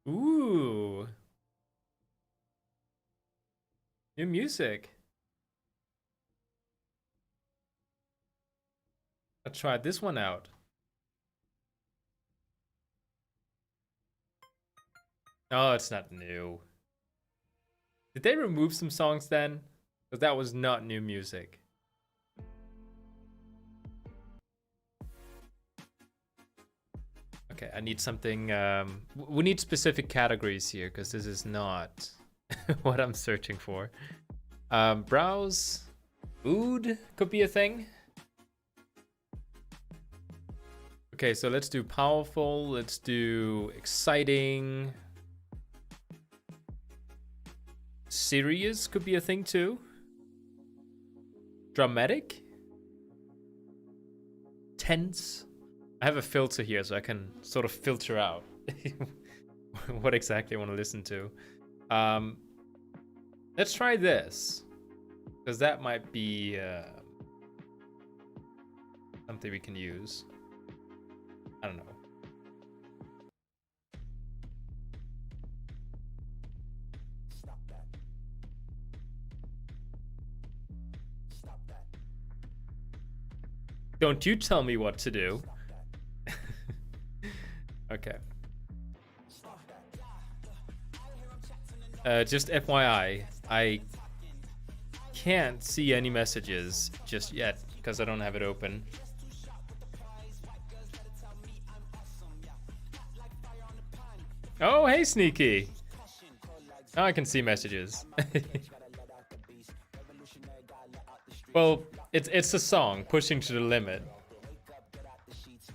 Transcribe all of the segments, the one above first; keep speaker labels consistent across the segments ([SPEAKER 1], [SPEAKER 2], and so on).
[SPEAKER 1] Ooh. New music. Let's try this one out. Oh, it's not new. Did they remove some songs then? Because that was not new music. Okay, I need something. We need specific categories here because this is not what I'm searching for. Browse. Oud could be a thing. Okay, so let's do powerful. Let's do exciting. Serious could be a thing too. Dramatic. Tense. I have a filter here so I can sort of filter out what exactly I want to listen to. Let's try this, because that might be something we can use. I don't know.
[SPEAKER 2] Stop that. Stop that.
[SPEAKER 1] Don't you tell me what to do. Okay. Just FYI, I can't see any messages just yet because I don't have it open. Oh, hey, Sneaky. Now I can see messages. Well, it's a song, Pushing to the Limit.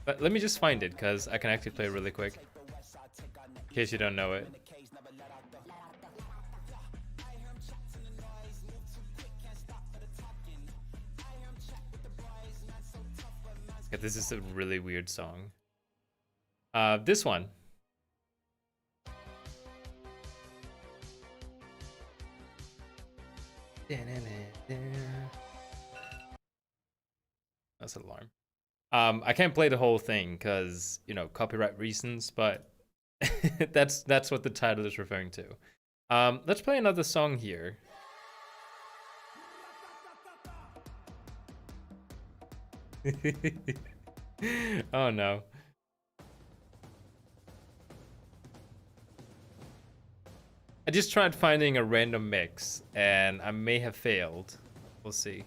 [SPEAKER 1] But let me just find it, because I can actually play it really quick. In case you don't know it. Yeah, this is a really weird song. This one. That's an alarm. I can't play the whole thing because, you know, copyright reasons, but that's what the title is referring to. Let's play another song here. Oh no. I just tried finding a random mix and I may have failed. We'll see.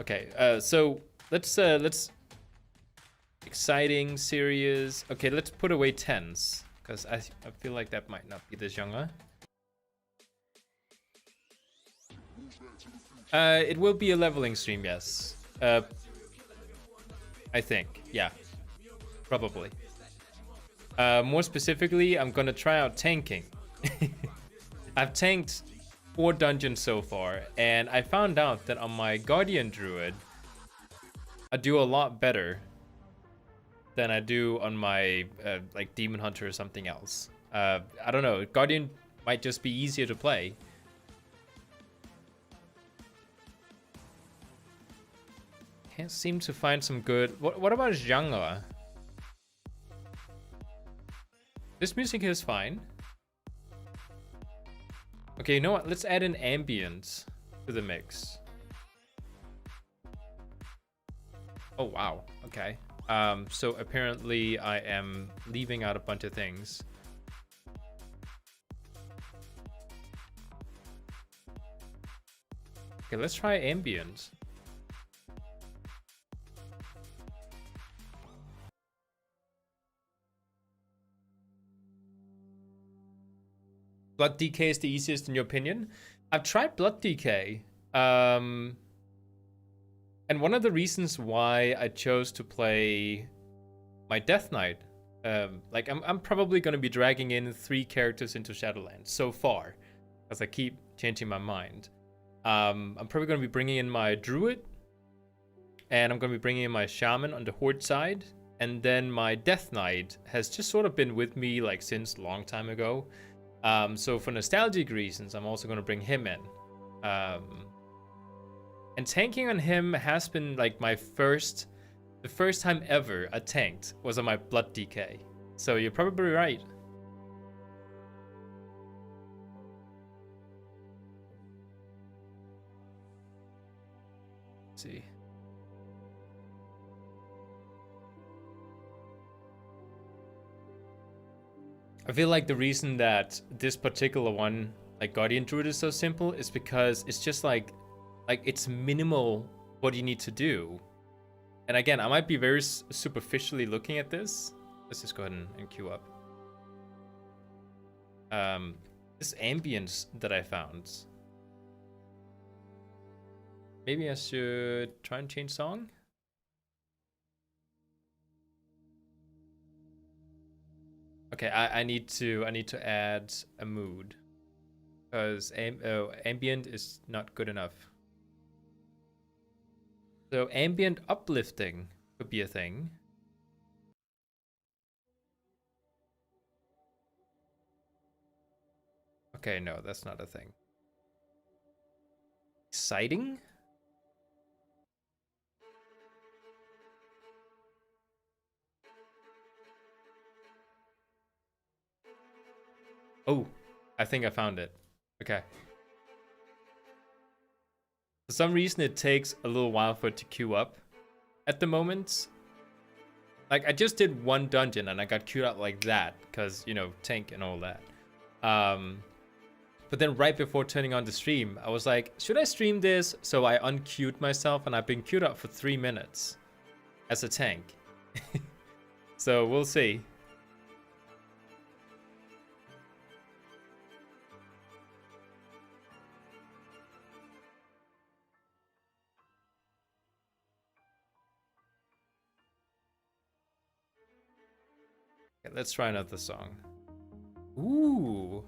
[SPEAKER 1] Okay, so let's exciting, serious. Okay, let's put away tense because I feel like that might not be the genre. It will be a leveling stream, yes. I think, yeah, probably. More specifically, I'm gonna try out tanking. I've tanked 4 dungeons so far, and I found out that on my Guardian Druid, I do a lot better than I do on my like Demon Hunter or something else. I don't know, Guardian might just be easier to play. Can't seem to find some good. What about genre? This music is fine. Okay, you know what? Let's add an ambient to the mix. Oh wow. Okay. So apparently I am leaving out a bunch of things. Okay, let's try ambient. Blood DK is the easiest in your opinion? I've tried Blood DK. And one of the reasons why I chose to play my Death Knight, like I'm probably going to be dragging in 3 characters into Shadowlands so far, as I keep changing my mind. I'm probably going to be bringing in my Druid, and I'm going to be bringing in my Shaman on the Horde side, and then my Death Knight has just sort of been with me like since a long time ago. So for nostalgic reasons, I'm also going to bring him in. And tanking on him has been like the first time ever I tanked was on my blood DK. So you're probably right. Let's see. I feel like the reason that this particular one, like Guardian Druid, is so simple is because it's just like it's minimal what you need to do. And again, I might be very superficially looking at this. Let's just go ahead and queue up. This ambience that I found. Maybe I should try and change song. Okay, I need to add a mood because ambient is not good enough. So ambient uplifting could be a thing. Okay, no, that's not a thing. Exciting? Oh, I think I found it. Okay. For some reason, it takes a little while for it to queue up at the moment. Like, I just did one dungeon and I got queued up like that because, you know, tank and all that. But then right before turning on the stream, I was like, should I stream this? So I unqueued myself and I've been queued up for 3 minutes as a tank. So we'll see. Okay, let's try another song. Ooh.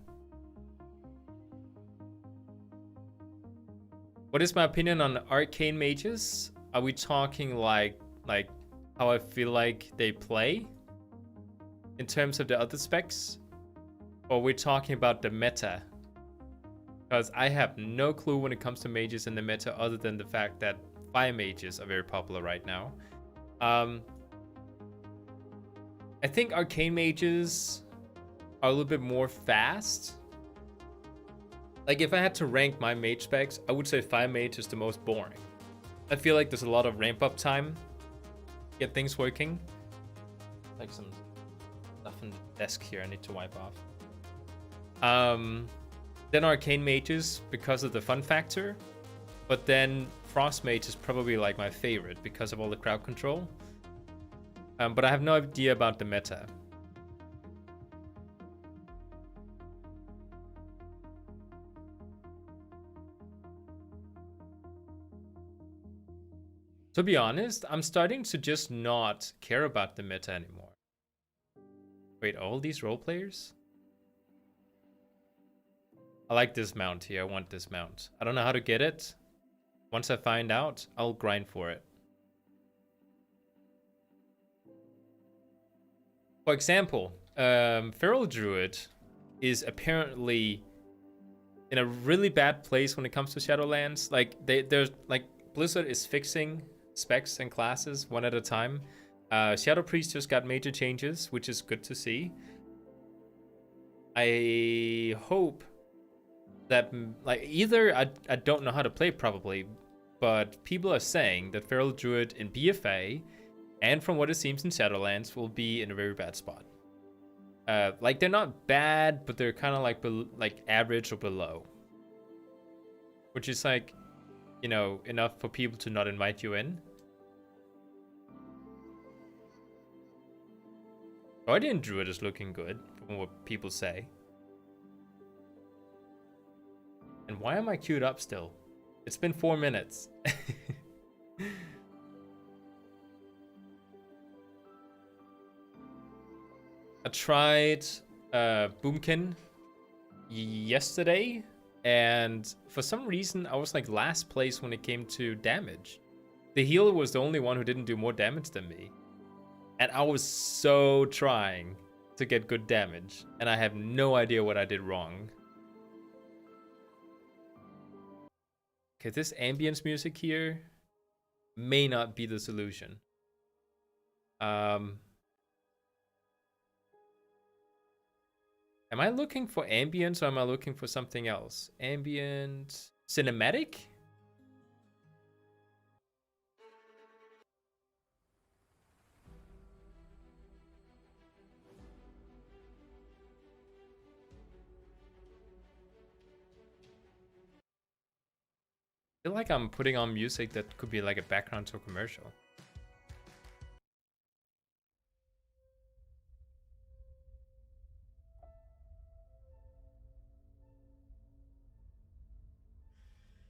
[SPEAKER 1] What is my opinion on arcane mages? Are we talking like how I feel like they play in terms of the other specs? Or we're talking about the meta? Because I have no clue when it comes to mages in the meta other than the fact that fire mages are very popular right now. I think arcane mages are a little bit more fast. Like, if I had to rank my mage specs, I would say fire mage is the most boring. I feel like there's a lot of ramp up time to get things working. Like some stuff on the desk here I need to wipe off. Then arcane mages because of the fun factor. But then frost mage is probably like my favorite because of all the crowd control. But I have no idea about the meta. To be honest, I'm starting to just not care about the meta anymore. Wait, all these role players? I like this mount here. I want this mount. I don't know how to get it. Once I find out, I'll grind for it. For example, Feral Druid is apparently in a really bad place when it comes to Shadowlands. Like, there's like Blizzard is fixing specs and classes one at a time. Shadow Priest just got major changes, which is good to see. I hope that, like, either I don't know how to play probably, but people are saying that Feral Druid in BFA and from what it seems in Shadowlands will be in a very bad spot. Like, they're not bad, but they're kind of like average or below, which is like, you know, enough for people to not invite you in. Guardian Druid is looking good from what people say. And why am I queued up still? It's been 4 minutes. I tried Boomkin yesterday, and for some reason I was like last place when it came to damage. The healer was the only one who didn't do more damage than me, and I was so trying to get good damage, and I have no idea what I did wrong. Okay, this ambience music here may not be the solution. Am I looking for ambience or am I looking for something else? Ambient cinematic? I feel like I'm putting on music that could be like a background to a commercial.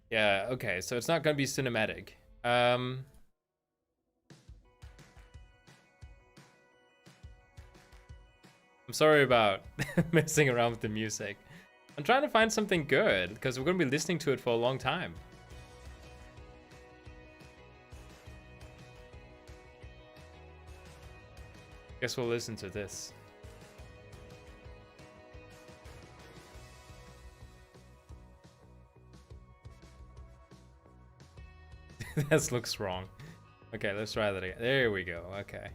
[SPEAKER 1] Yeah, okay, so it's not gonna be cinematic. I'm sorry about messing around with the music. I'm trying to find something good, because we're gonna be listening to it for a long time. Guess we'll listen to this. This looks wrong. Okay, let's try that again. There we go. Okay.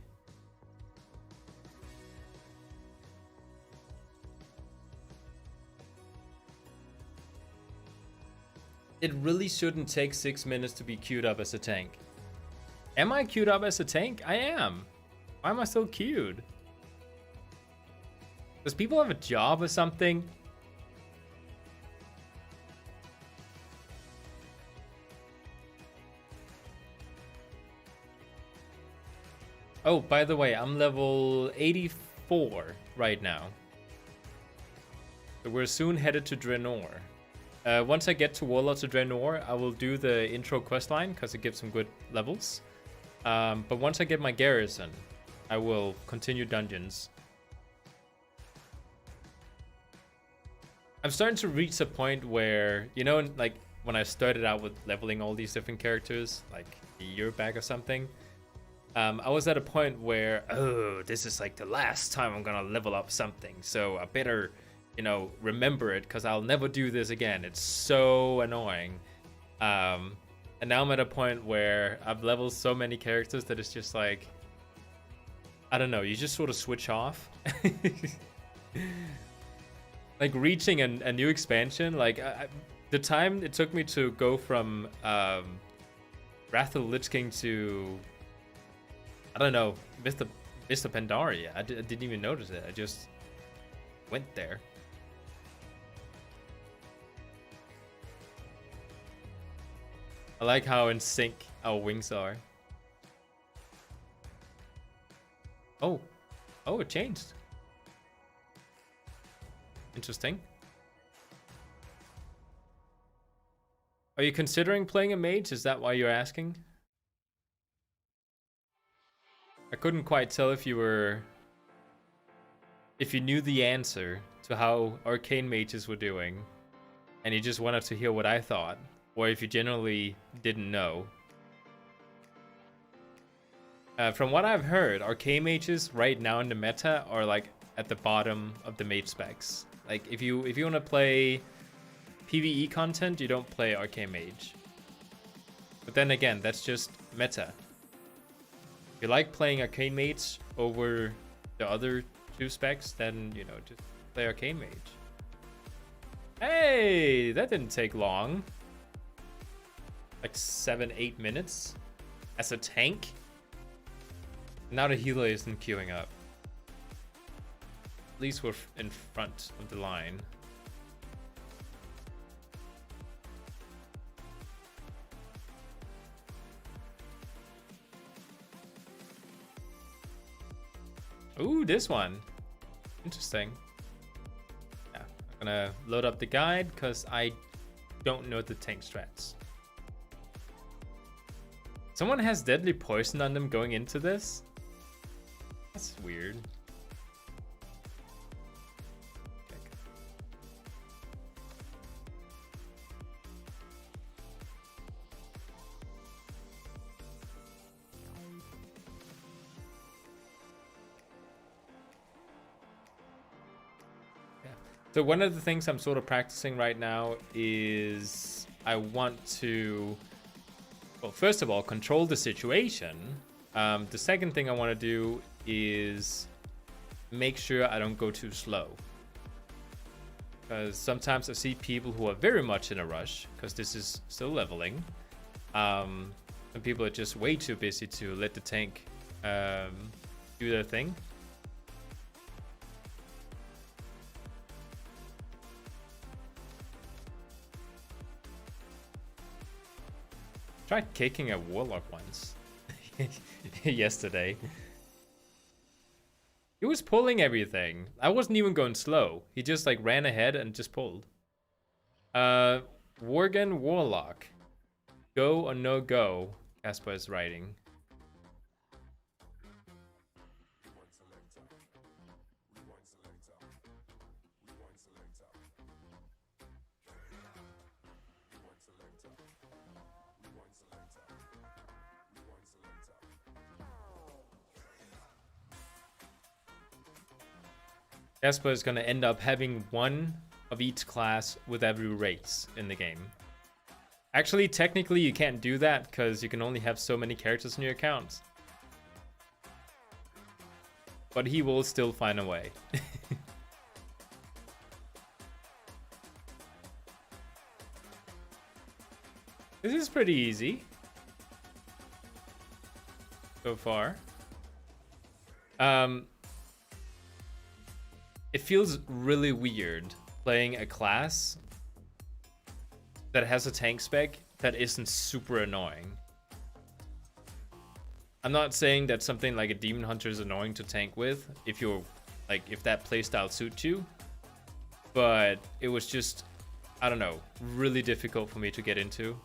[SPEAKER 1] It really shouldn't take 6 minutes to be queued up as a tank. Am I queued up as a tank? I am. Why am I still queued? Does people have a job or something? Oh, by the way, I'm level 84 right now. So we're soon headed to Draenor. Once I get to Warlords of Draenor, I will do the intro questline because it gives some good levels. But once I get my garrison, I will continue dungeons. I'm starting to reach a point where, you know, like when I started out with leveling all these different characters, like a year back or something, I was at a point where, oh, this is like the last time I'm gonna level up something, so I better, you know, remember it because I'll never do this again. It's so annoying. And now I'm at a point where I've leveled so many characters that it's just like, I don't know, you just sort of switch off. Like reaching a new expansion, like the time it took me to go from Wrath of the Lich King to, I don't know, Mr. Pandaria. I didn't even notice it. I just went there. I like how in sync our wings are. Oh, it changed. Interesting. Are you considering playing a mage? Is that why you're asking? I couldn't quite tell if you knew the answer to how arcane mages were doing, and you just wanted to hear what I thought, or if you generally didn't know. From what I've heard, arcane mages right now in the meta are like at the bottom of the mage specs. Like if you want to play PvE content, you don't play arcane mage. But then again, that's just meta. If you like playing arcane mage over the other two specs, then, you know, just play arcane mage. Hey, that didn't take long. Like 7-8 minutes as a tank. Now the healer isn't queuing up. At least we're in front of the line. Ooh, this one. Interesting. Yeah, I'm gonna load up the guide because I don't know the tank strats. Someone has deadly poison on them going into this? That's weird. So one of the things I'm sort of practicing right now is I want to, well, first of all, control the situation. The second thing I want to do is make sure I don't go too slow. Because sometimes I see people who are very much in a rush, because this is still leveling. Some people are just way too busy to let the tank do their thing. Tried kicking a warlock once yesterday. He was pulling everything. I wasn't even going slow. He just like ran ahead and just pulled. Worgen Warlock. Go or no go? Casper is writing. Casper is going to end up having one of each class with every race in the game. Actually, technically, you can't do that because you can only have so many characters in your account. But he will still find a way. This is pretty easy so far. It feels really weird playing a class that has a tank spec that isn't super annoying. I'm not saying that something like a Demon Hunter is annoying to tank with if you're like, if that playstyle suits you, but it was just, I don't know, really difficult for me to get into.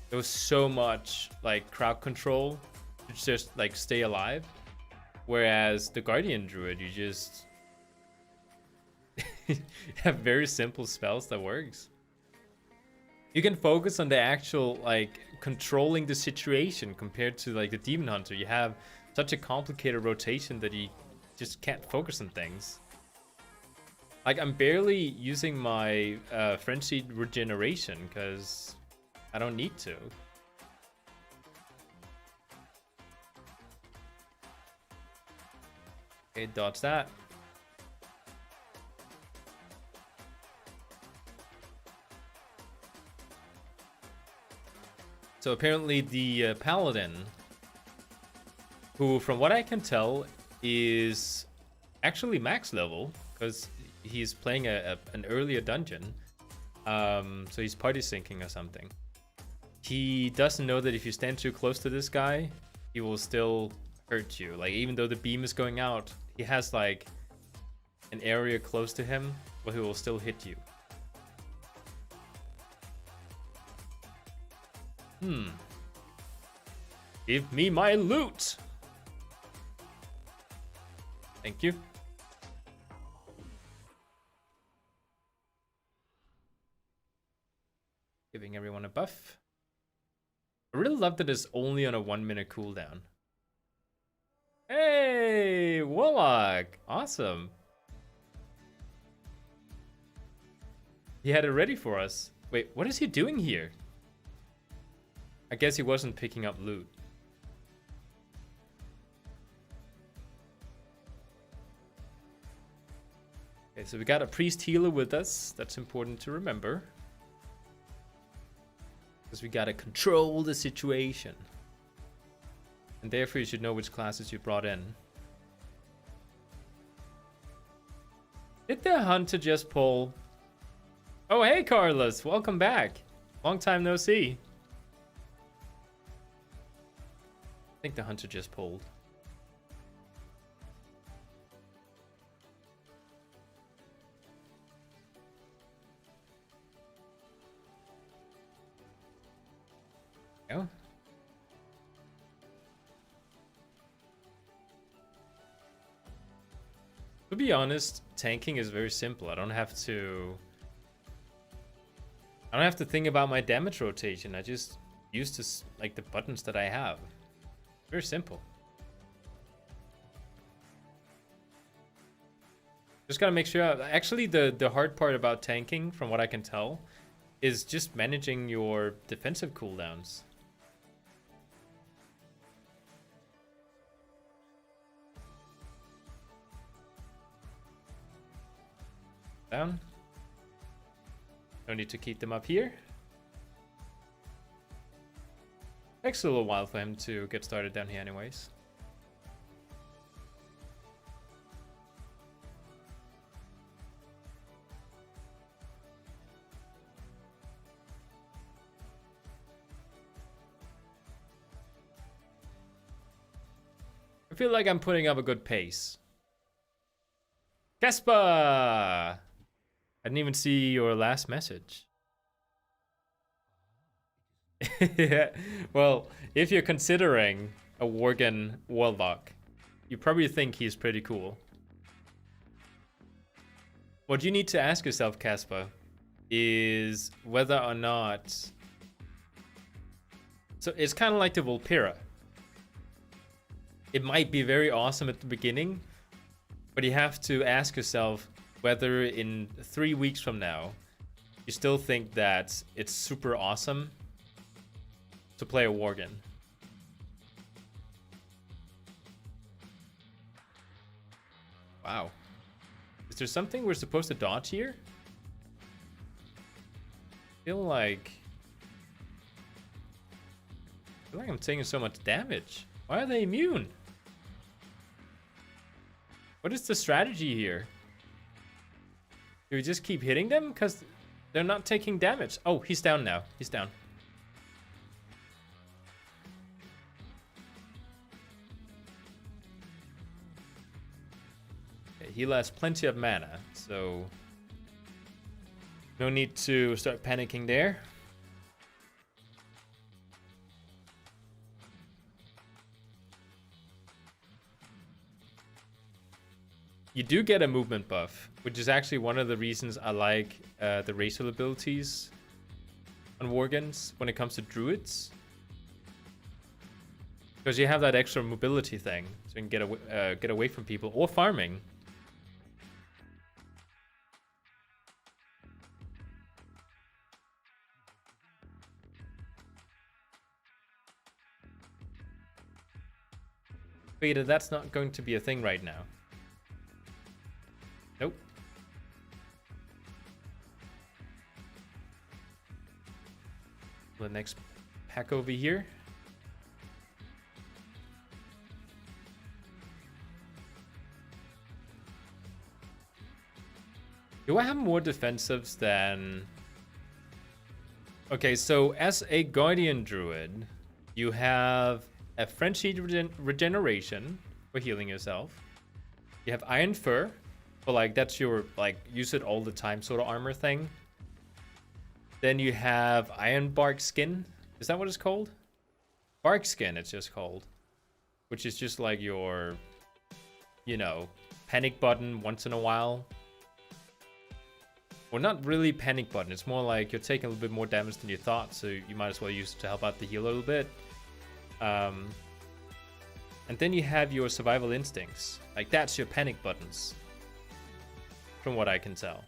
[SPEAKER 1] There was so much like crowd control to just like stay alive, whereas the Guardian Druid, you just have very simple spells that works. You can focus on the actual like controlling the situation compared to like the Demon Hunter. You have such a complicated rotation that you just can't focus on things. Like I'm barely using my frenzied regeneration because I don't need to. Okay, dodge that. So apparently the paladin, who from what I can tell is actually max level because he's playing an earlier dungeon, so he's party syncing or something. He doesn't know that if you stand too close to this guy, he will still hurt you. Like even though the beam is going out, he has like an area close to him where he will still hit you. Give me my loot. Thank you. Giving everyone a buff. I really love that it's only on a 1-minute cooldown. Hey, Warlock. Awesome. He had it ready for us. Wait, what is he doing here? I guess he wasn't picking up loot. Okay, so we got a priest healer with us. That's important to remember. Because we gotta control the situation. And therefore you should know which classes you brought in. Did the hunter just pull? Oh, hey Carlos, welcome back. Long time no see. I think the hunter just pulled. Oh. To be honest, tanking is very simple. I don't have to think about my damage rotation. I just use this like the buttons that I have. Very simple. Just gotta make sure. Actually, the hard part about tanking, from what I can tell, is just managing your defensive cooldowns. Down. No need to keep them up here. Takes a little while for him to get started down here anyways. I feel like I'm putting up a good pace. Casper! I didn't even see your last message. Yeah. Well, if you're considering a Worgen Warlock, you probably think he's pretty cool. What you need to ask yourself, Casper, is whether or not... So it's kind of like the Vulpera. It might be very awesome at the beginning, but you have to ask yourself whether in 3 weeks from now, you still think that it's super awesome to play a Worgen. Wow. Is there something we're supposed to dodge here? I feel like I'm taking so much damage. Why are they immune? What is the strategy here? Do we just keep hitting them? Because they're not taking damage. Oh, he's down now. He's down. Okay, he has plenty of mana, so no need to start panicking there. You do get a movement buff, which is actually one of the reasons I like the racial abilities on Worgens when it comes to Druids. Because you have that extra mobility thing, so you can get away from people, or farming. Wait, that's not going to be a thing right now. Nope. The next pack over here. Do I have more defensives than... Okay, so as a Guardian Druid, you have a Frenzied Regeneration for healing yourself. You have Iron Fur. But like that's your like use it all the time sort of armor thing. Then you have Iron Bark Skin. Is that what it's called? Bark Skin it's just called. Which is just like your, you know, panic button once in a while. Well, not really panic button. It's more like you're taking a little bit more damage than you thought, so you might as well use it to help out the heal a little bit. And then you have your survival instincts. Like that's your panic buttons. From what I can tell.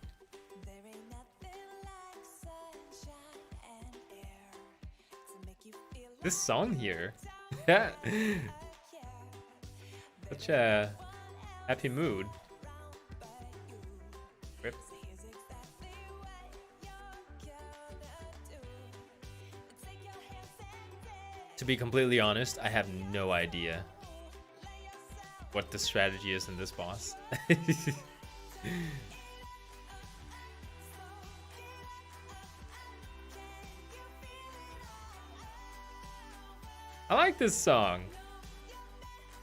[SPEAKER 1] This song here. Yeah. Such a happy mood. Rip. To be completely honest, I have no idea what the strategy is in this boss. I like this song.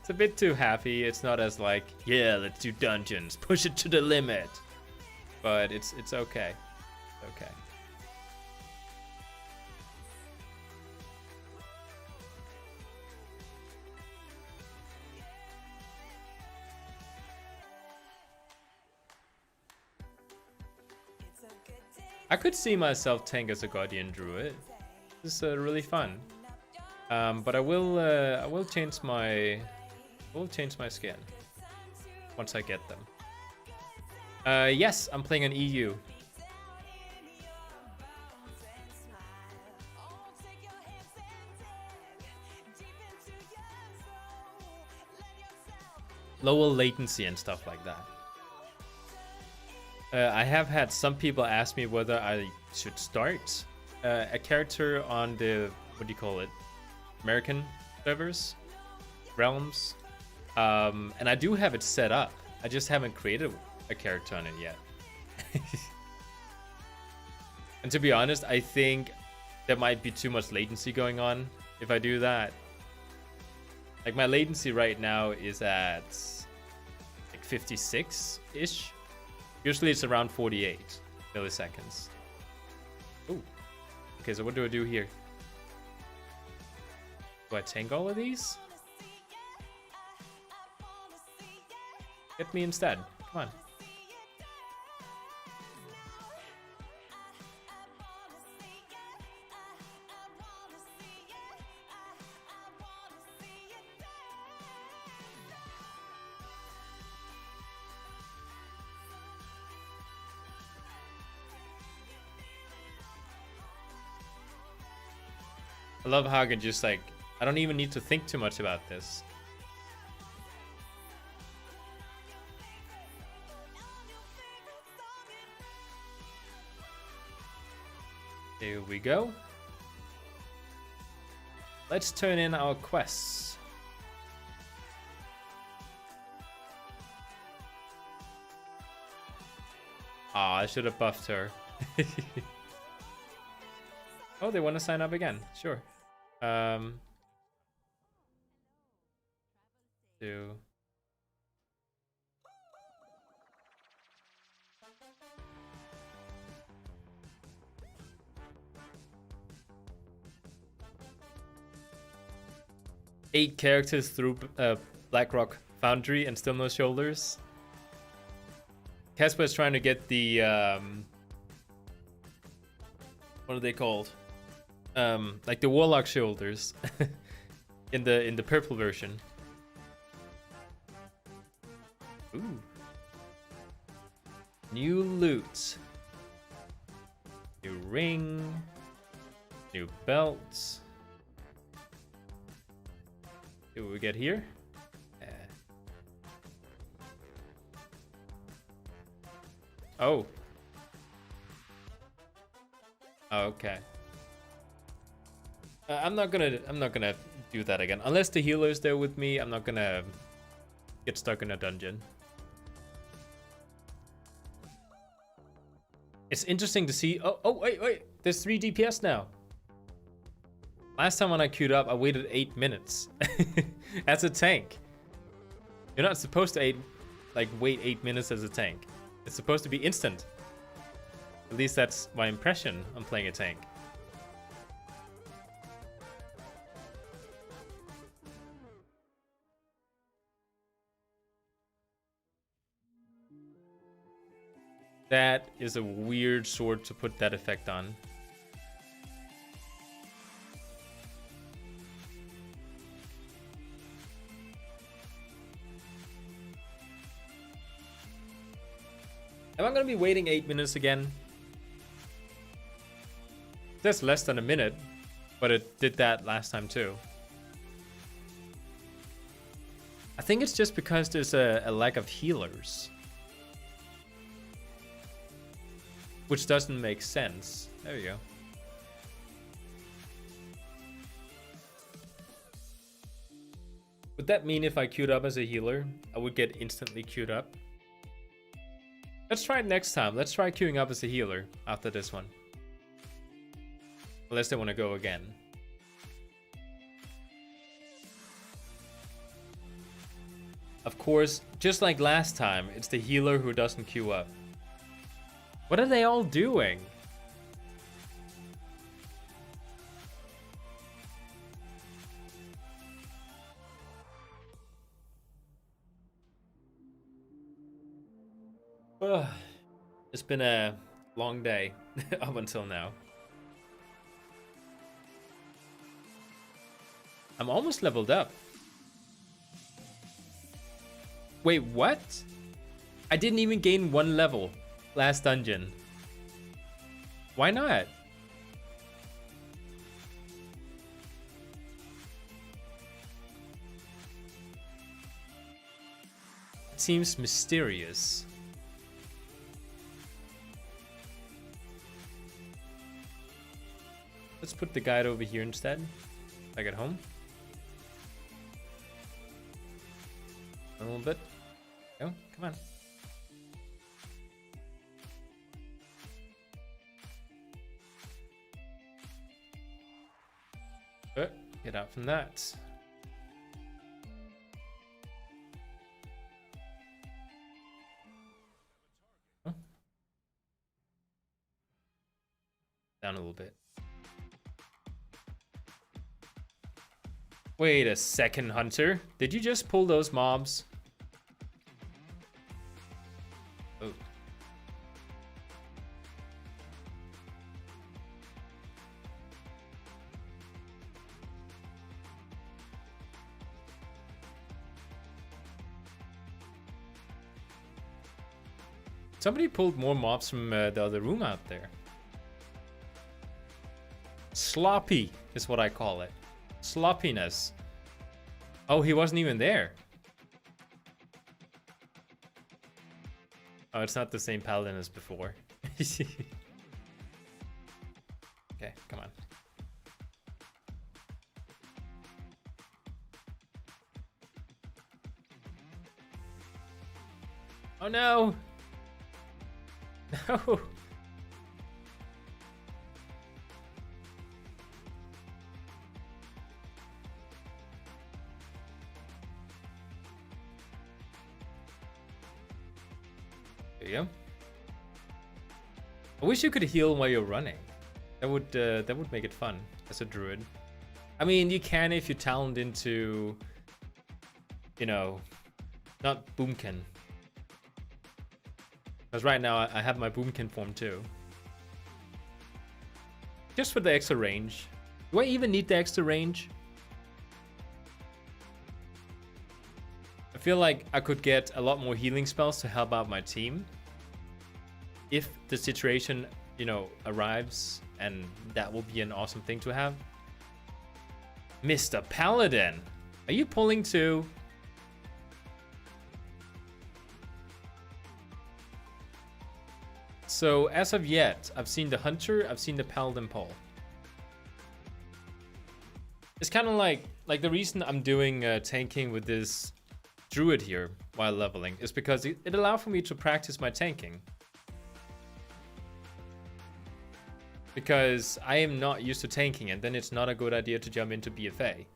[SPEAKER 1] It's a bit too happy. It's not as like, yeah, let's do dungeons, push it to the limit. But it's okay. It's okay. I could see myself tank as a Guardian Druid. This is really fun. But I will change my skin once I get them. Yes, I'm playing an EU. Lower latency latencycy and stuff like that. I have had some people ask me whether I should start a character on the, what do you call it, American servers, realms, and I do have it set up. I just haven't created a character on it yet. And to be honest, I think there might be too much latency going on if I do that. Like, my latency right now is at like 56-ish. Usually it's around 48 milliseconds. Ooh. Okay, so what do I do here? Do I tank all of these? Get me instead. Come on. I love how I can just, like, I don't even need to think too much about this. Here we go. Let's turn in our quests. Ah, I should have buffed her. Oh, they want to sign up again. Sure. Do. Eight characters through Blackrock Foundry and still no shoulders. Casper is trying to get the what are they called? Like the Warlock shoulders in the purple version. Ooh. New loot. New ring. New belts. See what we get here. Oh. Okay. I'm not gonna do that again unless the healer is there with me. I'm not gonna get stuck in a dungeon. It's interesting to see. Oh wait. There's 3 DPS now. Last time when I queued up, I waited 8 minutes. As a tank. You're not supposed to wait 8 minutes as a tank. It's supposed to be instant. At least that's my impression on playing a tank. That is a weird sword to put that effect on. Am I gonna be waiting 8 minutes again? That's less than a minute, but it did that last time too. I think it's just because there's a lack of healers. Which doesn't make sense. There you go. Would that mean if I queued up as a healer, I would get instantly queued up? Let's try it next time. Let's try queuing up as a healer after this one. Unless they want to go again. Of course, just like last time, it's the healer who doesn't queue up. What are they all doing? Ugh. It's been a long day up until now. I'm almost leveled up. Wait, what? I didn't even gain 1 level last dungeon. Why not? It seems mysterious. Let's put the guide over here instead. Back at home. A little bit. Oh, come on. Get out from that. Oh. Down a little bit. Wait a second, Hunter. Did you just pull those mobs? Oh. Somebody pulled more mobs from the other room out there. Sloppy is what I call it. Sloppiness. Oh, he wasn't even there. Oh, it's not the same paladin as before. Okay, come on. Oh no! No! There you go. I wish you could heal while you're running. That would make it fun as a druid. I mean, you can if you talent into, you know, not boomkin. Because right now I have my boomkin form too. Just for the extra range. Do I even need the extra range? I feel like I could get a lot more healing spells to help out my team. If the situation, you know, arrives, and that will be an awesome thing to have. Mr. Paladin, are you pulling too? So as of yet, I've seen the Hunter, I've seen the Paladin pull. It's kind of like the reason I'm doing tanking with this Druid here while leveling is because it allowed for me to practice my tanking. Because I am not used to tanking, and then it's not a good idea to jump into BFA.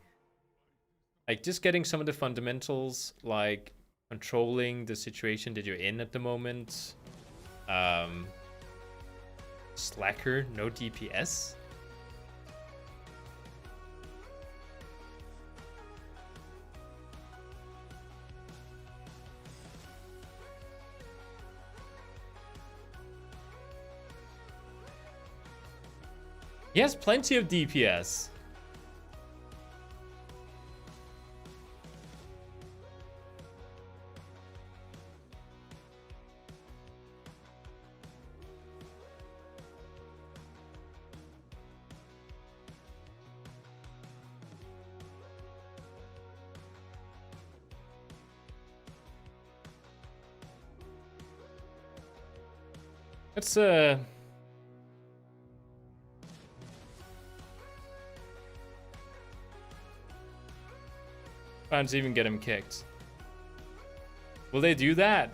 [SPEAKER 1] Like, just getting some of the fundamentals, like controlling the situation that you're in at the moment. Slacker, no DPS. He has plenty of DPS. Let's trying to even get him kicked. Will they do that?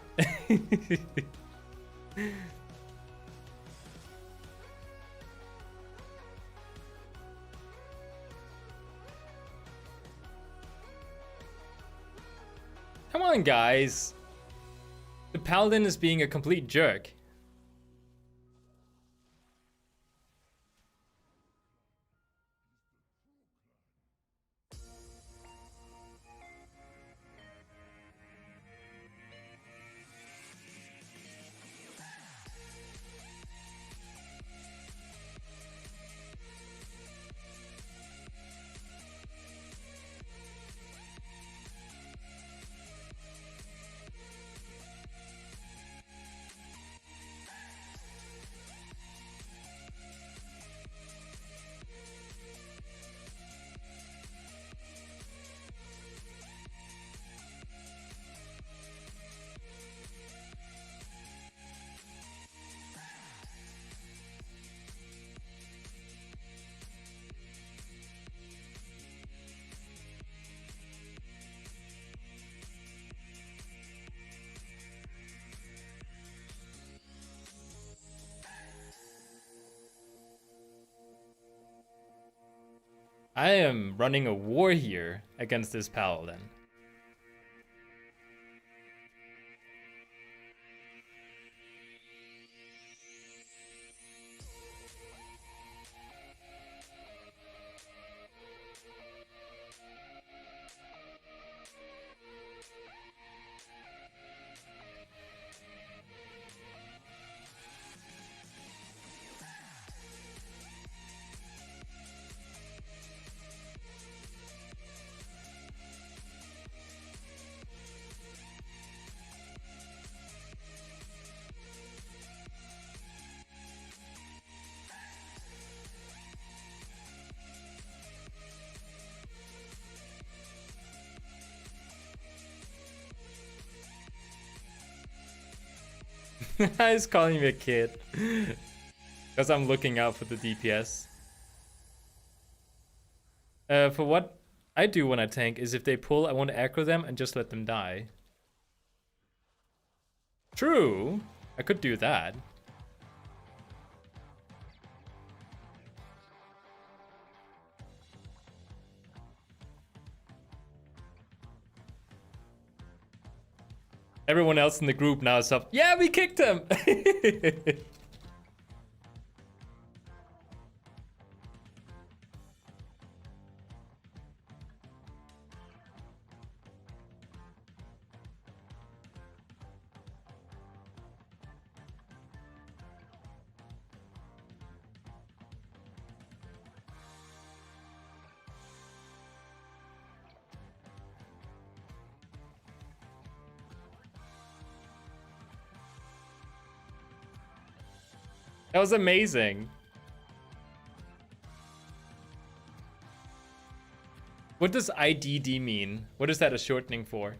[SPEAKER 1] Come on, guys. The Paladin is being a complete jerk. I am running a war here against this paladin. He's calling me a kid. Because I'm looking out for the DPS. For what I do when I tank is if they pull, I want to aggro them and just let them die. True. I could do that. Everyone else in the group now is up. Yeah, we kicked him! That was amazing. What does IDD mean? What is that a shortening for?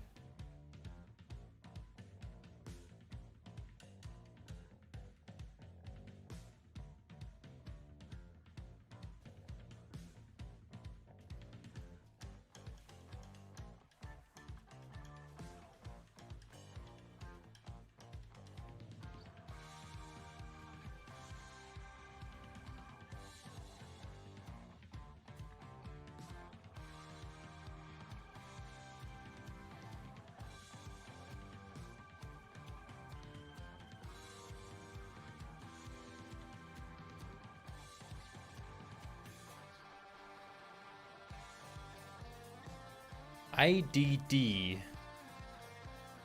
[SPEAKER 1] IDD.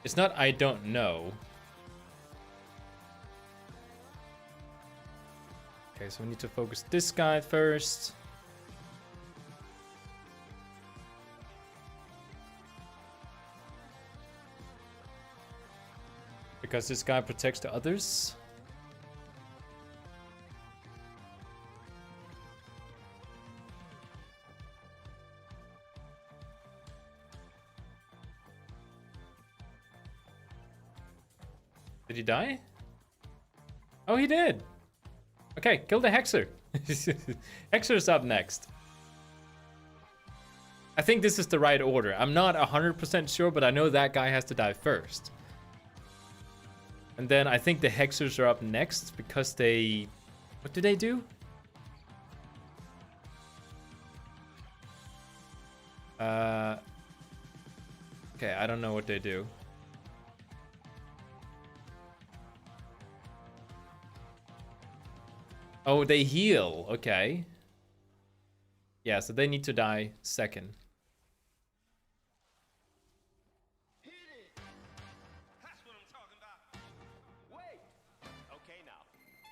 [SPEAKER 1] It's not I don't know. Okay, so we need to focus this guy first. Because this guy protects the others. Did he die? Oh, he did. Okay, kill the Hexer. Hexer's up next. I think this is the right order. I'm not 100% sure, but I know that guy has to die first. And then I think the Hexers are up next because they... What do they do? Okay, I don't know what they do. Oh, they heal. Okay. Yeah, so they need to die second.
[SPEAKER 2] Hit it. That's what I'm talking about. Wait. Okay, now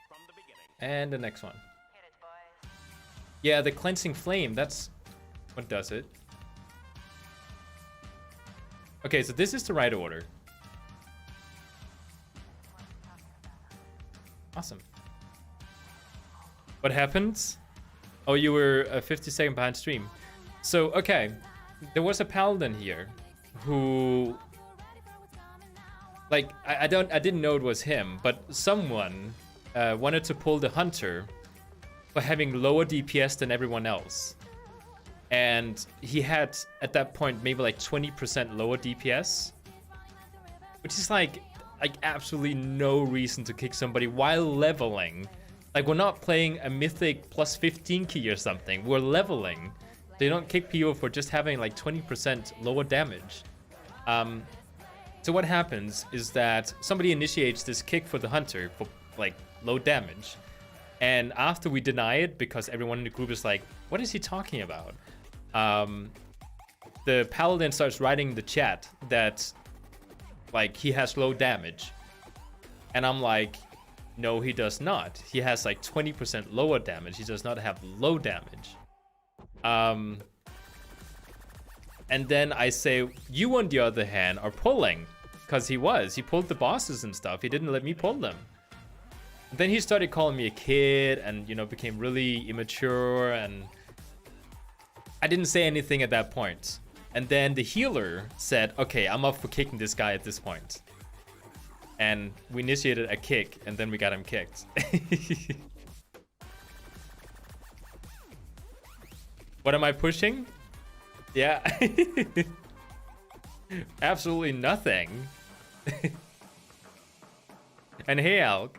[SPEAKER 2] from the beginning.
[SPEAKER 1] And the next one.
[SPEAKER 3] Hit it, boys.
[SPEAKER 1] Yeah, the cleansing flame. That's what does it. Okay, so this is the right order. Awesome. What happened? Oh, you were 50 seconds behind stream. So, okay. There was a paladin here who... Like, I didn't know it was him, but someone wanted to pull the hunter for having lower DPS than everyone else. And he had, at that point, maybe like 20% lower DPS. Which is like absolutely no reason to kick somebody while leveling. Like, we're not playing a mythic plus 15 key or something. We're leveling. They don't kick people for just having like 20% lower damage. So what happens is that somebody initiates this kick for the hunter for like low damage. And after we deny it, because everyone in the group is like, what is he talking about? The paladin starts writing in the chat that like he has low damage. And I'm like, no, he does not. He has like 20% lower damage. He does not have low damage. And then I say, you on the other hand are pulling, because he pulled the bosses and stuff. He didn't let me pull them. Then he started calling me a kid and, you know, became really immature, and I didn't say anything at that point. And then the healer said, okay, I'm up for kicking this guy at this point. And we initiated a kick, and then we got him kicked. What am I pushing? Yeah. Absolutely nothing. And hey, Alk.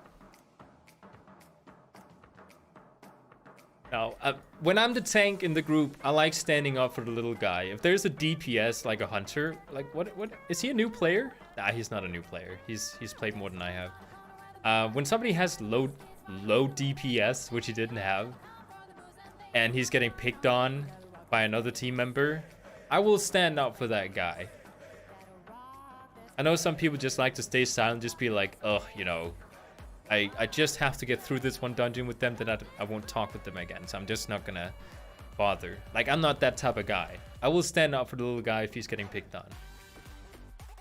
[SPEAKER 1] Now, when I'm the tank in the group, I like standing up for the little guy. If there's a DPS like a hunter, like what is he a new player? Nah, he's not a new player. He's played more than I have. When somebody has low DPS, which he didn't have, and he's getting picked on by another team member, I will stand up for that guy. I know some people just like to stay silent, just be like, ugh, you know, I just have to get through this one dungeon with them, then I won't talk with them again, so I'm just not gonna bother. Like, I'm not that type of guy. I will stand up for the little guy if he's getting picked on.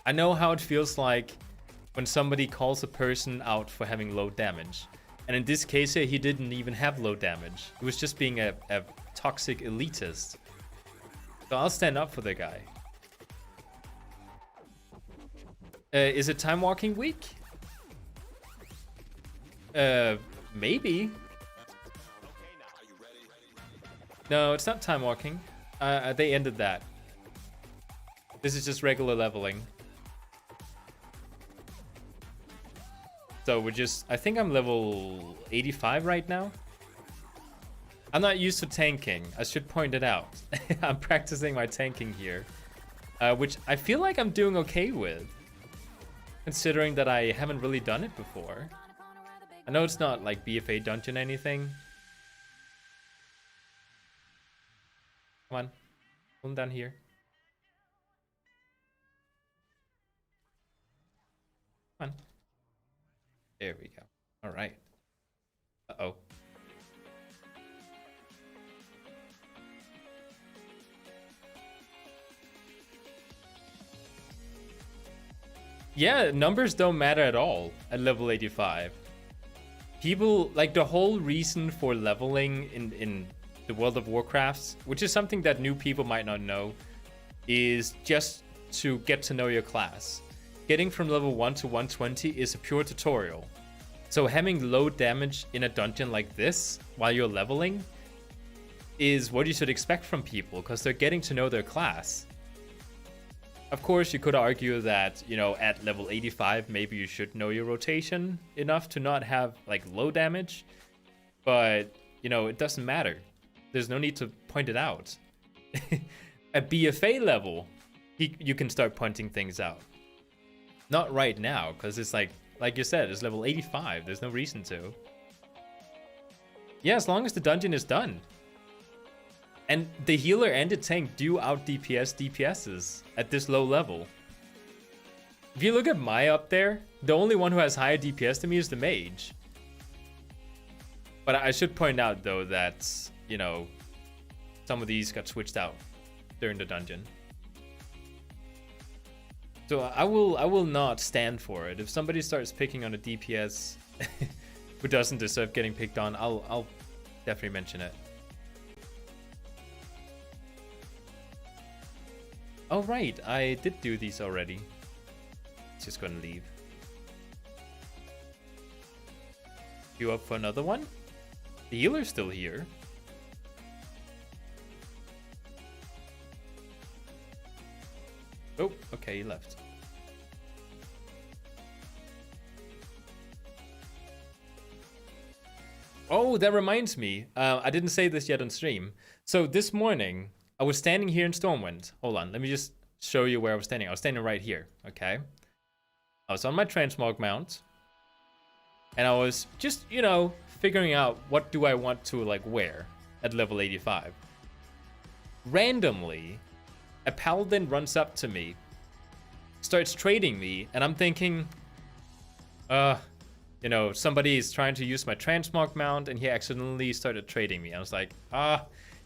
[SPEAKER 1] I know how it feels like when somebody calls a person out for having low damage. And in this case here, he didn't even have low damage. He was just being a toxic elitist. So I'll stand up for the guy. Is it time walking week? Maybe. No, it's not time walking. They ended that. This is just regular leveling. So we're just, I think I'm level 85 right now. I'm not used to tanking. I should point it out. I'm practicing my tanking here, which I feel like I'm doing okay with, considering that I haven't really done it before. I know it's not like BFA dungeon anything. Come on, come down here. Come on. There we go. All right. Uh-oh. Yeah, numbers don't matter at all at level 85. People, like, the whole reason for leveling in the World of Warcraft, which is something that new people might not know, is just to get to know your class. Getting from level 1 to 120 is a pure tutorial. So having low damage in a dungeon like this while you're leveling is what you should expect from people, because they're getting to know their class. Of course, you could argue that, you know, at level 85, maybe you should know your rotation enough to not have, like, low damage. But, you know, it doesn't matter. There's no need to point it out. At BFA level, you can start pointing things out. Not right now, because it's like you said, it's level 85. There's no reason to. Yeah, as long as the dungeon is done. And the healer and the tank do out DPSs at this low level. If you look at my up there, the only one who has higher DPS than me is the mage. But I should point out, though, that, you know, some of these got switched out during the dungeon. So I will not stand for it. If somebody starts picking on a DPS who doesn't deserve getting picked on, I'll definitely mention it. Oh right, I did do these already. Just gonna leave. You up for another one? The healer's still here. Oh, okay, he left. Oh, that reminds me. I didn't say this yet on stream. So this morning, I was standing here in Stormwind. Hold on, let me just show you where I was standing. I was standing right here, okay? I was on my transmog mount. And I was just, you know, figuring out what do I want to, like, wear at level 85. Randomly, a paladin runs up to me, starts trading me, and I'm thinking, you know, somebody is trying to use my transmog mount, and he accidentally started trading me. I was like,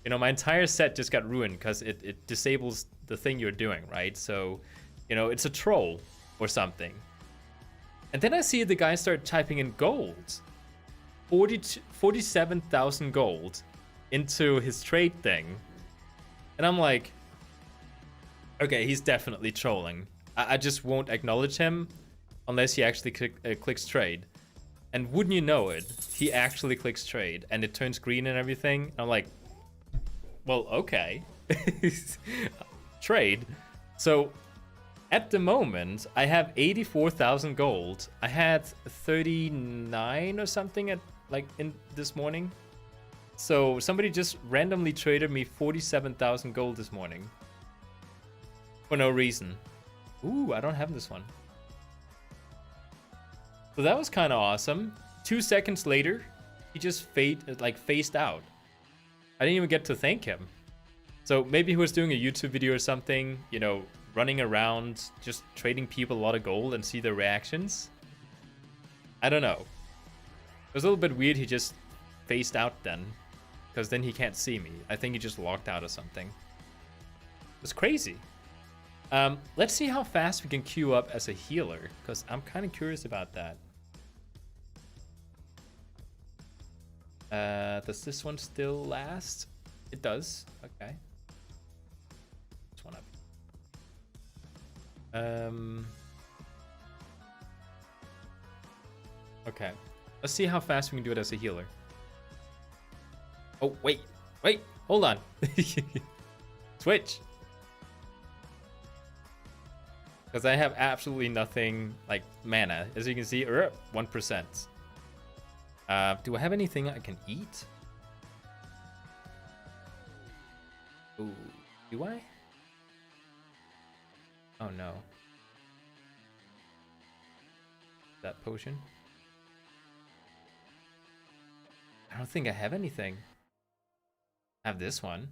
[SPEAKER 1] you know, my entire set just got ruined because it disables the thing you're doing, right? So, you know, it's a troll or something. And then I see the guy start typing in gold. 47,000 gold into his trade thing. And I'm like, okay, he's definitely trolling. I just won't acknowledge him unless he actually clicks trade. And wouldn't you know it, he actually clicks trade and it turns green and everything. I'm like, well, okay. Trade. So at the moment, I have 84,000 gold. I had 39 or something at in this morning. So somebody just randomly traded me 47,000 gold this morning. For no reason. Ooh, I don't have this one. So that was kind of awesome. 2 seconds later, he just phased out. I didn't even get to thank him. So maybe he was doing a YouTube video or something, you know, running around, just trading people a lot of gold and see their reactions. I don't know. It was a little bit weird he just phased out then, because then he can't see me. I think he just logged out or something. It was crazy. Let's see how fast we can queue up as a healer, because I'm kind of curious about that. Does this one still last? It does. Okay. This one up. Okay. Let's see how fast we can do it as a healer. Oh, wait. Hold on. Switch. Because I have absolutely nothing like mana. As you can see, 1%. Do I have anything I can eat? Ooh, do I? Oh no. That potion? I don't think I have anything. I have this one.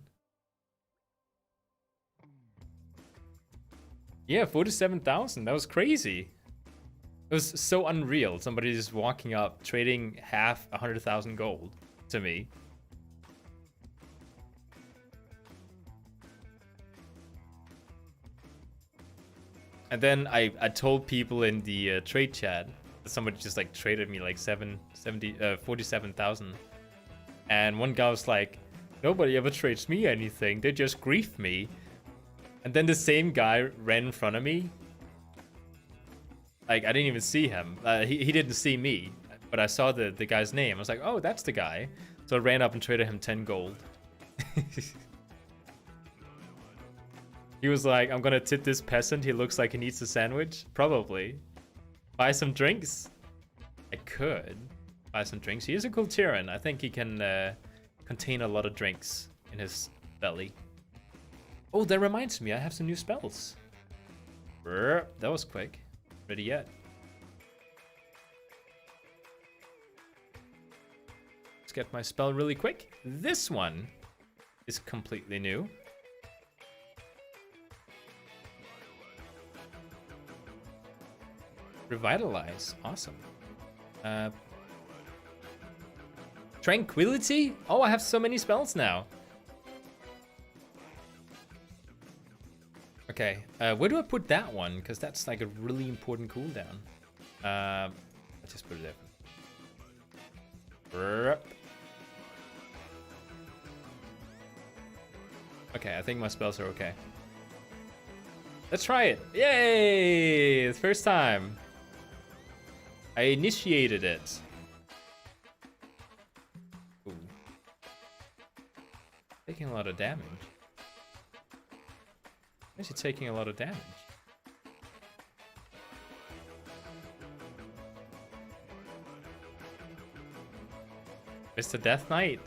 [SPEAKER 1] Yeah, 47,000. That was crazy. It was so unreal. Somebody just walking up, trading half 100,000 gold to me. And then I told people in the trade chat that somebody just like traded me like 47,000. And one guy was like, nobody ever trades me anything. They just grief me. And then the same guy ran in front of me. Like, I didn't even see him. He didn't see me. But I saw the guy's name. I was like, oh, that's the guy. So I ran up and traded him 10 gold. He was like, I'm gonna tip this peasant. He looks like he needs a sandwich. Probably. Buy some drinks? I could. Buy some drinks. He is a cool Tyrann. I think he can contain a lot of drinks in his belly. Oh, that reminds me. I have some new spells. That was quick. Ready yet. Let's get my spell really quick. This one is completely new. Revitalize. Awesome. Tranquility? Oh, I have so many spells now. Okay, where do I put that one? Because that's like a really important cooldown. Let's just put it there. Okay, I think my spells are okay. Let's try it. Yay! The first time. I initiated it. Ooh. Taking a lot of damage. Why is he taking a lot of damage? Mr. Death Knight.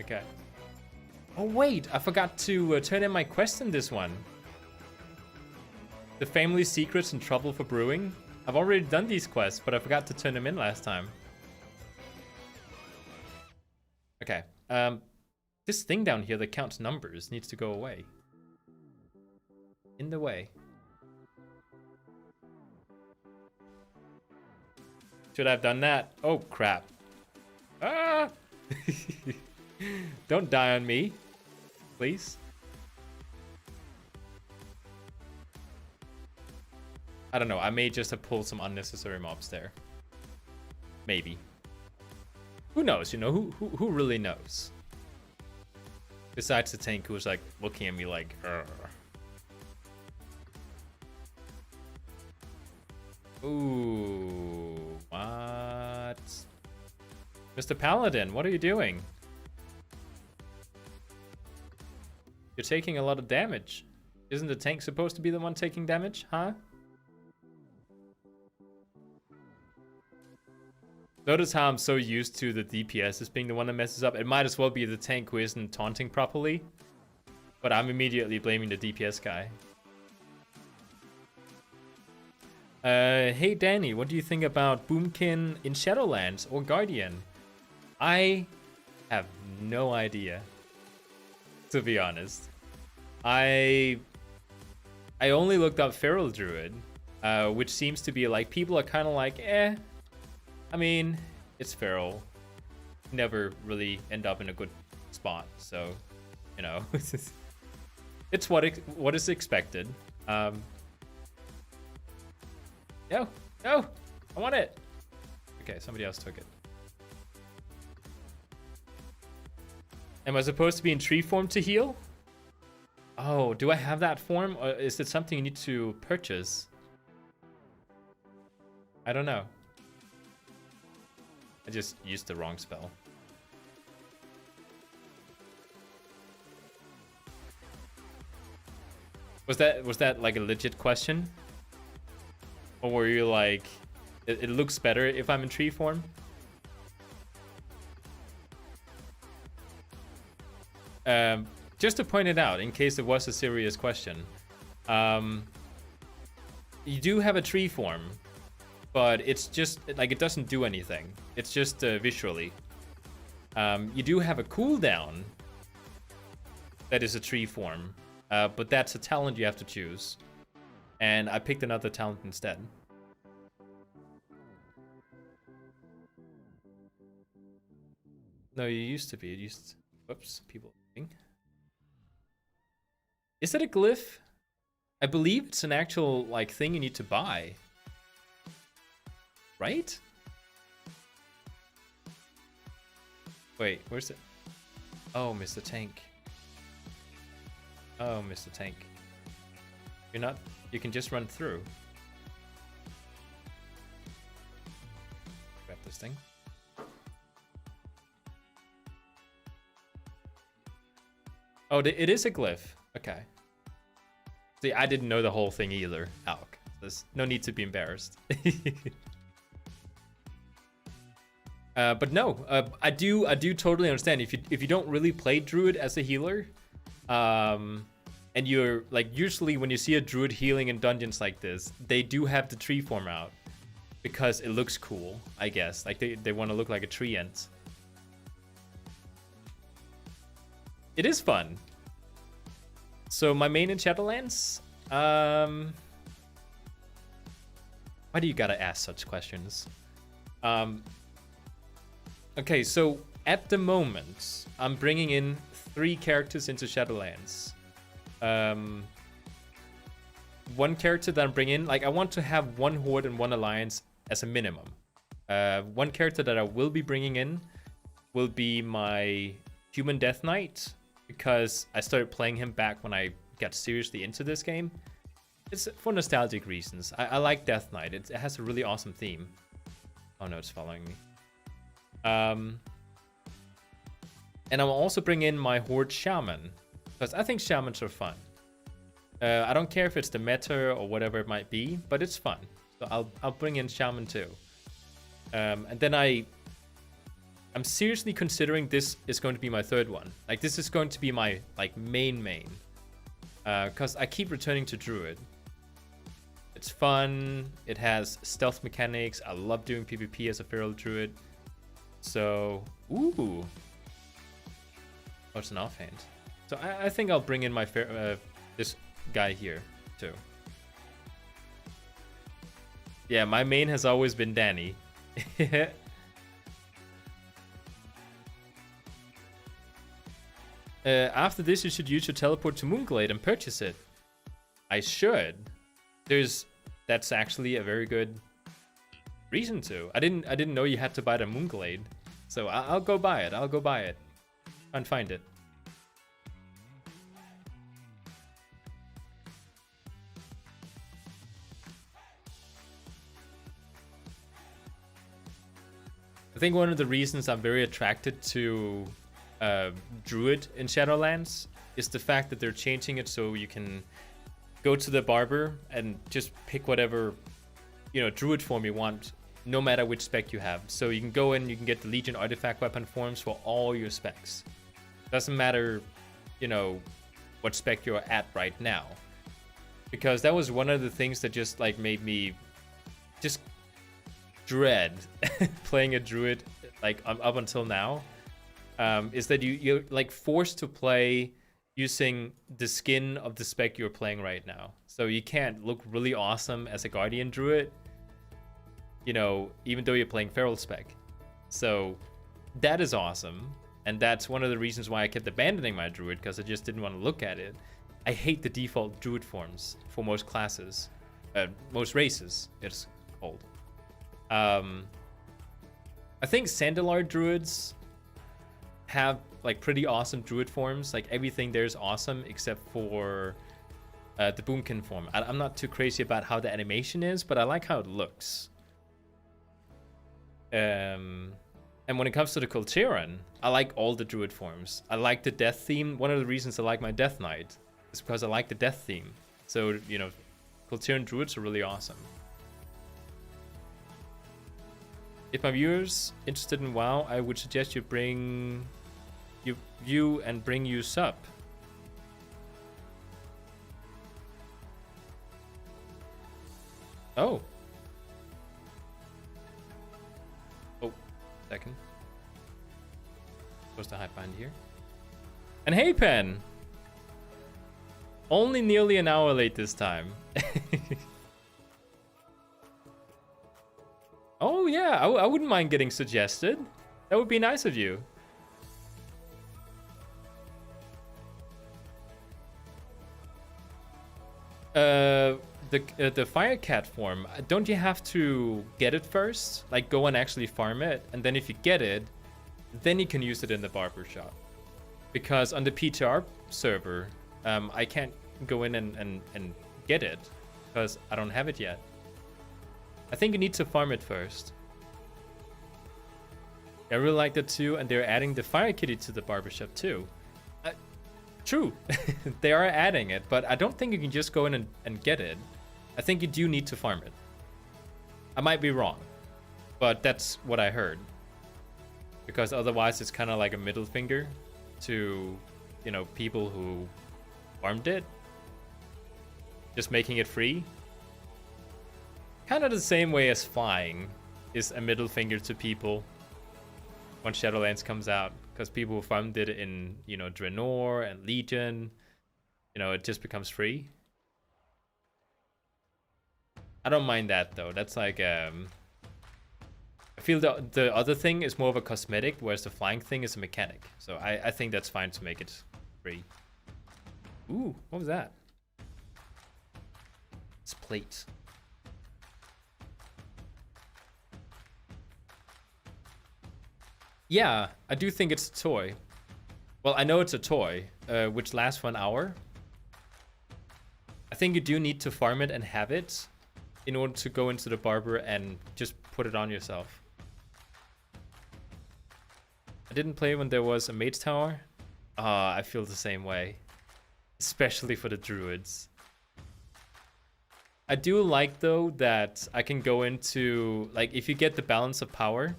[SPEAKER 1] Okay. Oh wait, I forgot to turn in my quest in this one. The family secrets and trouble for brewing. I've already done these quests, but I forgot to turn them in last time. Okay. This thing down here that counts numbers needs to go away. In the way. Should I have done that? Oh crap. Ah! Don't die on me, please. I don't know. I may just have pulled some unnecessary mobs there. Maybe. Who knows? You know, who really knows? Besides the tank who's like looking at me like, Urgh. Ooh, what? Mr. Paladin, what are you doing? You're taking a lot of damage. Isn't the tank supposed to be the one taking damage, huh? Notice how I'm so used to the DPS as being the one that messes up. It might as well be the tank who isn't taunting properly. But I'm immediately blaming the DPS guy. Hey Danny, what do you think about Boomkin in Shadowlands or Guardian? I have no idea, to be honest. I only looked up Feral Druid, which seems to be like, people are kind of like, eh. I mean, it's Feral. Never really end up in a good spot, so, you know. It's what is expected. No, no, I want it. Okay, somebody else took it. Am I supposed to be in tree form to heal? Oh, do I have that form? Or is it something you need to purchase? I don't know. I just used the wrong spell. Was that like a legit question? Or were you like, it looks better if I'm in tree form? Just to point it out, in case it was a serious question. You do have a tree form, but it's just, like, it doesn't do anything. It's just visually. You do have a cooldown that is a tree form, but that's a talent you have to choose. And I picked another talent instead. No, you used to be. It used. Whoops, people. Is it a glyph? I believe it's an actual like thing you need to buy. Right? Wait, where's it? Oh, Mr. Tank. Oh, Mr. Tank. You're not. You can just run through. Grab this thing. Oh, it is a glyph. Okay. See, I didn't know the whole thing either, Alec. There's no need to be embarrassed. But no, I do totally understand. If you don't really play Druid as a healer, and you're like, usually when you see a Druid healing in dungeons like this, they do have the tree form out because it looks cool, I guess. Like they want to look like a tree ant. It is fun. So my main in Shadowlands, why do you gotta ask such questions? Okay, so at the moment, I'm bringing in 3 characters into Shadowlands. One character that I'm bringing in, like I want to have 1 Horde and 1 Alliance as a minimum. One character that I will be bringing in will be my Shaman and Death Knight, because I started playing him back when I got seriously into this game. It's for nostalgic reasons. I like Death Knight. It has a really awesome theme. Oh no, it's following me. And I'll also bring in my Horde Shaman, because I think Shamans are fun. I don't care if it's the meta or whatever it might be, but it's fun. So I'll bring in Shaman too. And then I I'm seriously considering this is going to be my third one. Like, this is going to be my, like, main. Because I keep returning to Druid. It's fun. It has stealth mechanics. I love doing PvP as a feral Druid. So, ooh. Oh, it's an offhand. So I think I'll bring in my this guy here, too. Yeah, my main has always been Danny. After this, you should use your teleport to Moonglade and purchase it. I should. That's actually a very good reason to. I didn't know you had to buy the Moonglade, so I'll go buy it. I'll go buy it and find it. I think one of the reasons I'm very attracted to Druid in Shadowlands is the fact that they're changing it so you can go to the barber and just pick whatever, Druid form you want, no matter which spec you have. So you can go in, you can get the Legion artifact weapon forms for all your specs. Doesn't matter, what spec you're at right now. Because that was one of the things that just like made me just dread playing a Druid like up until now. Is that you're like forced to play using the skin of the spec you're playing right now. So you can't look really awesome as a Guardian Druid, even though you're playing Feral spec. So that is awesome. And that's one of the reasons why I kept abandoning my Druid, because I just didn't want to look at it. I hate the default Druid forms for most classes. Most races, it's called. I think Sandalar Druids have like pretty awesome Druid forms. Like everything there is awesome except for the Boomkin form. I'm not too crazy about how the animation is, but I like how it looks. And when it comes to the Kultiran, I like all the Druid forms. I like the death theme. One of the reasons I like my Death Knight is because I like the death theme. So, Kultiran Druids are really awesome. If my viewers interested in WoW, I would suggest you view and bring you sub. Oh. Second. Supposed to hide behind here. And hey, Pen! Only nearly an hour late this time. Oh yeah, I wouldn't mind getting suggested. That would be nice of you. The Firecat form, don't you have to get it first? Like go and actually farm it, and then if you get it, then you can use it in the barber shop. Because on the PTR server, I can't go in and get it because I don't have it yet. I think you need to farm it first. I really like that too, and they're adding the Fire Kitty to the barbershop too. True, they are adding it, but I don't think you can just go in and get it. I think you do need to farm it. I might be wrong, but that's what I heard. Because otherwise it's kind of like a middle finger to, people who farmed it. Just making it free. Kind of the same way as flying is a middle finger to people when Shadowlands comes out. Because people who farmed it in, Draenor and Legion, it just becomes free. I don't mind that though. That's like, I feel the other thing is more of a cosmetic, whereas the flying thing is a mechanic. So I think that's fine to make it free. Ooh, what was that? It's plate. Yeah, I do think it's a toy. Well, I know it's a toy, which lasts for an hour. I think you do need to farm it and have it in order to go into the barber and just put it on yourself. I didn't play when there was a Mage Tower. I feel the same way. Especially for the Druids. I do like, though, that I can go into... Like, if you get the Balance of Power...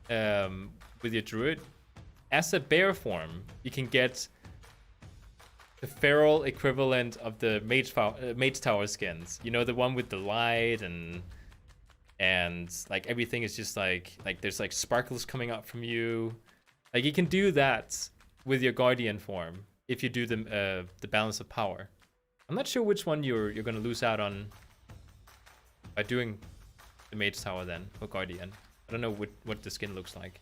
[SPEAKER 1] with your Druid, as a bear form, you can get the feral equivalent of the Mage Tower skins. You know, the one with the light and like everything is just like there's like sparkles coming out from you. Like you can do that with your Guardian form if you do the balance of power. I'm not sure which one you're gonna lose out on by doing the Mage Tower then, or Guardian. I don't know what the skin looks like.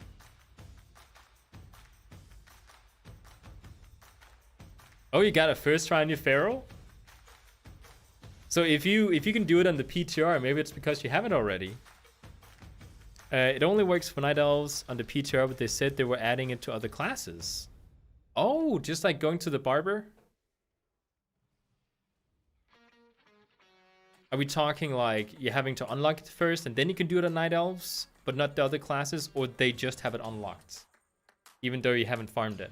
[SPEAKER 1] Oh, you got a first try on your Feral? So if you can do it on the PTR, maybe it's because you haven't already. It only works for Night Elves on the PTR, but they said they were adding it to other classes. Oh, just like going to the barber? Are we talking like you're having to unlock it first and then you can do it on Night Elves, but not the other classes, or they just have it unlocked, even though you haven't farmed it?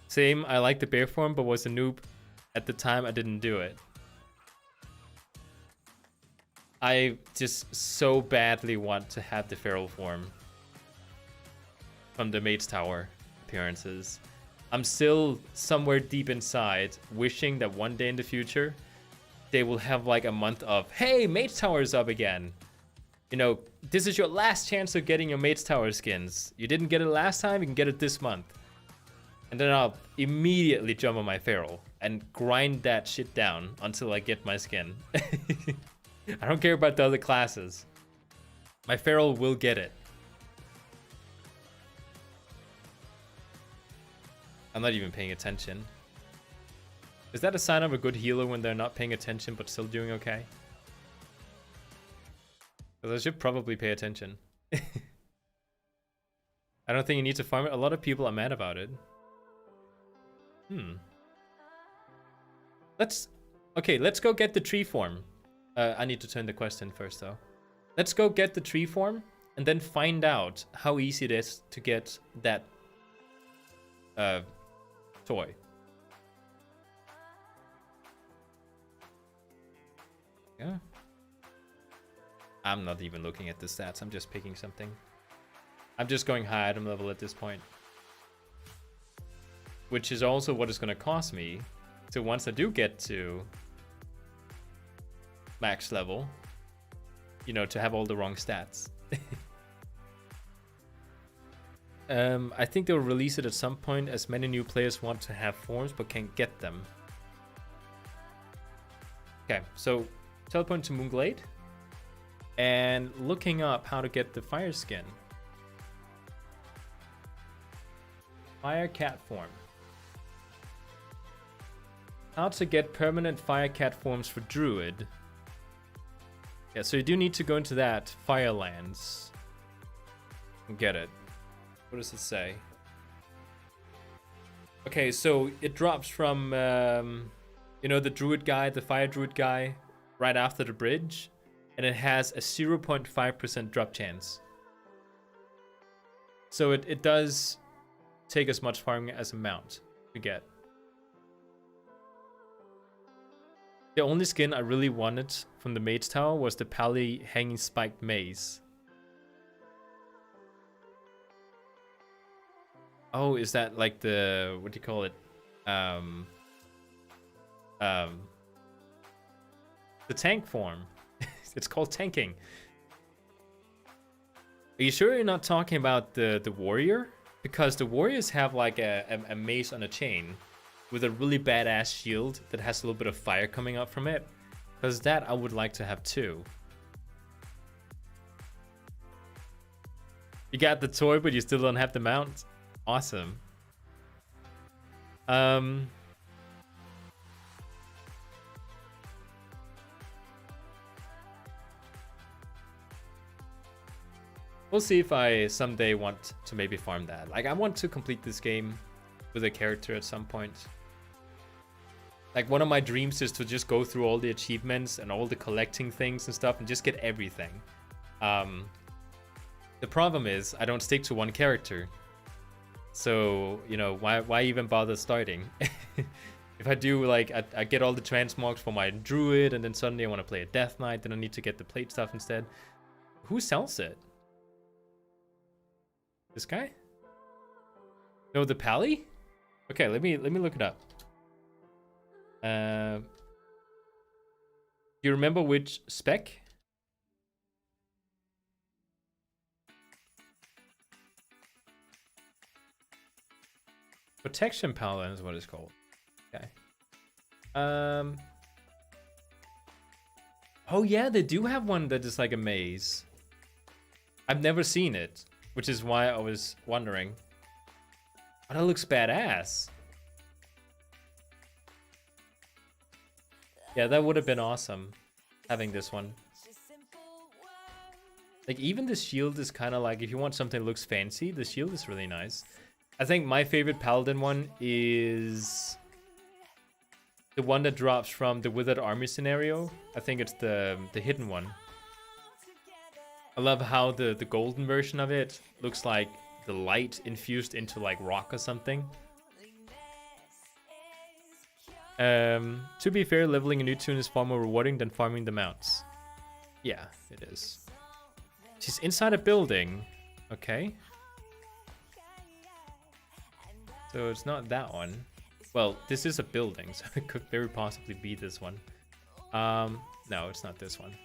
[SPEAKER 1] Same, I like the bear form, but was a noob. At the time, I didn't do it. I just so badly want to have the feral form from the Mage Tower appearances. I'm still somewhere deep inside wishing that one day in the future they will have like a month of, hey, Mage Tower is up again. You know, this is your last chance of getting your Mage Tower skins. You didn't get it last time, you can get it this month. And then I'll immediately jump on my feral and grind that shit down until I get my skin. I don't care about the other classes. My feral will get it. I'm not even paying attention. Is that a sign of a good healer when they're not paying attention but still doing okay? Because I should probably pay attention. I don't think you need to farm it. A lot of people are mad about it. Let's go get the tree form. I need to turn the quest in first though. Let's go get the tree form and then find out how easy it is to get that toy. Yeah. I'm not even looking at the stats. I'm just picking something. I'm just going high item level at this point. Which is also what it's going to cost me. So once I do get to max level, you know, to have all the wrong stats. I think they'll release it at some point, as many new players want to have forms but can't get them. Okay, so teleport to Moonglade and looking up how to get the fire skin. Fire cat form. How to get permanent fire cat forms for Druid. Yeah, so you do need to go into that Firelands and get it. What does it say? Okay, so it drops from, you know, the Druid guy, the Fire Druid guy, right after the bridge. And it has a 0.5% drop chance. So it does take as much farming as a mount to get. The only skin I really wanted from the Mage Tower was the Pally Hanging Spiked Maze. Oh, is that like the, what do you call it? The tank form. It's called tanking. Are you sure you're not talking about the warrior? Because the warriors have like a mace on a chain with a really badass shield that has a little bit of fire coming out from it. Because that I would like to have too. You got the toy, but you still don't have the mount? Awesome. We'll see if I someday want to maybe farm that. Like, I want to complete this game with a character at some point. Like, one of my dreams is to just go through all the achievements and all the collecting things and stuff and just get everything. The problem is I don't stick to one character. So, you know, why even bother starting? If I do, like, I get all the transmogs for my Druid and then suddenly I want to play a Death Knight, then I need to get the plate stuff instead. Who sells it? This guy? No, the Pally? Okay, let me look it up. You remember which spec? Protection Paladin is what it's called. Okay. Oh yeah, they do have one that is like a maze. I've never seen it, which is why I was wondering. Oh, that looks badass. Yeah, that would have been awesome, having this one. Like, even the shield is kind of like, if you want something that looks fancy, the shield is really nice. I think my favorite Paladin one is the one that drops from the Withered Army scenario. I think it's the hidden one. I love how the golden version of it looks like the light infused into like rock or something. To be fair, leveling a new tune is far more rewarding than farming the mounts. Yeah, it is. She's inside a building. Okay. So it's not that one. Well, this is a building, so it could very possibly be this one. No, it's not this one.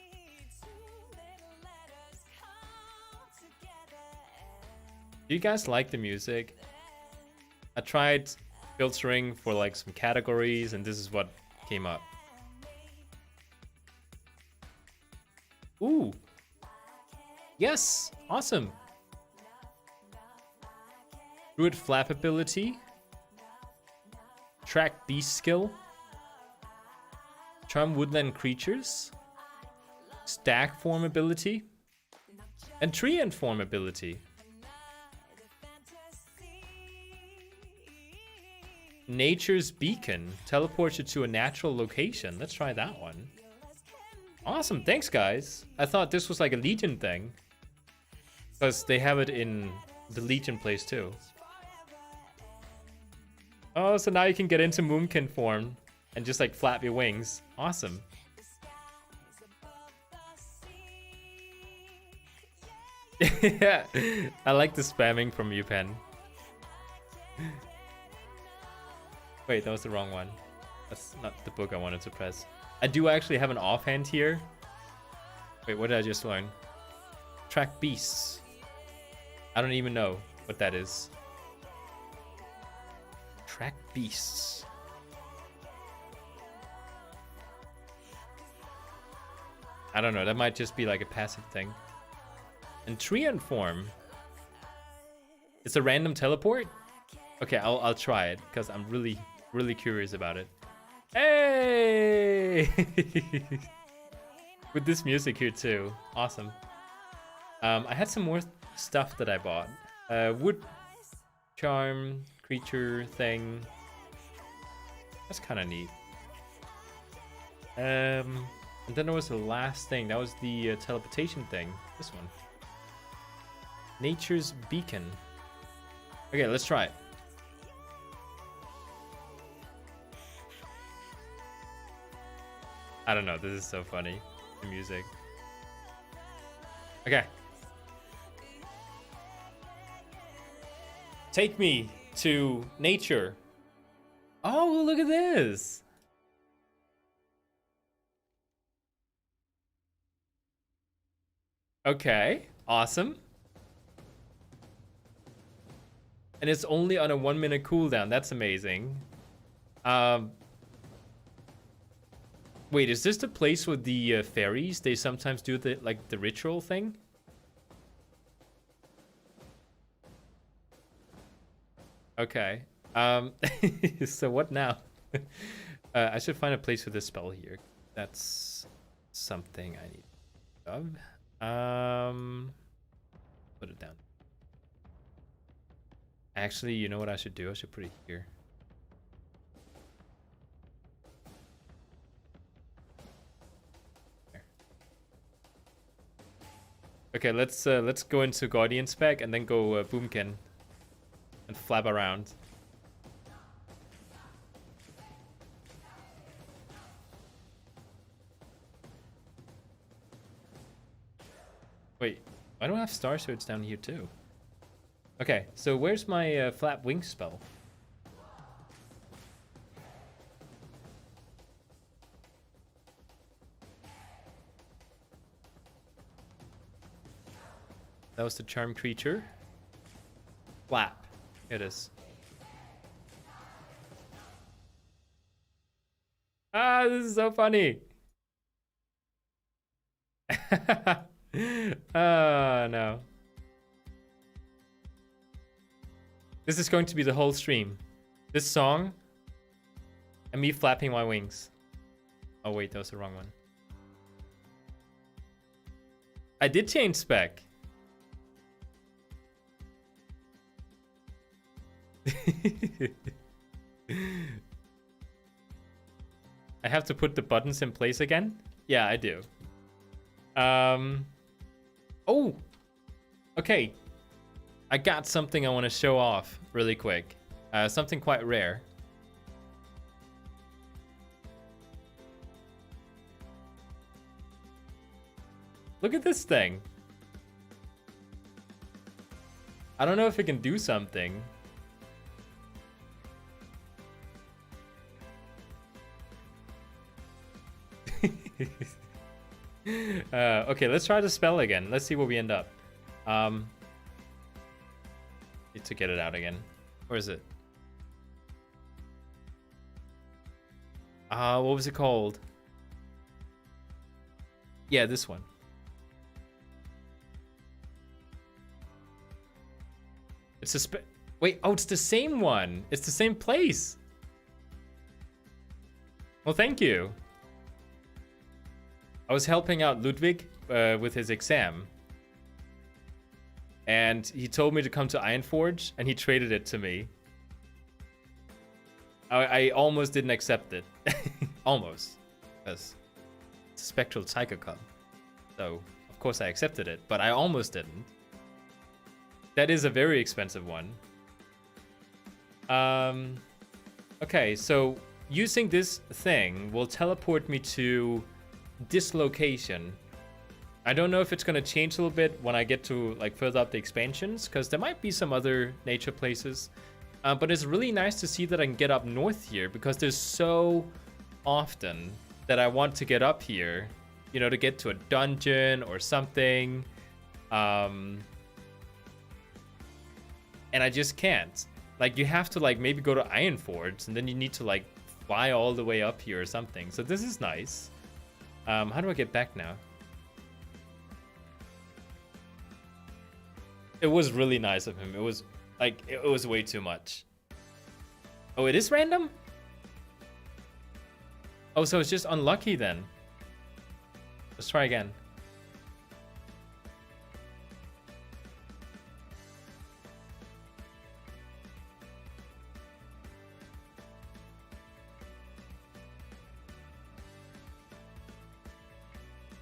[SPEAKER 1] Do you guys like the music? I tried filtering for like some categories, and this is what came up. Ooh. Yes, awesome. Druid flap ability. Track beast skill. Charm woodland creatures. Stack form ability. And tree and form ability. Nature's Beacon. Teleports you to a natural location. Let's try that one. Awesome, thanks guys. I thought this was like a Legion thing. Because they have it in the Legion place too. Oh, so now you can get into Moonkin form and just like flap your wings. Awesome. Yeah, I like the spamming from UPenn. Wait, that was the wrong one. That's not the book I wanted to press. I do actually have an offhand here. Wait, what did I just learn? Track beasts. I don't even know what that is. Track beasts. I don't know, that might just be like a passive thing. And tree and form. It's a random teleport? Okay, I'll try it because I'm really curious about it. Hey! With this music here too. Awesome. I had some more stuff that I bought. Wood charm creature thing. That's kind of neat. And then there was the last thing. That was the teleportation thing. This one. Nature's Beacon. Okay, let's try it. I don't know. This is so funny. The music. Okay. Take me to nature. Oh, look at this. Okay, awesome. And it's only on a 1 minute cooldown. That's amazing. Wait, is this the place with the fairies? They sometimes do the the ritual thing? Okay. So what now? I should find a place for this spell here. That's something I need of. Put it down. Actually, you know what I should do? I should put it here. There. Okay, let's go into Guardian spec and then go Boomkin and flap around. Wait, why do I have star swords down here too? Okay, so where's my flap wing spell? That was the charm creature. Flap. It is. Ah, this is so funny. Oh, no. This is going to be the whole stream. This song and me flapping my wings. Oh, wait, that was the wrong one. I did change spec. I have to put the buttons in place again? Yeah, I do. Oh! Okay. I got something I want to show off really quick. Something quite rare. Look at this thing. I don't know if it can do something. Okay, let's try the spell again. Let's see where we end up. Need to get it out again. Where is it? What was it called? Yeah, this one. It's a wait, oh, it's the same one. It's the same place. Well, thank you. I was helping out Ludwig with his exam. And he told me to come to Ironforge, and he traded it to me. I almost didn't accept it. Almost. Because it's a Spectral Psycho Cub. So, of course I accepted it, but I almost didn't. That is a very expensive one. Okay, so using this thing will teleport me to this location. I don't know if it's going to change a little bit when I get to like further up the expansions, because there might be some other nature places. But it's really nice to see that I can get up north here, because there's so often that I want to get up here, you know, to get to a dungeon or something. And I just can't. Like, you have to like maybe go to Ironforge, and then you need to like fly all the way up here or something. So this is nice. How do I get back now? It was really nice of him. It was like, it was way too much. Oh, it is random? Oh, so it's just unlucky then. Let's try again.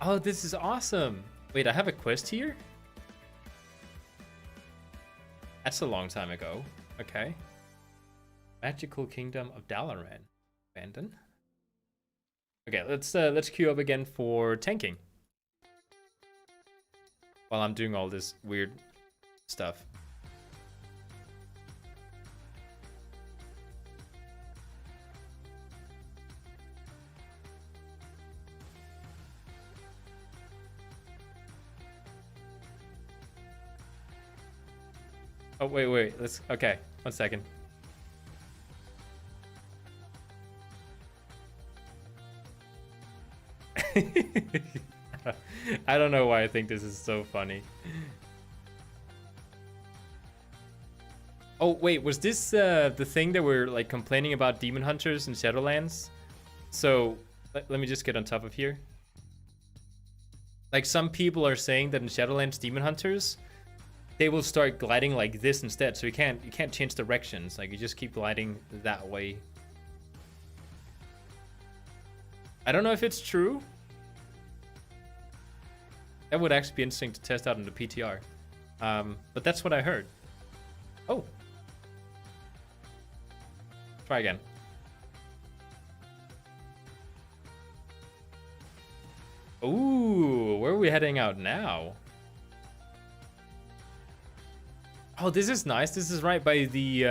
[SPEAKER 1] Oh, this is awesome. Wait, I have a quest here? That's a long time ago. Okay. Magical Kingdom of Dalaran. Abandon. Okay, let's queue up again for tanking. While I'm doing all this weird stuff. Oh, wait. Let's... Okay, 1 second. I don't know why I think this is so funny. Oh, wait, was this the thing that we're like complaining about demon hunters in Shadowlands? So, let me just get on top of here. Like, some people are saying that in Shadowlands demon hunters, they will start gliding like this instead, so you can't change directions. Like, you just keep gliding that way. I don't know if it's true. That would actually be interesting to test out in the PTR. But that's what I heard. Oh. Try again. Ooh, where are we heading out now? Oh, this is nice. This is right by the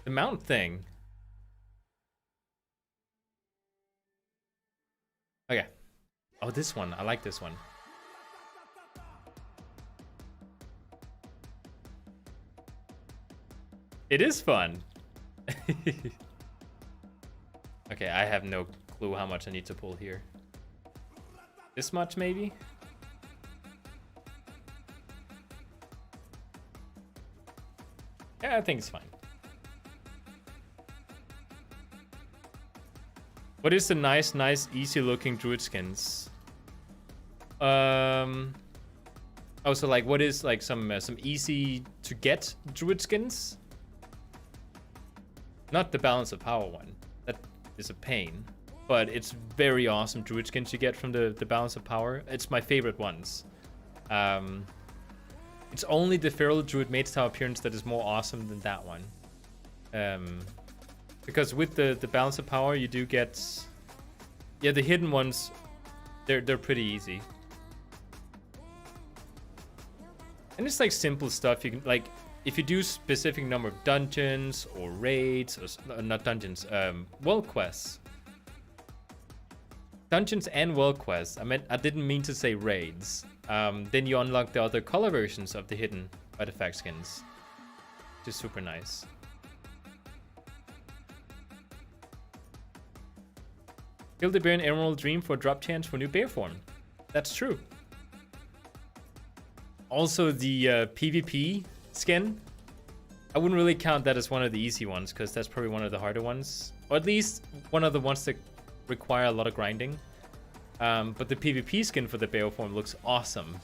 [SPEAKER 1] mount thing. Okay. Oh, this one. I like this one. It is fun. Okay, I have no clue how much I need to pull here. This much, maybe? Yeah, I think it's fine. What is the nice, easy-looking Druid skins? Oh, so like, what is like some easy-to-get Druid skins? Not the Balance of Power one. That is a pain. But it's very awesome Druid skins you get from the Balance of Power. It's my favorite ones. It's only the Feral Druid Mage Tower appearance that is more awesome than that one. Because with the Balance of Power, you do get... Yeah, the hidden ones, they're pretty easy. And it's like simple stuff. You can, like, if you do specific number of dungeons or raids, or not dungeons, world quests. Dungeons and world quests. I didn't mean to say raids. Then you unlock the other color versions of the hidden artifact skins, which is super nice. Kill the bear in Emerald Dream for drop chance for new bear form. That's true. Also, the PvP skin. I wouldn't really count that as one of the easy ones, because that's probably one of the harder ones. Or at least one of the ones that require a lot of grinding. But the PvP skin for the bear form looks awesome.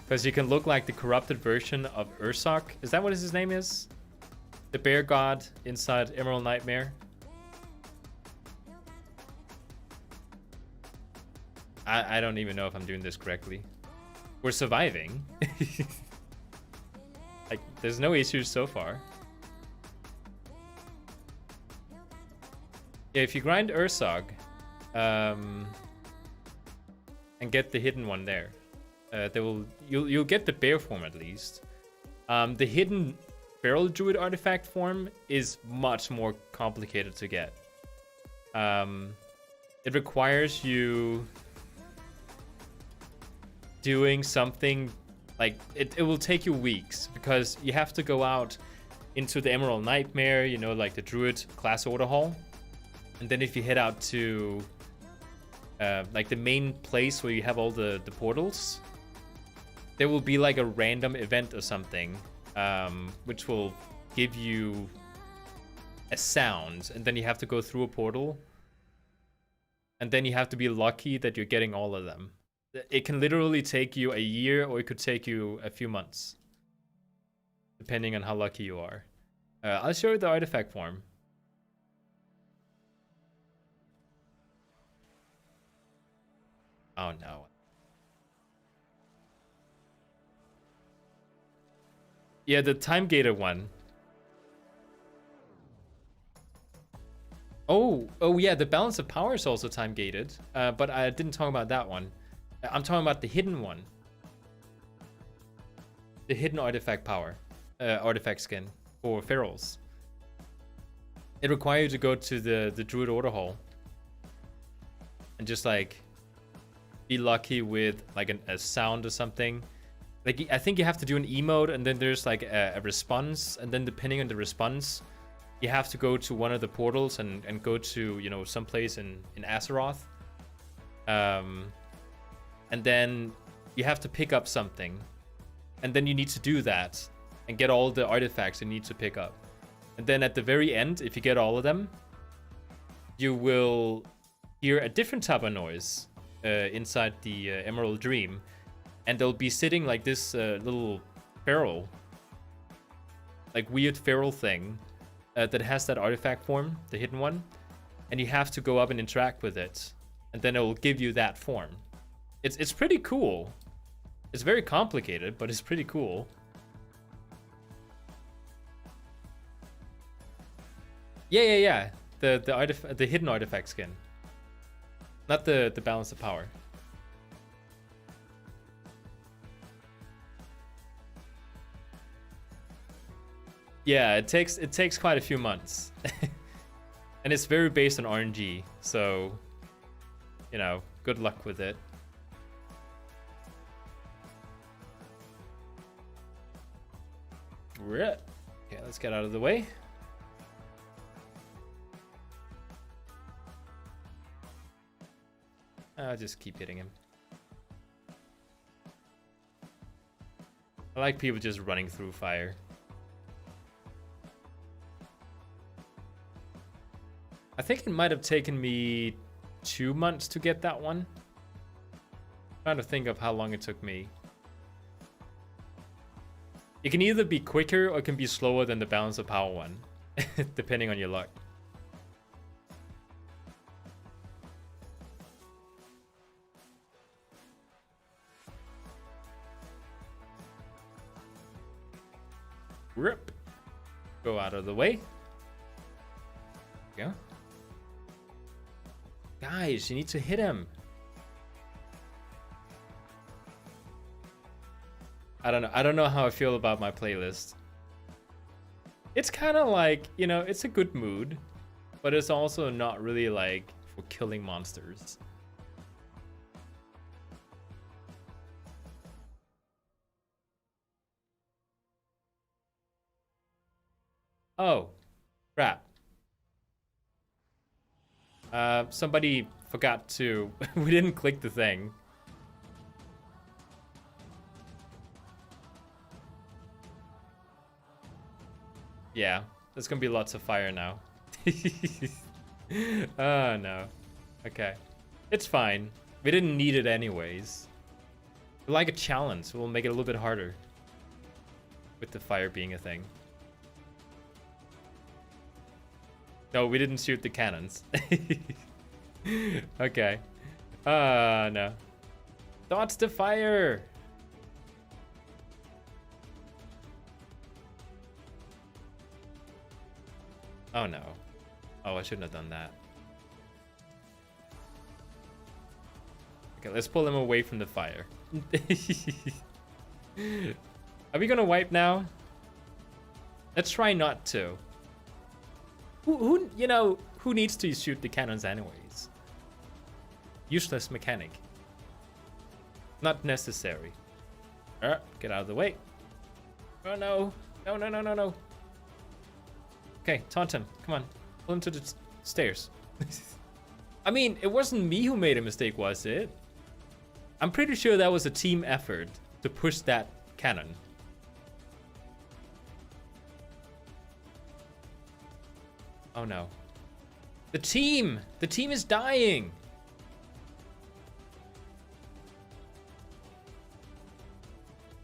[SPEAKER 1] Because you can look like the corrupted version of Ursoc. Is that what his name is? The bear god inside Emerald Nightmare. I don't even know if I'm doing this correctly. We're surviving. Like, there's no issues so far. Yeah, if you grind Ursoc, and get the hidden one there, you'll get the bear form at least. The hidden Feral Druid artifact form is much more complicated to get. It requires you doing something like it will take you weeks, because you have to go out into the Emerald Nightmare, you know, like the Druid class order hall, and then if you head out to like the main place where you have all the portals, there will be like a random event or something, which will give you a sound, and then you have to go through a portal, and then you have to be lucky that you're getting all of them. It can literally take you a year, or it could take you a few months, depending on how lucky you are. I'll show you the artifact form. Oh no. Yeah, the time gated one. Oh yeah, the Balance of Power is also time gated, but I didn't talk about that one. I'm talking about the hidden one. The hidden artifact power, artifact skin for ferals. It requires you to go to the Druid Order Hall and just like be lucky with like a sound or something. Like, I think you have to do an emote, and then there's like a response, and then depending on the response, you have to go to one of the portals and go to, you know, someplace in Azeroth. And then you have to pick up something, and then you need to do that and get all the artifacts you need to pick up. And then at the very end, if you get all of them, you will hear a different type of noise inside the Emerald Dream, and they'll be sitting like this little feral, like weird feral thing that has that artifact form, the hidden one, and you have to go up and interact with it, and then it will give you that form. It's pretty cool. It's very complicated, but it's pretty cool. Yeah. The hidden artifact skin, not the Balance of Power. Yeah, it takes quite a few months. And it's very based on RNG, so you know, good luck with it. Okay, let's get out of the way. I'll just keep hitting him. I like people just running through fire. I think it might have taken me 2 months to get that one. I'm trying to think of how long it took me. It can either be quicker or it can be slower than the Balance of Power one, depending on your luck. Rip. Go out of the way. There we go. Guys, you need to hit him. I don't know how I feel about my playlist. It's kind of like, you know, it's a good mood, but it's also not really like for killing monsters. Oh, crap. Somebody forgot to... we didn't click the thing. Yeah, there's gonna be lots of fire now. Oh, no. Okay. It's fine. We didn't need it anyways. We like a challenge. We'll make it a little bit harder. With the fire being a thing. No, we didn't shoot the cannons. Okay. No. Dodge the fire! Oh no. Oh, I shouldn't have done that. Okay, let's pull him away from the fire. Are we gonna wipe now? Let's try not to. Who you know, who needs to shoot the cannons anyways? Useless mechanic. Not necessary. Get out of the way. Oh no. No, no, no, no, no. Okay, taunt him. Come on. Pull him to the stairs. I mean, it wasn't me who made a mistake, was it? I'm pretty sure that was a team effort to push that cannon. Oh no. The team! The team is dying!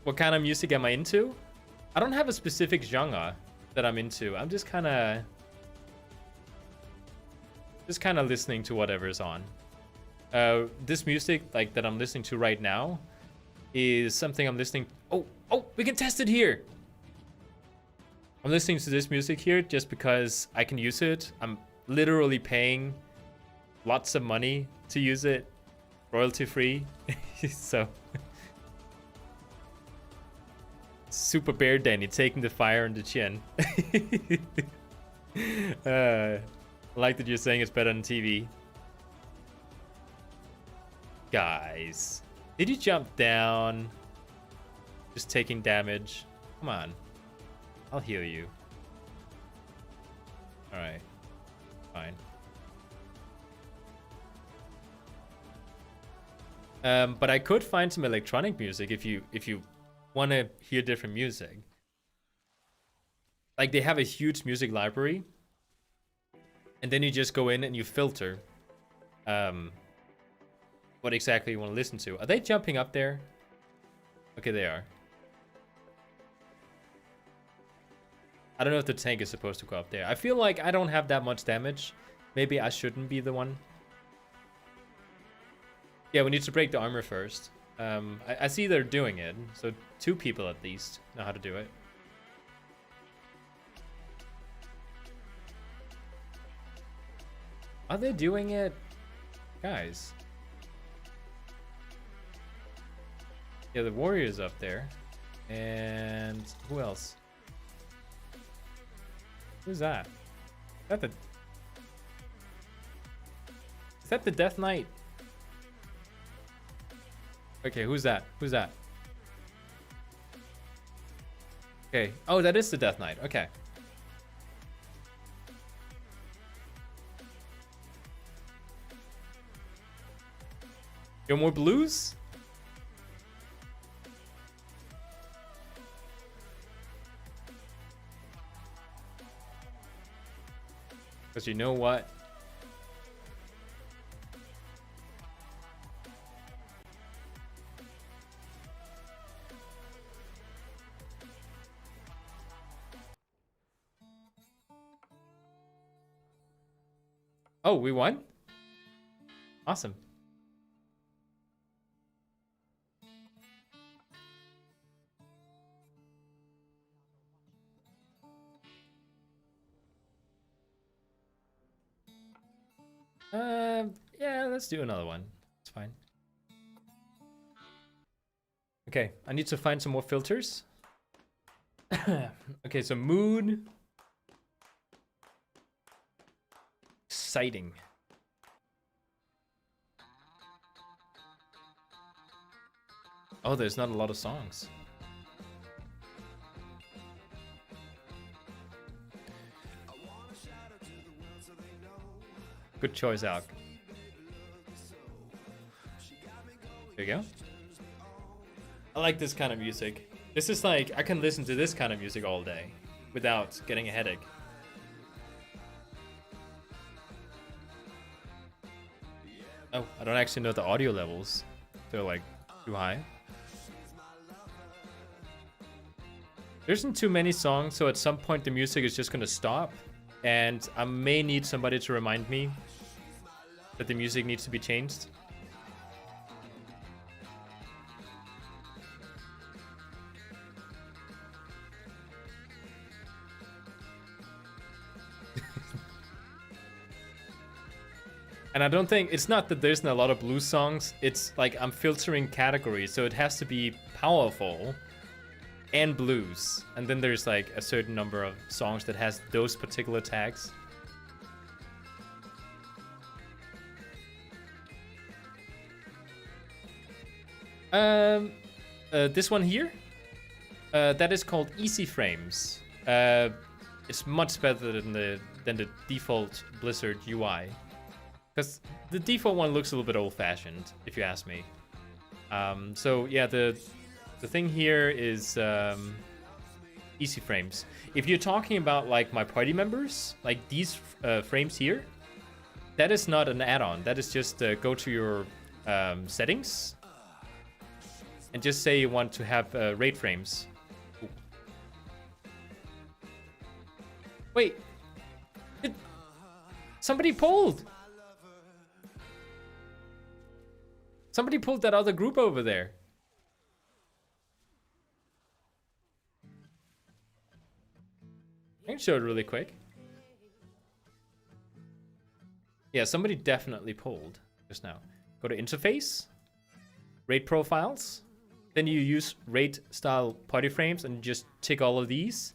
[SPEAKER 1] What kind of music am I into? I don't have a specific genre that I'm into. I'm just kind of listening to whatever's on. This music like that I'm listening to right now is something I'm listening. Oh, we can test it here. I'm listening to this music here just because I can use it. I'm literally paying lots of money to use it, royalty free. So Super Bear Danny taking the fire on the chin. I like that you're saying it's better on TV. Guys, did you jump down? Just taking damage. Come on. I'll heal you. Alright. Fine. But I could find some electronic music if you want to hear different music. Like, they have a huge music library. And then you just go in and you filter what exactly you want to listen to. Are they jumping up there? Okay, they are. I don't know if the tank is supposed to go up there. I feel like I don't have that much damage. Maybe I shouldn't be the one. Yeah, we need to break the armor first. I see they're doing it. So 2 people at least know how to do it. Are they doing it? Guys. Yeah, the warrior's up there. And who else? Who's that? Is that the Death Knight? Okay, who's that? Who's that? Okay. Oh, that is the Death Knight. Okay. You want more blues? Because you know what? Oh, we won? Awesome. Yeah, let's do another one. It's fine. Okay, I need to find some more filters. Okay, so mood. Exciting. Oh, there's not a lot of songs. Good choice, Alk. There you go. I like this kind of music. This is like, I can listen to this kind of music all day without getting a headache. Oh, I don't actually know the audio levels. They're like too high. There isn't too many songs, so at some point the music is just gonna stop. And I may need somebody to remind me that the music needs to be changed. And I don't think, it's not that there's not a lot of blues songs, it's like I'm filtering categories, so it has to be powerful and blues. And then there's like a certain number of songs that has those particular tags. This one here, that is called Easy Frames. It's much better than the default Blizzard UI. Because the default one looks a little bit old-fashioned, if you ask me. So yeah, the thing here is easy frames. If you're talking about like my party members, like these frames here, that is not an add-on. That is just go to your settings and just say you want to have rate frames. Ooh. Wait, somebody pulled. Somebody pulled that other group over there. I can show it really quick. Yeah, somebody definitely pulled just now. Go to interface, rate profiles, then you use rate style party frames and just tick all of these.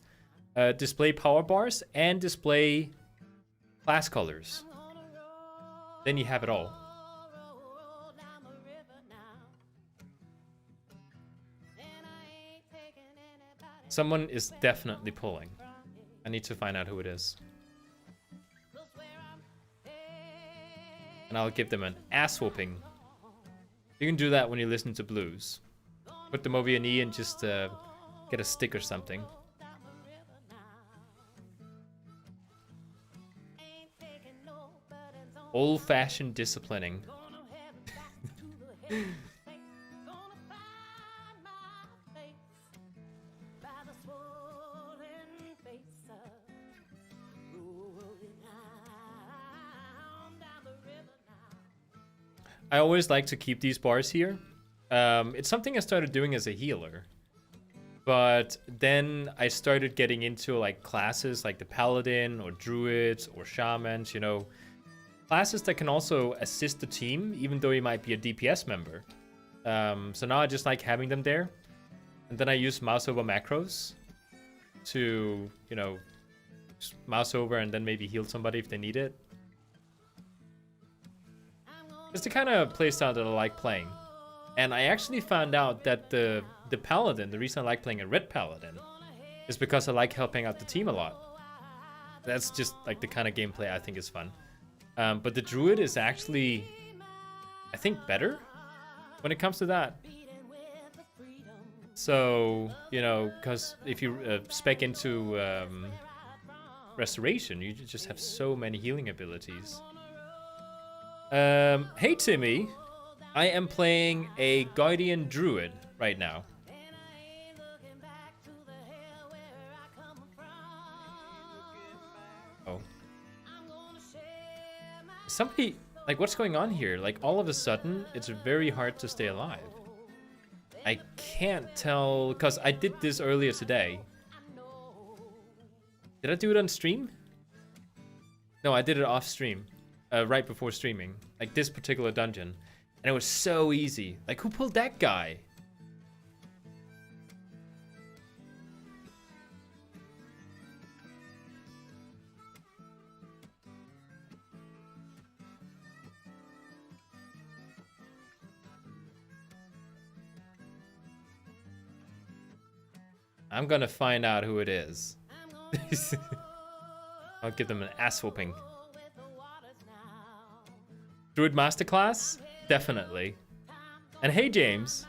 [SPEAKER 1] Display power bars and display class colors. Then you have it all. Someone is definitely pulling. I need to find out who it is. And I'll give them an ass whooping. You can do that when you listen to blues. Put them over your knee and just get a stick or something. Old-fashioned disciplining. I always like to keep these bars here. It's something I started doing as a healer. But then I started getting into like classes like the Paladin or Druids or Shamans, you know. Classes that can also assist the team, even though you might be a DPS member. So now I just like having them there. And then I use mouse over macros to, you know, Just mouse over and then maybe heal somebody if they need it. It's the kind of playstyle that I like playing. And I actually found out that the paladin, the reason I like playing a red paladin, is because I like helping out the team a lot. That's just like the kind of gameplay I think is fun. But the druid is actually, I think, better when it comes to that. So, you know, because if you spec into restoration, you just have so many healing abilities. Hey Timmy, I am playing a Guardian Druid right now. Oh. Somebody, like, what's going on here? Like, all of a sudden, it's very hard to stay alive. I can't tell, because I did this earlier today. Did I do it on stream? No, I did it off stream. Right before streaming. Like, this particular dungeon. And it was so easy. Like, who pulled that guy? I'm gonna find out who it is. I'll give them an ass whooping. Druid Masterclass? Definitely. And hey, James.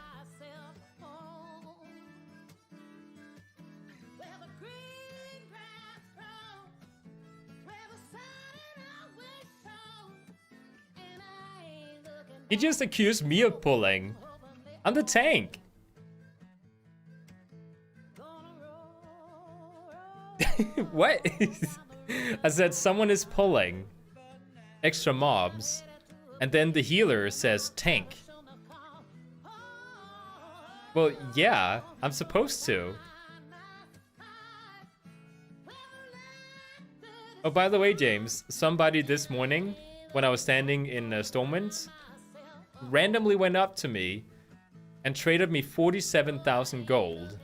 [SPEAKER 1] He just accused me of pulling. I'm the tank. What? I said someone is pulling extra mobs, and then the healer says tank. Well, yeah, I'm supposed to. Oh, by the way, James, somebody this morning, when I was standing in Stormwinds, randomly went up to me and traded me 47,000 gold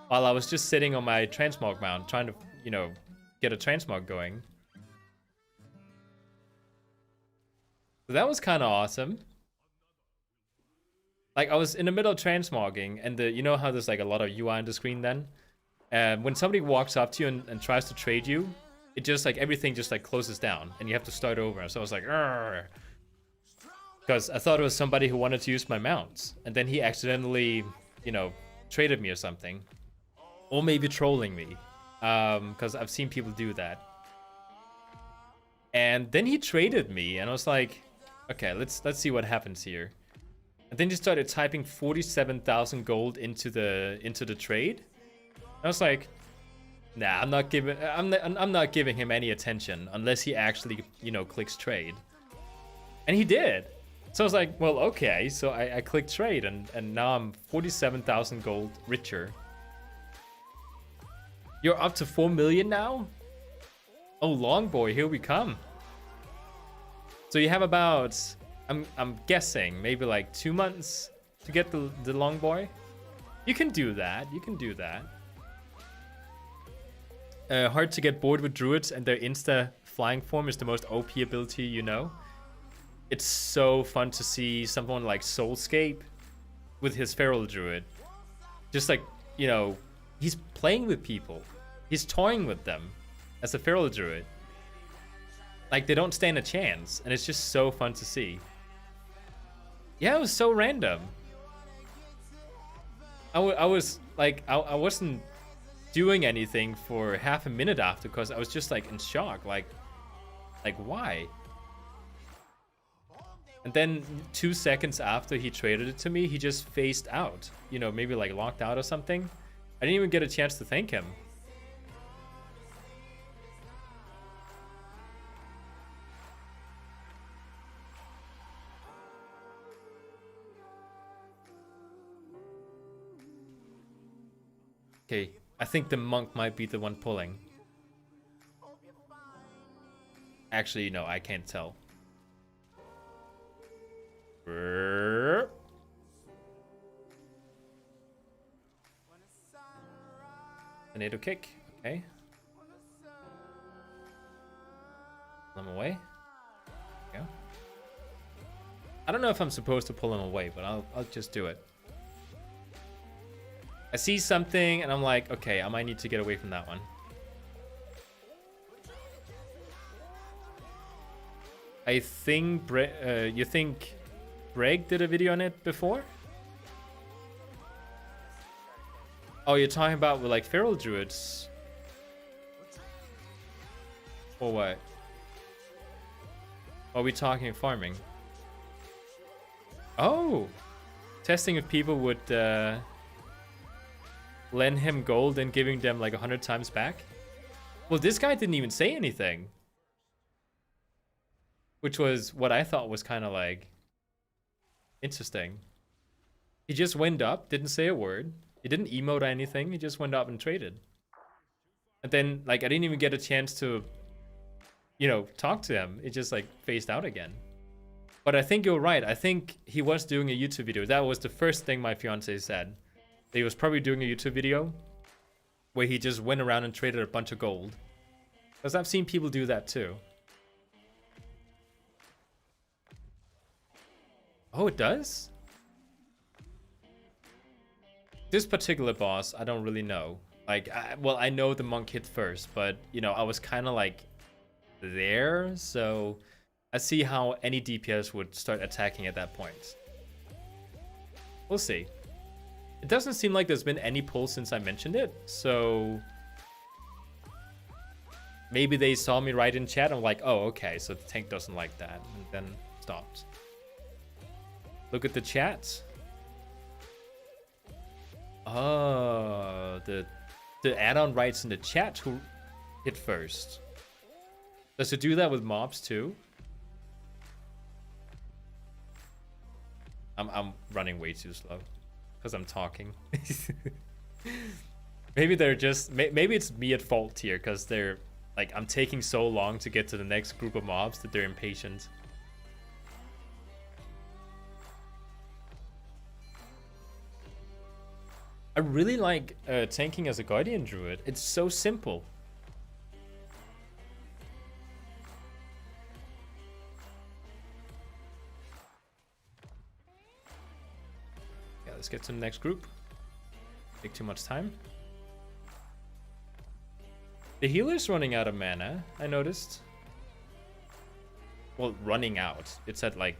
[SPEAKER 1] while I was just sitting on my transmog mount trying to, you know, get a transmog going. So that was kind of awesome. Like, I was in the middle of transmogging, and you know how there's like a lot of UI on the screen then? When somebody walks up to you and tries to trade you, it just like, everything just like closes down and you have to start over. So I was like, argh. Because I thought it was somebody who wanted to use my mounts. And then he accidentally, you know, traded me or something. Or maybe trolling me. Because I've seen people do that. And then he traded me, and I was like, okay, let's see what happens here. And then he started typing 47,000 gold into the trade. I was like, nah, I'm not giving him any attention unless he actually, you know, clicks trade. And he did. So I was like, well, okay. So I clicked trade, and now I'm 47,000 gold richer. You're up to 4 million now? Oh, long boy, here we come. So you have about, I'm guessing, maybe like 2 months to get the long boy. You can do that. You can do that. Hard to get bored with druids, and their insta flying form is the most OP ability you know. It's so fun to see someone like Soulscape with his feral druid. Just like, you know, he's playing with people. He's toying with them as a feral druid. Like, they don't stand a chance, and it's just so fun to see. Yeah, it was so random. I was like, I wasn't doing anything for half a minute after, because I was just like in shock. Like why? And then 2 seconds after he traded it to me, he just phased out. You know, maybe like locked out or something. I didn't even get a chance to thank him. Okay, I think the monk might be the one pulling. Actually, no, I can't tell. Tornado kick, okay. Pull him away. There we go. I don't know if I'm supposed to pull him away, but I'll just do it. I see something and I'm like, okay, I might need to get away from that one. I think you think Greg did a video on it before? Oh, you're talking about with like feral druids? Or what? Are we talking farming? Oh! Testing if people would lend him gold and giving them like 100 times back? Well, this guy didn't even say anything. Which was what I thought was kind of like interesting. He just went up, didn't say a word. He didn't emote or anything. He just went up and traded. And then like I didn't even get a chance to, you know, talk to him. It just like phased out again. But I think you're right. I think he was doing a YouTube video. That was the first thing my fiance said. That he was probably doing a YouTube video where he just went around and traded a bunch of gold. Because I've seen people do that too. Oh, it does? This particular boss, I don't really know. Like, well, I know the monk hit first, but, you know, I was kind of like there, so I see how any DPS would start attacking at that point. We'll see. It doesn't seem like there's been any pull since I mentioned it, so maybe they saw me right in chat and were like, oh, okay, so the tank doesn't like that, and then stopped. Look at the chat. Oh, the add-on writes in the chat who hit first. Does it do that with mobs too? I'm running way too slow because I'm talking. Maybe they're just maybe it's me at fault here because they're like I'm taking so long to get to the next group of mobs that they're impatient. I really like tanking as a Guardian Druid. It's so simple. Yeah, let's get to the next group. Take too much time. The healer's running out of mana, I noticed. Well, running out. It's at like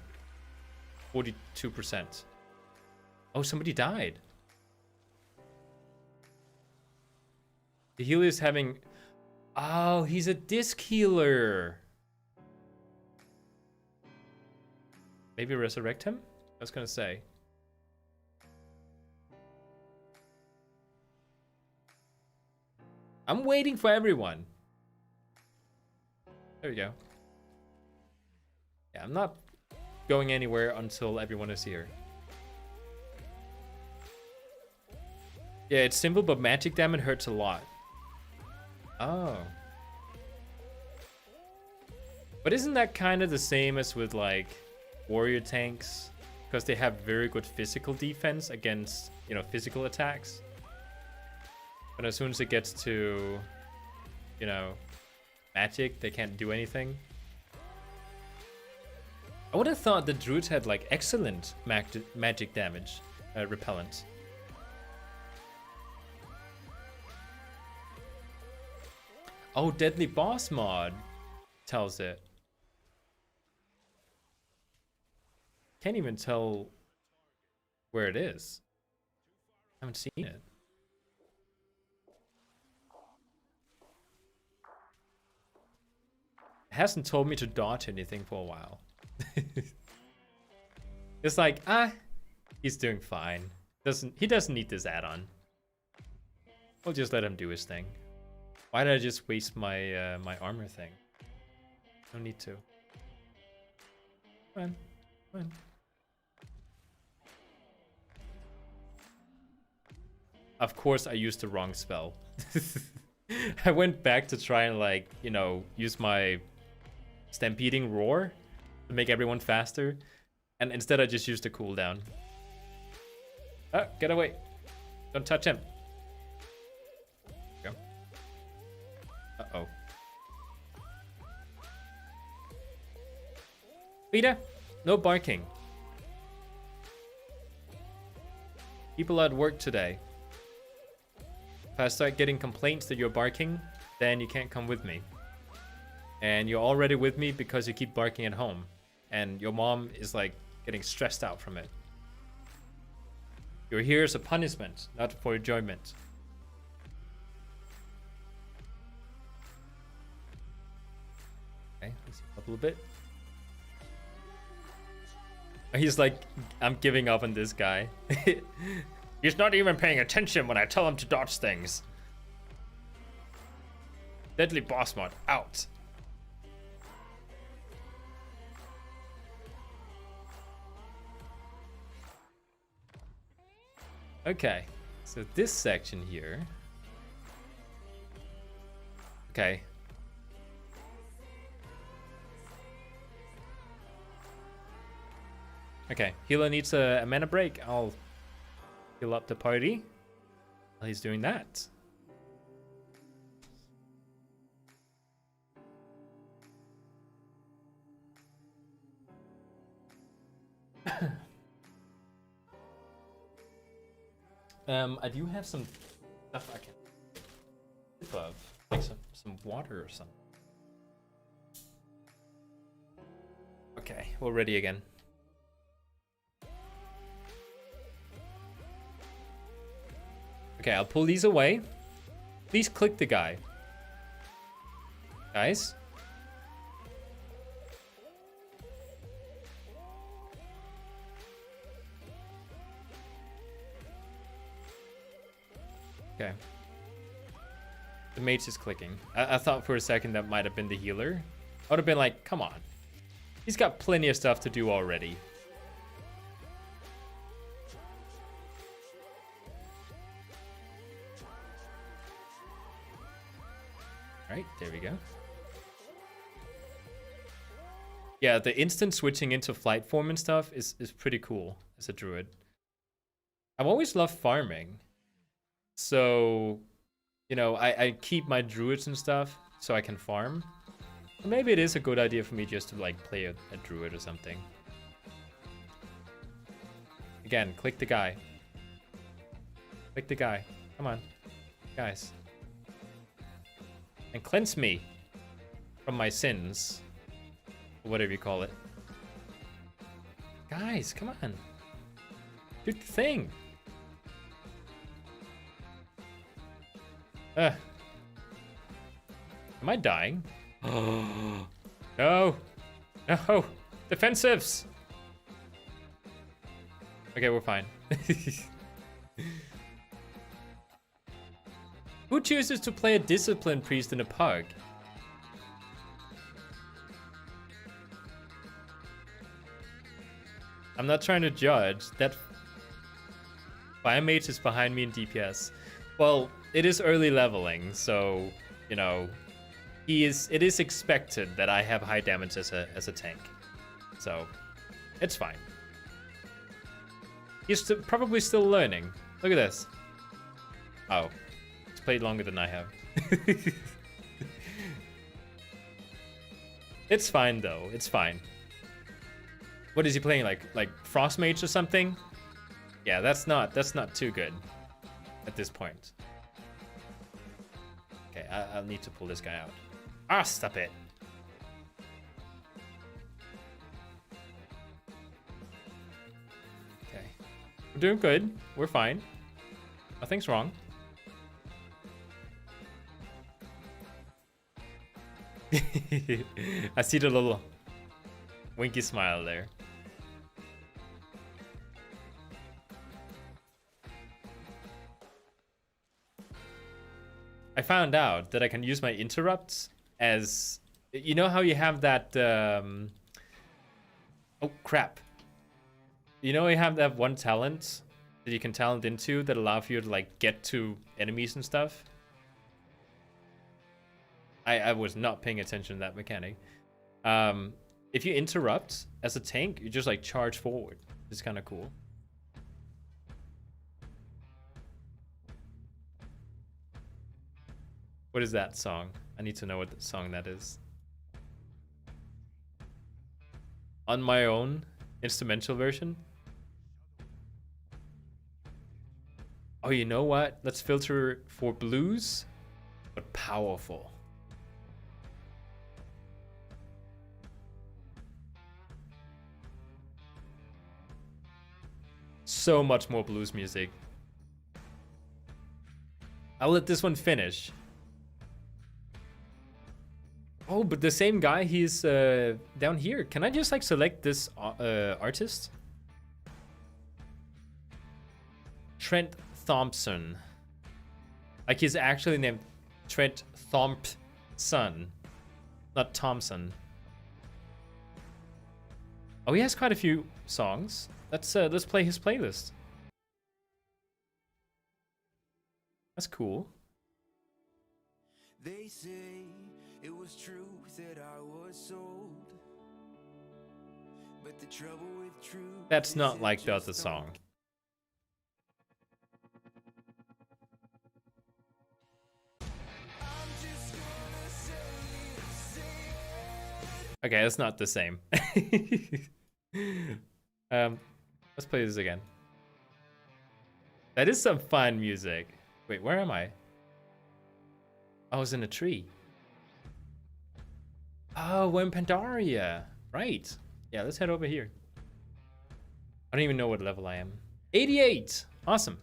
[SPEAKER 1] 42%. Oh, somebody died. The healer is having... Oh, he's a disc healer. Maybe resurrect him? I was gonna say. I'm waiting for everyone. There we go. Yeah, I'm not going anywhere until everyone is here. Yeah, it's simple, but magic damage hurts a lot. Oh. But isn't that kind of the same as with like warrior tanks? Because they have very good physical defense against, you know, physical attacks. But as soon as it gets to, you know, magic, they can't do anything. I would have thought the druids had like excellent magic damage repellent. Oh, Deadly Boss mod tells it. Can't even tell where it is. I haven't seen it. It hasn't told me to dodge anything for a while. It's like, he's doing fine. He doesn't need this add-on. We'll just let him do his thing. Why did I just waste my my armor thing? No need to. Come on, come on. Of course I used the wrong spell. I went back to try and like, you know, use my stampeding roar to make everyone faster. And instead I just used the cooldown. Oh, get away. Don't touch him. Go. Uh-oh. Peter, no barking. People at work today. If I start getting complaints that you're barking, then you can't come with me. And you're already with me because you keep barking at home. And your mom is like getting stressed out from it. You're here as a punishment, not for enjoyment. Okay, let's see a little bit. He's like, I'm giving up on this guy. He's not even paying attention when I tell him to dodge things. Deadly boss mod out. Okay, so this section here. Okay. Okay, healer needs a mana break. I'll heal up the party while he's doing that. I do have some stuff I can sip of, like some water or something. Okay, we're ready again. Okay, I'll pull these away. Please click the guy. Guys? Okay. The mage is clicking. I thought for a second that might have been the healer. I would have been like, come on. He's got plenty of stuff to do already. Alright, there we go. Yeah, the instant switching into flight form and stuff is pretty cool as a druid. I've always loved farming. So, you know, I keep my druids and stuff so I can farm. Or maybe it is a good idea for me just to like play a druid or something. Again, click the guy. Click the guy. Come on, guys. And cleanse me from my sins. Or whatever you call it. Guys, come on. Do the thing. Am I dying? Oh no. No. Defensives. Okay, we're fine. Who chooses to play a discipline priest in a pug? I'm not trying to judge. That Fire Mage is behind me in DPS. Well, it is early leveling, so you know, it is expected that I have high damage as a tank. So it's fine. He's probably still learning. Look at this. Oh. Played longer than I have. It's fine though. It's fine. What is he playing, like Frost Mage or something? Yeah, that's not too good at this point. Okay, I'll need to pull this guy out. Ah, stop it. Okay. We're doing good. We're fine. Nothing's wrong. I see the little winky smile there. I found out that I can use my interrupts as... You know how you have that... Oh, crap. You know you have that one talent that you can talent into that allows you to, like, get to enemies and stuff? I was not paying attention to that mechanic. If you interrupt as a tank, you just, like, charge forward. It's kind of cool. What is that song? I need to know what song that is. on my own instrumental version. Oh, you know what? Let's filter for blues, but powerful. So much more blues music. I'll let this one finish. Oh, but the same guy, he's down here. Can I just like select this artist? Trent Thompson. Like he's actually named Trent Thompson, not Thompson. Oh, he has quite a few songs. Let's play his playlist. That's cool.
[SPEAKER 3] They say it was true that I was sold, but the trouble with truth.
[SPEAKER 1] That's not like the other song. Okay, that's not the same. Let's play this again. That is some fun music. Wait, where am I? I was in a tree. Oh, we're in Pandaria. Right. Yeah, let's head over here. I don't even know what level I am. 88. Awesome.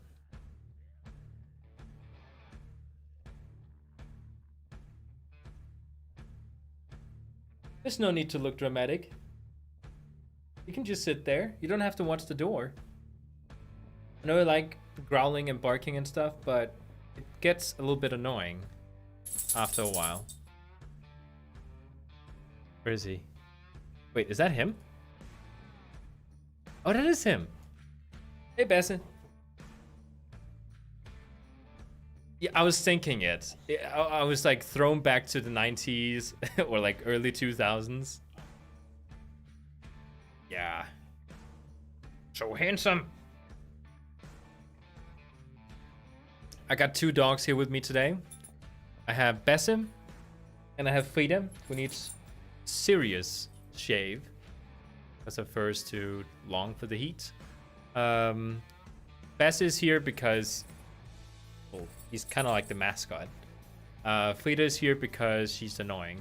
[SPEAKER 1] There's no need to look dramatic. You can just sit there. You don't have to watch the door. I know I like growling and barking and stuff, but it gets a little bit annoying after a while. Where is he? Wait, is that him? Oh, that is him. Hey, Besson. Yeah, I was thinking it. I was like thrown back to the 90s or like early 2000s. Yeah. So handsome. I got two dogs here with me today. I have Bessim and I have Frida, who needs serious shave because her fur is too long for the heat. Bess is here because, well, he's kind of like the mascot. Frida is here because she's annoying.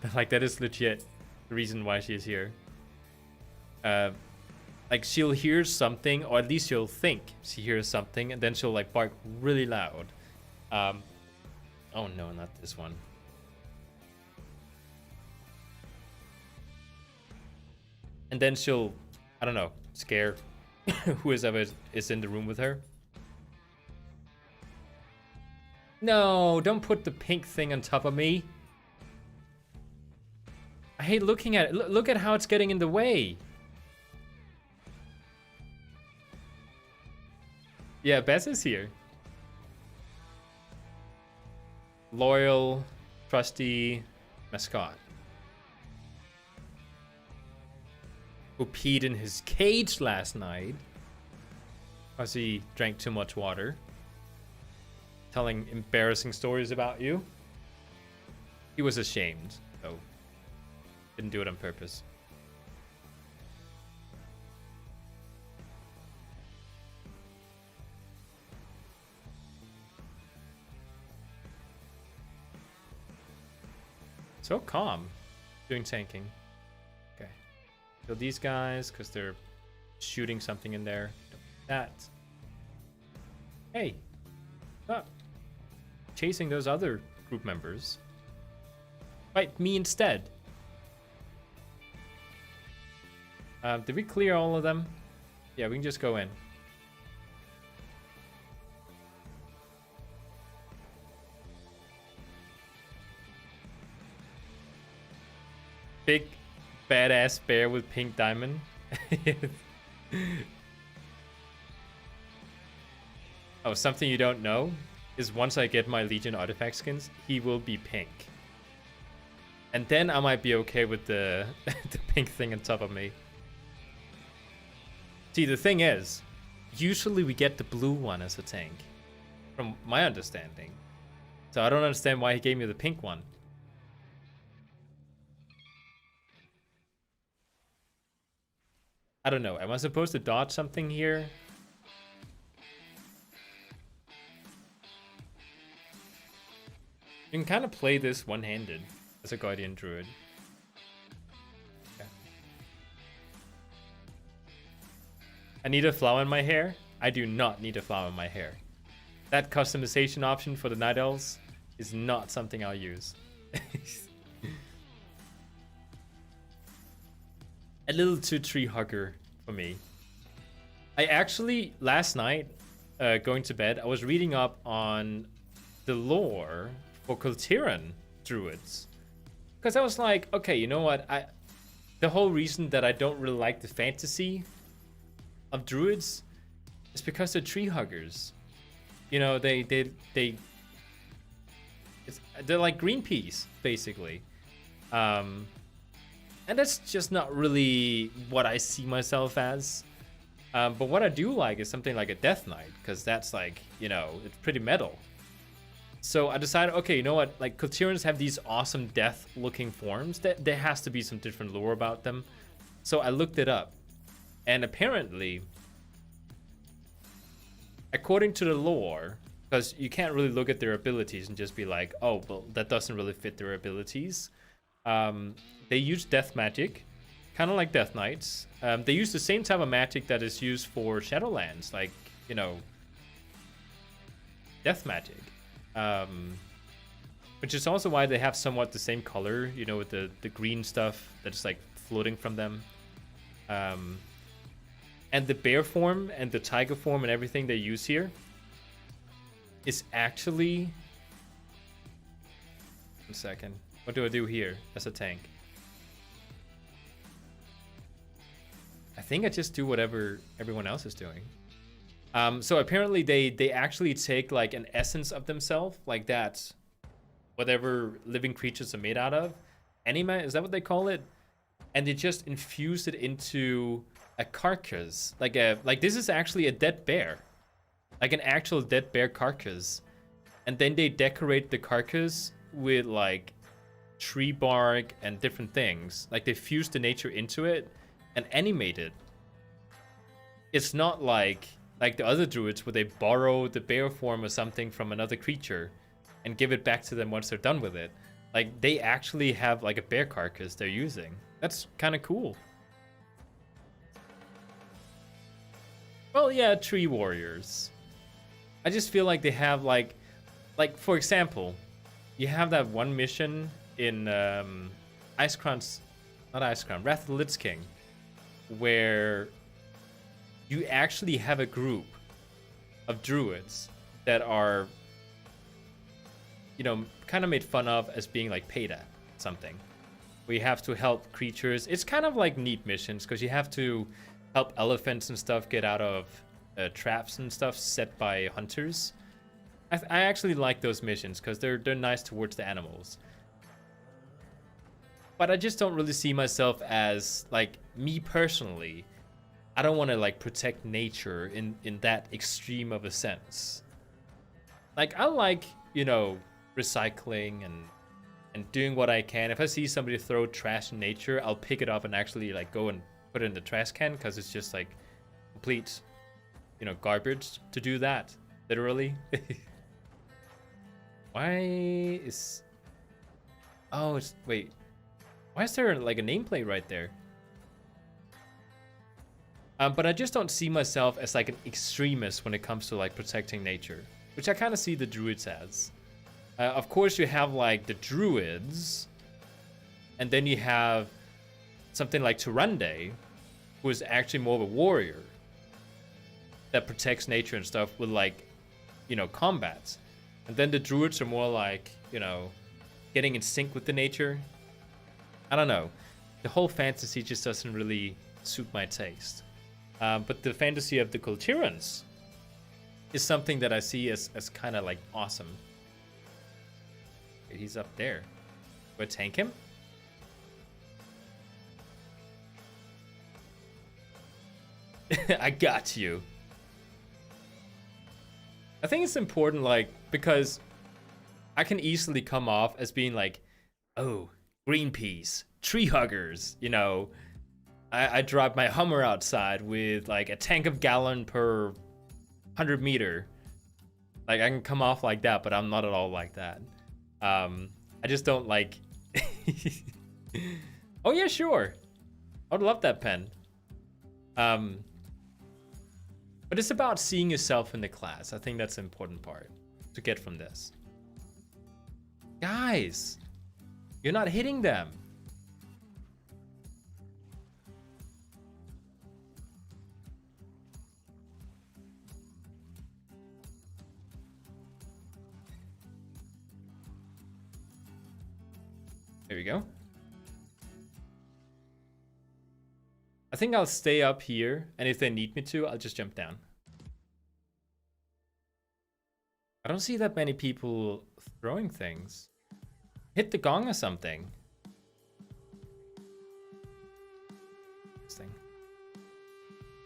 [SPEAKER 1] But like that is legit the reason why she's here. Like she'll hear something, or at least she'll think she hears something, and then she'll like bark really loud. Oh no, not this one. And then she'll, I don't know, scare whoever is in the room with her. No, don't put the pink thing on top of me. I hate looking at it. Look at how it's getting in the way. Yeah, Bess is here. Loyal, trusty mascot. Who peed in his cage last night because he drank too much water. Telling embarrassing stories about you. He was ashamed, though. Didn't do it on purpose. So calm. Doing tanking. Okay. Kill these guys because they're shooting something in there. Don't do that. Hey. Stop. Chasing those other group members. Fight me instead. Did we clear all of them? Yeah, we can just go in. Big badass bear with pink diamond. Oh, something you don't know is once I get my Legion artifact skins, he will be pink. And then I might be okay with the, the pink thing on top of me. See, the thing is, usually we get the blue one as a tank, from my understanding. So I don't understand why he gave me the pink one. I don't know. Am I supposed to dodge something here? You can kind of play this one-handed as a Guardian Druid. Okay. I need a flower in my hair? I do not need a flower in my hair. That customization option for the Night Elves is not something I'll use. A little too tree hugger for me. I actually, last night, going to bed, I was reading up on the lore for Kultiran Druids. Because I was like, okay, you know what? The whole reason that I don't really like the fantasy of Druids is because they're tree huggers. You know, they're like Greenpeace, basically. And that's just not really what I see myself as. But what I do like is something like a Death Knight, because that's like, you know, it's pretty metal. So I decided, okay, you know what? Like, Kultirans have these awesome death-looking forms. There has to be some different lore about them. So I looked it up. And apparently, according to the lore, because you can't really look at their abilities and just be like, oh, well, that doesn't really fit their abilities. They use death magic, kind of like Death Knights. They use the same type of magic that is used for Shadowlands, like, you know, death magic. Which is also why they have somewhat the same color, you know, with the green stuff that's like floating from them. And the bear form and the tiger form and everything they use here is actually... One second. What do I do here as a tank? I think I just do whatever everyone else is doing. So apparently they actually take like an essence of themselves, like that, whatever living creatures are made out of. Anima, is that what they call it? And they just infuse it into a carcass. Like this is actually a dead bear. Like an actual dead bear carcass. And then they decorate the carcass with like tree bark and different things. Like they fuse the nature into it and animate it. It's not like the other druids where they borrow the bear form or something from another creature and give it back to them once they're done with it. Like, they actually have like a bear carcass they're using. That's kind of cool. Well, yeah, tree warriors. I just feel like they have like for example, you have that one mission in Wrath of the Lich King, where you actually have a group of druids that are, you know, kind of made fun of as being like paid at something. Where you have to help creatures. It's kind of like neat missions because you have to help elephants and stuff get out of traps and stuff set by hunters. I actually like those missions because they're nice towards the animals. But I just don't really see myself as, like, me personally. I don't want to like protect nature in that extreme of a sense. Like, I like, you know, recycling and doing what I can. If I see somebody throw trash in nature, I'll pick it up and actually like go and put it in the trash can because it's just like complete, you know, garbage to do that, literally. Why is... Oh, it's... Wait. Why is there like a nameplate right there? But I just don't see myself as like an extremist when it comes to like protecting nature, which I kind of see the druids as. Of course, you have like the druids, and then you have something like Tyrande, who is actually more of a warrior that protects nature and stuff with like, you know, combat. And then the druids are more like, you know, getting in sync with the nature. I don't know. The whole fantasy just doesn't really suit my taste. But the fantasy of the Kultirans is something that I see as kind of like awesome. Okay, he's up there. Do I tank him? I got you. I think it's important, like, because I can easily come off as being like, oh, Greenpeace, tree huggers, you know. I drive my Hummer outside with like a tank of gallon per 100 meter. Like I can come off like that, but I'm not at all like that. I just don't like. Oh yeah, sure. I would love that pen. But it's about seeing yourself in the class. I think that's the important part to get from this. Guys, you're not hitting them. There we go. I think I'll stay up here, and if they need me to, I'll just jump down. I don't see that many people throwing things. Hit the gong or something. Interesting.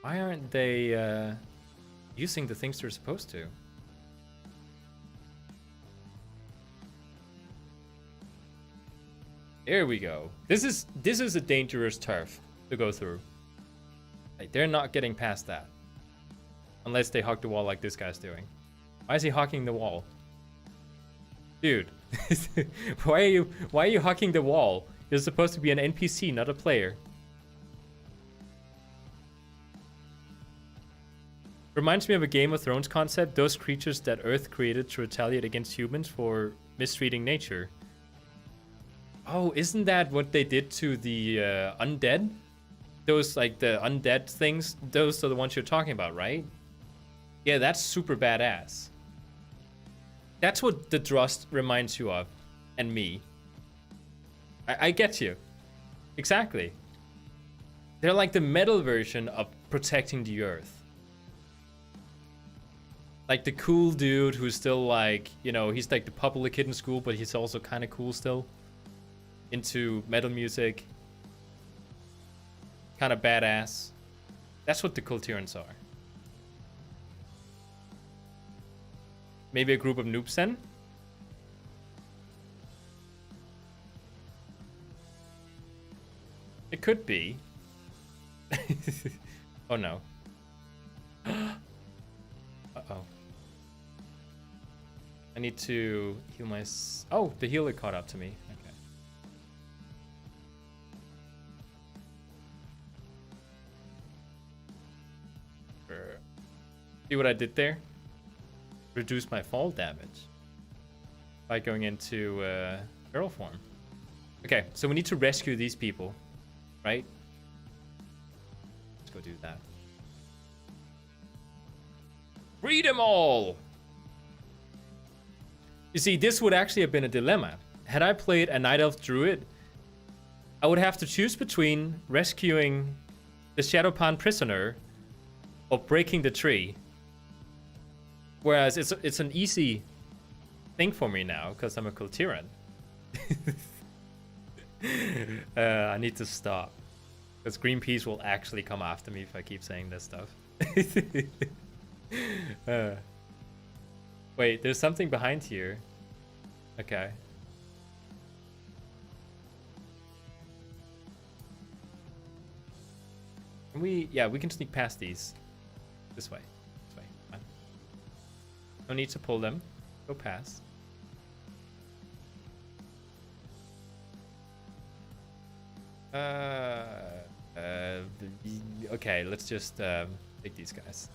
[SPEAKER 1] Why aren't they using the things they're supposed to? There we go. This is a dangerous turf to go through. Like, they're not getting past that. Unless they hug the wall like this guy's doing. Why is he hugging the wall? Dude. why are you hugging the wall? You're supposed to be an NPC, not a player. Reminds me of a Game of Thrones concept. Those creatures that Earth created to retaliate against humans for mistreating nature. Oh, isn't that what they did to the undead? Those, like, the undead things, those are the ones you're talking about, right? Yeah, that's super badass. That's what the Drust reminds you of, and me. I get you. Exactly. They're like the metal version of protecting the Earth. Like the cool dude who's still like, you know, he's like the popular kid in school, but he's also kind of cool still. Into metal music. Kind of badass. That's what the Kultirans are. Maybe a group of noobs then? It could be. Oh no. Uh-oh. I need to heal my... Oh, the healer caught up to me. Okay. See what I did there? Reduce my fall damage by going into feral form. Okay, so we need to rescue these people, right? Let's go do that. Free them all! You see, this would actually have been a dilemma. Had I played a Night Elf Druid, I would have to choose between rescuing the Shadowpan prisoner or breaking the tree. Whereas it's an easy thing for me now, because I'm a Kultiran. I need to stop. Because Greenpeace will actually come after me if I keep saying this stuff. Wait, there's something behind here. Okay. Yeah, we can sneak past these. This way. This way. Fine. No need to pull them. Go past. Okay, let's just take these guys.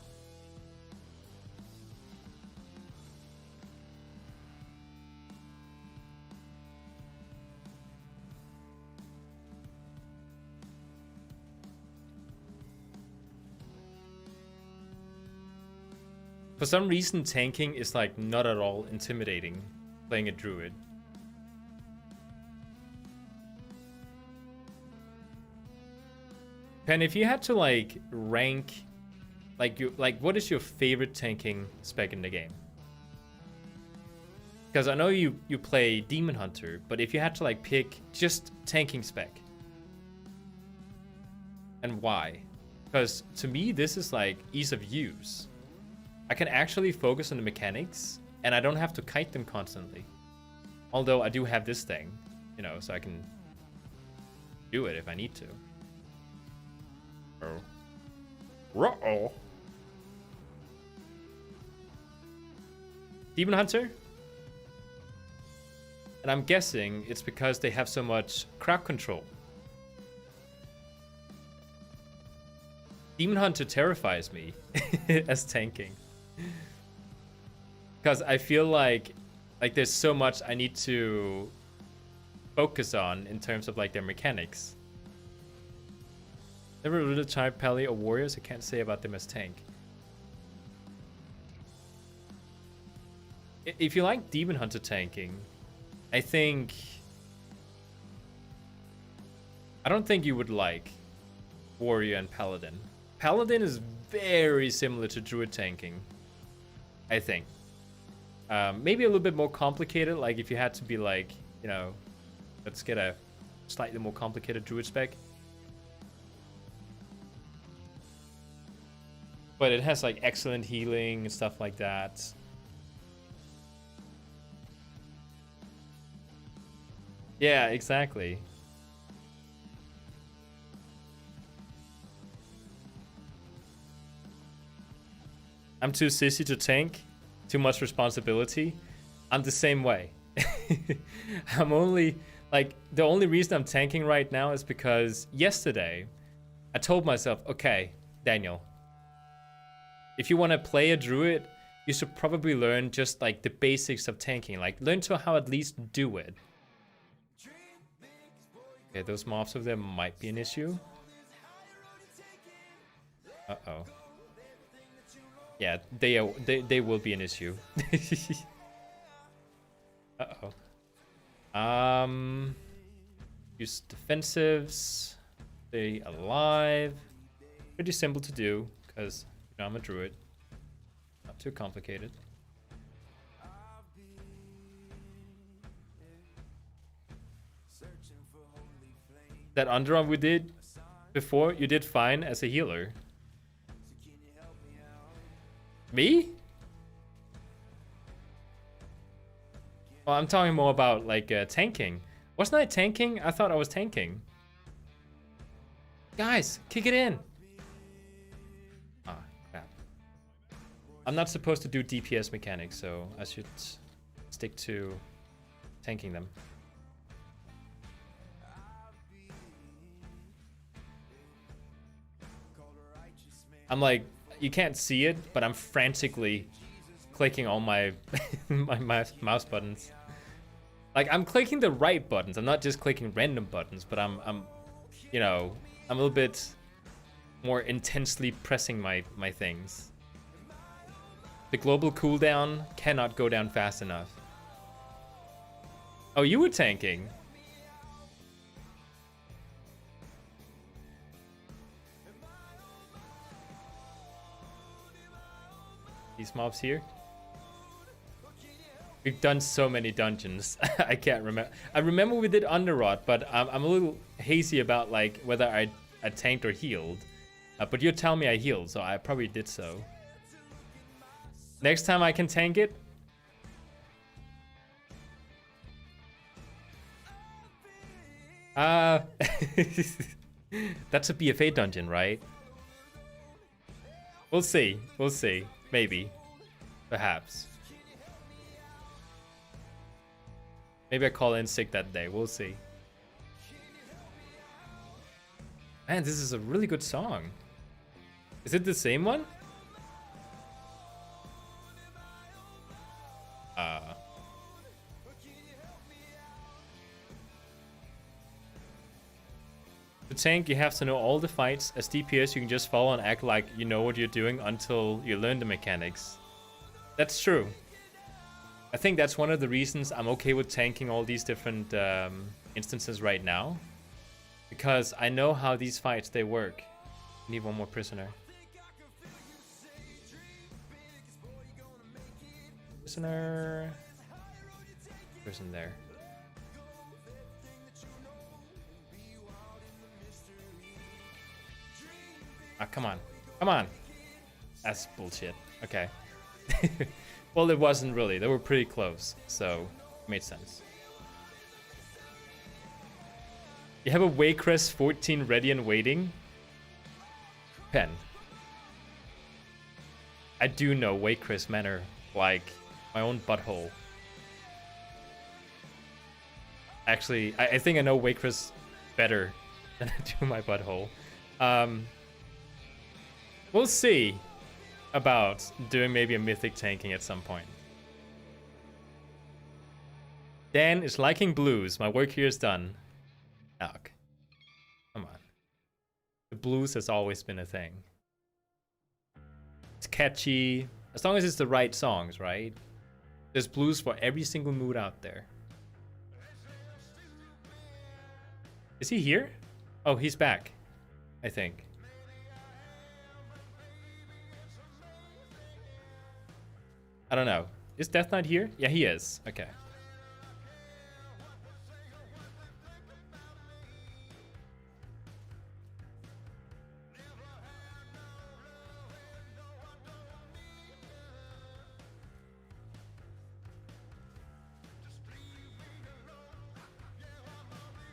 [SPEAKER 1] For some reason, tanking is like not at all intimidating playing a druid. Pen, if you had to like rank, what is your favorite tanking spec in the game? Because I know you play Demon Hunter, but if you had to like pick just tanking spec, and why? Because to me, this is like ease of use. I can actually focus on the mechanics, and I don't have to kite them constantly. Although I do have this thing, you know, so I can do it if I need to. Uh-oh. Demon Hunter? And I'm guessing it's because they have so much crowd control. Demon Hunter terrifies me as tanking. Because I feel like there's so much I need to focus on in terms of like their mechanics. Never really tried Pally or Warriors, I can't say about them as tank. If you like Demon Hunter tanking, I don't think you would like Warrior and Paladin. Paladin is very similar to Druid tanking, I think. Maybe a little bit more complicated, like if you had to be like, you know, let's get a slightly more complicated Druid spec. But it has like excellent healing and stuff like that. Yeah, exactly. I'm too sissy to tank. Too much responsibility. I'm the same way. I'm only like, the only reason I'm tanking right now is because yesterday I told myself, okay, Daniel, if you want to play a druid, you should probably learn just like the basics of tanking. Like learn to how at least do it. Okay, those mobs over there might be an issue. Uh-oh. Yeah, they will be an issue. Uh-oh. Use defensives. Stay alive. Pretty simple to do, because you know, I'm a druid. Not too complicated. That underarm we did before, you did fine as a healer. Me? Well, I'm talking more about like tanking. Wasn't I tanking? I thought I was tanking. Guys, kick it in. Ah, crap. I'm not supposed to do DPS mechanics, so I should stick to tanking them. I'm like, you can't see it, but I'm frantically clicking all my my mouse buttons. Like I'm clicking the right buttons. I'm not just clicking random buttons, but I'm you know, I'm a little bit more intensely pressing my things. The global cooldown cannot go down fast enough. Oh, you were tanking. These mobs here. We've done so many dungeons. I can't remember. I remember we did Underrot, but I'm a little hazy about like whether I tanked or healed. But you tell me I healed, so I probably did so. Next time I can tank it. That's a BFA dungeon, right? We'll see. We'll see. Maybe. Perhaps. Maybe I call in sick that day. We'll see. Man, this is a really good song. Is it the same one? To tank, you have to know all the fights. As DPS, you can just follow and act like you know what you're doing until you learn the mechanics. That's true. I think that's one of the reasons I'm okay with tanking all these different instances right now. Because I know how these fights, they work. I need one more prisoner. Prisoner. Prison there. Ah, come on. Come on. That's bullshit. Okay. Well, it wasn't really. They were pretty close, so it made sense. You have a Waycrest 14 ready and waiting? Pen. I do know Waycris Manor like my own butthole. Actually, I think I know Waycris better than I do my butthole. We'll see about doing maybe a mythic tanking at some point. Dan is liking blues. My work here is done. Alk. Come on. The blues has always been a thing. It's catchy. As long as it's the right songs, right? There's blues for every single mood out there. Is he here? Oh, he's back. I think. I don't know. Is Death Knight here? Yeah, he is. Okay.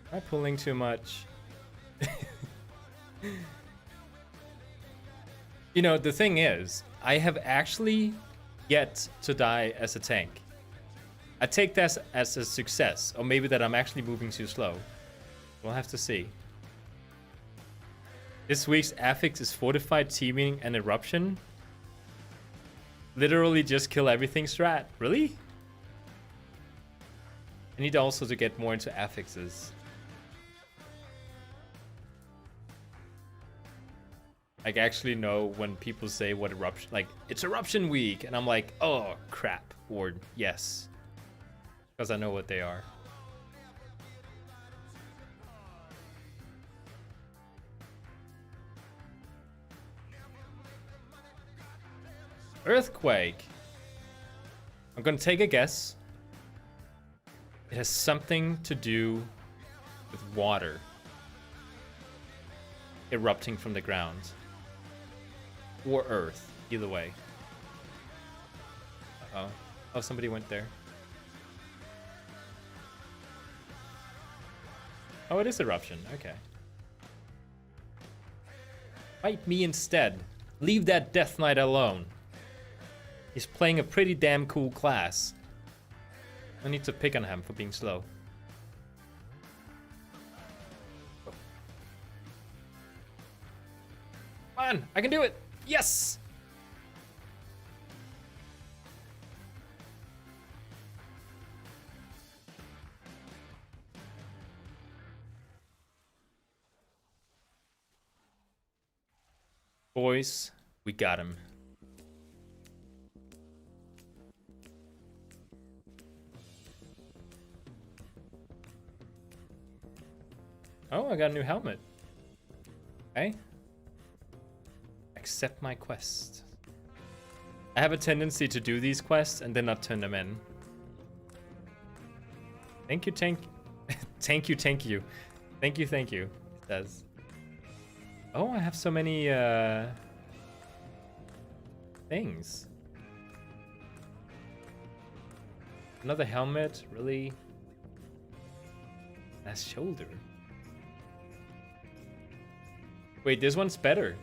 [SPEAKER 1] Am I pulling too much? You know, the thing is, I have actually yet to die as a tank. I take that as a success, or maybe that I'm actually moving too slow. We'll have to see. This week's affix is Fortified Teaming and Eruption. Literally just kill everything strat. Really? I need also to get more into affixes. Like, actually know when people say what eruption, like, it's eruption week, and I'm like, oh crap, or yes, because I know what they are. Earthquake. I'm gonna take a guess. It has something to do with water erupting from the ground. Or earth, either way. Uh-oh. Oh, somebody went there. Oh, it is eruption. Okay. Fight me instead. Leave that Death Knight alone. He's playing a pretty damn cool class. I need to pick on him for being slow. Oh. Come on, I can do it! Yes! Boys, we got him. Oh, I got a new helmet. Okay. Accept my quest. I have a tendency to do these quests and then not turn them in. Thank you, tank. Thank you, thank you. Thank you, thank you. It does. Oh, I have so many things. Another helmet, really? Nice shoulder. Wait, this one's better.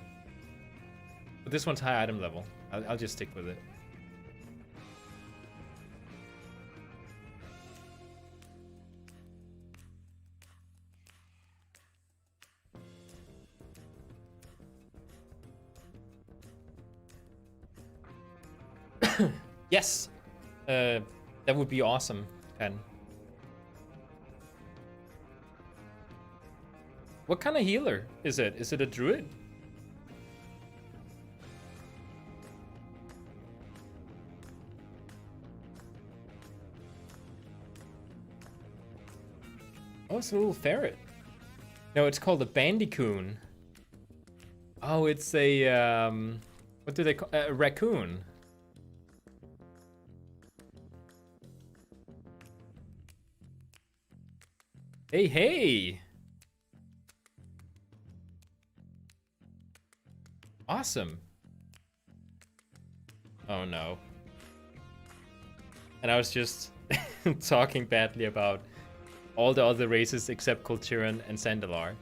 [SPEAKER 1] But this one's high item level. I'll just stick with it. Yes! That would be awesome, Pen. What kind of healer is it? Is it a druid? Oh, it's a little ferret. No, it's called a bandicoon. Oh, it's a, what do they call a raccoon? Hey, hey! Awesome. Oh no. And I was just talking badly about all the other races except Kulturan and Sandalar.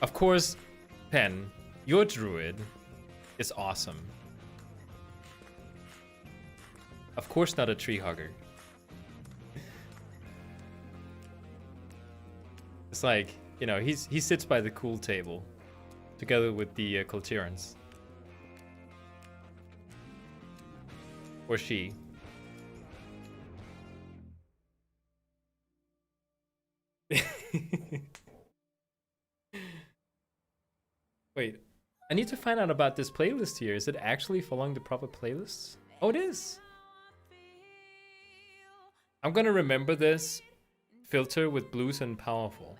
[SPEAKER 1] Of course, Pen, your druid is awesome. Of course not a tree hugger. It's like, you know, he sits by the cool table together with the Cultirans. Or she. Wait, I need to find out about this playlist here. Is it actually following the proper playlists? Oh, it is. I'm gonna remember this filter with blues and powerful.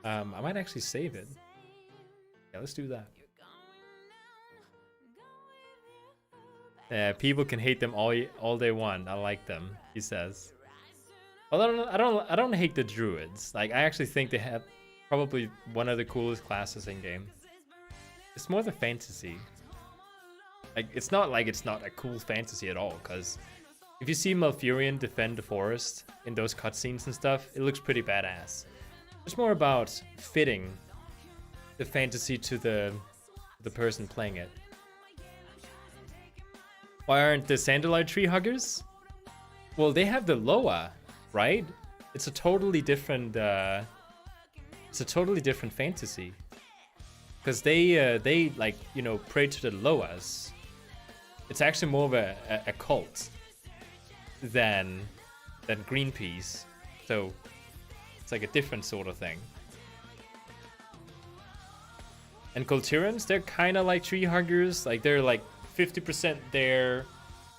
[SPEAKER 1] I might actually save it. Yeah, let's do that. Yeah, people can hate them all they want. I like them, he says. Although I don't hate the druids. Like, I actually think they have probably one of the coolest classes in game. It's more the fantasy. Like, it's not a cool fantasy at all, because if you see Malfurion defend the forest in those cutscenes and stuff, it looks pretty badass. It's more about fitting the fantasy to the person playing it. Why aren't the Sandalite tree huggers? Well, they have the Loa, right? It's a totally different fantasy. Because they like, you know, pray to the Loas. It's actually more of a cult than Greenpeace. So it's like a different sort of thing. And Cultirans, they're kind of like tree huggers. Like, they're like 50% there,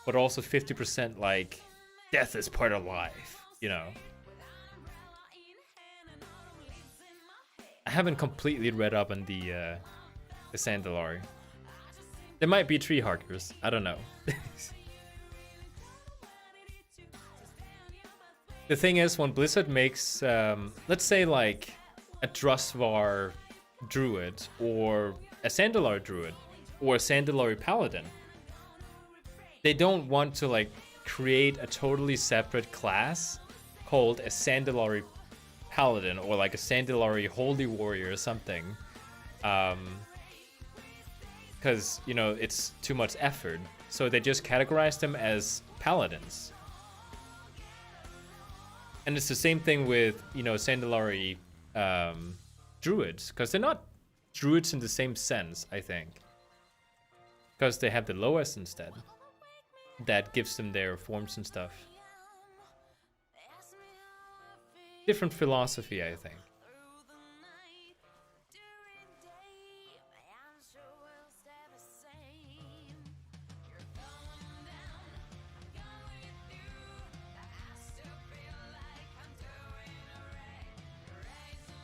[SPEAKER 1] but also 50% like death is part of life, you know. I haven't completely read up on the Sandalari. There might be tree huggers. I don't know. The thing is, when Blizzard makes, let's say like a Drusvar Druid or a Sandalari Druid or a Sandalari Paladin, they don't want to like create a totally separate class called a Sandalari Paladin or like a Sandalari Holy Warrior or something. Because, you know, it's too much effort. So they just categorize them as Paladins. And it's the same thing with, you know, Sandalari Druids. Because they're not Druids in the same sense, I think. Because they have the Loas instead. That gives them their forms and stuff. Different philosophy, I think.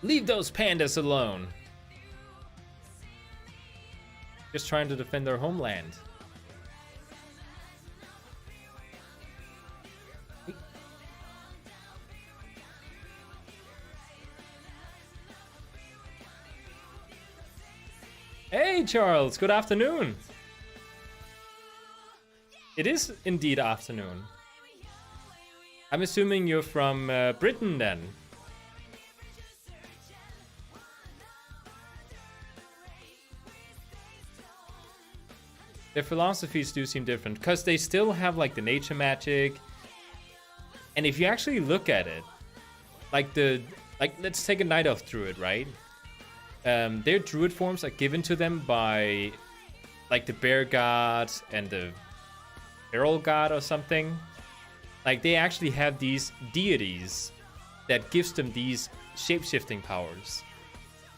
[SPEAKER 1] Leave those pandas alone. Just trying to defend their homeland. Hey Charles, good afternoon. It is indeed afternoon. I'm assuming you're from Britain then. Their philosophies do seem different because they still have like the nature magic. And if you actually look at it, like let's take a Night Elf Druid, right? Their Druid forms are given to them by like the Bear God and the Feral God or something. Like, they actually have these deities that gives them these shape-shifting powers.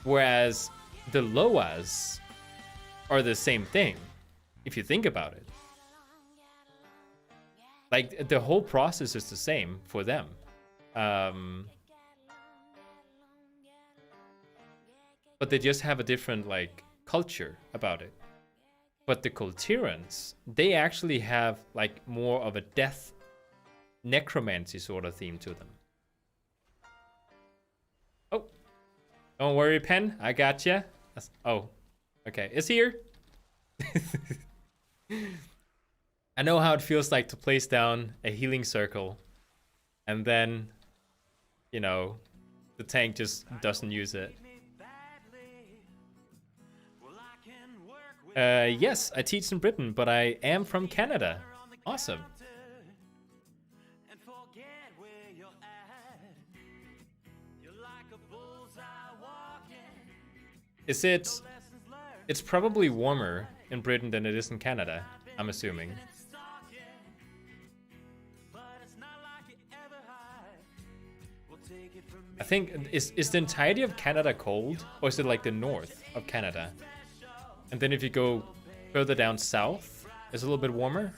[SPEAKER 1] Whereas the Loas are the same thing, if you think about it. Like, the whole process is the same for them. But they just have a different, like, culture about it. But the Cultirans, they actually have, like, more of a death necromancy sort of theme to them. Oh, don't worry, Pen. I gotcha. Oh, okay. It's here. I know how it feels like to place down a healing circle and then, you know, the tank just doesn't use it. Yes, I teach in Britain, but I am from Canada. Awesome.
[SPEAKER 2] And forget where you're at. You're like a bullseye walking.
[SPEAKER 1] Is it... It's probably warmer in Britain than it is in Canada, I'm assuming. I think, is the entirety of Canada cold? Or is it like the north of Canada? And then if you go further down south, it's a little bit warmer?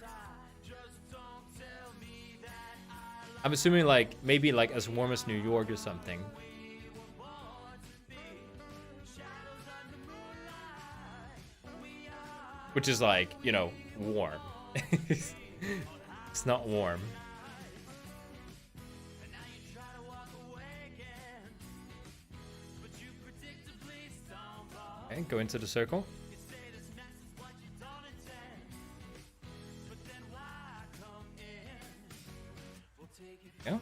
[SPEAKER 1] I'm assuming like, maybe like as warm as New York or something. Which is like, you know, warm. It's not warm. Okay, go into the circle. Yeah.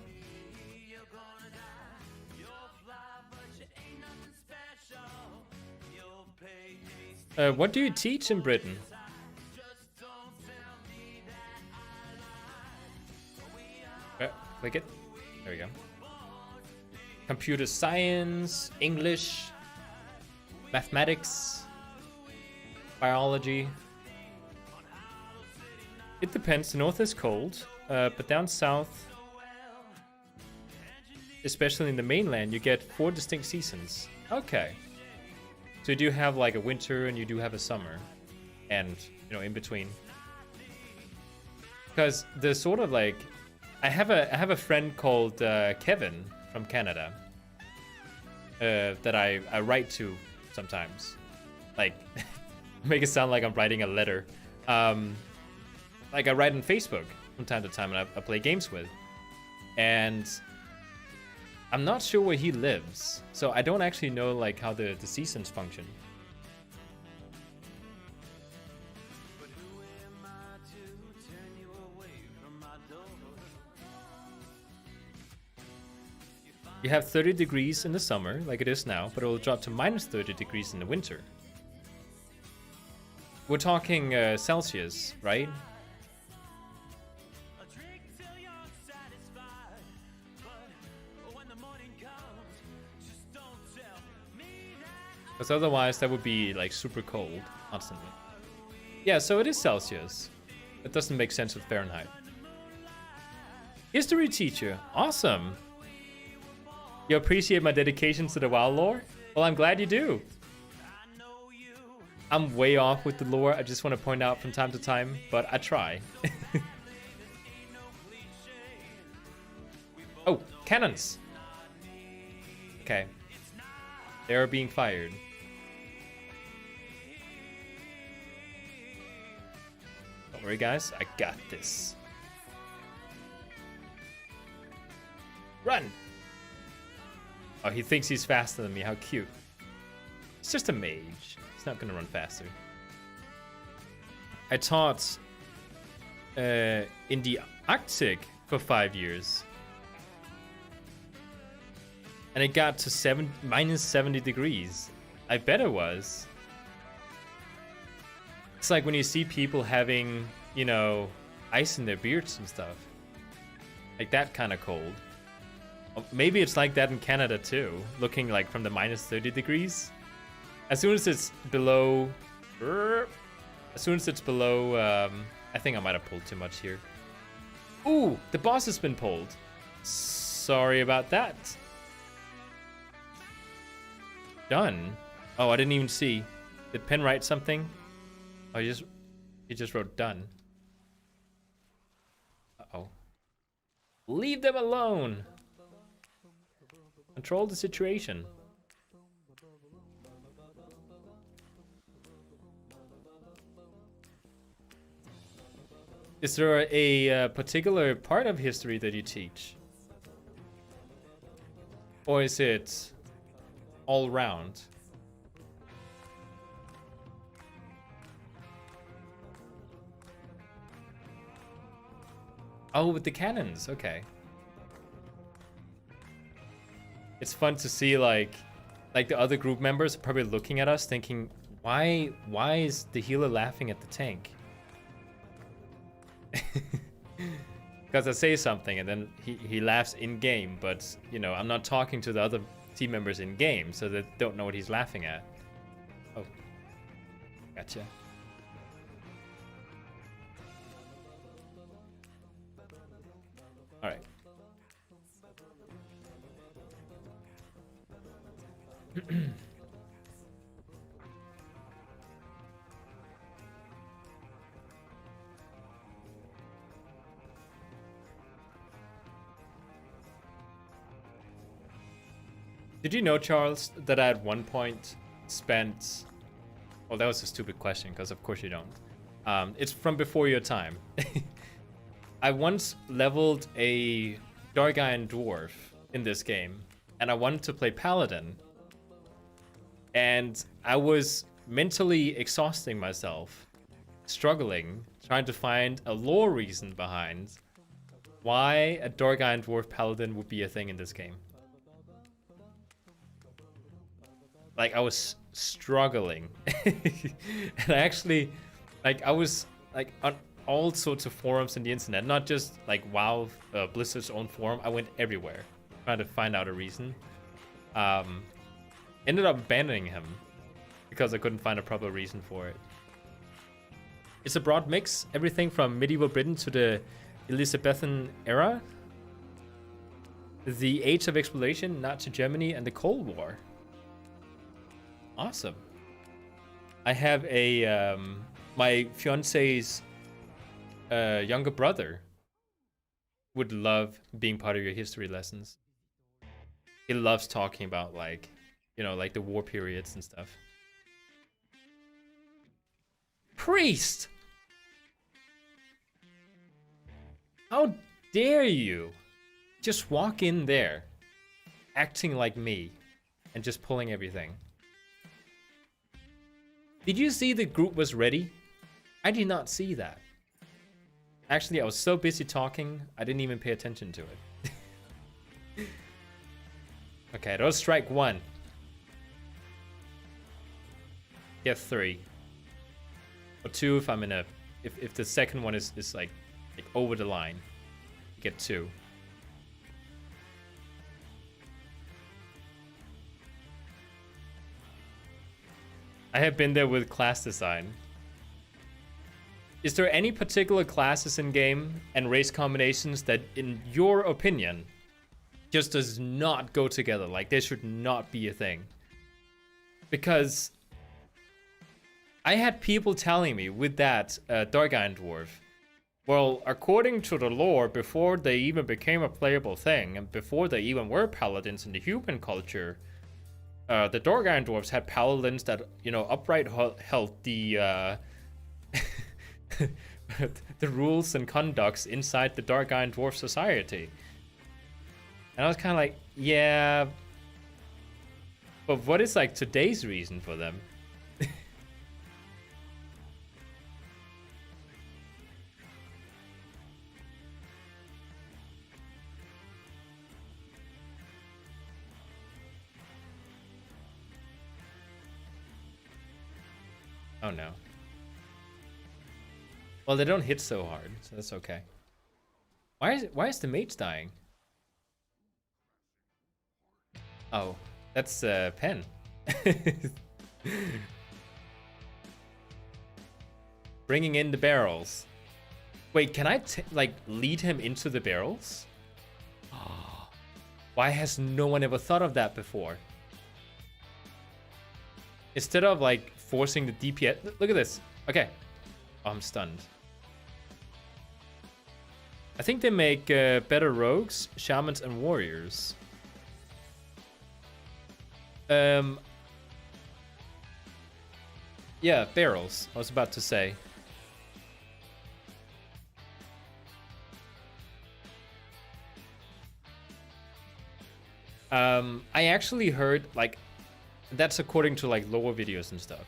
[SPEAKER 1] What do you teach in Britain? Click it. There we go. Computer science, English, mathematics, biology. It depends. The north is cold, but down south, especially in the mainland, you get 4 distinct seasons. Okay. So you do have like a winter and you do have a summer, and you know, in between. Because the sort of like, I have a friend called Kevin from Canada that I write to sometimes, like make it sound like I'm writing a letter. Like I write on Facebook from time to time, and I play games with, and I'm not sure where he lives, so I don't actually know like how the seasons function. You have 30 degrees in the summer, like it is now, but it will drop to minus 30 degrees in the winter. We're talking Celsius, right? Because otherwise that would be like super cold constantly. Yeah, so it is Celsius. It doesn't make sense with Fahrenheit. History teacher, awesome. You appreciate my dedication to the WoW lore? Well, I'm glad you do. I'm way off with the lore, I just want to point out from time to time, but I try. Oh, cannons! Okay. They are being fired. Don't worry, guys. I got this. Run! Oh, he thinks he's faster than me. How cute. It's just a mage. He's not gonna run faster. I taught in the Arctic for 5 years. And it got to minus 70 degrees. I bet it was. It's like when you see people having, you know, ice in their beards and stuff. Like that kind of cold. Maybe it's like that in Canada too, looking like from the minus 30 degrees. As soon as it's below... I think I might have pulled too much here. Ooh, the boss has been pulled. Sorry about that. Done? Oh, I didn't even see. Did Pen write something? Oh, he just wrote done. Uh-oh. Leave them alone! Control the situation. Is there a particular part of history that you teach? Or is it all round? Oh, with the cannons, okay. It's fun to see like the other group members are probably looking at us thinking, Why is the healer laughing at the tank? Because I say something and then he laughs in game, but you know, I'm not talking to the other team members in game, so they don't know what he's laughing at. Oh, gotcha. All right. Did you know, Charles, that I at one point spent... Well, that was a stupid question, because of course you don't. It's from before your time. I once leveled a Dark-Iron Dwarf in this game, and I wanted to play Paladin. And I was mentally exhausting myself, struggling, trying to find a lore reason behind why a Dark-Iron Dwarf Paladin would be a thing in this game. Like, I was struggling. And I actually, like, I was, like, on all sorts of forums on the internet. Not just, like, WoW, Blizzard's own forum. I went everywhere trying to find out a reason. Ended up abandoning him because I couldn't find a proper reason for it. It's a broad mix. Everything from medieval Britain to the Elizabethan era. The Age of Exploration, Nazi Germany, and the Cold War. Awesome. I have a my fiance's younger brother would love being part of your history lessons. He loves talking about, like, you know, like the war periods and stuff. Priest! How dare you just walk in there acting like me and just pulling everything? Did you see the group was ready? I did not see that. Actually, I was so busy talking, I didn't even pay attention to it. Okay, that was strike one. Get 3. Or 2 if I'm in a... If the second one is like over the line. Get 2. I have been there with class design. Is there any particular classes in game and race combinations that, in your opinion, just does not go together? Like, they should not be a thing? Because I had people telling me with that Dark-Iron Dwarf, well, according to the lore, before they even became a playable thing, and before they even were paladins in the human culture, the Dark-Iron Dwarves had paladins that, you know, upright held the the rules and conducts inside the Dark-Iron Dwarf society. And I was kind of like, yeah, but what is, like, today's reason for them? Oh no. Well, they don't hit so hard, so that's okay. Why is the mage dying? Oh, that's Pen. Bringing in the barrels. Wait, can I like lead him into the barrels? Oh, why has no one ever thought of that before? Instead of like forcing the DPS. Look at this. Okay. Oh, I'm stunned. I think they make better rogues, shamans, and warriors. Yeah, barrels. I was about to say. I actually heard, like, that's according to like lore videos and stuff.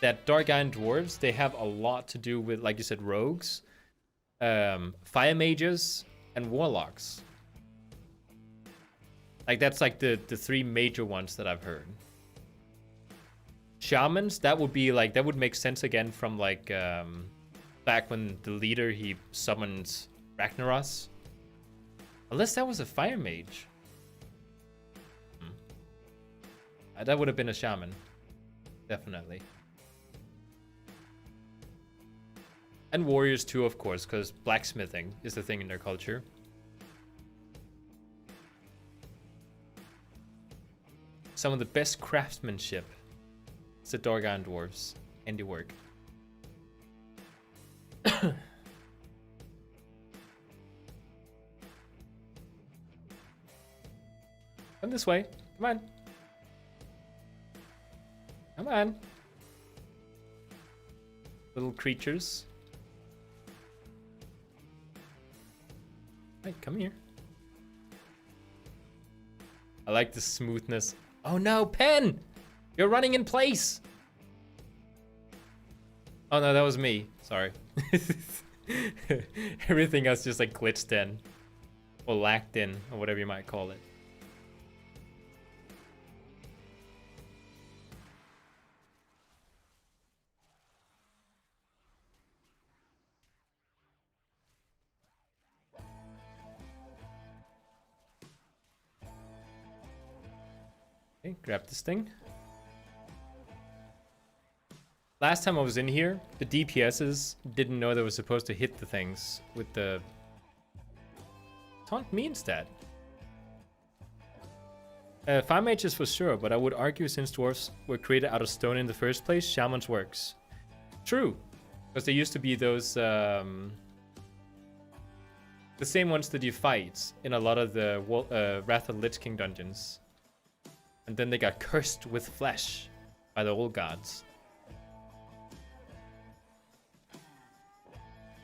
[SPEAKER 1] That Dark-Iron Dwarves, they have a lot to do with, like you said, rogues, fire mages, and warlocks. Like, that's like the 3 major ones that I've heard. Shamans, that would be like, that would make sense again from like back when the leader, he summoned Ragnaros. Unless that was a fire mage. That would have been a shaman. Definitely. And warriors too, of course, because blacksmithing is the thing in their culture. Some of the best craftsmanship. It's the Dorgan dwarves. Handiwork. Come this way. Come on. Come on. Little creatures. Hey, come here. I like the smoothness. Oh no, Pen! You're running in place! Oh no, that was me. Sorry. Everything else just like glitched in. Or lacked in, or whatever you might call it. Okay, grab this thing. Last time I was in here, the DPSs didn't know they were supposed to hit the things with the... Taunt me instead. Fire mages for sure, but I would argue since dwarves were created out of stone in the first place, shamans works. True, because there used to be those... the same ones that you fight in a lot of the Wrath of the Lich King dungeons. And then they got cursed with flesh by the old gods.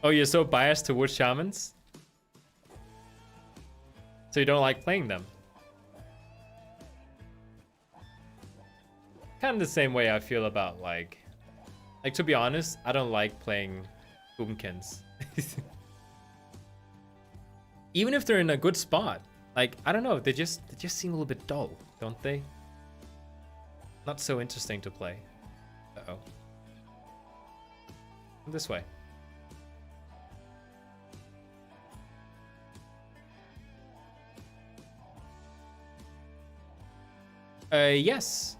[SPEAKER 1] Oh, you're so biased towards shamans? So you don't like playing them? Kind of the same way I feel about like to be honest, I don't like playing boomkins. Even if they're in a good spot. Like, I don't know, they just seem a little bit dull, don't they? Not so interesting to play. Uh-oh. This way. Yes.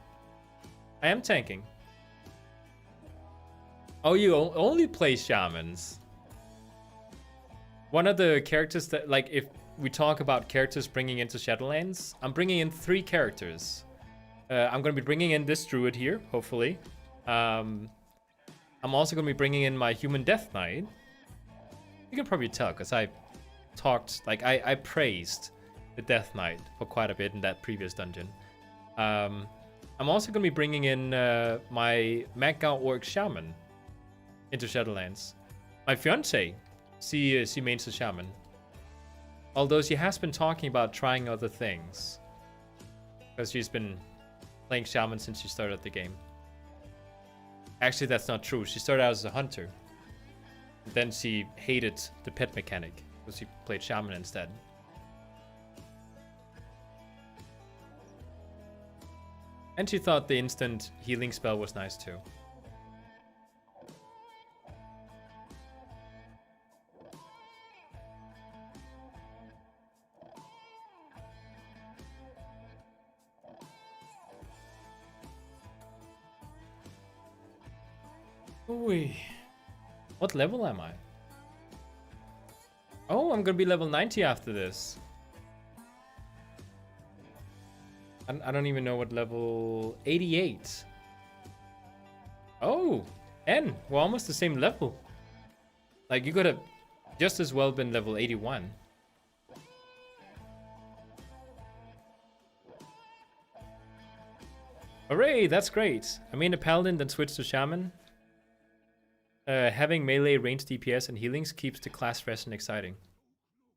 [SPEAKER 1] I am tanking. Oh, you only play shamans. One of the characters that, like, if we talk about characters bringing into Shadowlands, I'm bringing in 3 characters. I'm going to be bringing in this Druid here, hopefully. I'm also going to be bringing in my Human Death Knight. You can probably tell, because I talked, like, I praised the Death Knight for quite a bit in that previous dungeon. I'm also going to be bringing in my Maggout Orc Shaman into Shadowlands. My fiance, she mains the Shaman. Although she has been talking about trying other things. Because she's been playing Shaman since she started the game. Actually, that's not true. She started out as a hunter. Then she hated the pet mechanic. So she played Shaman instead. And she thought the instant healing spell was nice too. Ooh. What level am I? Oh, I'm gonna be level 90 after this. I don't even know what level... 88. Oh, N. We're almost the same level. Like, you could have just as well been level 81. Hooray, that's great. I mean a paladin, then switch to shaman. Having melee, ranged DPS, and healings keeps the class fresh and exciting.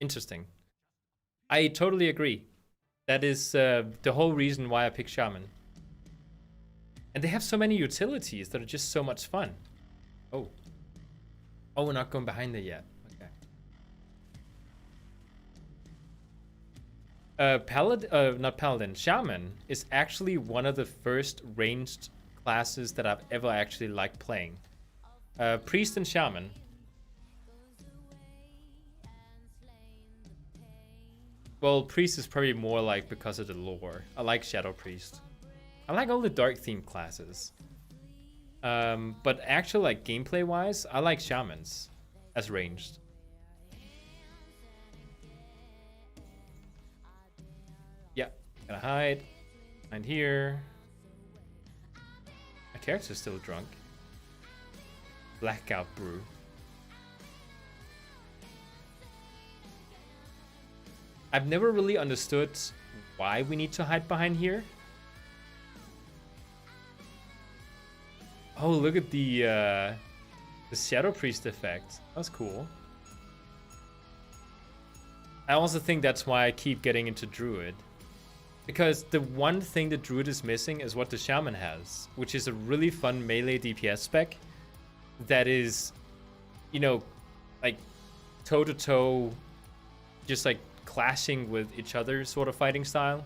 [SPEAKER 1] Interesting. I totally agree. That is the whole reason why I picked Shaman. And they have so many utilities that are just so much fun. Oh. Oh, we're not going behind there yet. Okay. Not Paladin. Shaman is actually one of the first ranged classes that I've ever actually liked playing. Priest and Shaman. Well, Priest is probably more like because of the lore. I like Shadow Priest. I like all the dark themed classes. But actually, like gameplay wise, I like Shamans as ranged. Yeah, gonna hide. Hide here. My character's still drunk. Blackout brew. I've never really understood why we need to hide behind here. Oh, look at the Shadow Priest effect. That's cool. I also think that's why I keep getting into Druid. Because the one thing the Druid is missing is what the Shaman has, which is a really fun melee DPS spec that is, you know, like toe-to-toe, just like clashing with each other sort of fighting style.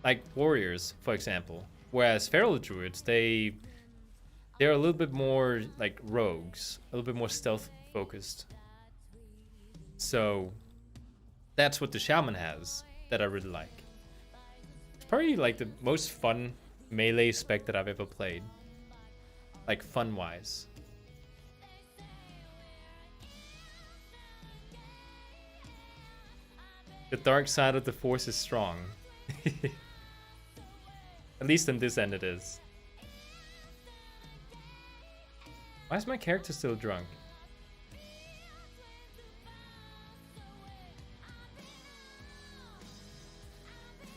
[SPEAKER 1] Like warriors, for example. Whereas feral druids, they're a little bit more like rogues, a little bit more stealth focused. So that's what the Shaman has that I really like. It's probably like the most fun melee spec that I've ever played. Like fun wise. The dark side of the force is strong. At least in this end it is. Why is my character still drunk?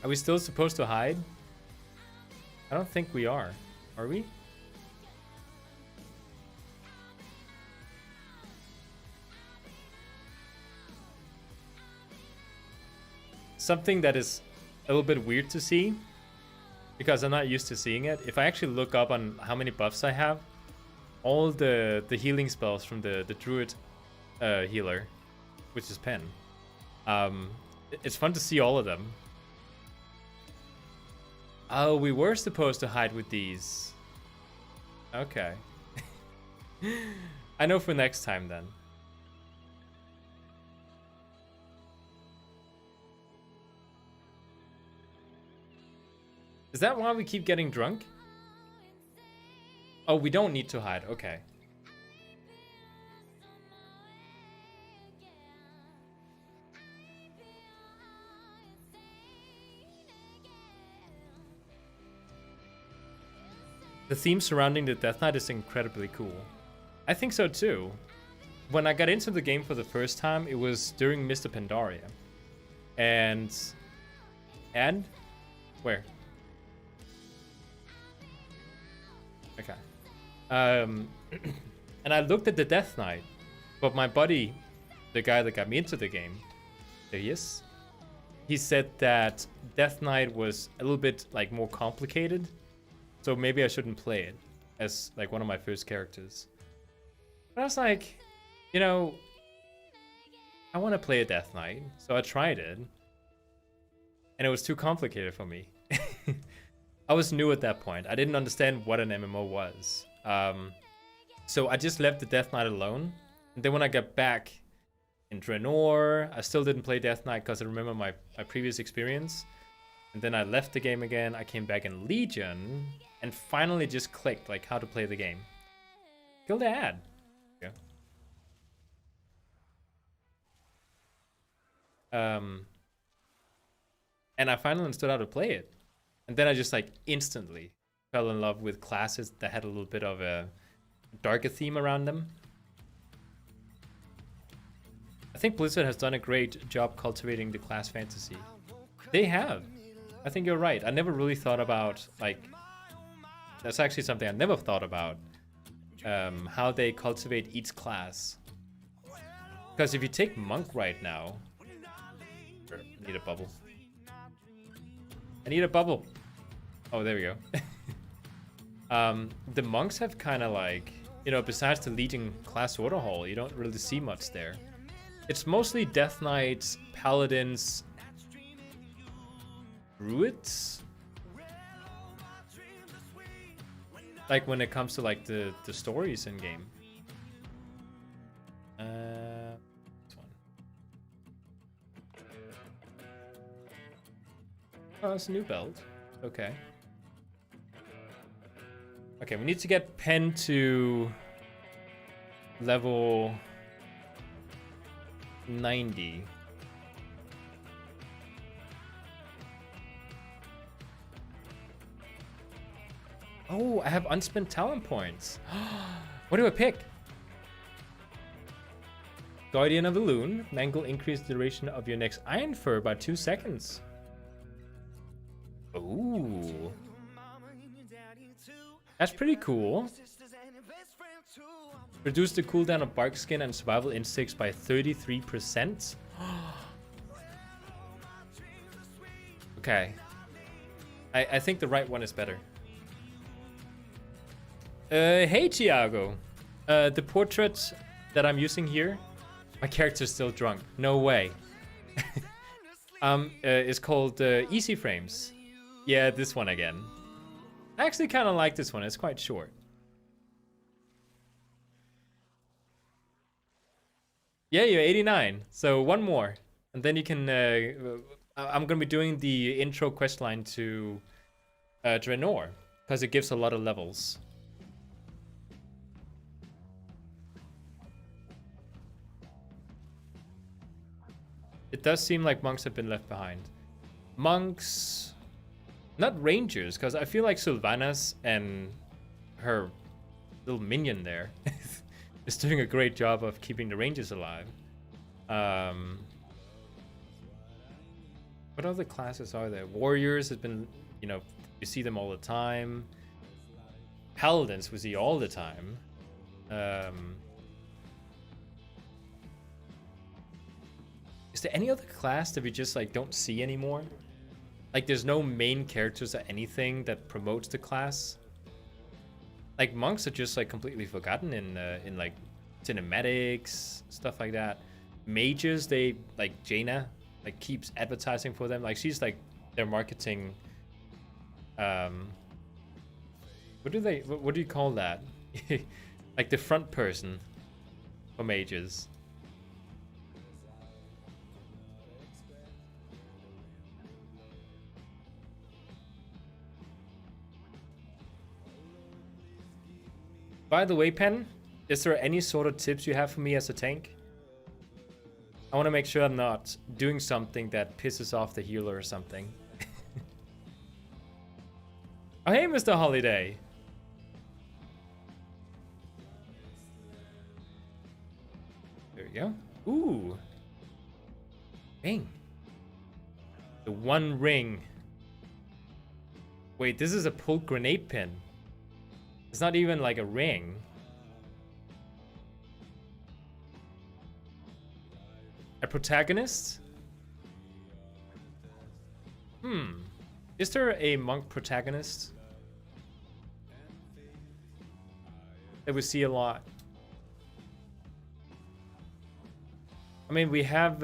[SPEAKER 1] Are we still supposed to hide? I don't think we are. Are we? Something that is a little bit weird to see, because I'm not used to seeing it. If I actually look up on how many buffs I have, all the healing spells from the Druid healer, which is Pen, it's fun to see all of them. Oh, we were supposed to hide with these. Okay. I know for next time then. Is that why we keep getting drunk? Oh, we don't need to hide. Okay. The theme surrounding the Death Knight is incredibly cool. I think so too. When I got into the game for the first time, it was during Mr. Pandaria. And where? Okay. And I looked at the Death Knight, but my buddy, the guy that got me into the game, there he is. He said that Death Knight was a little bit like more complicated, so maybe I shouldn't play it as like one of my first characters. But I was like, you know, I want to play a Death Knight, so I tried it, and it was too complicated for me. I was new at that point. I didn't understand what an MMO was. So I just left the Death Knight alone. And then when I got back in Draenor, I still didn't play Death Knight because I remember my previous experience. And then I left the game again. I came back in Legion and finally just clicked like how to play the game. Kill the ad. Yeah. And I finally understood how to play it. And then I just like instantly fell in love with classes that had a little bit of a darker theme around them. I think Blizzard has done a great job cultivating the class fantasy. They have. I think you're right. I never really thought about, like, that's actually something I never thought about. How they cultivate each class. Because if you take Monk right now, I need a bubble. I need a bubble. Oh, there we go. The monks have kind of like, you know, besides the Legion class order hall, you don't really see much there. It's mostly Death Knights, Paladins, Druids. Like when it comes to like the stories in game. This one. Oh, it's a new belt. Okay. Okay, we need to get Pen to level 90. Oh, I have unspent talent points. What do I pick? Guardian of the Loon. Mangle increase the duration of your next Iron Fur by 2 seconds. Ooh. That's pretty cool. Reduce the cooldown of bark skin and survival instincts by 33%. Okay. I think the right one is better. Hey Tiago. The portrait that I'm using here, my character's still drunk. No way. It's called Easy Frames. Yeah, this one again. I actually kind of like this one. It's quite short. Yeah, you're 89. So one more, and then you can. I'm gonna be doing the intro quest line to Draenor because it gives a lot of levels. It does seem like monks have been left behind. Monks, not rangers, because I feel like Sylvanas and her little minion there is doing a great job of keeping the rangers alive. What other classes are there? Warriors have been, you know, you see them all the time. Paladins we see all the time. Is there any other class that we just like don't see anymore? Like there's no main characters or anything that promotes the class. Like monks are just like completely forgotten in like cinematics, stuff like that. Mages, they like Jaina like keeps advertising for them. Like she's like their marketing. What do you call that? Like the front person for mages. By the way, Pen, is there any sort of tips you have for me as a tank? I want to make sure I'm not doing something that pisses off the healer or something. Oh, hey, Mr. Holiday. There we go. Ooh. Ring. The one ring. Wait, this is a pulled grenade pin. It's not even like a ring. A protagonist? Is there a monk protagonist that we see a lot? I mean, we have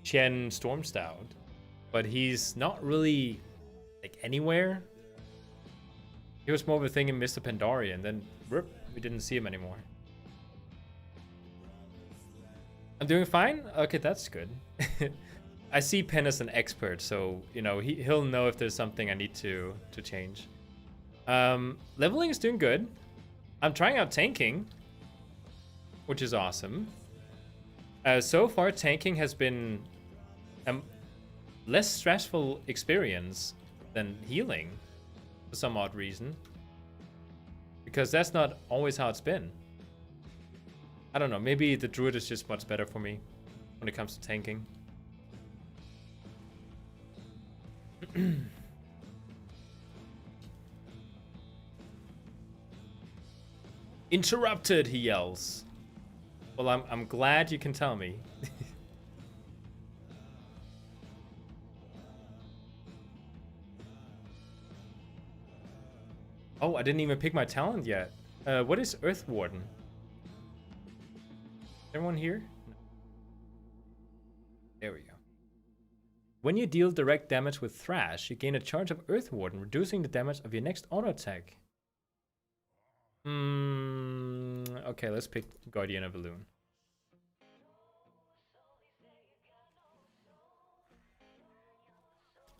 [SPEAKER 1] Chen Stormstout, but he's not really like anywhere. He was more of a thing in Mr. Pandaria, and then we didn't see him anymore. I'm doing fine? Okay, that's good. I see Pen as an expert, so, you know, he'll know if there's something I need to change. Leveling is doing good. I'm trying out tanking, which is awesome. So far, tanking has been a less stressful experience than healing. For some odd reason, because that's not always how it's been. I don't know, maybe the Druid is just much better for me when it comes to tanking. Interrupted, he yells. Well, I'm glad you can tell me. Oh, I didn't even pick my talent yet. What is Earth Warden? Everyone here? No. There we go. When you deal direct damage with Thrash, you gain a charge of Earth Warden, reducing the damage of your next auto attack. Okay, let's pick Guardian of Balloon.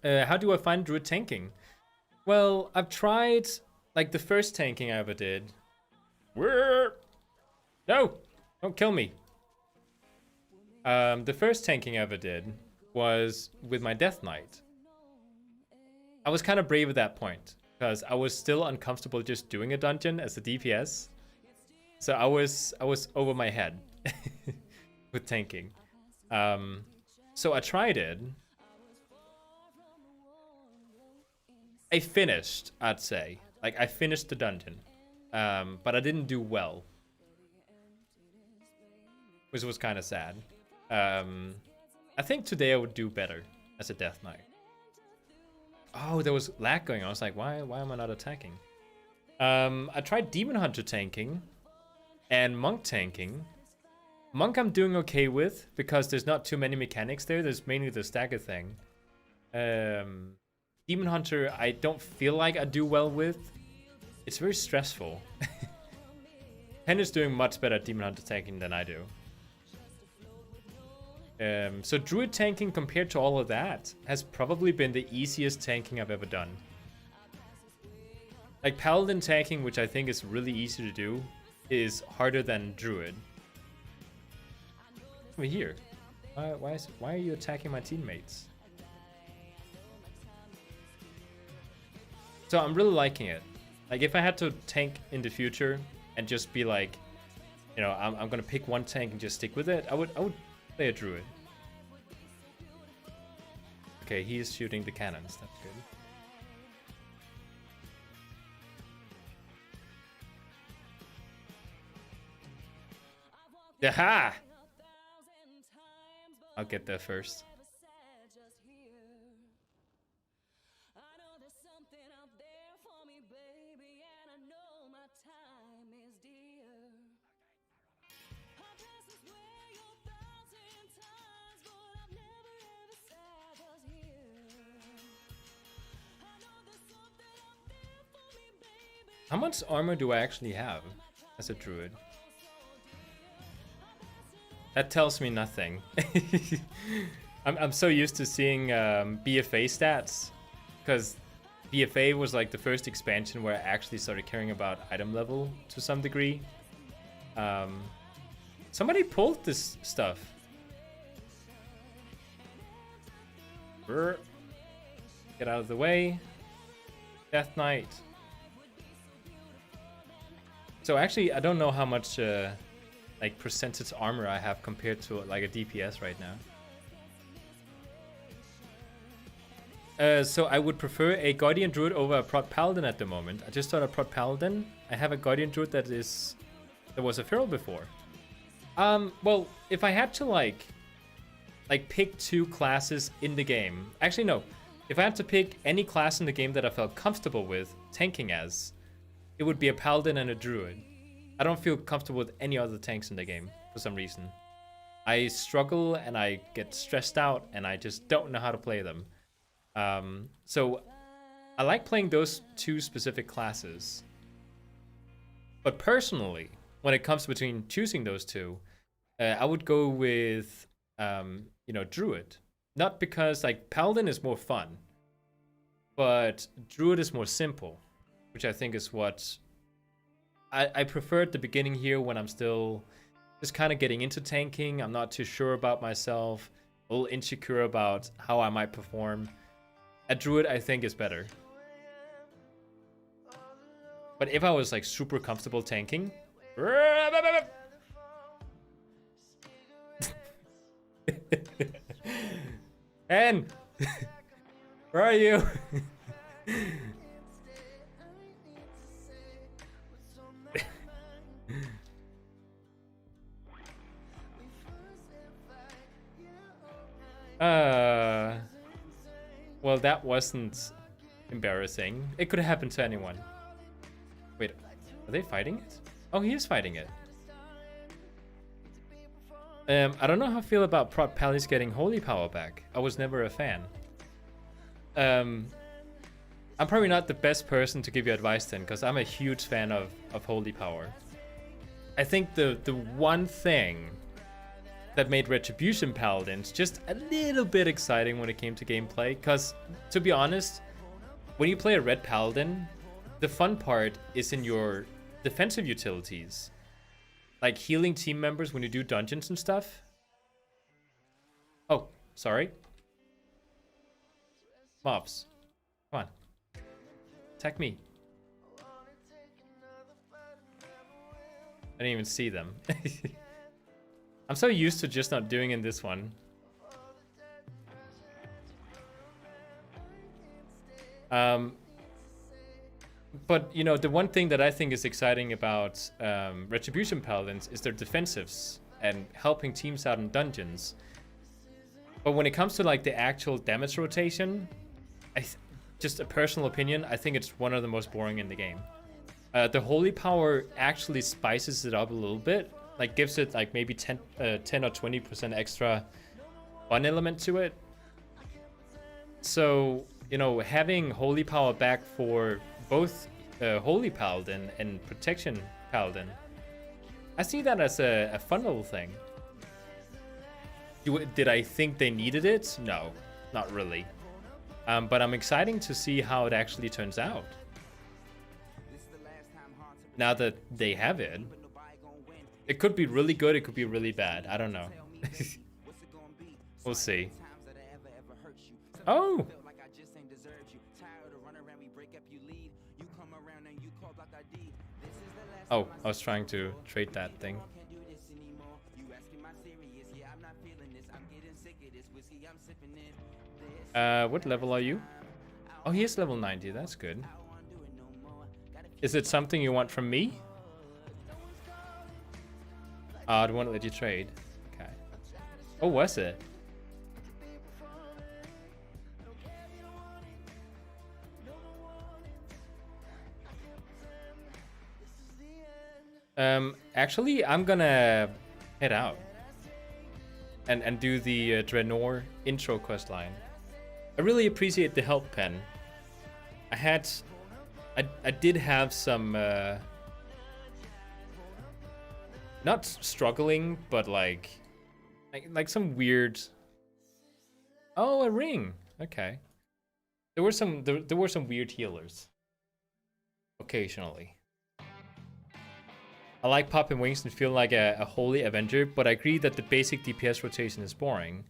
[SPEAKER 1] How do I find Druid tanking? Well, I've tried, like, the first tanking I ever did. No! Don't kill me. The first tanking I ever did was with my Death Knight. I was kind of brave at that point, because I was still uncomfortable just doing a dungeon as a DPS. So I was over my head with tanking. So I tried it. I finished, I'd say. Like, I finished the dungeon. But I didn't do well. Which was kind of sad. I think today I would do better as a Death Knight. Oh, there was lag going on. I was like, why am I not attacking? I tried Demon Hunter tanking and Monk tanking. Monk I'm doing okay with because there's not too many mechanics there. There's mainly the stagger thing. Demon Hunter I don't feel like I do well with. It's very stressful. Pen is doing much better at Demon Hunter tanking than I do. So Druid tanking compared to all of that has probably been the easiest tanking I've ever done. Like Paladin tanking, which I think is really easy to do, is harder than Druid. Over here. Why are you attacking my teammates? So I'm really liking it. Like if I had to tank in the future and just be like, you know, I'm gonna pick one tank and just stick with it, I would play a Druid. Okay, he is shooting the cannons. That's good. Aha! I'll get there first. How much armor do I actually have as a Druid? That tells me nothing. I'm so used to seeing BFA stats, because BFA was like the first expansion where I actually started caring about item level to some degree. Somebody pulled this stuff. Get out of the way. Death Knight. So actually, I don't know how much like percentage armor I have compared to like a DPS right now. So I would prefer a Guardian Druid over a Prot Paladin at the moment. I just started a Prot Paladin. I have a Guardian Druid that was a Feral before. Well, if I had to like pick two classes in the game, actually no. If I had to pick any class in the game that I felt comfortable with tanking as, it would be a Paladin and a Druid. I don't feel comfortable with any other tanks in the game for some reason. I struggle and I get stressed out and I just don't know how to play them. So I like playing those two specific classes. But personally, when it comes between choosing those two, I would go with, Druid. Not because like Paladin is more fun, but Druid is more simple, which I think is what I prefer at the beginning here when I'm still just kind of getting into tanking. I'm not too sure about myself, a little insecure about how I might perform. A Druid I think is better. But if I was like super comfortable tanking, and where are you? Well, that wasn't embarrassing. It could happen to anyone. Wait, are they fighting it? Oh, he is fighting it. I don't know how I feel about Prot Palace getting Holy Power back. I was never a fan. I'm probably not the best person to give you advice then, because I'm a huge fan of Holy Power. I think the one thing that made Retribution Paladins just a little bit exciting when it came to gameplay, because to be honest, when you play a Red Paladin, the fun part is in your defensive utilities. Like healing team members when you do dungeons and stuff. Oh, sorry. Mobs. Come on. Attack me. I didn't even see them. I'm so used to just not doing in this one. But, you know, the one thing that I think is exciting about Retribution Paladins is their defensives and helping teams out in dungeons. But when it comes to, like, the actual damage rotation, just a personal opinion, I think it's one of the most boring in the game. The Holy Power actually spices it up a little bit. Like, gives it, like, maybe 10 or 20% extra fun element to it. So, you know, having Holy Power back for both Holy Paladin and Protection Paladin, I see that as a fun little thing. Did I think they needed it? No, not really. But I'm excited to see how it actually turns out. Now that they have it. It could be really good, it could be really bad. I don't know. We'll see. Oh! Oh, I was trying to trade that thing. What level are you? Oh, he is level 90, that's good. Is it something you want from me? I don't want to let you trade. Okay. Oh, was it? Actually, I'm gonna head out and do the Draenor intro quest line. I really appreciate the help, Pen. I did have some not struggling, but like some weird. Oh, a ring. Okay. There were some weird healers. Occasionally. I like popping wings and feel like a holy avenger, but I agree that the basic DPS rotation is boring.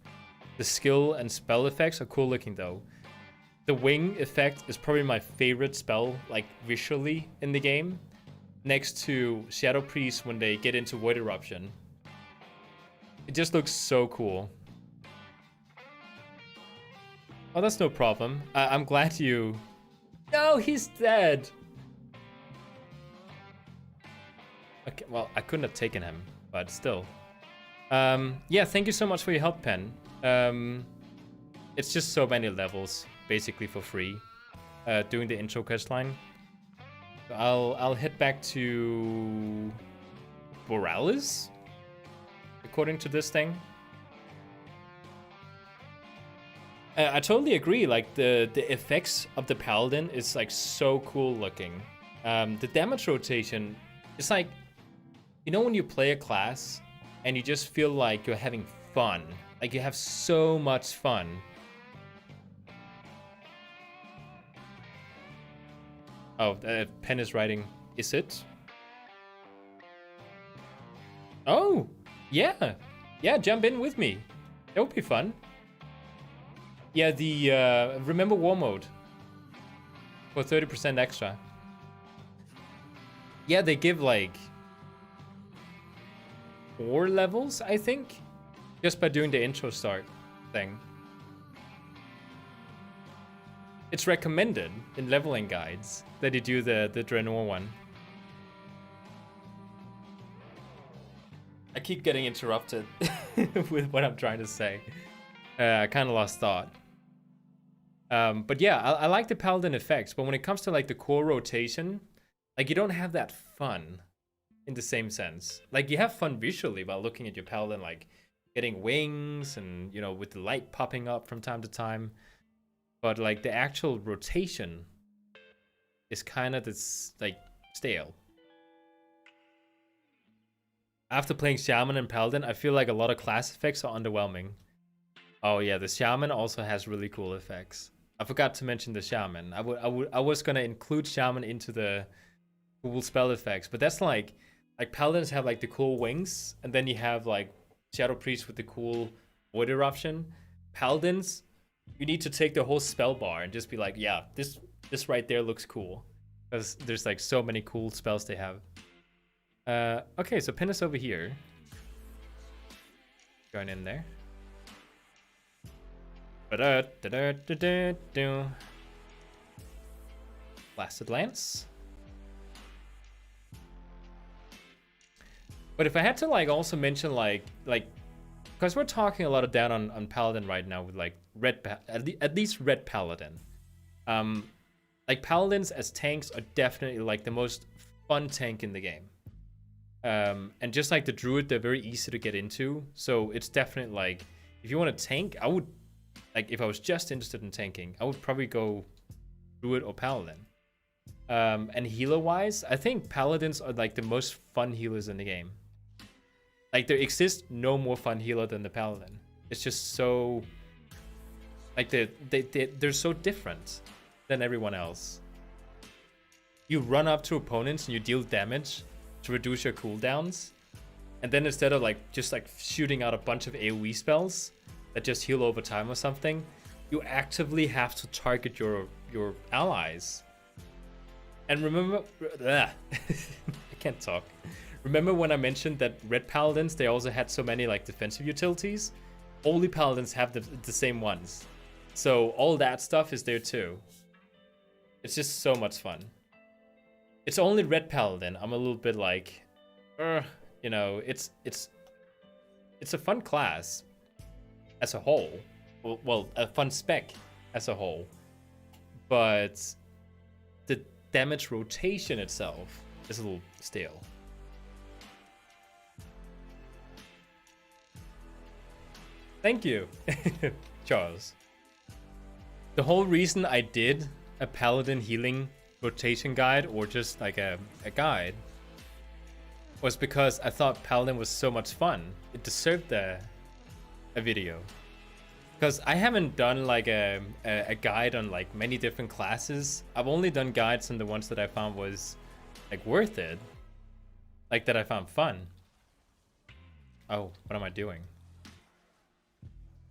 [SPEAKER 1] The skill and spell effects are cool looking though. The wing effect is probably my favorite spell, like visually in the game. Next to Shadow Priest when they get into Void Eruption. It just looks so cool. Oh, that's no problem. I'm glad you... No, he's dead! Okay, well, I couldn't have taken him, but still. Yeah, thank you so much for your help, Pen. It's just so many levels, basically for free, doing the intro quest line. I'll head back to Borealis, according to this thing. I totally agree. Like the effects of the Paladin is like so cool looking. The damage rotation is like, you know, when you play a class and you just feel like you're having fun, like you have so much fun. Oh, Pen is writing, is it? Oh, yeah. Yeah, jump in with me. That would be fun. Yeah, the Remember War mode. For 30% extra. Yeah, they give like 4 levels, I think. Just by doing the intro start thing. It's recommended in leveling guides that you do the Draenor one. I keep getting interrupted with what I'm trying to say. I kind of lost thought. But yeah, I like the Paladin effects, but when it comes to like the core rotation, like you don't have that fun in the same sense. Like you have fun visually while looking at your Paladin, like getting wings and, you know, with the light popping up from time to time. But like the actual rotation is kind of this like stale. After playing Shaman and Paladin, I feel like a lot of class effects are underwhelming. Oh yeah, the Shaman also has really cool effects. I forgot to mention the Shaman. I was gonna include Shaman into the cool spell effects, but that's like Paladins have like the cool wings, and then you have like Shadow Priest with the cool Void Eruption. Paladins, you need to take the whole spell bar and just be like, yeah, this right there looks cool, because there's like so many cool spells they have. Okay, so pin us over here. Going in there. Blasted Lance. But if I had to like also mention like because we're talking a lot of down on Paladin right now with like at least red Paladin. Like Paladins as tanks are definitely like the most fun tank in the game. And just like the Druid, they're very easy to get into. So it's definitely like, if you want to tank, I would, like if I was just interested in tanking, I would probably go Druid or Paladin. And healer wise, I think Paladins are like the most fun healers in the game. Like there exists no more fun healer than the Paladin. It's just so, like they're so different than everyone else. You run up to opponents and you deal damage to reduce your cooldowns, and then instead of like just like shooting out a bunch of AoE spells that just heal over time or something, you actively have to target your allies. And remember, I can't talk. Remember when I mentioned that red Paladins, they also had so many like defensive utilities? Only Paladins have the same ones. So all that stuff is there too. It's just so much fun. It's only red Paladin I'm a little bit like, you know, it's a fun class as a whole. Well, a fun spec as a whole. But the damage rotation itself is a little stale. Thank you, Charles. The whole reason I did a Paladin healing rotation guide, or just like a guide, was because I thought Paladin was so much fun. It deserved a video. Because I haven't done like a guide on like many different classes. I've only done guides on the ones that I found was like worth it. Like that I found fun. Oh, what am I doing?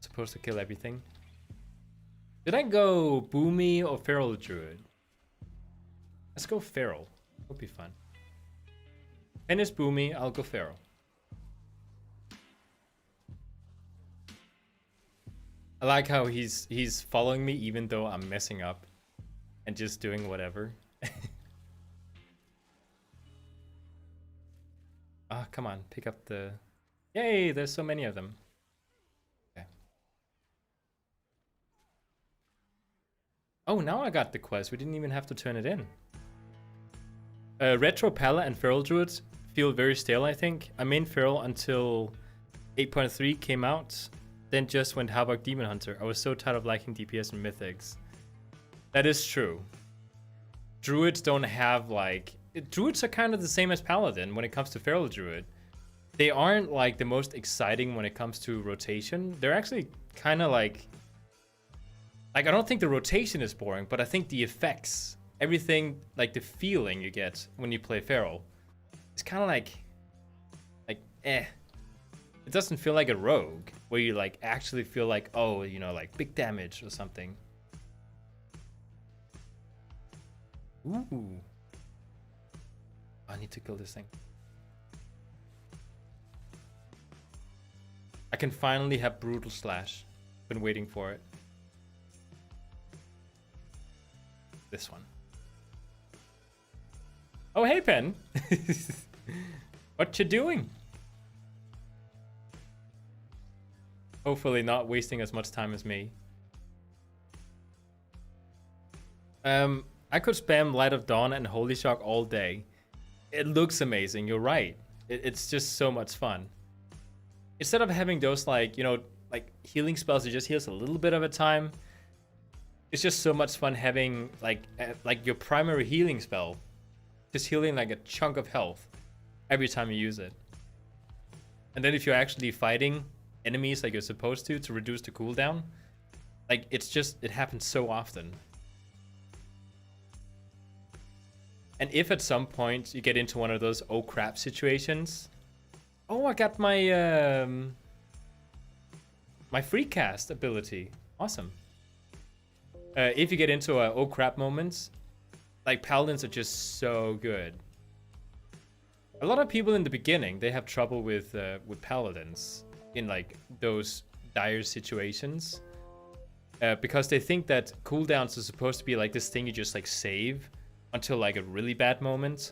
[SPEAKER 1] Supposed to kill everything. Did I go Boomy or Feral Druid? Let's go Feral. It'll be fun. Finish Boomy, I'll go Feral. I like how he's following me even though I'm messing up and just doing whatever. Ah, come on, pick up the... Yay, there's so many of them. Okay. Oh, now I got the quest. We didn't even have to turn it in. Retro Pala and Feral Druids feel very stale, I think. I mained Feral until 8.3 came out, then just went Havoc Demon Hunter. I was so tired of liking DPS and Mythics. That is true. Druids don't have like... Druids are kind of the same as Paladin when it comes to Feral Druid. They aren't like the most exciting when it comes to rotation. They're actually kind of like... I don't think the rotation is boring, but I think the effects, everything, like the feeling you get when you play Feral, it's kind of like eh. It doesn't feel like a rogue, where you like actually feel like, oh, you know, like big damage or something. Ooh. I need to kill this thing. I can finally have Brutal Slash. Been waiting for it. This one. Oh, hey, Pen. What you doing? Hopefully not wasting as much time as me. I could spam Light of Dawn and Holy Shock all day. It looks amazing, you're right. It's just so much fun. Instead of having those like, you know, like healing spells that just heals a little bit of a time, it's just so much fun having like your primary healing spell, just healing like a chunk of health every time you use it. And then if you're actually fighting enemies like you're supposed to reduce the cooldown, like it happens so often. And if at some point you get into one of those oh crap situations, oh, I got my my free cast ability. Awesome. If you get into a oh crap moments, like paladins are just so good. A lot of people in the beginning, they have trouble with paladins in like those dire situations, because they think that cooldowns are supposed to be like this thing you just like save until like a really bad moment,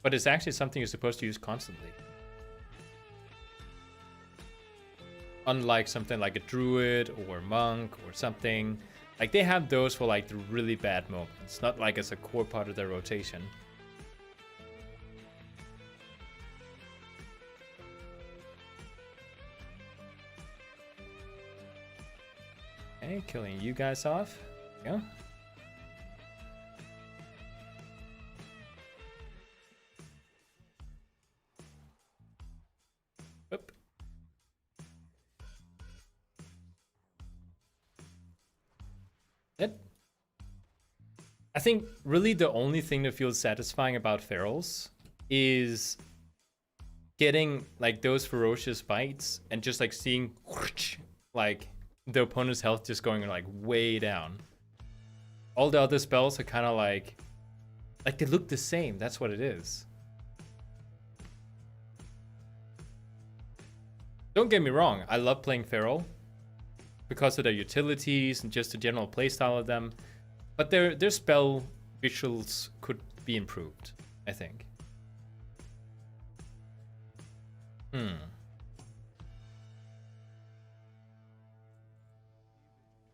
[SPEAKER 1] but it's actually something you're supposed to use constantly. Unlike something like a druid or monk or something, like they have those for like the really bad moments, not like as a core part of their rotation. Okay, killing you guys off. There we go. Oop. It. I think really the only thing that feels satisfying about ferals is getting like those ferocious bites and just like seeing like the opponent's health just going like way down. All the other spells are kind of like they look the same. That's what it is. Don't get me wrong, I love playing feral because of their utilities and just the general playstyle of them, but their spell visuals could be improved, I think.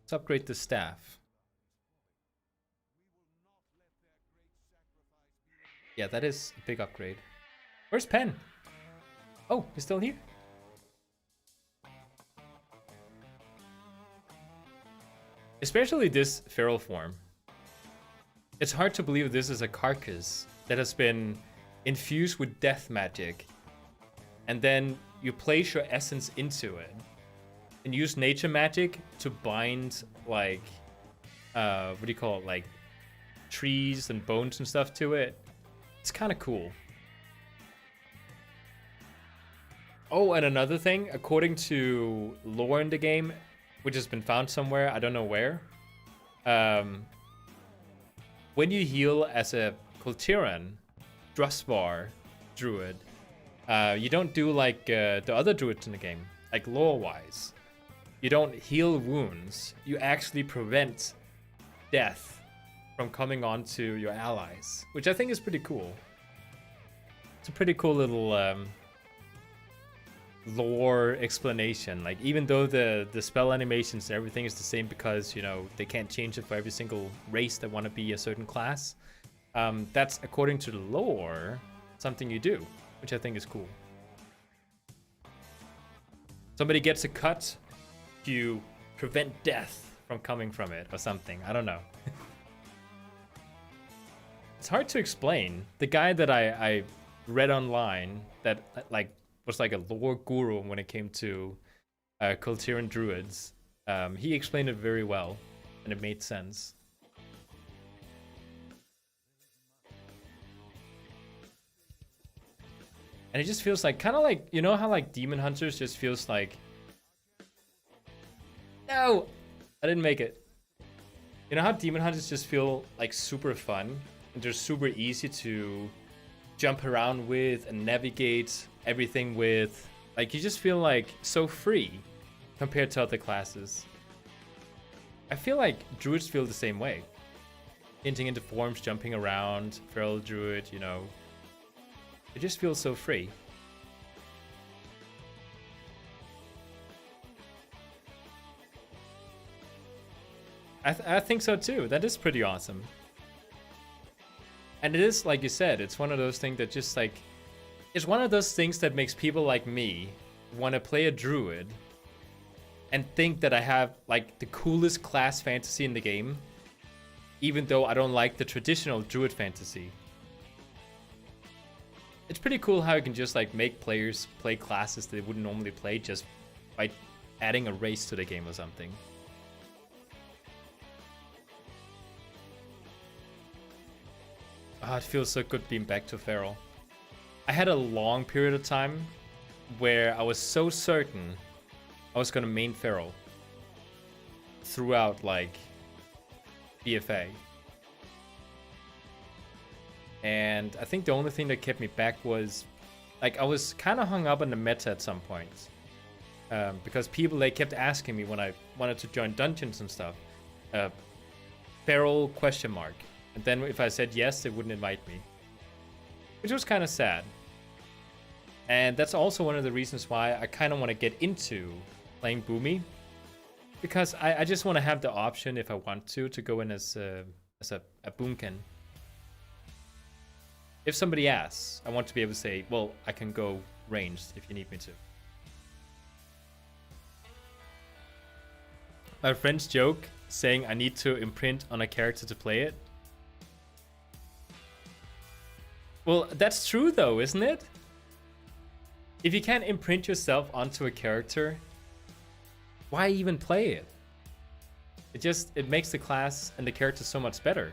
[SPEAKER 1] Let's upgrade the staff. Yeah, that is a big upgrade. Where's Pen? Oh, he's still here. Especially this feral form. It's hard to believe this is a carcass that has been infused with death magic, and then you place your essence into it and use nature magic to bind like what do you call it, like trees and bones and stuff to it. It's kind of cool. Oh, and another thing, according to lore in the game, which has been found somewhere, I don't know where, when you heal as a Kultiran, Drusvar Druid, you don't do like the other druids in the game, like lore-wise. You don't heal wounds, you actually prevent death from coming onto your allies, which I think is pretty cool. It's a pretty cool little lore explanation. Like, even though the spell animations and everything is the same because, you know, they can't change it for every single race that want to be a certain class, that's, according to the lore, something you do, which I think is cool. Somebody gets a cut, you prevent death from coming from it or something. I don't know. It's hard to explain. The guy that I read online that like was like a lore guru when it came to Kultiran druids, he explained it very well and it made sense. And it just feels like, kind of like, you know how like Demon Hunters just feels like, no, I didn't make it. You know how Demon Hunters just feel like super fun and they're super easy to jump around with and navigate everything with. Like, you just feel like so free compared to other classes. I feel like druids feel the same way. Hinting into forms, jumping around, feral druid, you know. It just feels so free. I think so too. That is pretty awesome. And it is, like you said, it's one of those things that just like, it's one of those things that makes people like me want to play a druid and think that I have like the coolest class fantasy in the game, even though I don't like the traditional Druid fantasy. It's pretty cool how you can just like make players play classes they wouldn't normally play just by adding a race to the game or something. Ah, it feels so good being back to Feral. I had a long period of time where I was so certain I was gonna main Feral throughout like BFA. And I think the only thing that kept me back was like I was kind of hung up on the meta at some points. Because people, they kept asking me when I wanted to join dungeons and stuff. Feral ? And then if I said yes, they wouldn't invite me. Which was kind of sad. And that's also one of the reasons why I kind of want to get into playing Boomy. Because I just want to have the option, if I want to go in as a Boomkin. If somebody asks, I want to be able to say, well, I can go ranged if you need me to. My friend's joke saying I need to imprint on a character to play it. Well, that's true though, isn't it? If you can't imprint yourself onto a character, why even play it? It makes the class and the character so much better.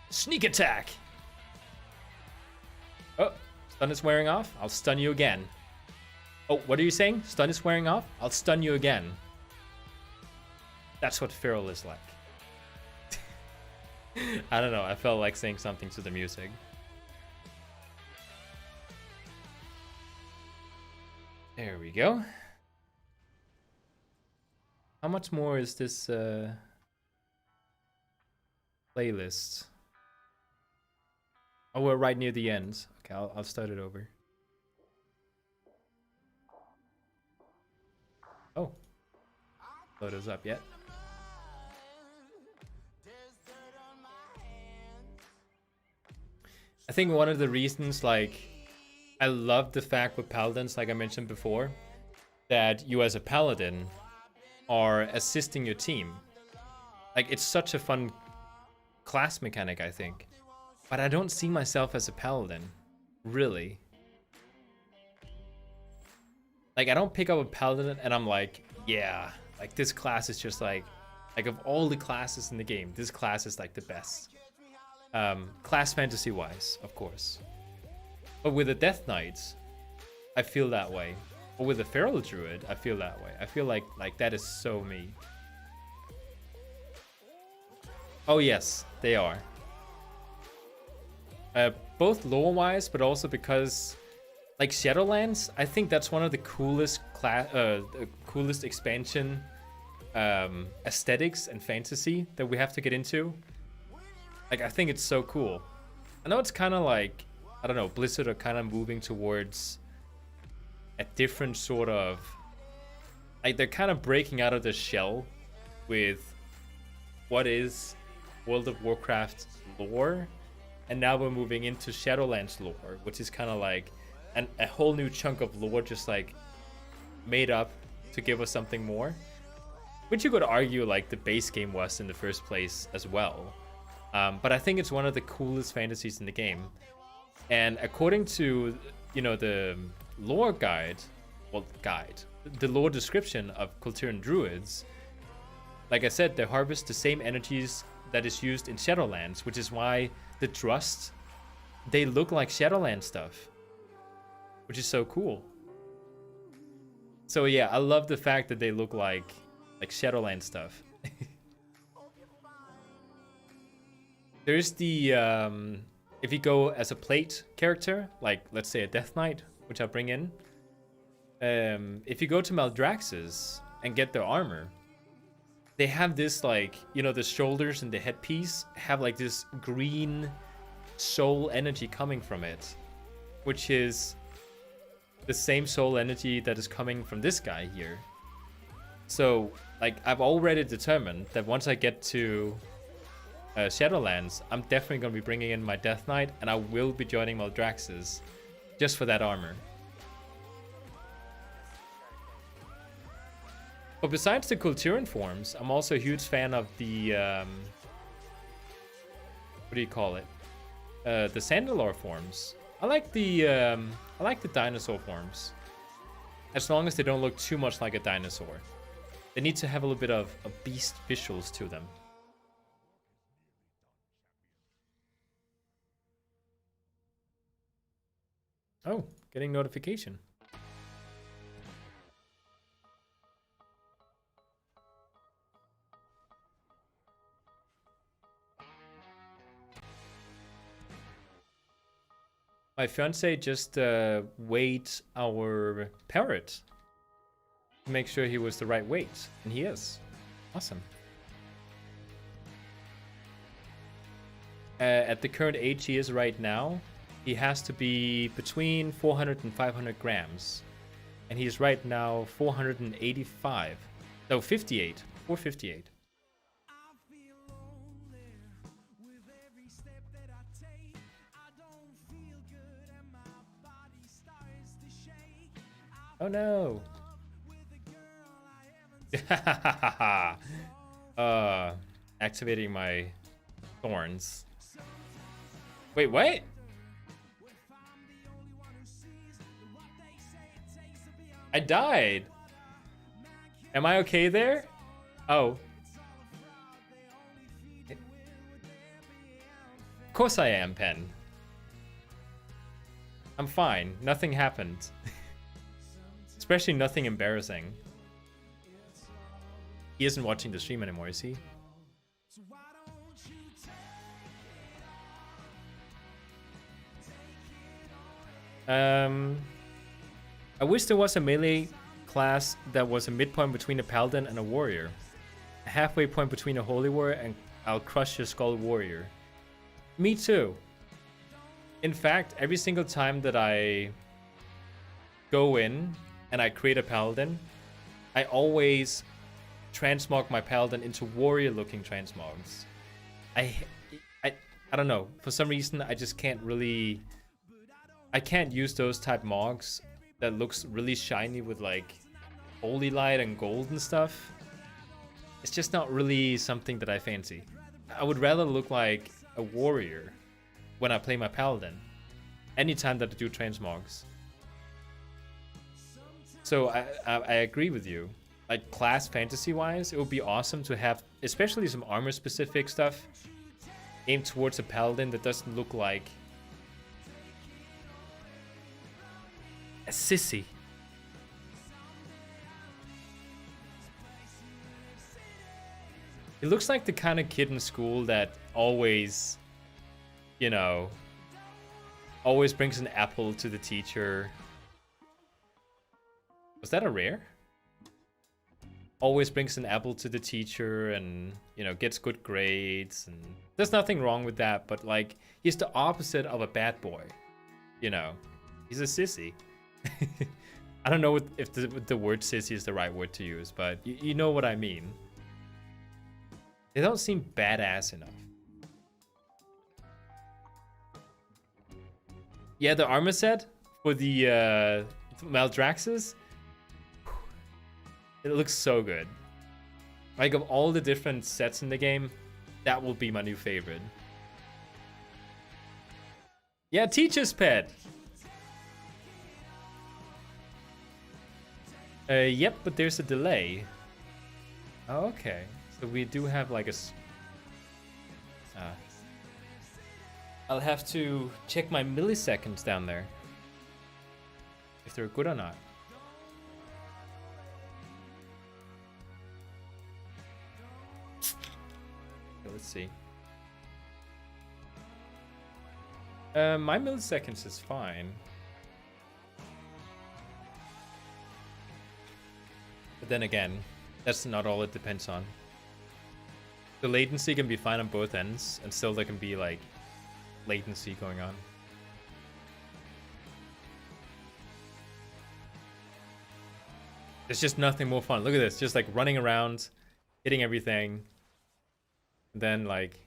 [SPEAKER 1] Sneak attack! Oh, stun is wearing off. I'll stun you again. Oh, what are you saying? Stun is wearing off? I'll stun you again. That's what Feral is like. I don't know. I felt like saying something to the music. There we go. How much more is this playlist? Oh, we're right near the end. Okay, I'll start it over. Oh. Load us up yet. I think one of the reasons, like, I love the fact with Paladins, like I mentioned before, that you as a Paladin are assisting your team. Like, it's such a fun class mechanic, I think. But I don't see myself as a Paladin, really. Like, I don't pick up a Paladin and I'm like, yeah, like this class is just like of all the classes in the game, this class is like the best. Class fantasy wise, of course. But with the Death Knights, I feel that way. Or with the Feral Druid, I feel that way. I feel like that is so me. Oh yes, they are. Both lore-wise, but also because, like Shadowlands, I think that's one of the coolest coolest expansion aesthetics and fantasy that we have to get into. Like, I think it's so cool. I know it's kind of like, I don't know, Blizzard are kind of moving towards a different sort of, like, they're kind of breaking out of the shell with what is World of Warcraft lore. And now we're moving into Shadowlands lore, which is kind of like a whole new chunk of lore just like made up to give us something more. Which you could argue like the base game was in the first place as well. But I think it's one of the coolest fantasies in the game. And according to, you know, the lore guide, the lore description of Kulturan Druids, like I said, they harvest the same energies that is used in Shadowlands, which is why the Trust, they look like Shadowlands stuff, which is so cool. So yeah, I love the fact that they look like Shadowlands stuff. There's the, if you go as a plate character, like let's say a Death Knight, which I'll bring in, if you go to Maldraxxus and get their armor, they have this, like, you know, the shoulders and the headpiece have like this green soul energy coming from it, which is the same soul energy that is coming from this guy here. So, like, I've already determined that once I get to Shadowlands, I'm definitely going to be bringing in my Death Knight, and I will be joining Maldraxxus just for that armor. But besides the Kulturan forms, I'm also a huge fan of the what do you call it? The Sandalore forms. I like the dinosaur forms, as long as they don't look too much like a dinosaur. They need to have a little bit of beast visuals to them. Oh, getting notification. My fiance just weighed our parrot to make sure he was the right weight, and he is. Awesome. At the current age he is right now, he has to be between 400 and 500 grams. And he's right now 485. No, 58. 458. Oh no. Activating my thorns. Wait, what? I died. Am I okay there? Oh. Of course I am, Pen. I'm fine. Nothing happened. Especially nothing embarrassing. He isn't watching the stream anymore, is he? I wish there was a melee class that was a midpoint between a paladin and a warrior. A halfway point between a holy warrior and I'll crush your skull warrior. Me too. In fact, every single time that I go in and I create a paladin, I always transmog my paladin into warrior looking transmogs. I don't know, for some reason I just can't really, I can't use those type mogs that looks really shiny with like holy light and gold and stuff. It's just not really something that I fancy. I would rather look like a warrior when I play my paladin anytime that I do transmogs. So I agree with you. Like class fantasy wise, it would be awesome to have especially some armor specific stuff aimed towards a paladin that doesn't look like a sissy. It looks like the kind of kid in school that always, you know, always brings an apple to the teacher. Was that a rare? Always brings an apple to the teacher and, you know, gets good grades. And there's nothing wrong with that, but like, he's the opposite of a bad boy. You know, he's a sissy. I don't know if the word sissy is the right word to use, but you know what I mean. They don't seem badass enough. Yeah, the armor set for the Maldraxxus, it looks so good. Like, of all the different sets in the game, that will be my new favorite. Yeah, Teacher's Pet. Yep, but there's a delay. Oh, okay. So we do have like a... I'll have to check my milliseconds down there. If they're good or not. Okay, let's see. My milliseconds is fine. But then again, that's not all it depends on. The latency can be fine on both ends, and still there can be like latency going on. There's just nothing more fun. Look at this, just like running around, hitting everything, and then like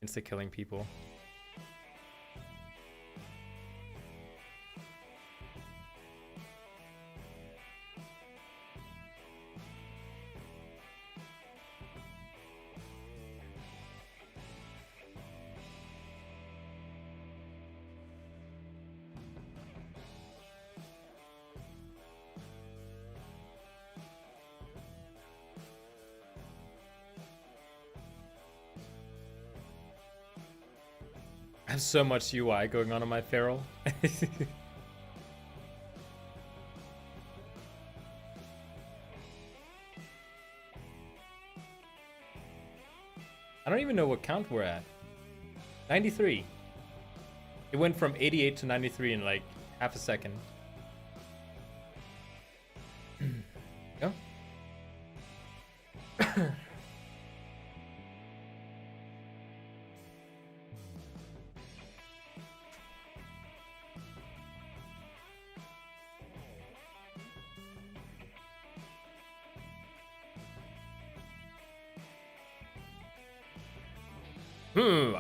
[SPEAKER 1] insta-killing people. I have so much UI going on my feral. I don't even know what count we're at. 93. It went from 88 to 93 in like half a second. Yeah.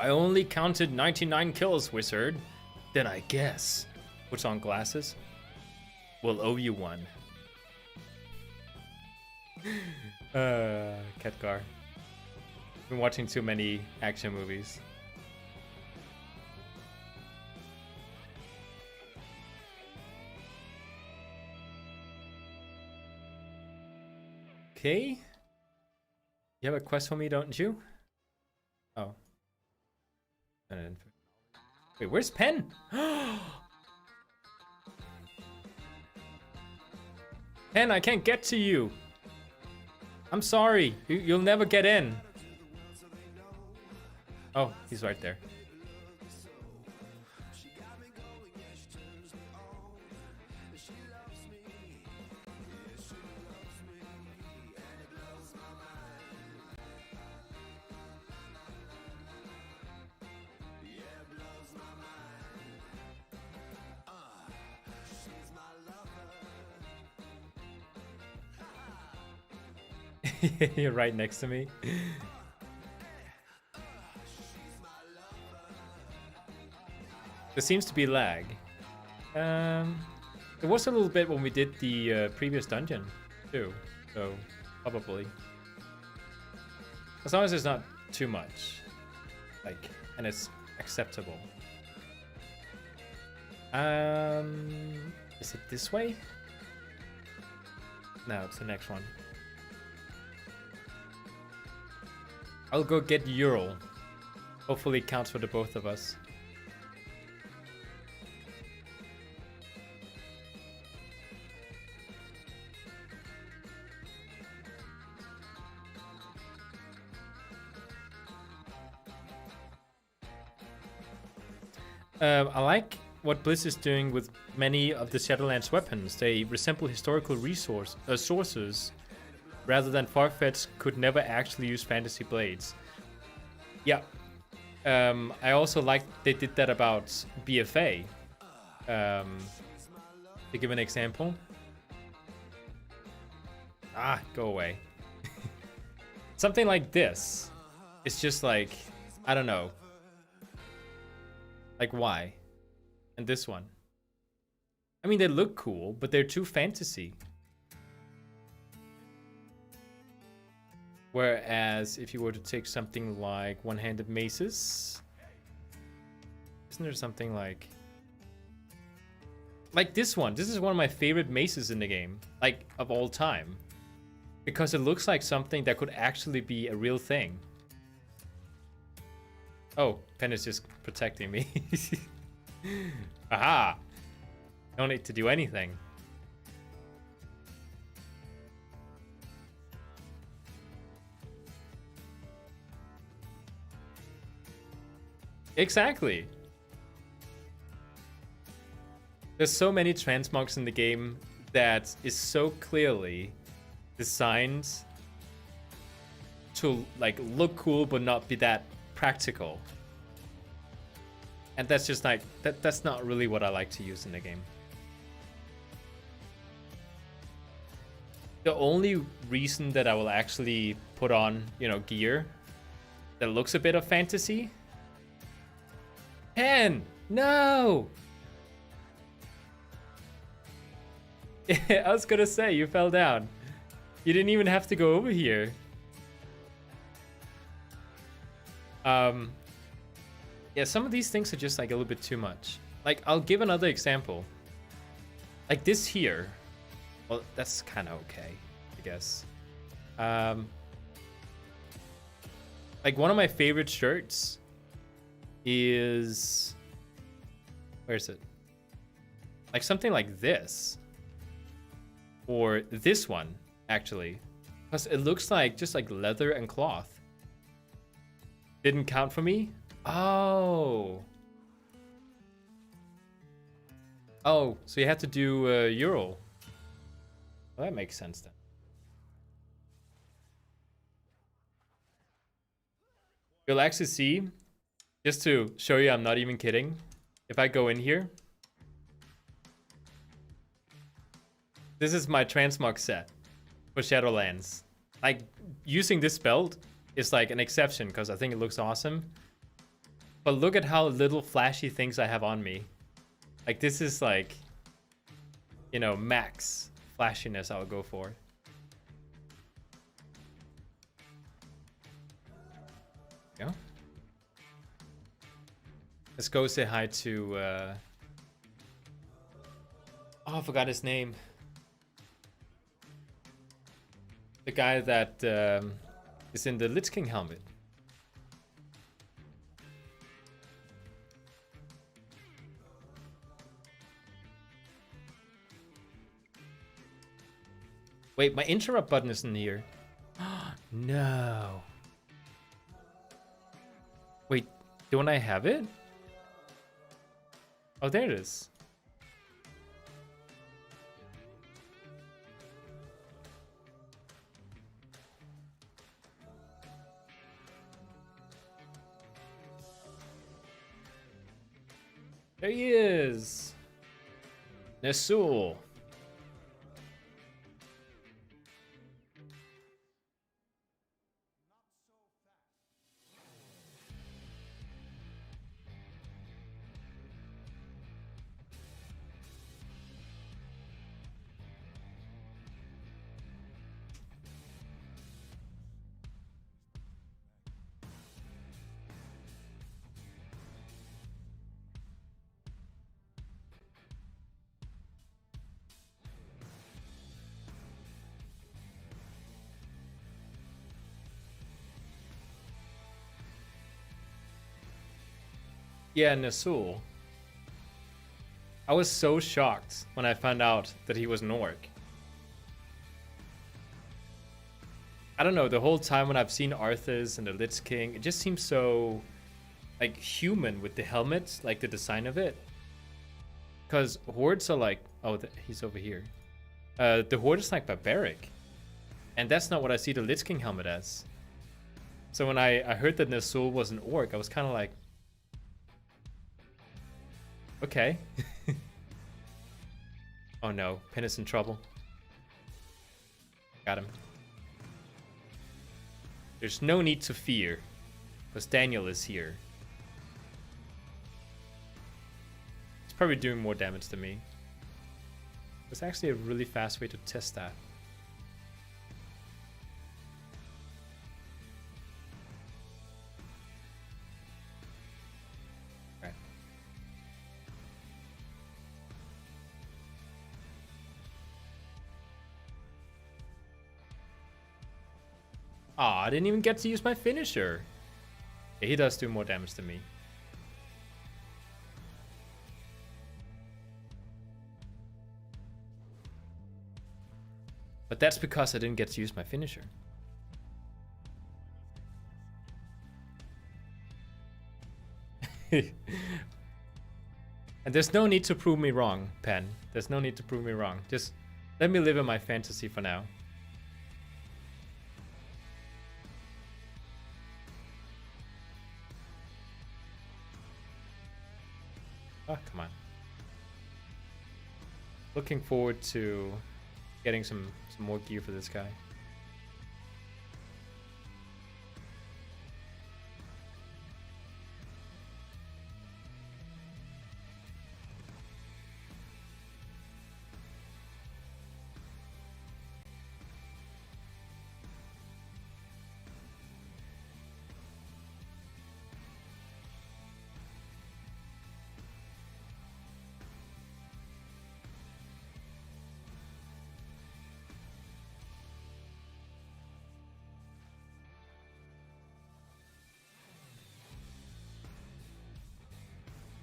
[SPEAKER 1] I only counted 99 kills, wizard. Then I guess. Puts on glasses. We'll owe you one. Khadgar. Been watching too many action movies. Okay. You have a quest for me, don't you? Oh. Wait, where's Pen? Pen, I can't get to you. I'm sorry. You'll never get in. Oh, he's right there. You're right next to me. There seems to be lag. There was a little bit when we did the previous dungeon too, so probably. As long as it's not too much, like, and it's acceptable. Is it this way? No, it's the next one. I'll go get Ural. Hopefully it counts for the both of us. I like what Bliss is doing with many of the Shadowlands weapons. They resemble historical sources rather than far-fetched could never actually use fantasy blades. Yeah. I also like they did that about BFA. To give an example. Ah, go away. Something like this. It's just like, I don't know. Like, why? And this one. I mean, they look cool, but they're too fantasy. Whereas, if you were to take something like one-handed maces, isn't there something like this one? This is one of my favorite maces in the game, like, of all time. Because it looks like something that could actually be a real thing. Oh, Pen is just protecting me. Aha! No need to do anything. Exactly. There's so many transmogs in the game that is so clearly designed to like look cool but not be that practical. And that's just like that's not really what I like to use in the game. The only reason that I will actually put on, you know, gear that looks a bit of fantasy Pen! No! I was gonna say, you fell down. You didn't even have to go over here. Yeah, some of these things are just like a little bit too much. Like, I'll give another example. Like this here. Well, that's kind of okay, I guess. Like one of my favorite shirts is... Where is it? Like something like this. Or this one, actually. Because it looks like just like leather and cloth. Didn't count for me? Oh. Oh, so you had to do Euro. Well, that makes sense then. You'll actually see, just to show you I'm not even kidding, if I go in here. This is my transmog set for Shadowlands. Like, using this belt is like an exception because I think it looks awesome. But look at how little flashy things I have on me. Like, this is like, you know, max flashiness I would go for. Yeah. Let's go say hi to... Oh, I forgot his name. The guy that is in the Lich King helmet. Wait, my interrupt button isn't here. No. Wait, don't I have it? Oh, there it is. There he is. Nesul. Yeah, Nesul. I was so shocked when I found out that he was an orc. I don't know, the whole time when I've seen Arthas and the Lich King, it just seems so, like, human with the helmet, like the design of it. Because hordes are like... Oh, he's over here. The horde is like barbaric. And that's not what I see the Lich King helmet as. So when I heard that Nesul was an orc, I was kind of like... Okay. Oh no, Pen is in trouble. Got him. There's no need to fear, because Daniel is here. He's probably doing more damage than me. There's actually a really fast way to test that. Right. Aw, I didn't even get to use my finisher. Yeah, he does do more damage than me. But that's because I didn't get to use my finisher. And there's no need to prove me wrong, Pen. There's no need to prove me wrong. Just let me live in my fantasy for now. Oh, come on. Looking forward to getting some more gear for this guy.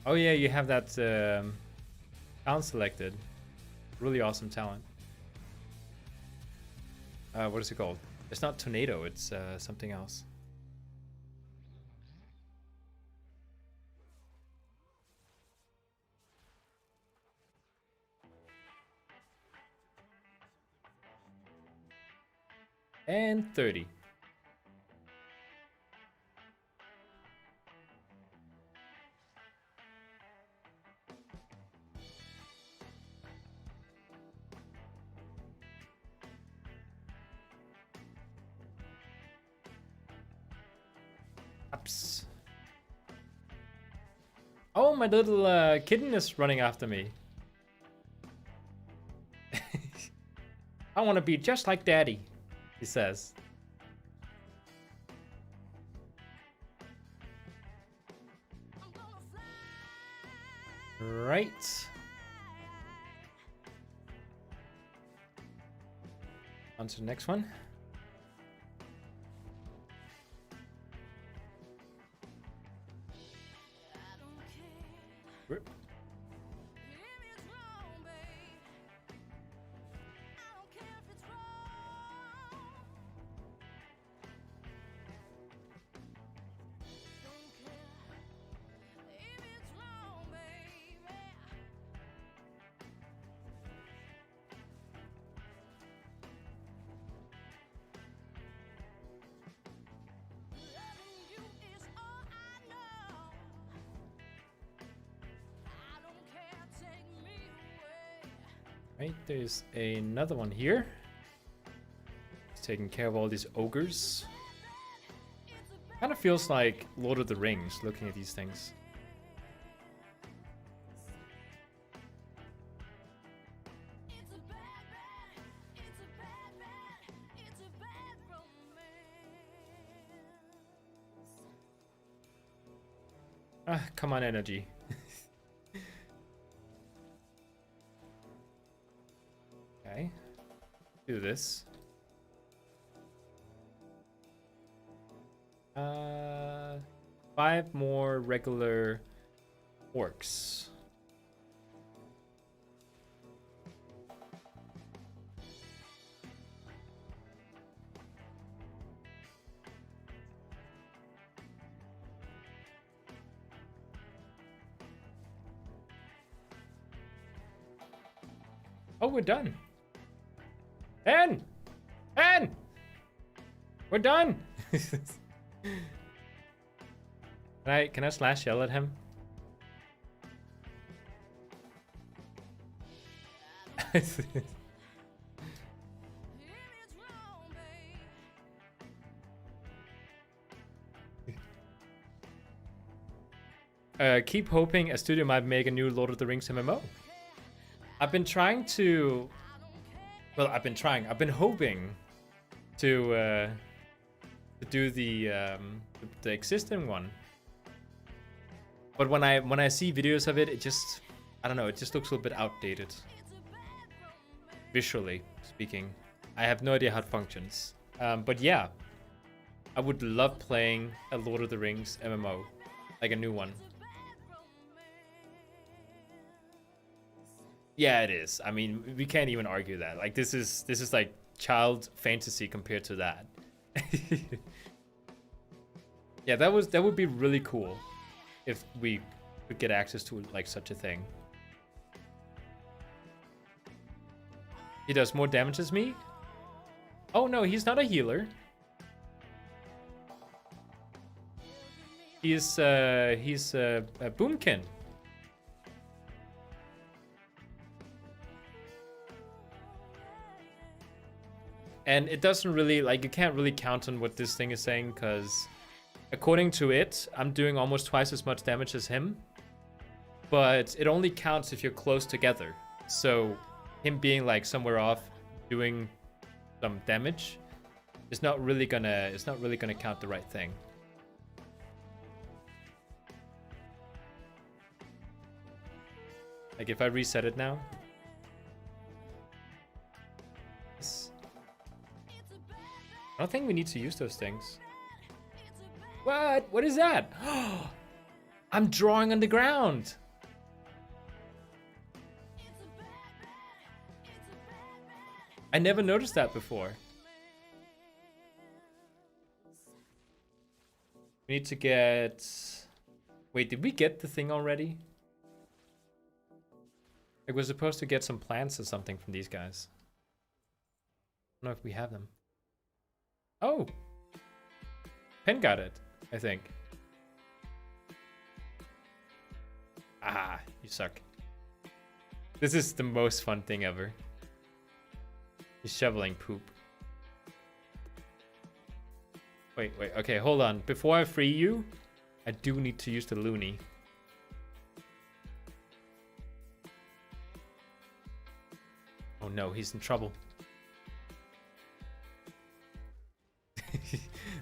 [SPEAKER 1] Oh yeah, you have that talent selected. Really awesome talent. What is it called? It's not tornado, it's something else. And 30. Ups. Oh, my little kitten is running after me. I want to be just like Daddy, he says. Right. On to the next one. Rip. Right, there's another one here. It's taking care of all these ogres. Kind of feels like Lord of the Rings looking at these things. Ah, come on, energy. Okay, do this. 5 more regular orcs. Oh, we're done. Ben! Ben! We're done! Can I slash yell at him? Keep hoping a studio might make a new Lord of the Rings MMO. I've been trying to... Well, I've been hoping to do the existing one. But when I see videos of it, it just... I don't know, it just looks a little bit outdated. Visually speaking. I have no idea how it functions. But yeah. I would love playing a Lord of the Rings MMO. Like a new one. Yeah, it is. I mean, we can't even argue that. Like this is like child fantasy compared to that. Yeah, that would be really cool if we could get access to like such a thing. He does more damage as me? Oh no, he's not a healer. He's a boomkin. And it doesn't really, like, you can't really count on what this thing is saying, because according to it, I'm doing almost twice as much damage as him. But it only counts if you're close together. So him being like somewhere off doing some damage is not really gonna count the right thing. Like if I reset it now. I don't think we need to use those things. What? What is that? I'm drawing on the ground. I never noticed that before. We need to get... Wait, did we get the thing already? Like, we're supposed to get some plants or something from these guys. I don't know if we have them. Oh! Pen got it, I think. Ah, you suck. This is the most fun thing ever. He's shoveling poop. Wait, okay, hold on. Before I free you, I do need to use the loony. Oh no, he's in trouble.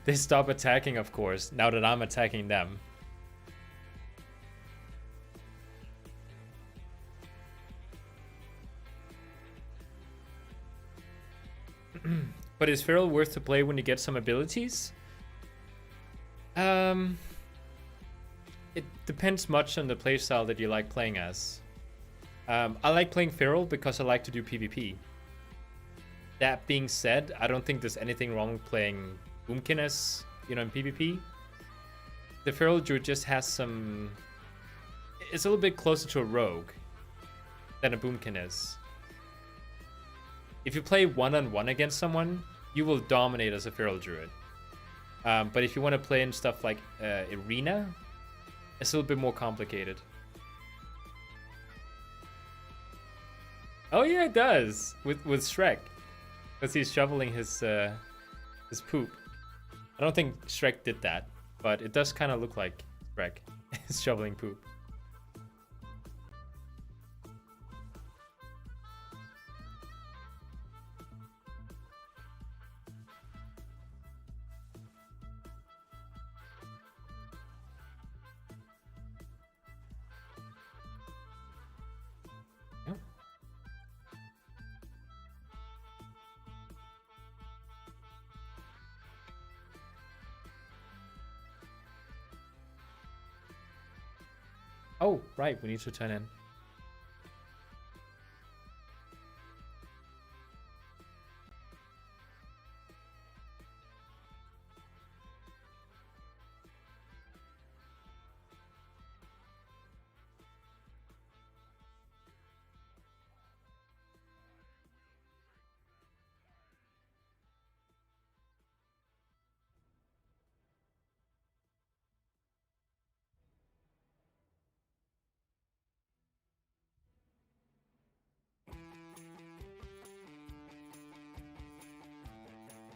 [SPEAKER 1] They stop attacking, of course, now that I'm attacking them. But is Feral worth to play when you get some abilities? It depends much on the playstyle that you like playing as. I like playing Feral because I like to do PvP. That being said, I don't think there's anything wrong with playing Boomkiness, you know, in PvP. The Feral Druid just has some... It's a little bit closer to a rogue than a Boomkin is. If you play one-on-one against someone, you will dominate as a Feral Druid. But if you want to play in stuff like Arena, it's a little bit more complicated. Oh yeah, it does! With Shrek. Because he's shoveling his poop. I don't think Shrek did that, but it does kind of look like Shrek is shoveling poop. Oh, right, we need to turn in.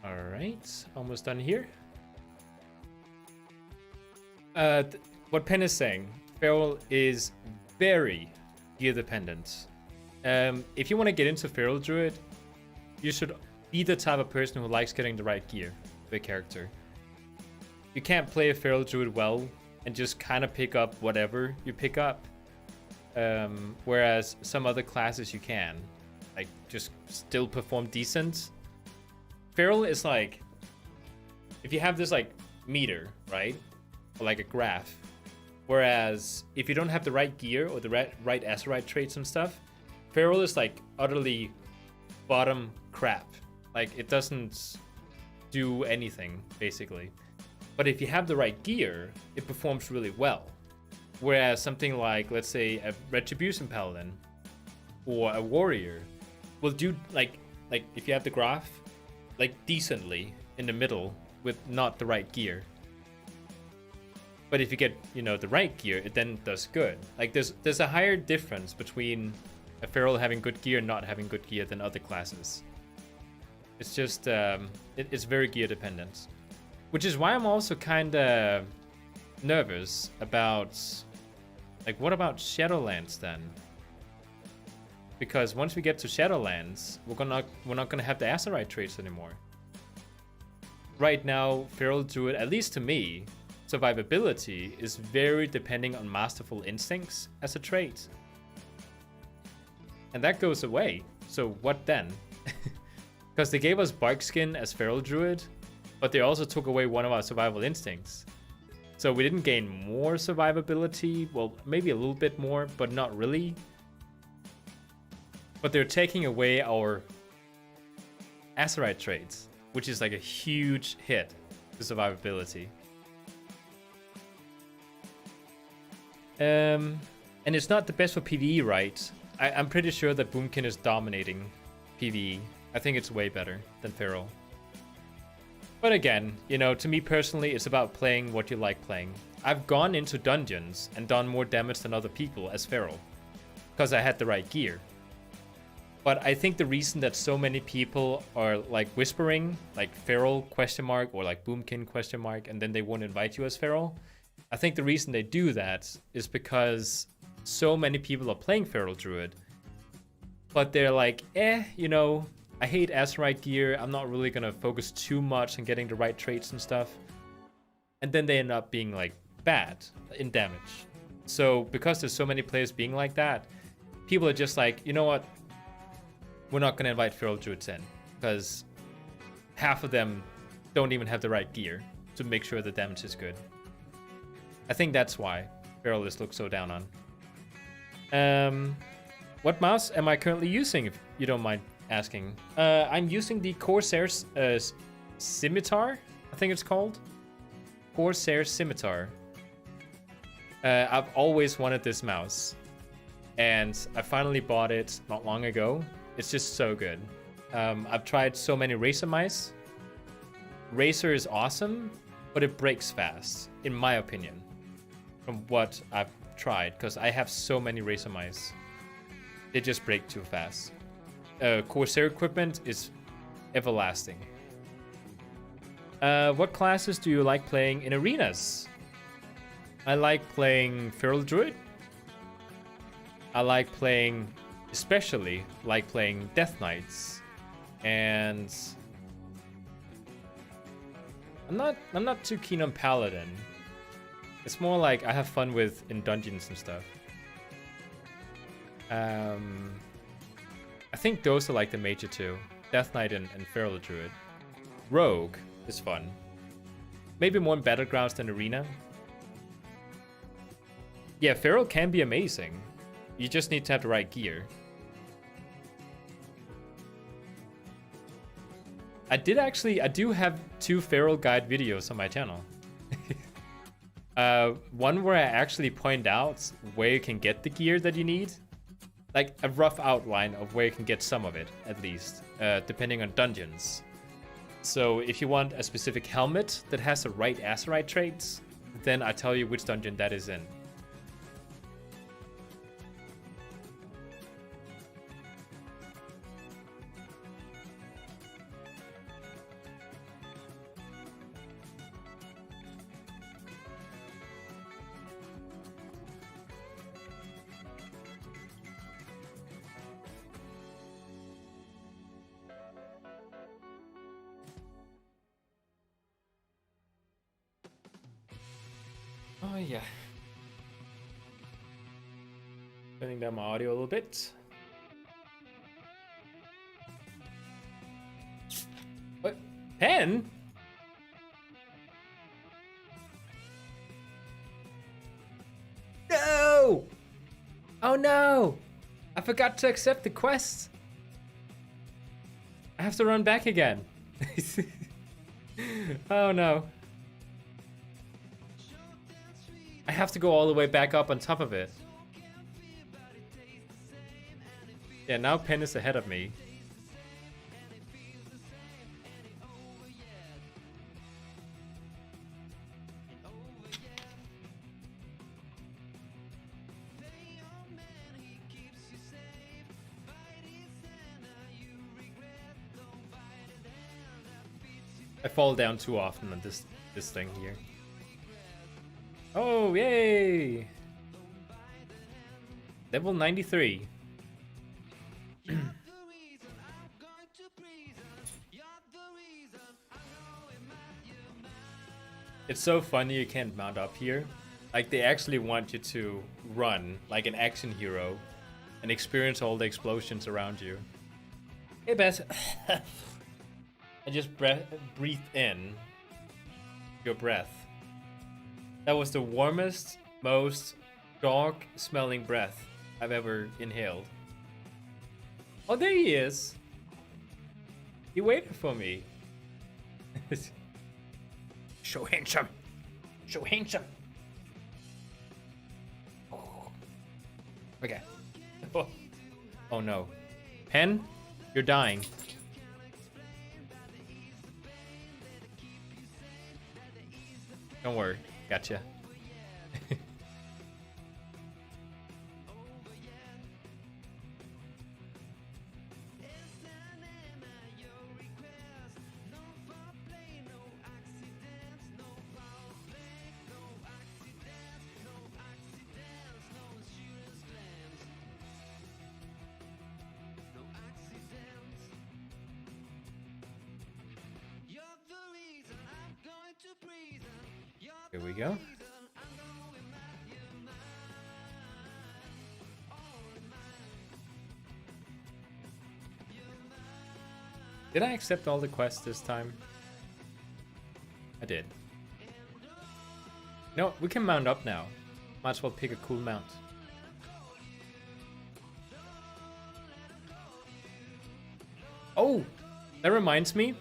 [SPEAKER 1] Alright, almost done here. What Pen is saying, Feral is very gear dependent. If you want to get into Feral Druid, you should be the type of person who likes getting the right gear for the character. You can't play a Feral Druid well and just kind of pick up whatever you pick up. Whereas some other classes you can. Like, just still perform decent. Feral is like, if you have this like meter, right? Or like a graph. Whereas if you don't have the right gear or the right Azerite traits and stuff, Feral is like utterly bottom crap. Like, it doesn't do anything, basically. But if you have the right gear, it performs really well. Whereas something like, let's say, a Retribution Paladin or a Warrior will do like if you have the graph, like decently in the middle with not the right gear. But if you get, you know, the right gear, it then does good. Like, there's a higher difference between a Feral having good gear and not having good gear than other classes. It's just, it's very gear dependent. Which is why I'm also kind of nervous about, like, what about Shadowlands then? Because once we get to Shadowlands, we're not gonna have the Azerite traits anymore. Right now, Feral Druid, at least to me, survivability is very depending on Masterful Instincts as a trait. And that goes away. So what then? Because they gave us Barkskin as Feral Druid, but they also took away one of our survival instincts. So we didn't gain more survivability. Well, maybe a little bit more, but not really. But they're taking away our Azerite traits, which is like a huge hit to survivability. And it's not the best for PvE, right? I'm pretty sure that Boomkin is dominating PvE. I think it's way better than Feral. But again, you know, to me personally, it's about playing what you like playing. I've gone into dungeons and done more damage than other people as Feral, because I had the right gear. But I think the reason that so many people are like whispering, like Feral question mark or like Boomkin question mark, and then they won't invite you as Feral. I think the reason they do that is because so many people are playing Feral Druid, but they're like, you know, I hate Azerite gear. I'm not really gonna focus too much on getting the right traits and stuff. And then they end up being like bad in damage. So because there's so many players being like that, people are just like, you know what? We're not gonna invite Feral Druids in because half of them don't even have the right gear to make sure the damage is good. I think that's why Feral is looked so down on. What mouse am I currently using, if you don't mind asking? I'm using the Corsair's Scimitar, I think it's called. Corsair Scimitar. I've always wanted this mouse, and I finally bought it not long ago. It's just so good. I've tried so many Racer mice. Racer is awesome, but it breaks fast, in my opinion, from what I've tried, because I have so many Racer mice. They just break too fast. Corsair equipment is everlasting. What classes do you like playing in arenas? I like playing Feral Druid. I like playing, especially like playing Death Knights, and I'm not too keen on Paladin. It's more like I have fun with in dungeons and stuff. I think those are like the major two. Death Knight and Feral Druid. Rogue is fun. Maybe more in Battlegrounds than Arena. Yeah, Feral can be amazing. You just need to have the right gear. I do have 2 Feral guide videos on my channel. One where I actually point out where you can get the gear that you need. Like a rough outline of where you can get some of it, at least, depending on dungeons. So if you want a specific helmet that has the right Azerite traits, then I tell you which dungeon that is in. Oh yeah. Turning down my audio a little bit. What? Pen? No! Oh no! I forgot to accept the quest. I have to run back again. Oh no. I have to go all the way back up on top of it. Yeah, now Pen is ahead of me. I fall down too often on this thing here. Oh, yay! Level 93. It's so funny you can't mount up here. Like, they actually want you to run like an action hero and experience all the explosions around you. Hey, Beth. I just breathe in your breath. That was the warmest, most dog-smelling breath I've ever inhaled. Oh, there he is. He waited for me. So handsome. So handsome. Okay. Oh no. Pen, you're dying. Don't worry. Gotcha. Here we go. Did I accept all the quests this time? I did. No, we can mount up now. Might as well pick a cool mount. Oh, that reminds me.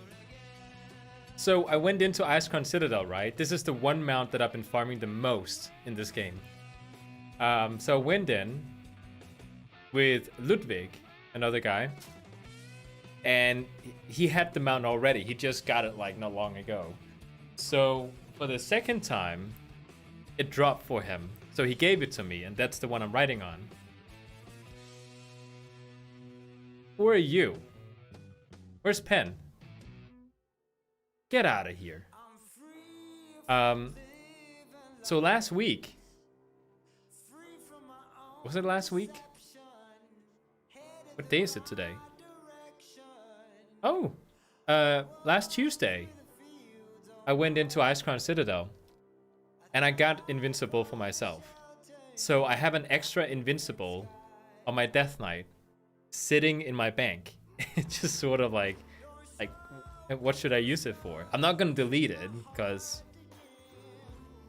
[SPEAKER 1] So I went into Icecrown Citadel, right? This is the one mount that I've been farming the most in this game. So I went in with Ludwig, another guy, and he had the mount already. He just got it like not long ago. So for the second time, it dropped for him. So he gave it to me, and that's the one I'm riding on. Who are you? Where's Pen? Get out of here. So last week, was it last week? What day is it today? Oh, last Tuesday, I went into Icecrown Citadel and I got invincible for myself. So I have an extra invincible on my Death Knight sitting in my bank. It's just sort of like, what should I use it for? I'm not gonna delete it because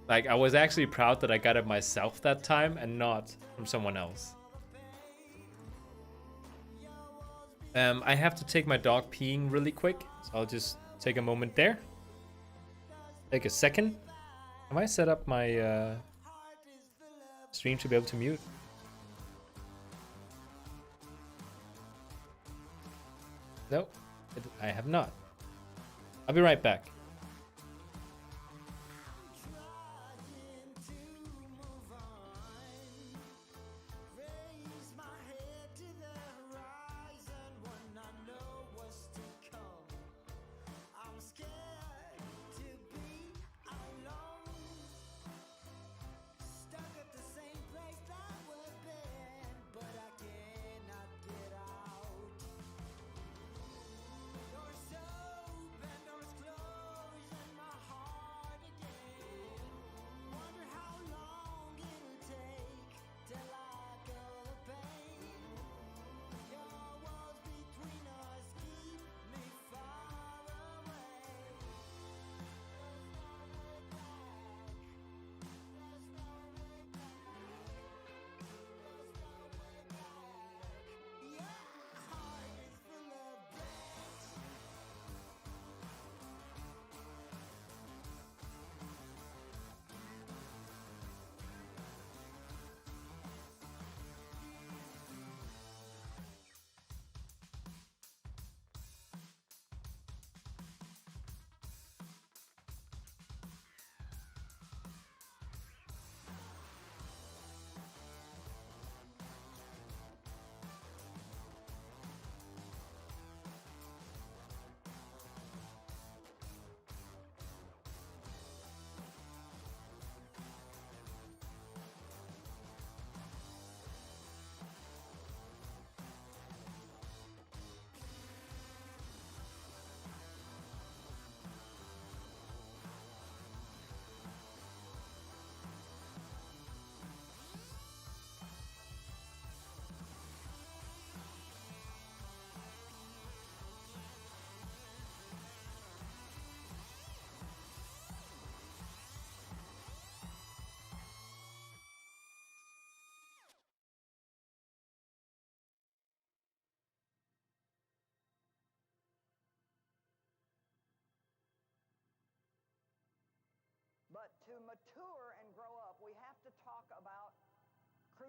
[SPEAKER 1] like I was actually proud that I got it myself that time and not from someone else. I have to take my dog peeing really quick, so I'll just take a moment there. Take a second. Have I set up my stream to be able to mute? No, I have not. I'll be right back.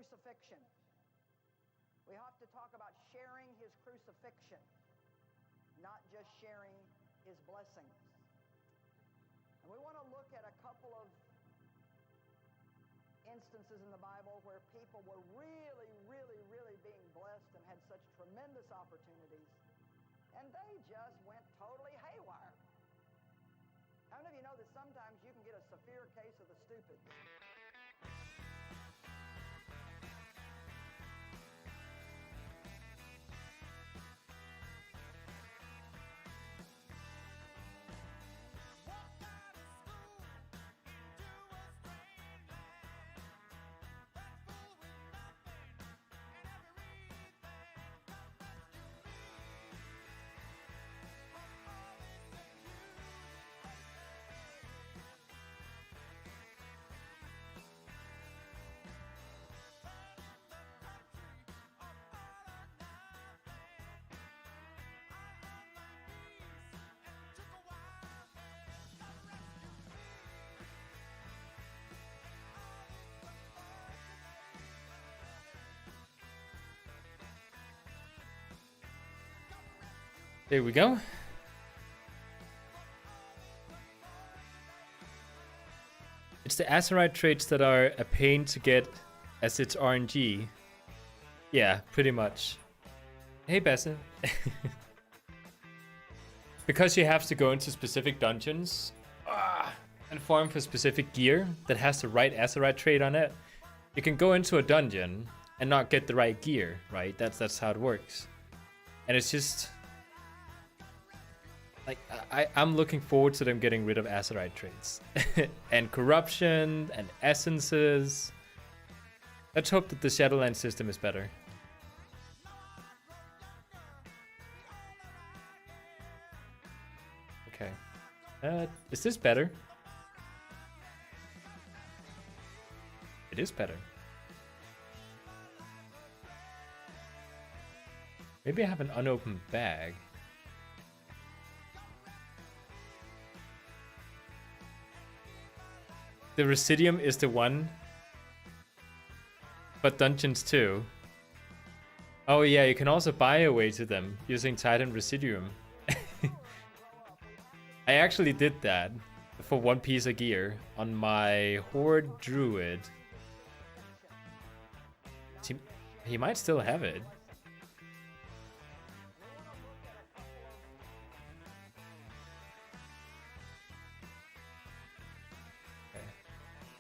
[SPEAKER 4] crucifixion. We have to talk about sharing his crucifixion, not just sharing his blessings. And we want to look at a couple of instances in the Bible where people were really being blessed and had such tremendous opportunities, and they just went totally haywire. How many of you know that sometimes you can get a severe case of the stupid?
[SPEAKER 1] There we go. It's the Azerite traits that are a pain to get as it's RNG. Yeah, pretty much. Hey, Bessa. Because you have to go into specific dungeons and farm for specific gear that has the right Azerite trait on it, you can go into a dungeon and not get the right gear, right? That's how it works. And it's just... like, I'm looking forward to them getting rid of Azerite traits. And corruption and essences. Let's hope that the Shadowlands system is better. Okay. Is this better? It is better. Maybe I have an unopened bag. The Residium is the one, but dungeons too. Oh yeah, you can also buy a way to them using Titan Residium. I actually did that for one piece of gear on my Horde Druid. He might still have it.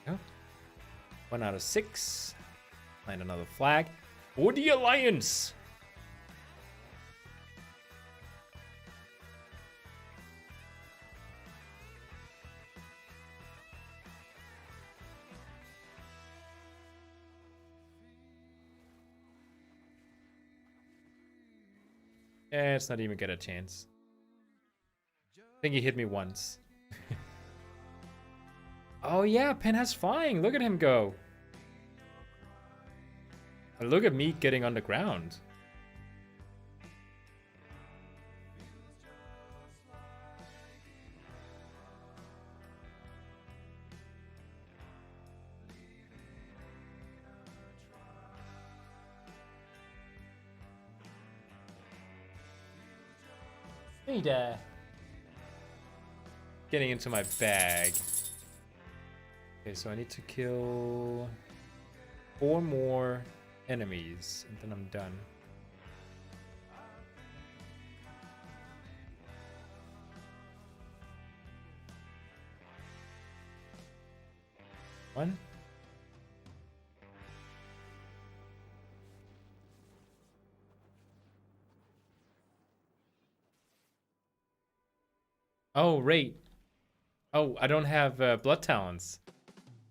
[SPEAKER 1] Okay. 1 out of 6. Find another flag for the Alliance. Yeah, it's not even get a chance. I think he hit me once. Oh yeah, Pen has flying. Look at him go. And look at me getting on the ground. Hey there. Getting into my bag. Okay, so I need to kill 4 more enemies, and then I'm done. One. Oh, right. Oh, I don't have blood talents.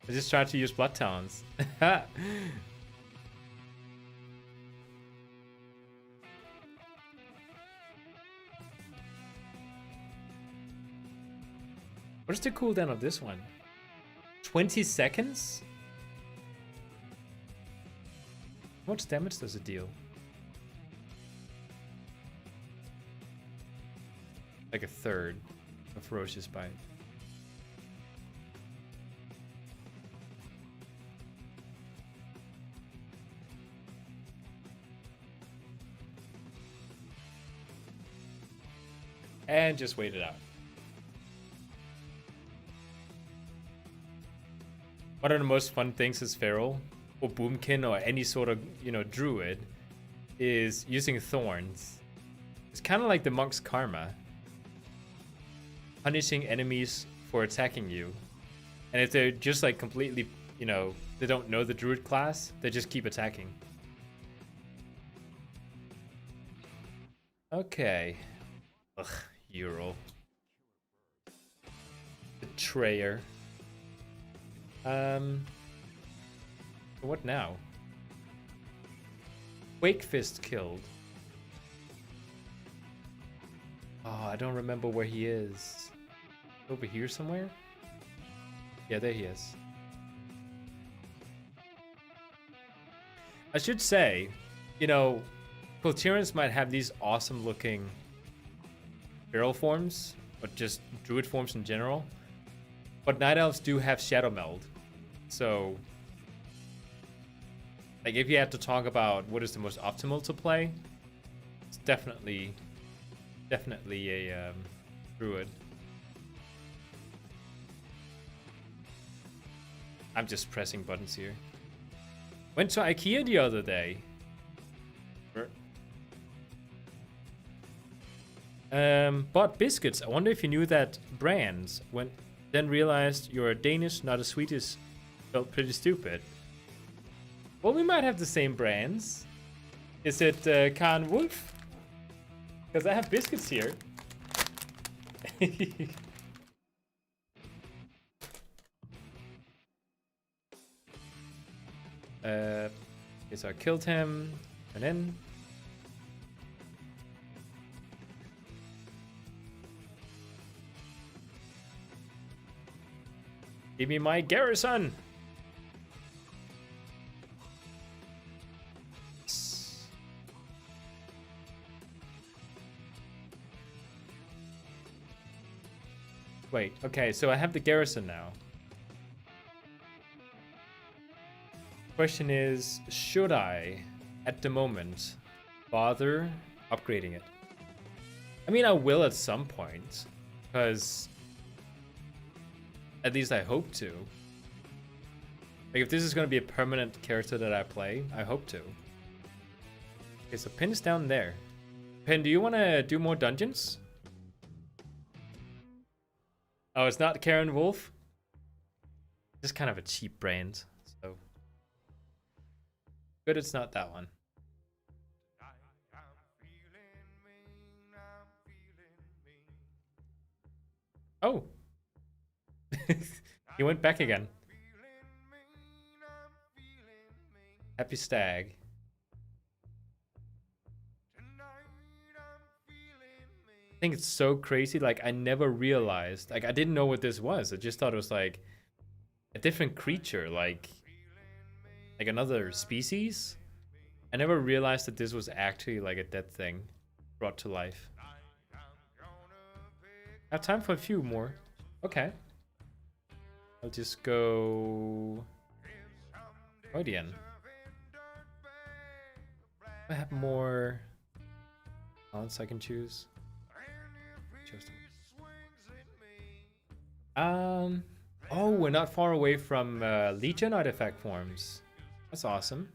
[SPEAKER 1] I just tried to use blood talents. What is the cooldown of this one? 20 seconds? How much damage does it deal? Like a third of Ferocious Bite. and just wait it out. One of the most fun things as Feral or Boomkin or any sort of, you know, Druid is using thorns. It's kind of like the monk's karma. Punishing enemies for attacking you. And if they're just like completely, you know, they don't know the Druid class, they just keep attacking. Okay. Ugh, Euro. Betrayer. What now? Quake Fist killed. Oh, I don't remember where he is. Over here somewhere? Yeah, there he is. I should say, you know, Kultirans might have these awesome looking Feral forms, but just Druid forms in general. But Night Elves do have Shadow Meld. So, like, if you had to talk about what is the most optimal to play, it's definitely a Druid. I'm just pressing buttons here. Went to IKEA the other day. Bought biscuits. I wonder if you knew that brands then realized you're Danish, not a Swedish. Felt pretty stupid. Well, we might have the same brands. Is it Khan Wolf? Because I have biscuits here. Okay, so I killed him, and then give me my garrison. Wait, okay, so I have the garrison now. Question is, should I, at the moment, bother upgrading it? I mean, I will at some point, because at least I hope to. Like, if this is going to be a permanent character that I play, I hope to. Okay, so Pin is down there. Pin, do you want to do more dungeons? Oh, it's not Karen Wolf? Just kind of a cheap brand, so. Good, it's not that one. Oh. He went back again. Happy Stag. I think it's so crazy. Like, I never realized. Like, I didn't know what this was. I just thought it was like a different creature, like another species. I never realized that this was actually like a dead thing brought to life. I have time for a few more. Okay. I'll just go Guardian. I have more talents I can choose. Oh, we're not far away from Legion artifact forms. That's awesome.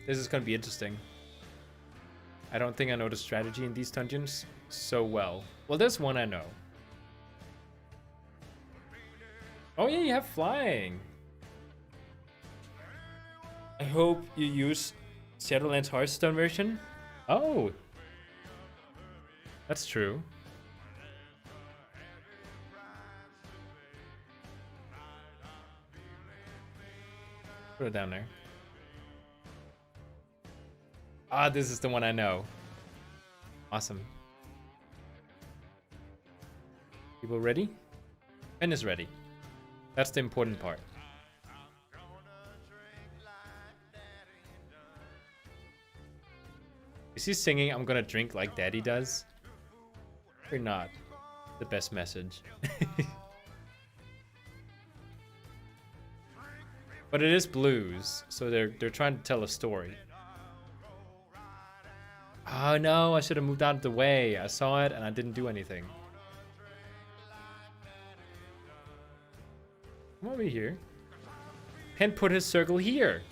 [SPEAKER 1] This is gonna be interesting. I don't think I know the strategy in these dungeons so well. Well, there's one I know. Oh yeah, you have flying. I hope you use Shadowlands Hearthstone version. Oh, that's true. Put it down there. Ah, this is the one I know. Awesome. People ready? Ben is ready. That's the important part. Is he singing "I'm gonna drink like Daddy does"? Or not? The best message. But it is blues, so they're trying to tell a story. Oh no, I should have moved out of the way. I saw it and I didn't do anything. Come over here. Pen put his circle here.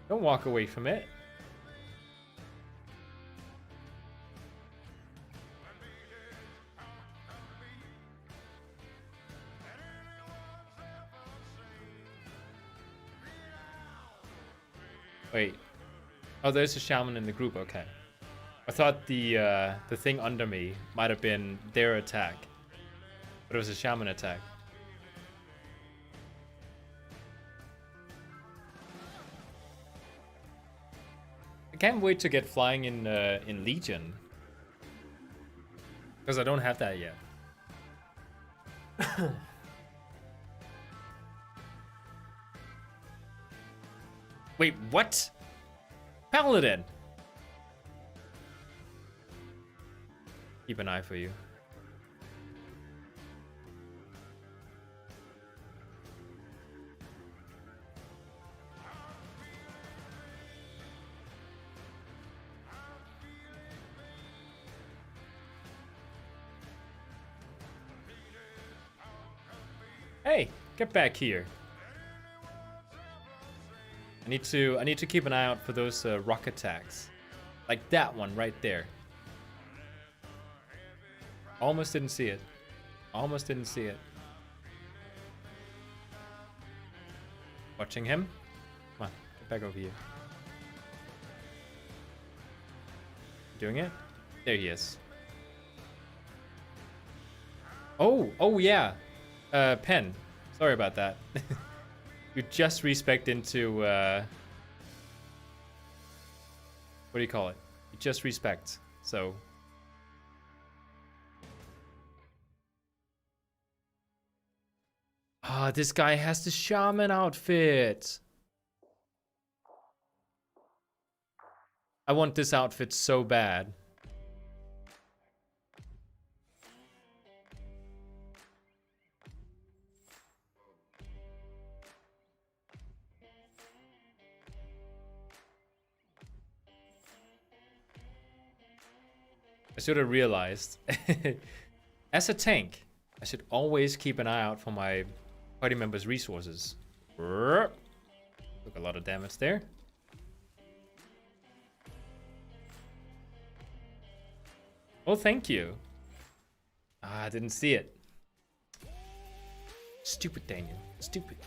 [SPEAKER 1] Don't walk away from it. Wait. Oh, there's a shaman in the group. Okay. I thought the thing under me might have been their attack, but it was a shaman attack. I can't wait to get flying in Legion, because I don't have that yet. Wait, what? Paladin! Keep an eye for you. Hey, get back here. I need to keep an eye out for those rock attacks. Like that one right there. Almost didn't see it. Almost didn't see it. Watching him. Come on, get back over here. Doing it? There he is. Oh yeah. Pen. Sorry about that. You just respect into what do you call it? You just respect. So this guy has the shaman outfit. I want this outfit so bad. I should have realized. As a tank, I should always keep an eye out for my party members' resources. Took a lot of damage there. Oh, thank you. I didn't see it. Stupid Daniel. Stupid.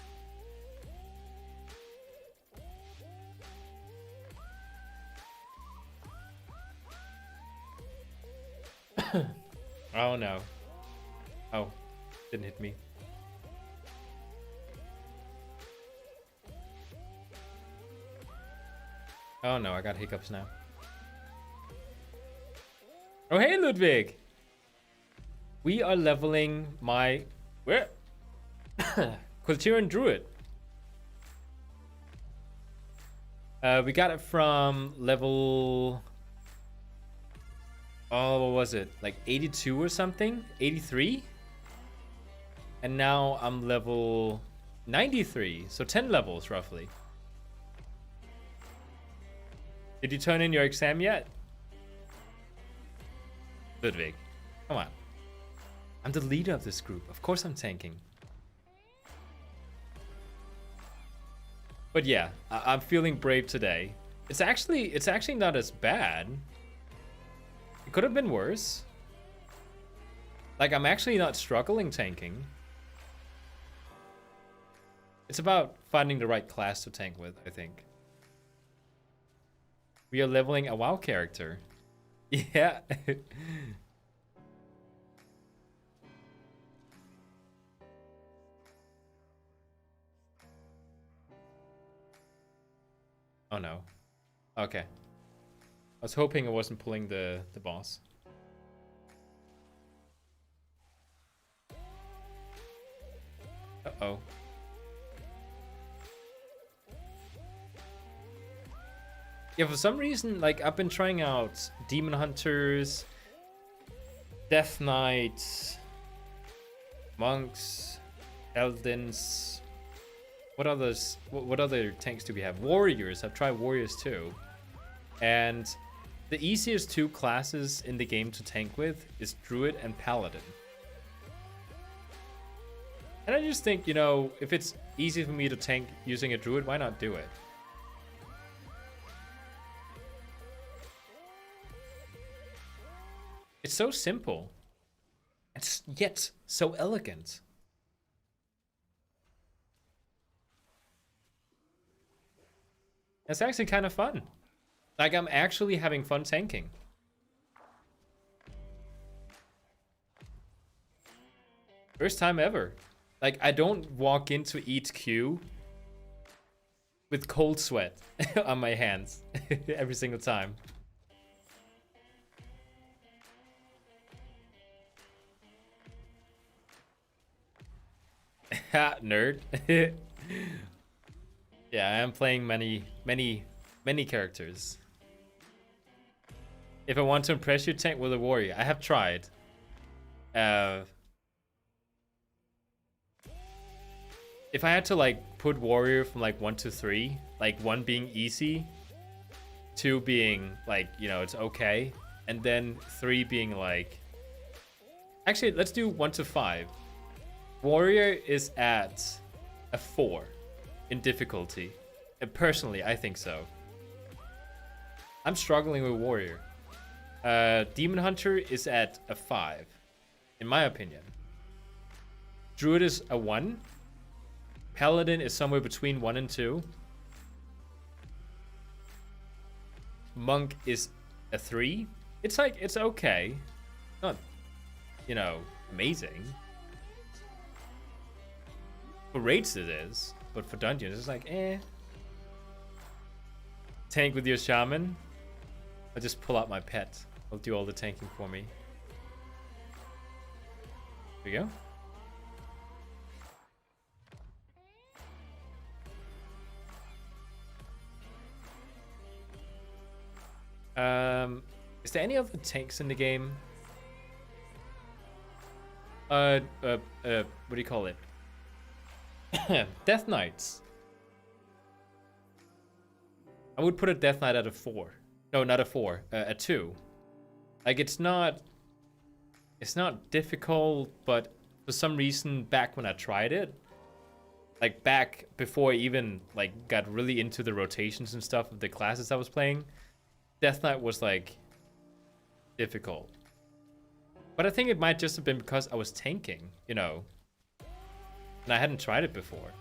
[SPEAKER 1] Oh no. Oh, didn't hit me. Oh no, I got hiccups now. Oh hey Ludwig! We are leveling my... Where? Quilterian Druid. We got it from level... Oh, what was it? Like 82 or something? 83? And now I'm level 93. So 10 levels, roughly. Did you turn in your exam yet? Ludwig, come on. I'm the leader of this group. Of course I'm tanking. But yeah, I'm feeling brave today. It's actually not as bad. It could have been worse. Like, I'm actually not struggling tanking. It's about finding the right class to tank with, I think. We are leveling a WoW character. Yeah. Oh no. Okay. I was hoping I wasn't pulling the boss. Uh-oh. Yeah, for some reason, like, I've been trying out Demon Hunters, Death Knights, Monks, Eldins, what others? What other tanks do we have? Warriors. I've tried warriors too, and the easiest two classes in the game to tank with is Druid and Paladin. And I just think, you know, if it's easy for me to tank using a Druid, why not do it? It's so simple. It's yet so elegant. It's actually kind of fun. Like, I'm actually having fun tanking. First time ever. Like, I don't walk into each queue with cold sweat on my hands every single time. Ha, nerd. Yeah, I am playing many characters. If I want to impress you, tank with a warrior. I have tried. If I had to like put warrior from like 1 to 3, like 1 being easy, 2 being like, you know, it's okay, and then 3 being like, actually let's do 1 to 5. Warrior is at a 4 in difficulty. And personally, I think so. I'm struggling with warrior. Demon Hunter is at a 5, in my opinion. Druid is a 1. Paladin is somewhere between 1 and 2. Monk is a 3. It's like, it's okay. Not, you know, amazing. For raids it is, but for dungeons it's like, eh. Tank with your shaman. I'll just pull out my pet. I'll do all the tanking for me. There we go. Is there any other tanks in the game? What do you call it? Death Knights. I would put a Death Knight at a 4. No, not a 4. A 2. Like, it's not difficult, but for some reason, back when I tried it, like back before I even like got really into the rotations and stuff of the classes I was playing, Death Knight was like difficult. But I think it might just have been because I was tanking, you know, and I hadn't tried it before.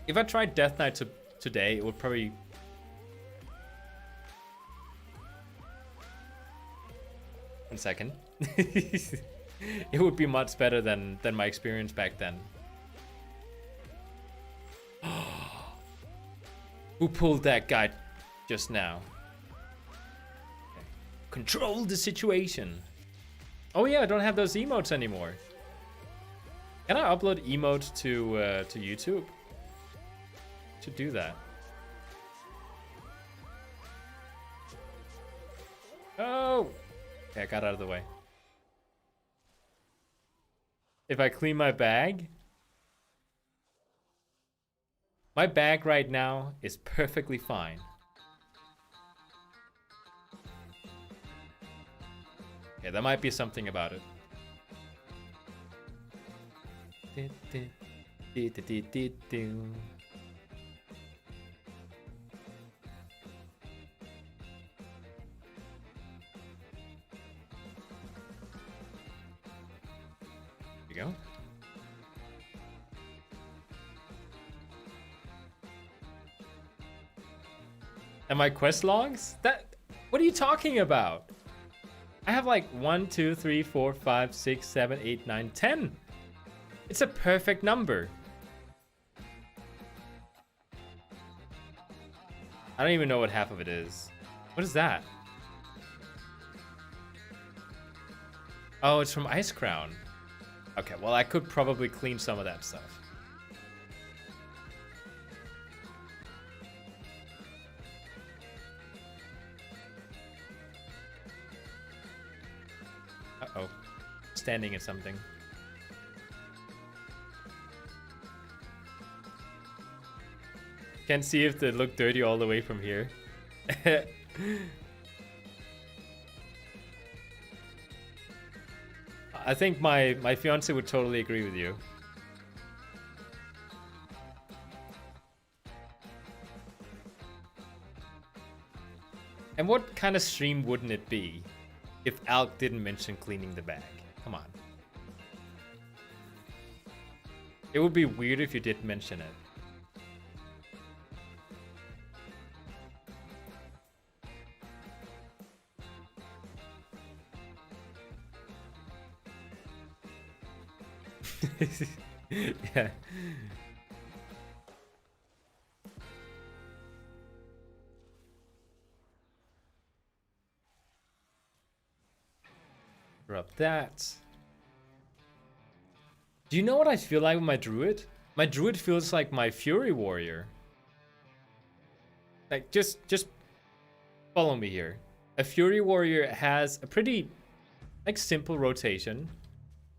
[SPEAKER 1] If I tried Death Knight today, it would probably... One second. It would be much better than my experience back then. Who pulled that guy just now? Okay. Control the situation. Oh yeah, I don't have those emotes anymore. Can I upload emotes to YouTube? Should do that. Oh! Okay, I got out of the way. If I clean my bag... My bag right now is perfectly fine. Yeah, there might be something about it. There you go. And my quest logs? What are you talking about? I have like 1, 2, 3, 4, 5, 6, 7, 8, 9, 10. It's a perfect number. I don't even know what half of it is. What is that? Oh, it's from Ice Crown. Okay, well, I could probably clean some of that stuff. Uh-oh. Standing at something. Can't see if they look dirty all the way from here. I think my fiance would totally agree with you. And what kind of stream wouldn't it be if Alk didn't mention cleaning the bag? Come on. It would be weird if you didn't mention it. Yeah. Drop that. Do you know what I feel like with my druid? My druid feels like my fury warrior. Like just follow me here. A fury warrior has a pretty like simple rotation.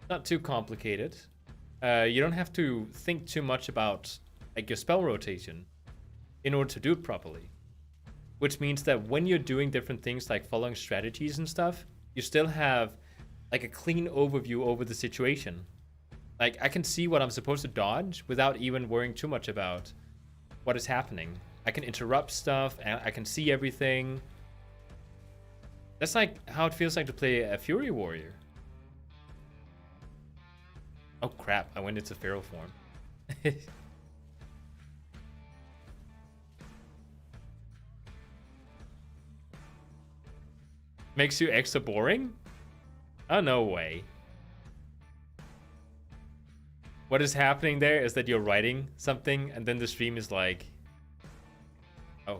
[SPEAKER 1] Not too complicated. You don't have to think too much about like your spell rotation in order to do it properly. Which means that when you're doing different things like following strategies and stuff, you still have like a clean overview over the situation. Like I can see what I'm supposed to dodge without even worrying too much about what is happening. I can interrupt stuff and I can see everything. That's like how it feels like to play a fury warrior. Oh crap, I went into feral form. Makes you extra boring? Oh, no way. What is happening there is that you're writing something and then the stream is like... Oh.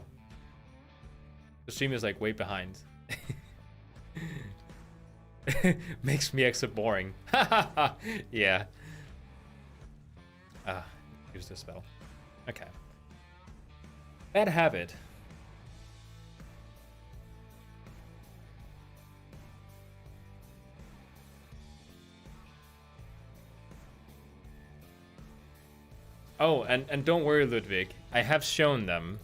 [SPEAKER 1] The stream is like way behind. Makes me extra boring. Yeah. Use the spell. Okay. Bad habit. Oh, and don't worry, Ludwig. I have shown them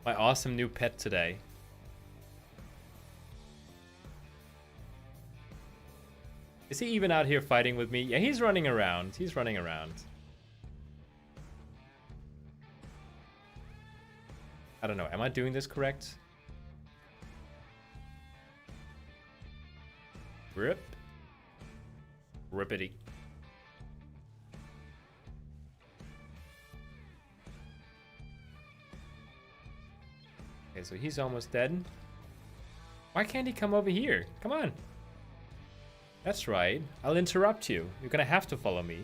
[SPEAKER 1] my awesome new pet today. Is he even out here fighting with me? Yeah, he's running around. He's running around. I don't know. Am I doing this correct? Rip. Rippity. Okay, so he's almost dead. Why can't he come over here? Come on. That's right. I'll interrupt you. You're gonna have to follow me.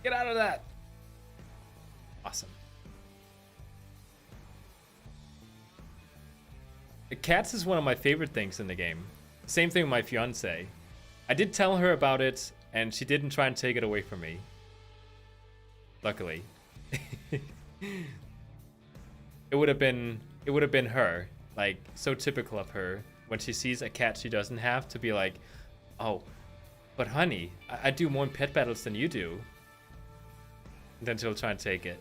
[SPEAKER 1] Get out of that. Awesome. The cats is one of my favorite things in the game. Same thing with my fiance. I did tell her about it, and she didn't try and take it away from me. Luckily. It would have been her. Like, so typical of her. When she sees a cat she doesn't have, to be like, oh, but honey, I do more in pet battles than you do. And then she'll try and take it.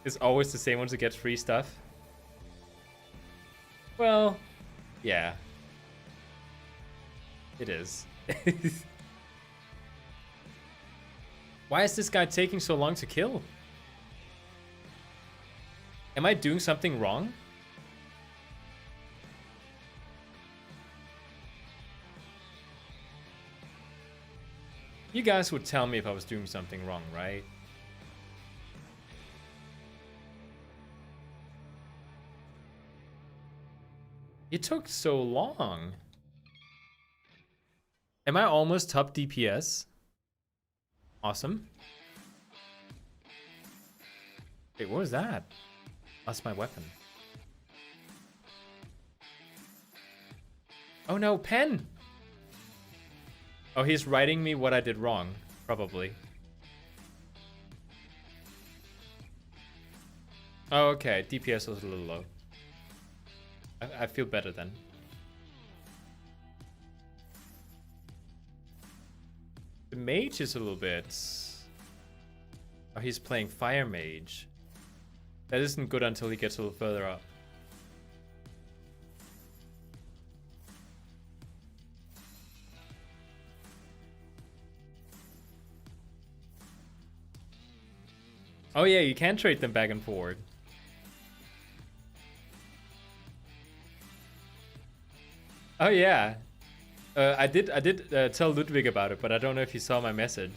[SPEAKER 1] It's always the same ones that get free stuff. Well, yeah. It is. Why is this guy taking so long to kill? Am I doing something wrong? You guys would tell me if I was doing something wrong, right? It took so long. Am I almost top DPS? Awesome. Wait, what was that? That's my weapon. Oh no, pen! Oh, he's writing me what I did wrong, probably. Oh, okay. DPS was a little low. I feel better then. The mage is a little bit... Oh, he's playing Fire Mage. That isn't good until he gets a little further up. Oh yeah, you can trade them back and forward. Oh yeah. I did tell Ludwig about it, but I don't know if he saw my message.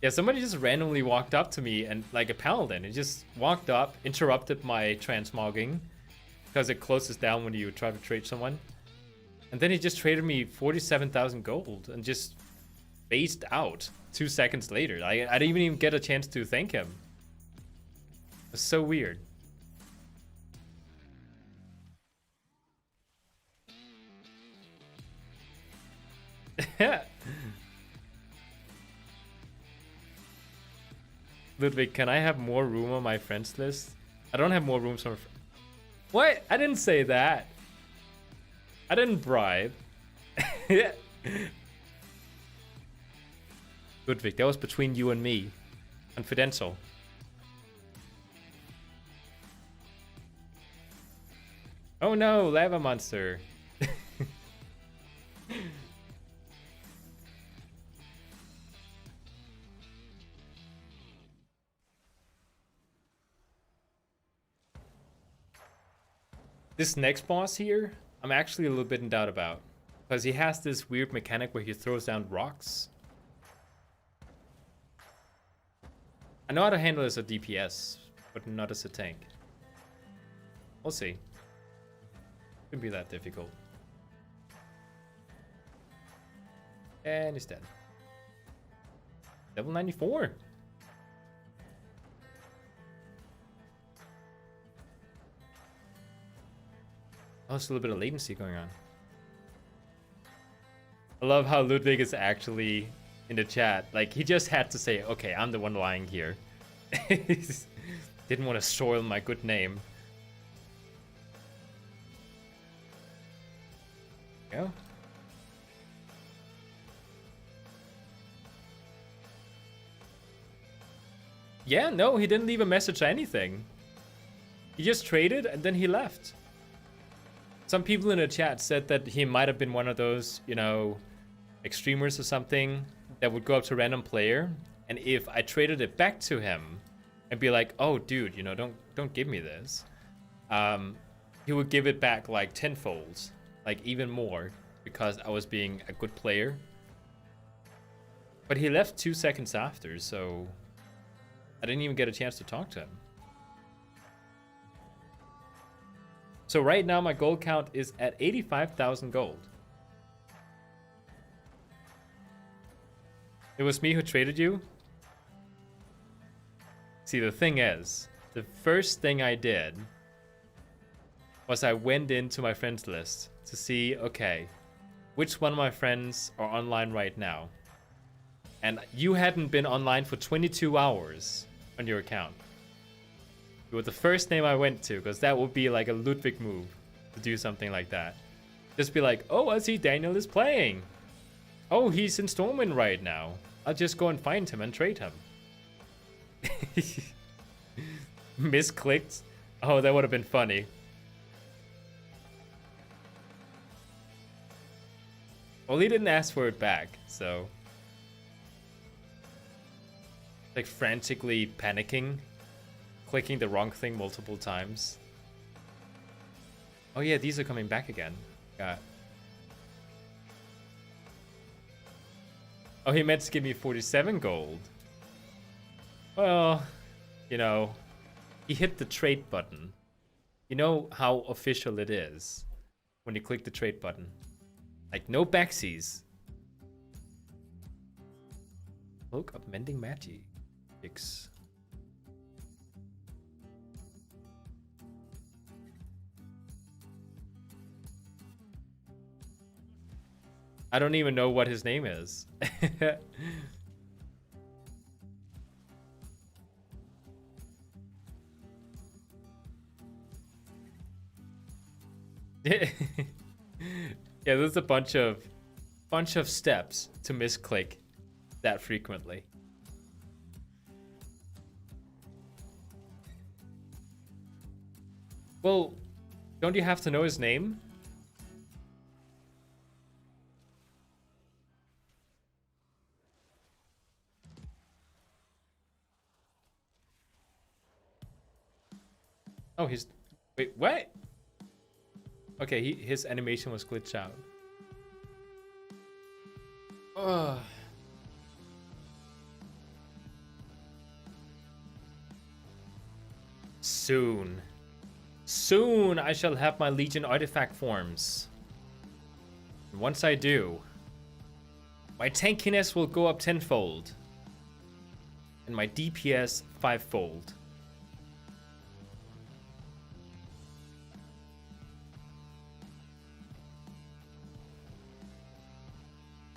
[SPEAKER 1] Yeah, somebody just randomly walked up to me and like a paladin. He just walked up, interrupted my transmogging because it closes down when you try to trade someone. And then he just traded me 47,000 gold and just phased out 2 seconds later. I didn't even get a chance to thank him. It's so weird. Ludwig, can I have more room on my friends list? I don't have more rooms on. What? I didn't say that. I didn't bribe. Ludwig, that was between you and me. Confidential. Oh no, lava monster. This next boss here, I'm actually a little bit in doubt about. Because he has this weird mechanic where he throws down rocks. I know how to handle it as a DPS, but not as a tank. We'll see. Shouldn't be that difficult. And he's dead. Level 94. Oh, there's a little bit of latency going on. I love how Ludwig is actually in the chat. Like, he just had to say, okay, I'm the one lying here. Didn't want to soil my good name. Go. Yeah, no, he didn't leave a message or anything. He just traded and then he left. Some people in the chat said that he might have been one of those, you know, extremers or something that would go up to a random player, and if I traded it back to him and be like, "Oh, dude, you know, don't give me this," he would give it back like tenfold, like even more, because I was being a good player. But he left 2 seconds after, so I didn't even get a chance to talk to him. So right now my gold count is at 85,000 gold. It was me who traded you? See, the thing is, the first thing I did was I went into my friends list to see, okay, which one of my friends are online right now. And you hadn't been online for 22 hours on your account. You were the first name I went to, because that would be like a Ludwig move to do something like that. Just be like, oh, I see Daniel is playing. Oh, he's in Stormwind right now. I'll just go and find him and trade him. Misclicked? Oh, that would have been funny. Well, he didn't ask for it back, so... Like frantically panicking. Clicking the wrong thing multiple times. Oh yeah, these are coming back again. Got. Oh, he meant to give me 47 gold. Well, you know, he hit the trade button. You know how official it is when you click the trade button. Like, no backsies. Look up mending magic. I don't even know what his name is. Yeah, there's a bunch of steps to misclick that frequently. Well, don't you have to know his name? Oh, wait, what? Okay, his animation was glitched out. Ugh. Soon. Soon I shall have my Legion artifact forms. And once I do, my tankiness will go up tenfold. And my DPS fivefold.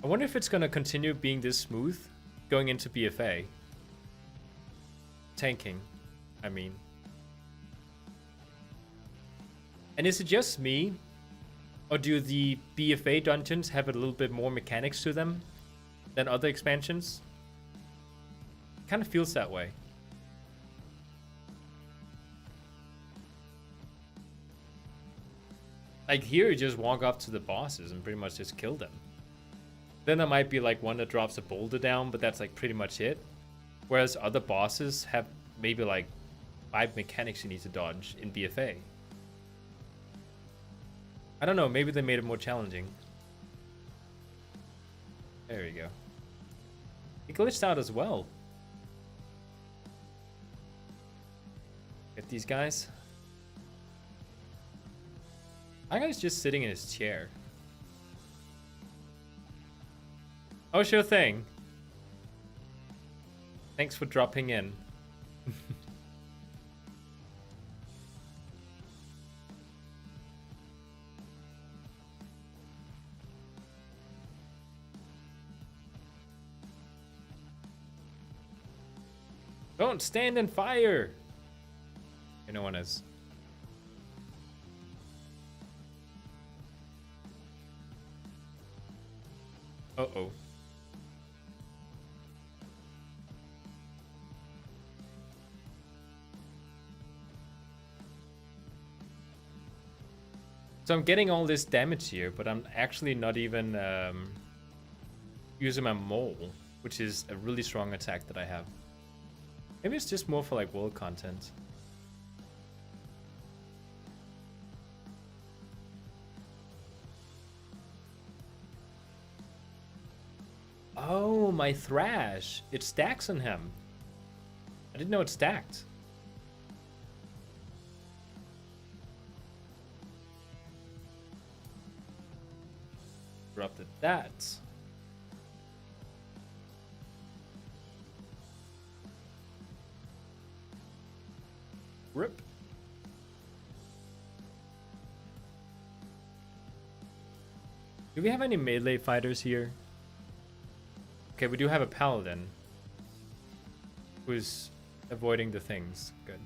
[SPEAKER 1] I wonder if it's gonna continue being this smooth going into BFA. Tanking, I mean. And is it just me? Or do the BFA dungeons have a little bit more mechanics to them than other expansions? It kind of feels that way. Like here you just walk up to the bosses and pretty much just kill them. Then there might be like one that drops a boulder down, but that's like pretty much it. Whereas other bosses have maybe like 5 mechanics you need to dodge in BFA. I don't know, maybe they made it more challenging. There we go. It glitched out as well. Get these guys. That guy's just sitting in his chair. Oh, sure thing. Thanks for dropping in. Don't stand in fire! Okay, no one is. Uh-oh. So I'm getting all this damage here, but I'm actually not even using my mole, which is a really strong attack that I have. Maybe it's just more for like world content. Oh, my Thrash. It stacks on him. I didn't know it stacked. Corrupted that. Rip. Do we have any melee fighters here? Okay, we do have a paladin who's avoiding the things. Good.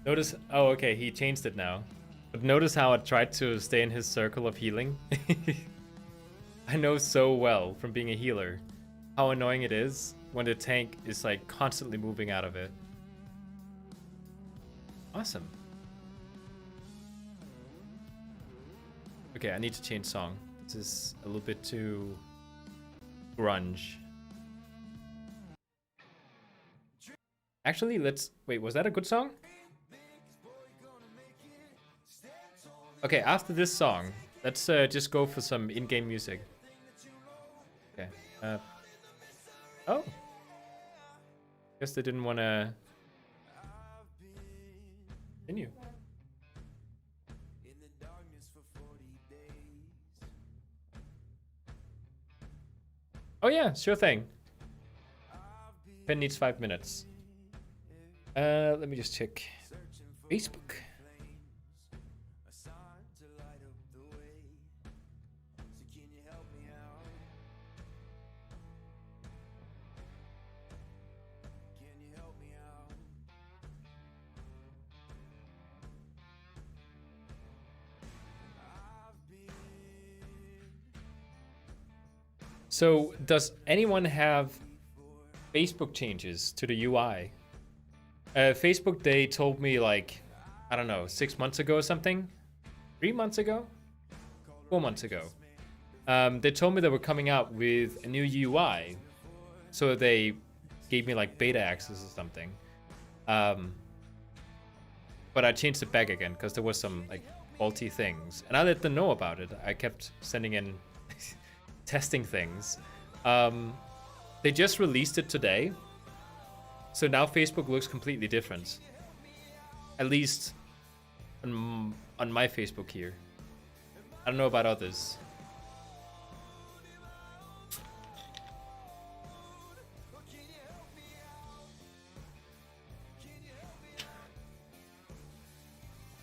[SPEAKER 1] Notice, oh, okay, he changed it now. But notice how I tried to stay in his circle of healing. I know so well from being a healer how annoying it is when the tank is like constantly moving out of it. Awesome. Okay, I need to change song. This is a little bit too grunge. Actually, let's... Wait, was that a good song? Okay, after this song, let's just go for some in-game music. Okay. Oh. Guess they didn't want to continue. Oh yeah, sure thing. Pen needs 5 minutes. Let me just check Facebook. So, does anyone have Facebook changes to the UI? Facebook, they told me like, I don't know, 6 months ago or something? 3 months ago? 4 months ago. They told me they were coming out with a new UI. So they gave me like beta access or something. But I changed it back again because there was some like faulty things. And I let them know about it. I kept sending in testing things. They just released it today. So now Facebook looks completely different. At least on my Facebook here. I don't know about others.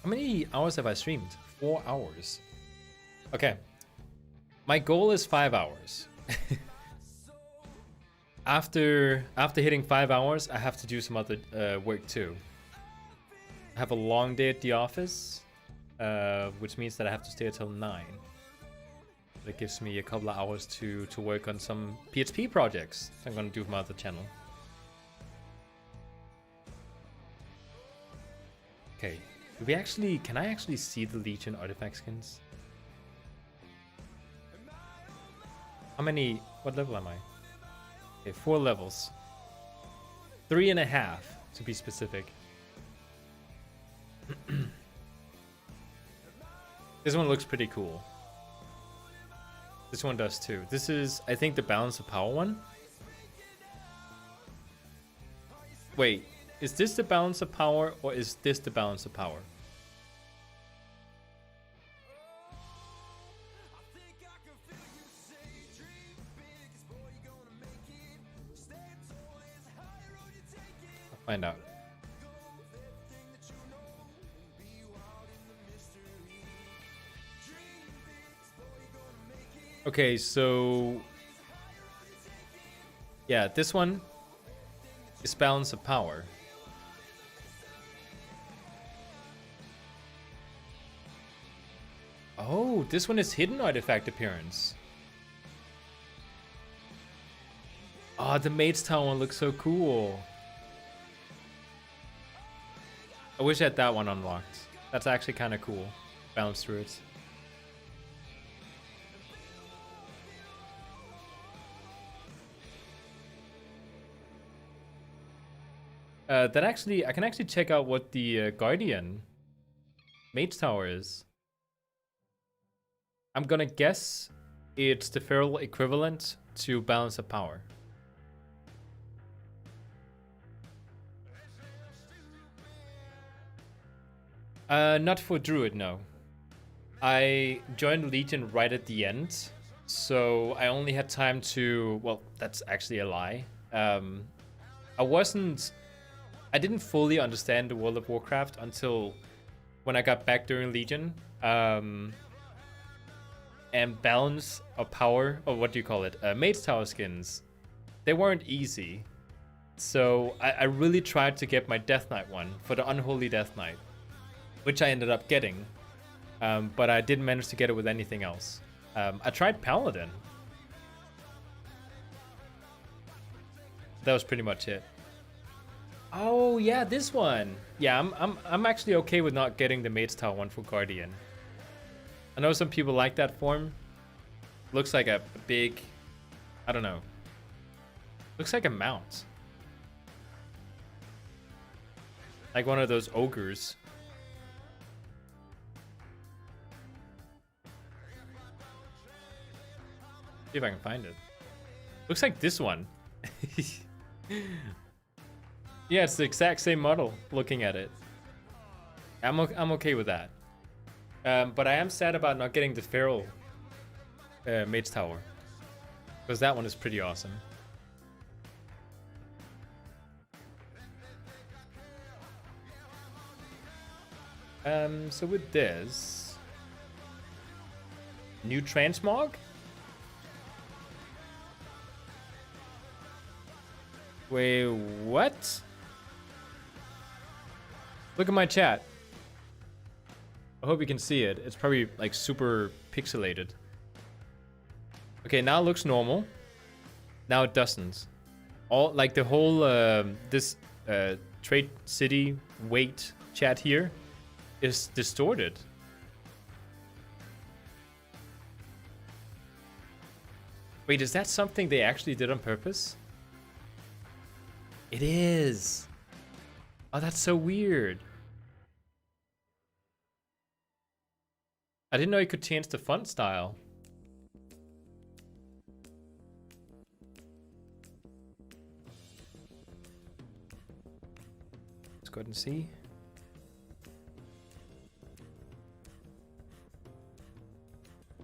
[SPEAKER 1] How many hours have I streamed? 4 hours. Okay. My goal is 5 hours. After hitting 5 hours, I have to do some other work too. I have a long day at the office, which means that I have to stay until 9. That gives me a couple of hours to work on some PHP projects I'm gonna do for my other channel. Okay, can I actually see the Legion artifact skins? What level am I? Okay, 4 levels. 3.5 to be specific. This one looks pretty cool. This one does too. This is, I think, the Balance of Power one. Wait, is this the Balance of Power or is this the Balance of Power? Find out. Okay, so yeah, this one is Balance of Power. Oh, this one is Hidden Artifact Appearance. Oh, the Mage's Tower one looks so cool. I wish I had that one unlocked. That's actually kind of cool. Balance through it. That actually, I can actually check out what the Guardian Mage Tower is. I'm gonna guess it's the feral equivalent to Balance of Power. Not for Druid, no. I joined Legion right at the end, so I only had time to... Well, that's actually a lie. I didn't fully understand the World of Warcraft until when I got back during Legion. And Balance of Power, or what do you call it? Mage Tower skins, they weren't easy. So I really tried to get my Death Knight one for the Unholy Death Knight, which I ended up getting, but I didn't manage to get it with anything else. I tried Paladin. That was pretty much it. Oh yeah, this one. Yeah, I'm actually okay with not getting the Mage Tower one for Guardian. I know some people like that form. Looks like a big, I don't know. Looks like a mount. Like one of those ogres. See if I can find it. Looks like this one. Yeah, it's the exact same model looking at it. I'm okay with that. But I am sad about not getting the feral Mage Tower, because that one is pretty awesome. So with this... New transmog? Wait, what? Look at my chat. I hope you can see it. It's probably like super pixelated. Okay, now it looks normal. Now it doesn't. All like the whole this trade city weight chat here is distorted. Wait, is that something they actually did on purpose? It is. Oh, that's so weird. I didn't know you could change the font style. Let's go ahead and see.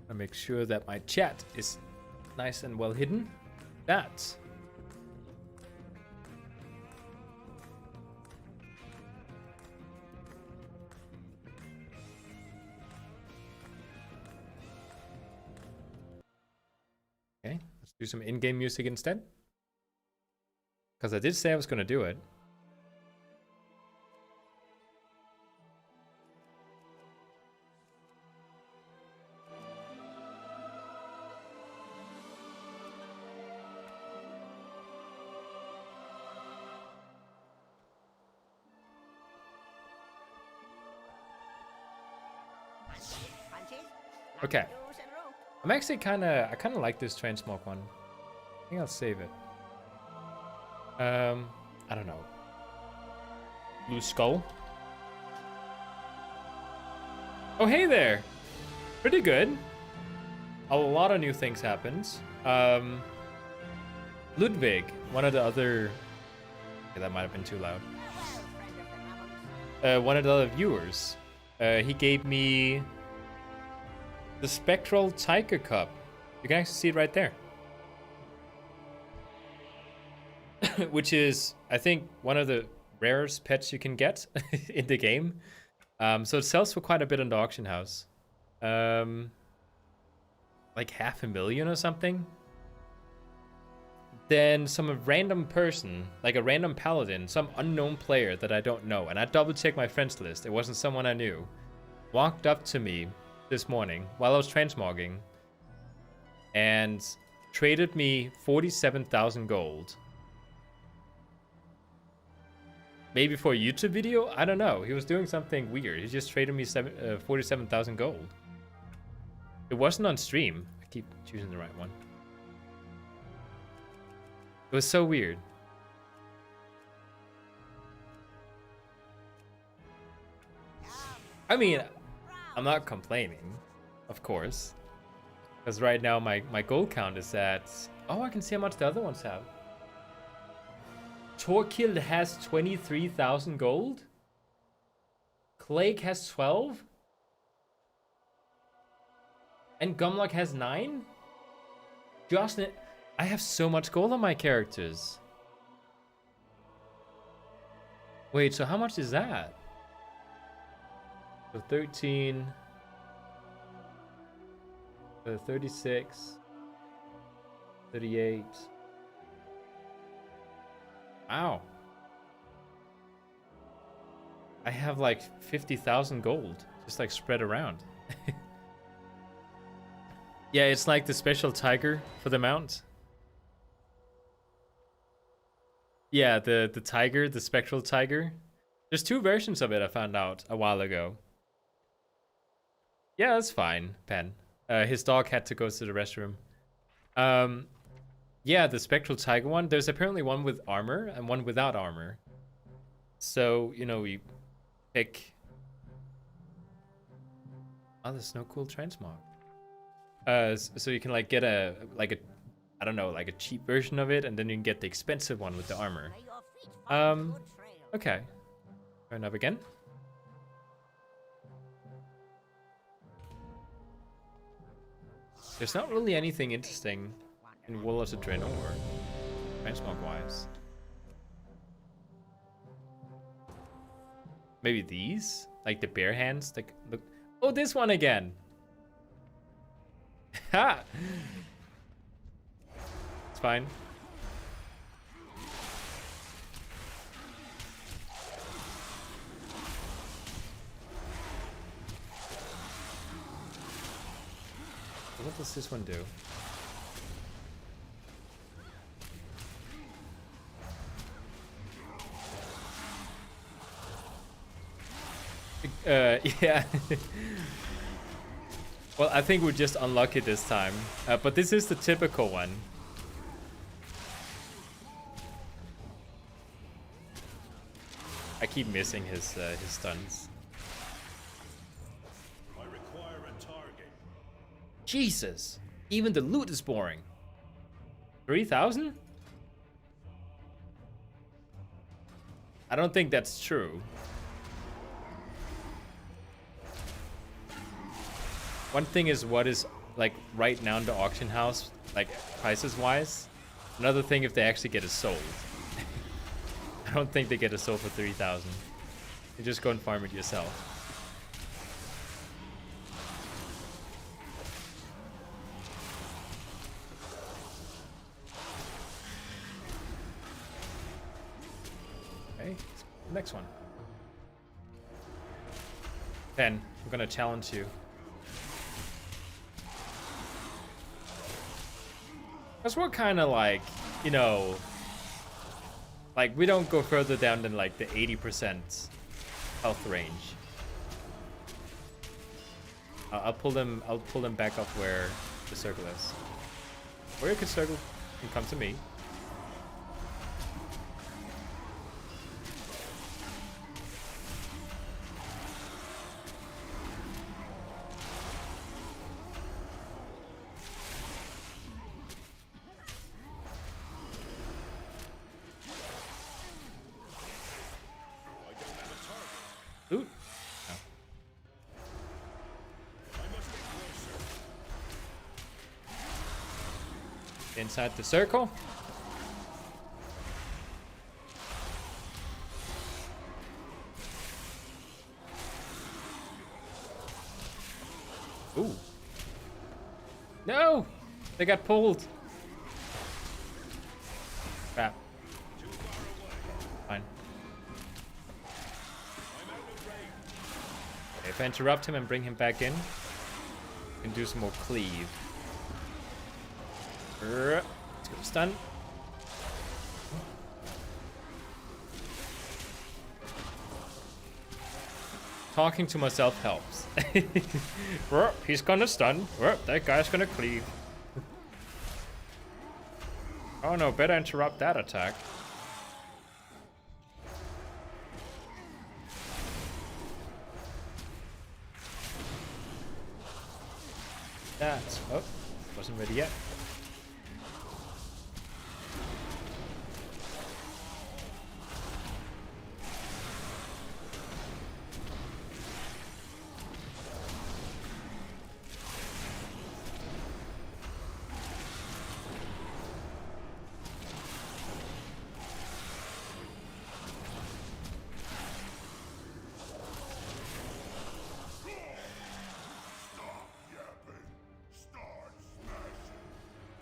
[SPEAKER 1] I make sure that my chat is nice and well hidden. That. Okay, let's do some in-game music instead. Because I did say I was going to do it. Okay. I'm actually I kind of like this transmog one. I think I'll save it. I don't know. Blue skull. Oh, hey there. Pretty good. A lot of new things happened. Ludwig, one of the other... Okay, that might have been too loud. One of the other viewers. He gave me the Spectral Tiger Cup. You can actually see it right there. Which is, I think, one of the rarest pets you can get in the game. So it sells for quite a bit in the auction house. Like 500,000 or something. Then some random person, like a random paladin, some unknown player that I don't know, and I double checked my friends list, it wasn't someone I knew, walked up to me this morning while I was transmogging and traded me 47,000 gold. Maybe for a YouTube video? I don't know. He was doing something weird. He just traded me 47,000 gold. It wasn't on stream. I keep choosing the right one. It was so weird. I mean, I'm not complaining, of course. Because right now my gold count is at... Oh, I can see how much the other ones have. Torkild has 23,000 gold. Clake has 12. And Gumlock has 9. Jocelyn... I have so much gold on my characters. Wait, so how much is that? So 13... 36... 38... Wow. I have like 50,000 gold just like spread around. Yeah, it's like the special tiger for the mount. Yeah, the tiger, the spectral tiger. There's 2 versions of it I found out a while ago. Yeah, that's fine, Pen. His dog had to go to the restroom. Yeah, the spectral tiger one. There's apparently one with armor and one without armor. So, you know, we pick... Oh, there's no cool transmog. So you can like get a I don't know, like a cheap version of it, and then you can get the expensive one with the armor. Okay. Turn up again. There's not really anything interesting in Wool as a Draenor, transmog wise. Maybe these? like the bare hands. Like, look. Oh, this one again. Ha! It's fine. What does this one do? Yeah. Well, I think we're just unlucky this time. But this is the typical one. I keep missing his stuns.
[SPEAKER 5] I require a target.
[SPEAKER 1] Jesus! Even the loot is boring. 3,000? I don't think that's true. One thing is what is like right now in the auction house, like prices wise. Another thing if they actually get it sold. I don't think they get it sold for 3,000. You just go and farm it yourself. Okay, next one. 10. I'm gonna challenge you. Because we're kind of like, you know, like we don't go further down than like the 80% health range. I'll pull them back up where the circle is. Or you could circle and come to me. Loot? No. Inside the circle. Ooh. No! They got pulled. Crap. Fine. Okay, if I interrupt him and bring him back in, we can do some more cleave. Let's go stun. Talking to myself helps. He's gonna stun. That guy's gonna cleave. Oh no, better interrupt that attack. That's... oh, wasn't ready yet.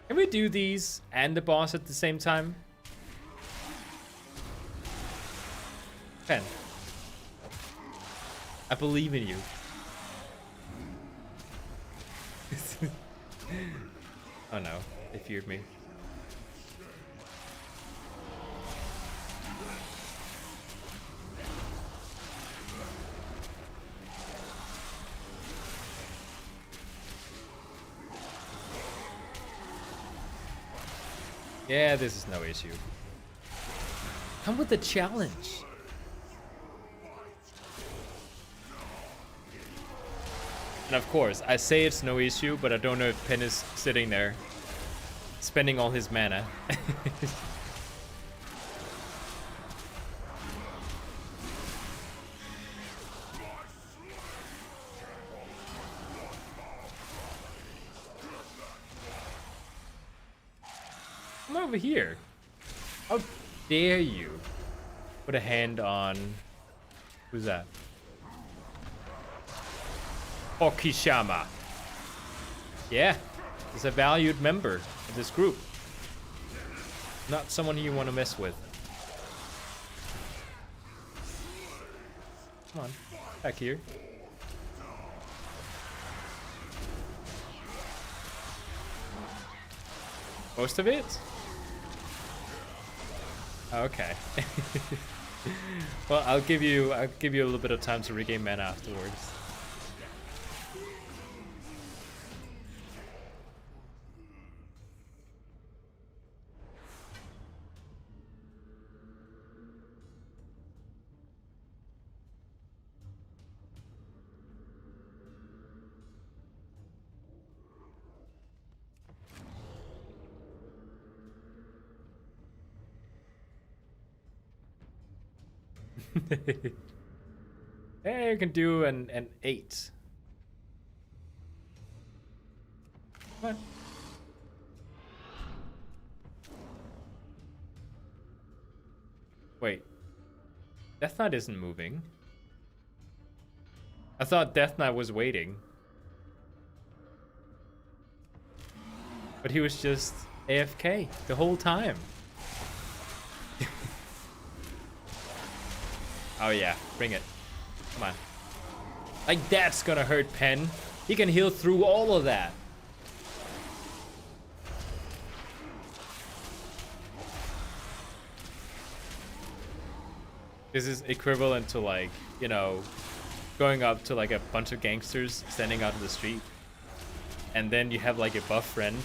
[SPEAKER 1] Can we do these and the boss at the same time? 10. I believe in you. Oh no, they feared me. Yeah, this is no issue. Come with the challenge. And of course, I say it's no issue, but I don't know if Penn is sitting there spending all his mana. Come over here. How dare you put a hand on... who's that? Okishama. Yeah, he's a valued member of this group. Not someone you want to mess with. Come on, back here. Most of it? Okay. Well, I'll give you a little bit of time to regain mana afterwards. Hey, you can do an 8. Come on. Wait. Death Knight isn't moving. I thought Death Knight was waiting. But he was just AFK the whole time. Oh yeah, bring it. Come on. Like that's gonna hurt Pen. He can heal through all of that. This is equivalent to like, you know, going up to like a bunch of gangsters standing out in the street. And then you have like a buff friend.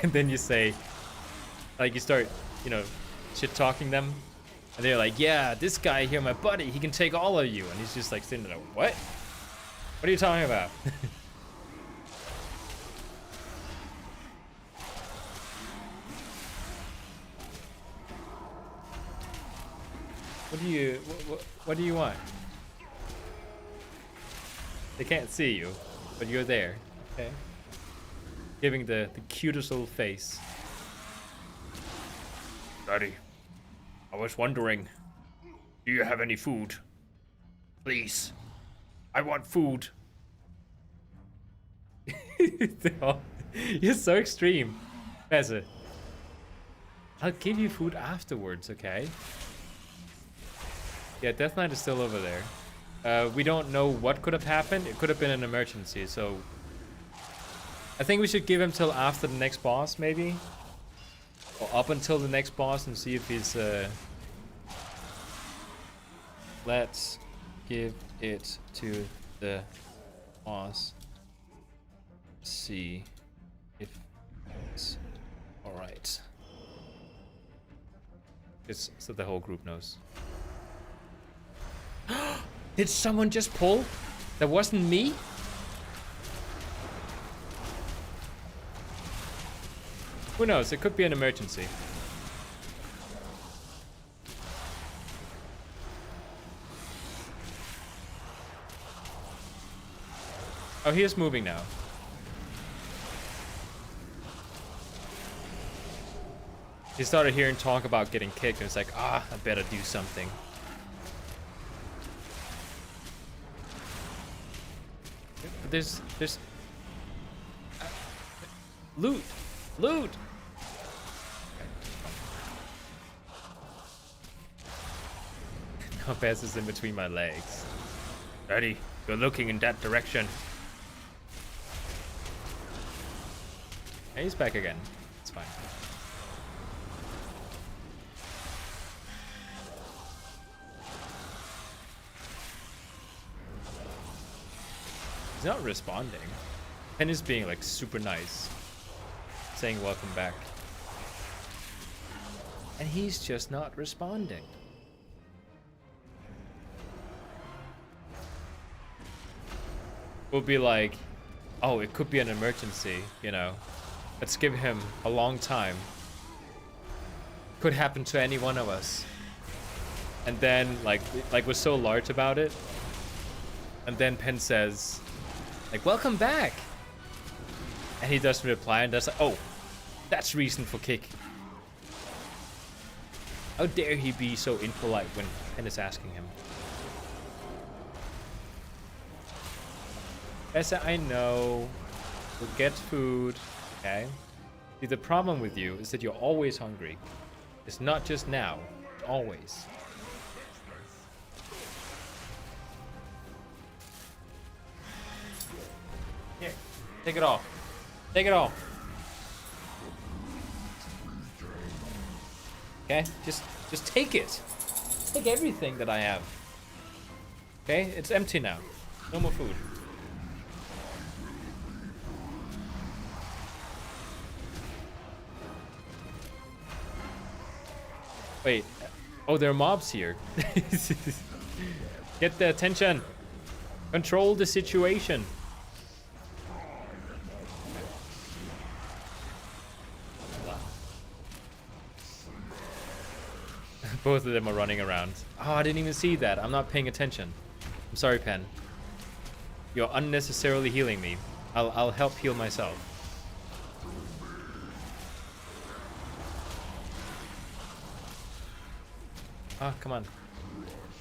[SPEAKER 1] And then you say, like you start, you know, shit talking them. And they're like, yeah, this guy here, my buddy, he can take all of you. And he's just like sitting there, what? What are you talking about? What do you want? They can't see you, but you're there, okay? Giving the cutest little face. Daddy. I was wondering, do you have any food? Please, I want food. You're so extreme. Pezza. I'll give you food afterwards, okay? Yeah, Death Knight is still over there. We don't know what could have happened. It could have been an emergency, so... I think we should give him till after the next boss, maybe? Or up until the next boss and see if he's let's give it to the boss. See if it's alright. It's so the whole group knows. Did someone just pull? That wasn't me? Who knows? It could be an emergency. Oh, he is moving now. He started hearing talk about getting kicked and it's like, I better do something. There's loot. Loot! Compass is in between my legs. Daddy, you're looking in that direction. Hey, he's back again. It's fine. He's not responding. Pen is being like super nice. Saying welcome back. And he's just not responding. We'll be like, oh, it could be an emergency, you know. Let's give him a long time. Could happen to any one of us. And then, like we're so large about it. And then Pen says, like, welcome back. And he doesn't reply and does like, oh, that's reason for kick. How dare he be so impolite when Pen is asking him. Essa, I know. We'll get food. Okay. See, the problem with you is that you're always hungry. It's not just now. Always. Here. Take it all. Take it all. Okay? Just take it. Take everything that I have. Okay? It's empty now. No more food. Wait. Oh, there are mobs here. Get the attention. Control the situation. Both of them are running around. Oh, I didn't even see that. I'm not paying attention. I'm sorry, Pen. You're unnecessarily healing me. I'll help heal myself. Ah, come on.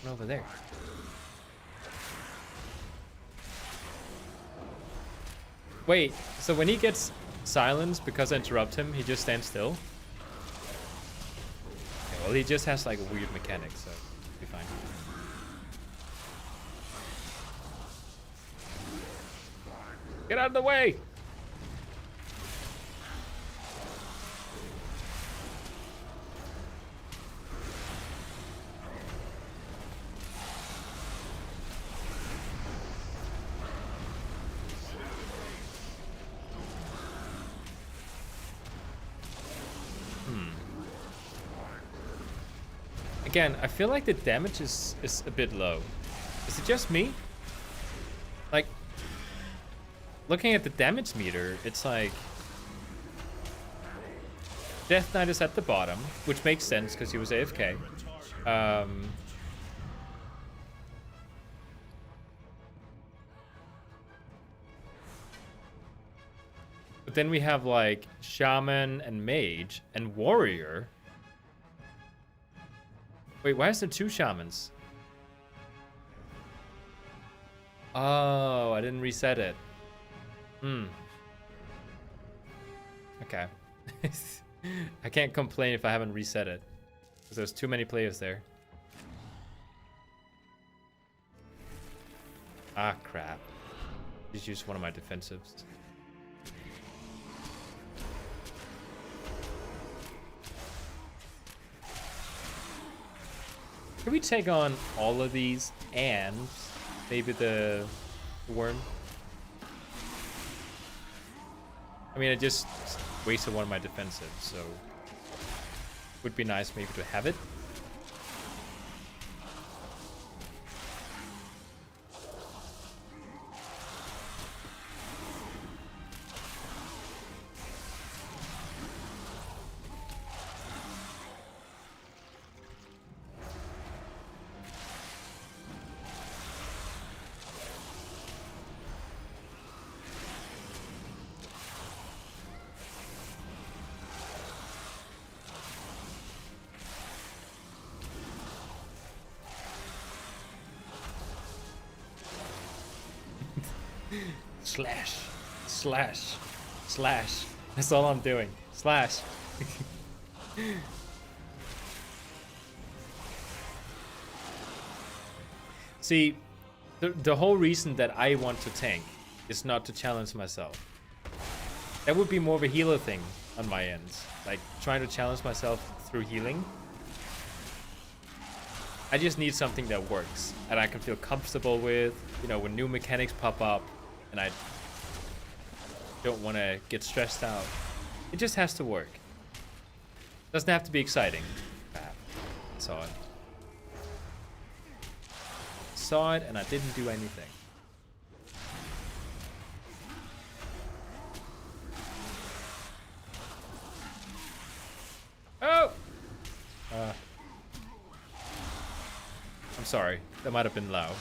[SPEAKER 1] Come over there. Wait, so when he gets silenced because I interrupt him, he just stands still? Okay, well, he just has like a weird mechanic, so it'll be fine. Get out of the way! Again, I feel like the damage is a bit low. Is it just me? Like, looking at the damage meter, it's like Death Knight is at the bottom, which makes sense because he was AFK. But then we have like Shaman and Mage and Warrior. Wait, why is there two Shamans? Oh, I didn't reset it. Okay. I can't complain if I haven't reset it. Because there's too many players there. Ah, crap. Just used one of my defensives. Can we take on all of these and maybe the worm? I mean, I just wasted one of my defensives, so would be nice maybe to have it. Slash, slash, slash. That's all I'm doing. Slash. See, the whole reason that I want to tank is not to challenge myself. That would be more of a healer thing on my end. Like, trying to challenge myself through healing. I just need something that works and I can feel comfortable with, you know, when new mechanics pop up and I don't want to get stressed out. It just has to work. Doesn't have to be exciting. Saw it. Saw it and I didn't do anything. Oh! I'm sorry. That might have been loud.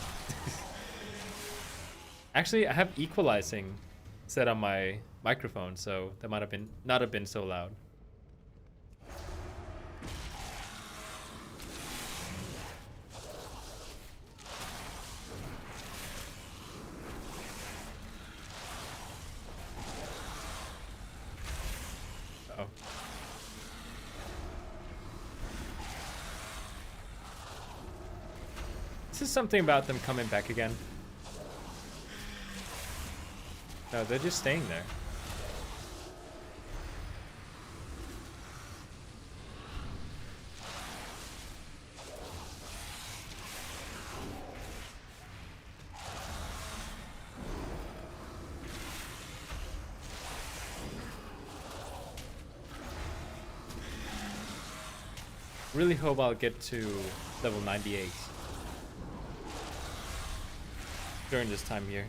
[SPEAKER 1] Actually, I have equalizing set on my microphone, so that might have been not have been so loud. This is something about them coming back again. No, they're just staying there. Really hope I'll get to level 98 during this time here.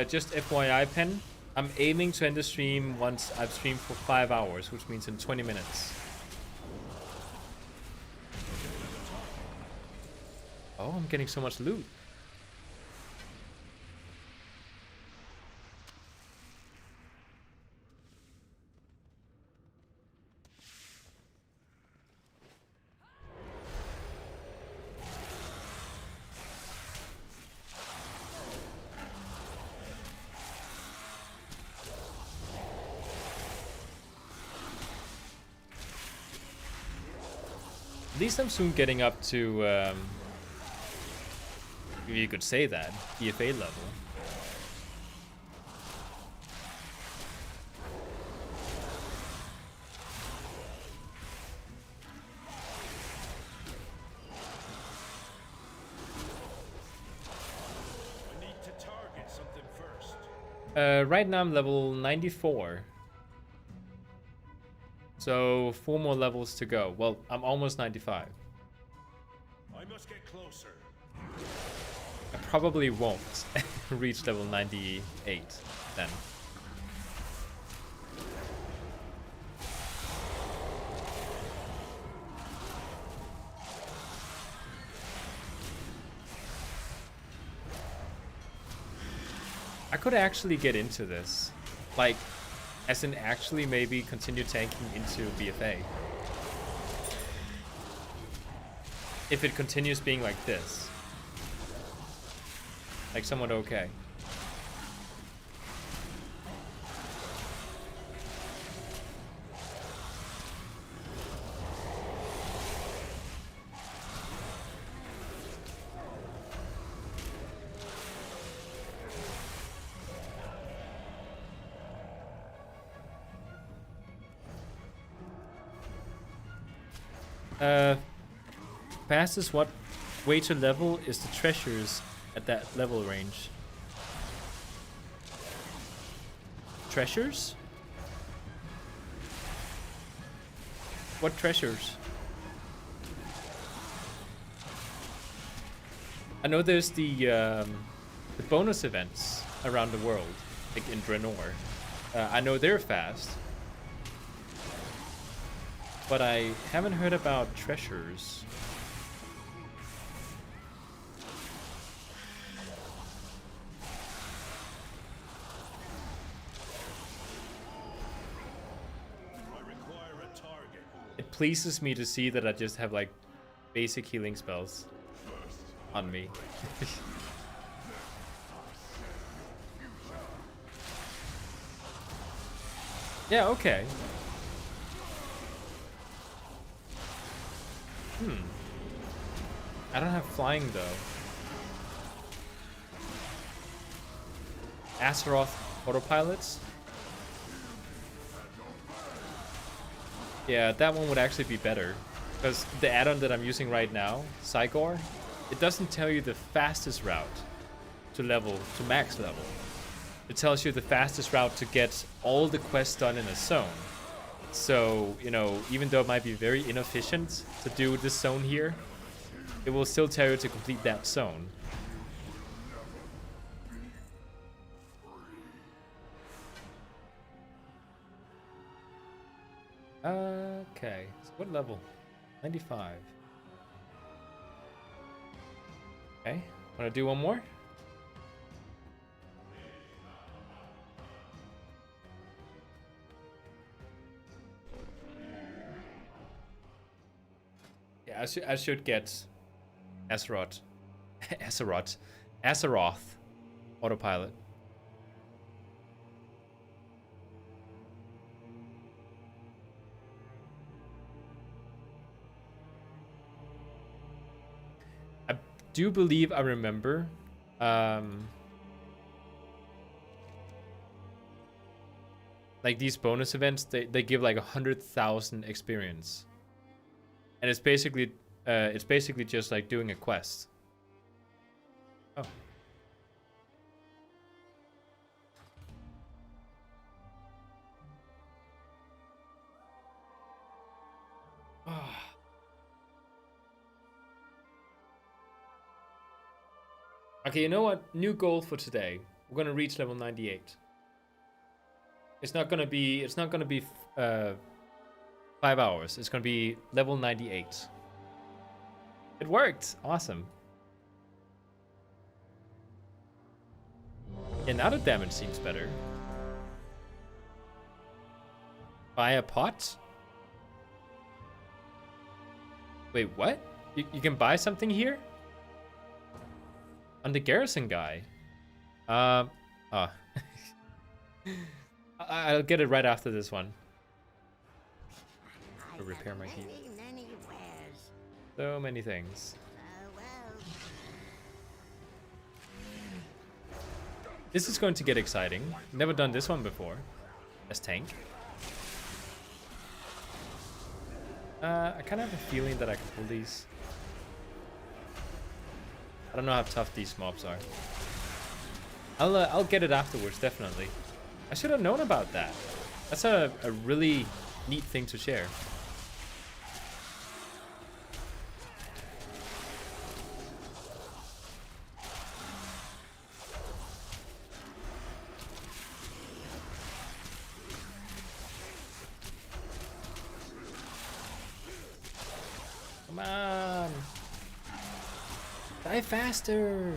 [SPEAKER 1] Just FYI, Pen, I'm aiming to end the stream once I've streamed for 5 hours, which means in 20 minutes. Oh, I'm getting so much loot. At least I'm soon getting up to, if you could say that, BFA level.
[SPEAKER 5] I need to target something first.
[SPEAKER 1] Right now I'm level 94. So 4 more levels to go. Well, I'm almost 95.
[SPEAKER 5] I must get closer.
[SPEAKER 1] I probably won't reach level 98 then. I could actually get into this. Like, as in actually maybe continue tanking into BFA. If it continues being like this. Like somewhat okay. Fastest what way to level is the treasures at that level range. Treasures? What treasures? I know there's the bonus events around the world, like in Draenor. I know they're fast. But I haven't heard about treasures.
[SPEAKER 5] I require a target.
[SPEAKER 1] It pleases me to see that I just have like basic healing spells on me. Yeah, okay. I don't have flying though. Azeroth autopilots? Yeah, that one would actually be better. Because the add-on that I'm using right now, Cygor, it doesn't tell you the fastest route to max level. It tells you the fastest route to get all the quests done in a zone. So, you know, even though it might be very inefficient to do this zone here, it will still tell you to complete that zone. Okay, so what level? 95. Okay, wanna do one more? Yeah, I should get Azeroth autopilot. do believe I remember. Like these bonus events, they give like 100,000 experience, and it's basically just like doing a quest. Oh. Okay, you know what? New goal for today. We're gonna reach level 98. It's not gonna be 5 hours. It's gonna be level 98. It worked. Awesome. Yeah, now the damage seems better. Buy a pot? Wait, what? You can buy something here? On the garrison guy. Oh. I'll get it right after this one. To repair my heat. So many things. This is going to get exciting. Never done this one before. As tank. I kind of have a feeling that I can pull these. I don't know how tough these mobs are. I'll get it afterwards, definitely. I should have known about that. That's a really neat thing to share. Come on. Die faster.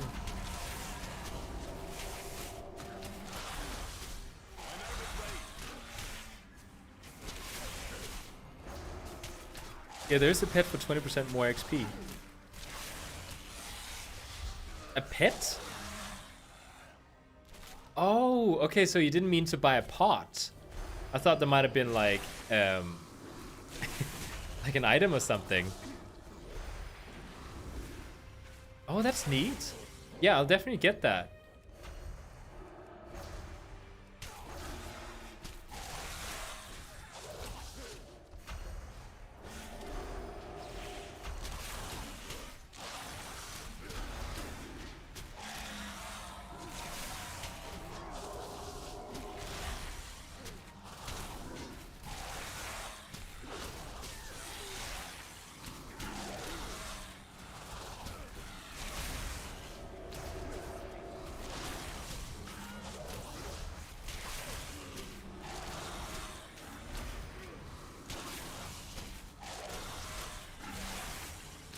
[SPEAKER 1] Yeah, there's a pet for 20% more XP. A pet? Oh, okay, so you didn't mean to buy a pot. I thought there might have been like like an item or something. Oh, that's neat. Yeah, I'll definitely get that.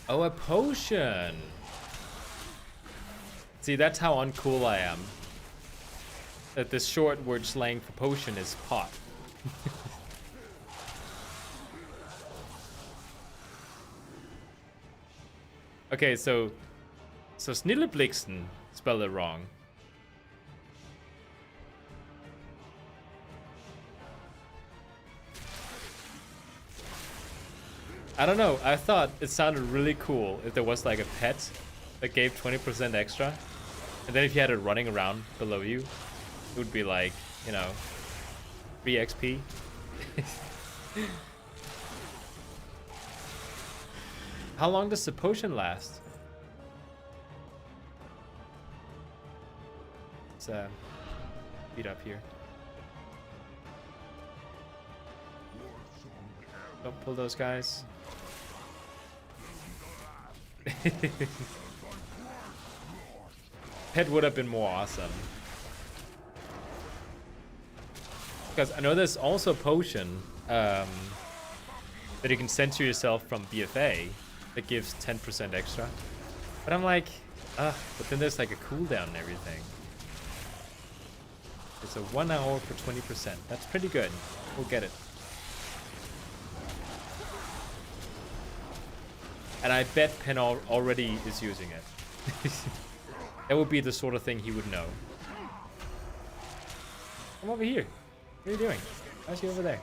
[SPEAKER 1] Oh, a potion. See, that's how uncool I am. That the short word slang for potion is pot. Okay, so Snilleblixen spelled it wrong. I don't know, I thought it sounded really cool if there was like a pet that gave 20% extra. And then if you had it running around below you, it would be like, you know, 3 XP. How long does the potion last? Let's beat up here. Don't pull those guys. Pet would have been more awesome. Because I know there's also a potion that you can send to yourself from BFA that gives 10% extra. But I'm like, but then there's like a cooldown and everything. It's a 1 hour for 20%. That's pretty good. We'll get it. And I bet Pen already is using it. That would be the sort of thing he would know. Come over here. What are you doing? Why's he over there?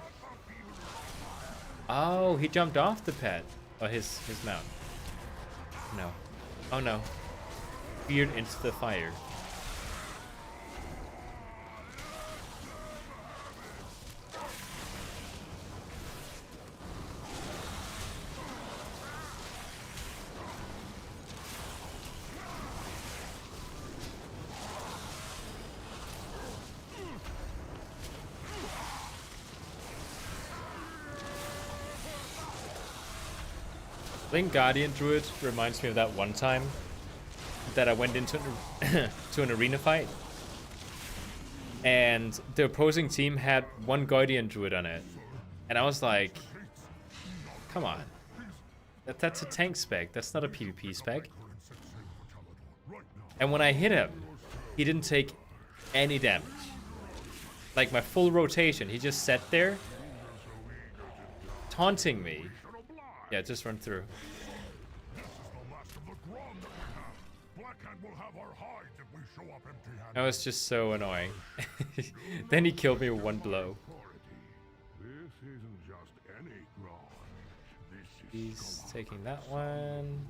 [SPEAKER 1] Oh, he jumped off the pet. Or his mount. No. Oh no. Veered into the fire. Playing Guardian Druid reminds me of that one time that I went into to an arena fight, and the opposing team had one Guardian Druid on it, and I was like, come on, that's a tank spec, that's not a PvP spec. And when I hit him, he didn't take any damage. Like my full rotation, he just sat there taunting me. Yeah, just run through. That was just so annoying. Then he killed me with one blow. He's taking that one.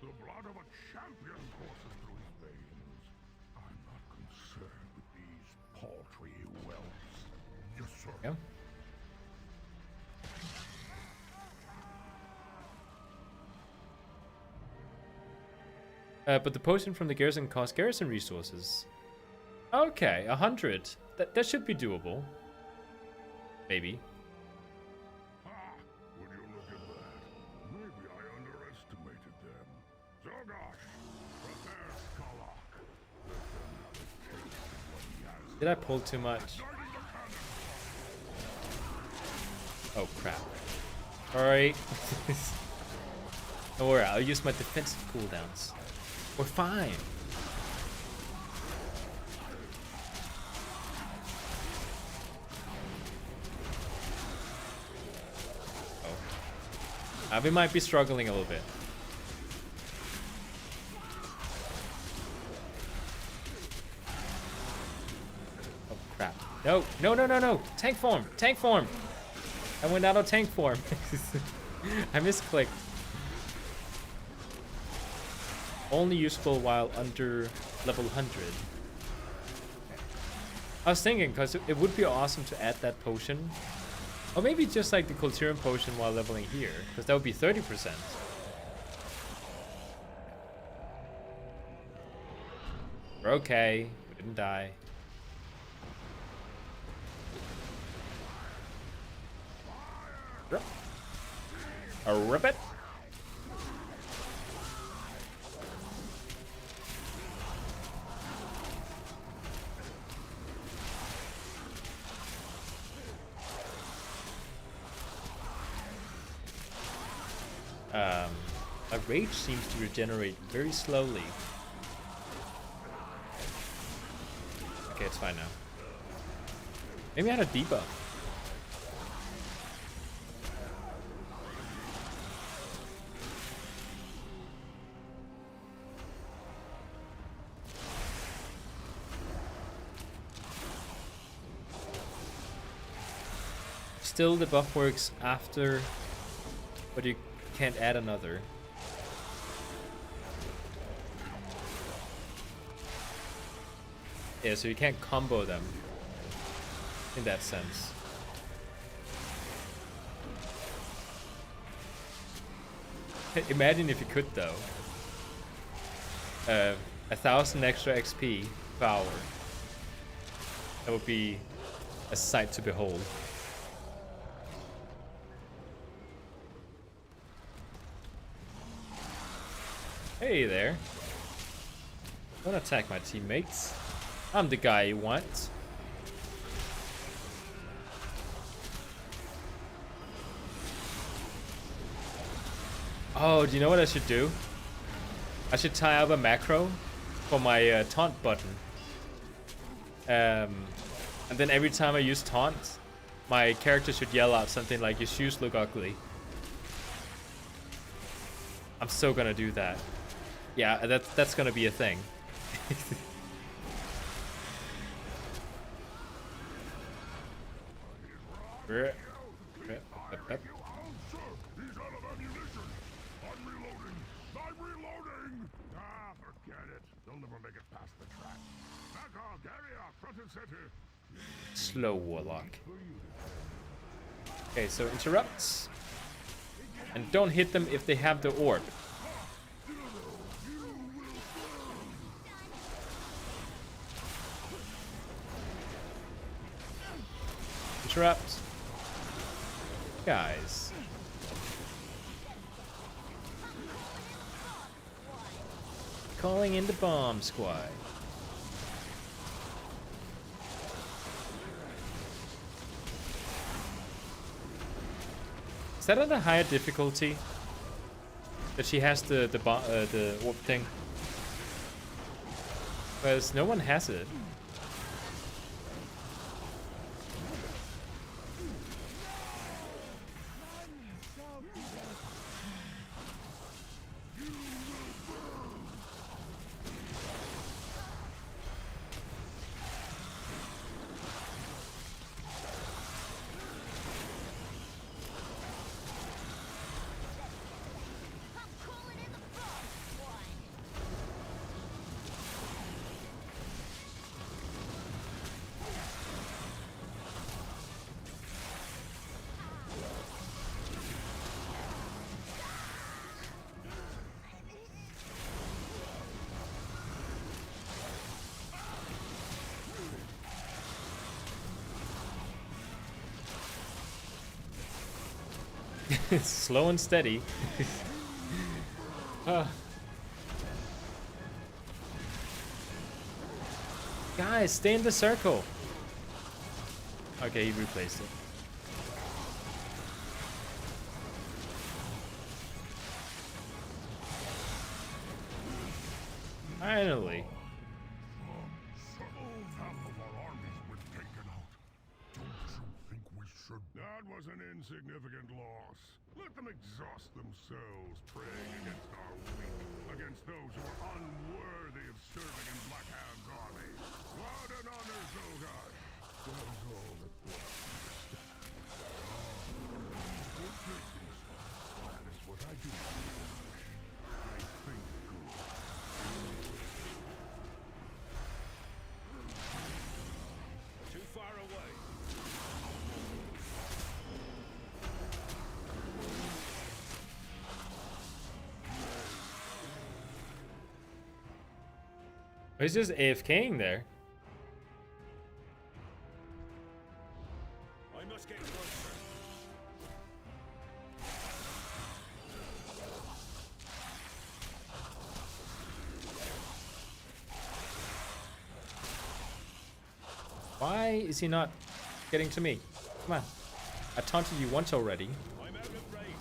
[SPEAKER 6] The blood of a champion courses through his veins. I'm not concerned with these paltry whelps. Yes, sir.
[SPEAKER 1] Yeah. But the potion from the garrison costs garrison resources. Okay, 100. That should be doable. Maybe.
[SPEAKER 6] Ah, would you look at that? Maybe I underestimated them. Zogosh, prepare Skalak. Let them have a taste of what he has.
[SPEAKER 1] Did I pull too much? Oh crap. Alright. Don't worry, I'll use my defensive cooldowns. We're fine. Oh. We might be struggling a little bit. Oh crap. No, no, no, no, no. Tank form, tank form. I went out of tank form. I misclicked. Only useful while under level 100. I was thinking, because it would be awesome to add that potion. Or maybe just like the Culturium potion while leveling here, because that would be 30%. We're okay. We didn't die. Rip. A rip it. A rage seems to regenerate very slowly. Okay, it's fine now. Maybe I had a debuff. Still, the buff works after, but you can't add another. Yeah, so you can't combo them in that sense. Imagine if you could though. 1,000 extra XP per hour. That would be a sight to behold. Hey there. Don't attack my teammates. I'm the guy you want. Oh, do you know what I should do? I should tie up a macro for my taunt button. And then every time I use taunt, my character should yell out something like, "Your shoes look ugly." I'm so gonna do that. Yeah, that's gonna be a thing.
[SPEAKER 6] They'll never make it past the trap. Back off, carry off, front and center.
[SPEAKER 1] Slow warlock. Okay, so interrupts. And don't hit them if they have the orb. Interrupt. Guys. Calling in the bomb squad. Is that at a higher difficulty? That she has the orb thing? Because no one has it. Slow and steady. Guys, stay in the circle. Okay, he replaced it. Finally.
[SPEAKER 6] Half of our armies were taken out. Don't you think we should? That was an insignificant loss. Let them exhaust themselves praying against our weak, against those who are unworthy of serving in Blackhand's army. Blood and honor, Zolgar. That is all that was. That is what I do. I think good.
[SPEAKER 5] Too far away.
[SPEAKER 1] He's just AFKing there.
[SPEAKER 5] I must get closer.
[SPEAKER 1] Why is he not getting to me? Come on. I taunted you once already.
[SPEAKER 5] I'm out of range.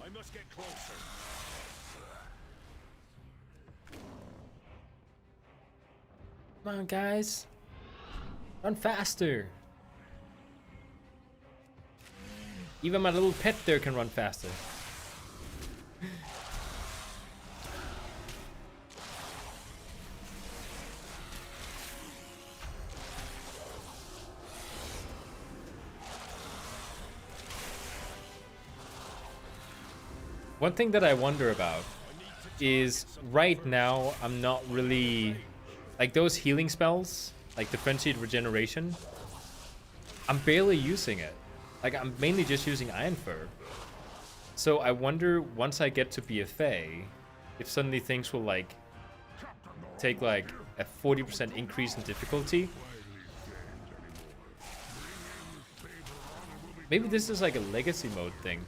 [SPEAKER 5] I must get closer.
[SPEAKER 1] Come on, guys. Run faster. Even my little pet there can run faster. One thing that I wonder about is right now I'm not really like those healing spells, like the frenzied regeneration. I'm barely using it. Like I'm mainly just using Iron Fur. So I wonder once I get to BFA, if suddenly things will like take like a 40% increase in difficulty. Maybe this is like a legacy mode thing.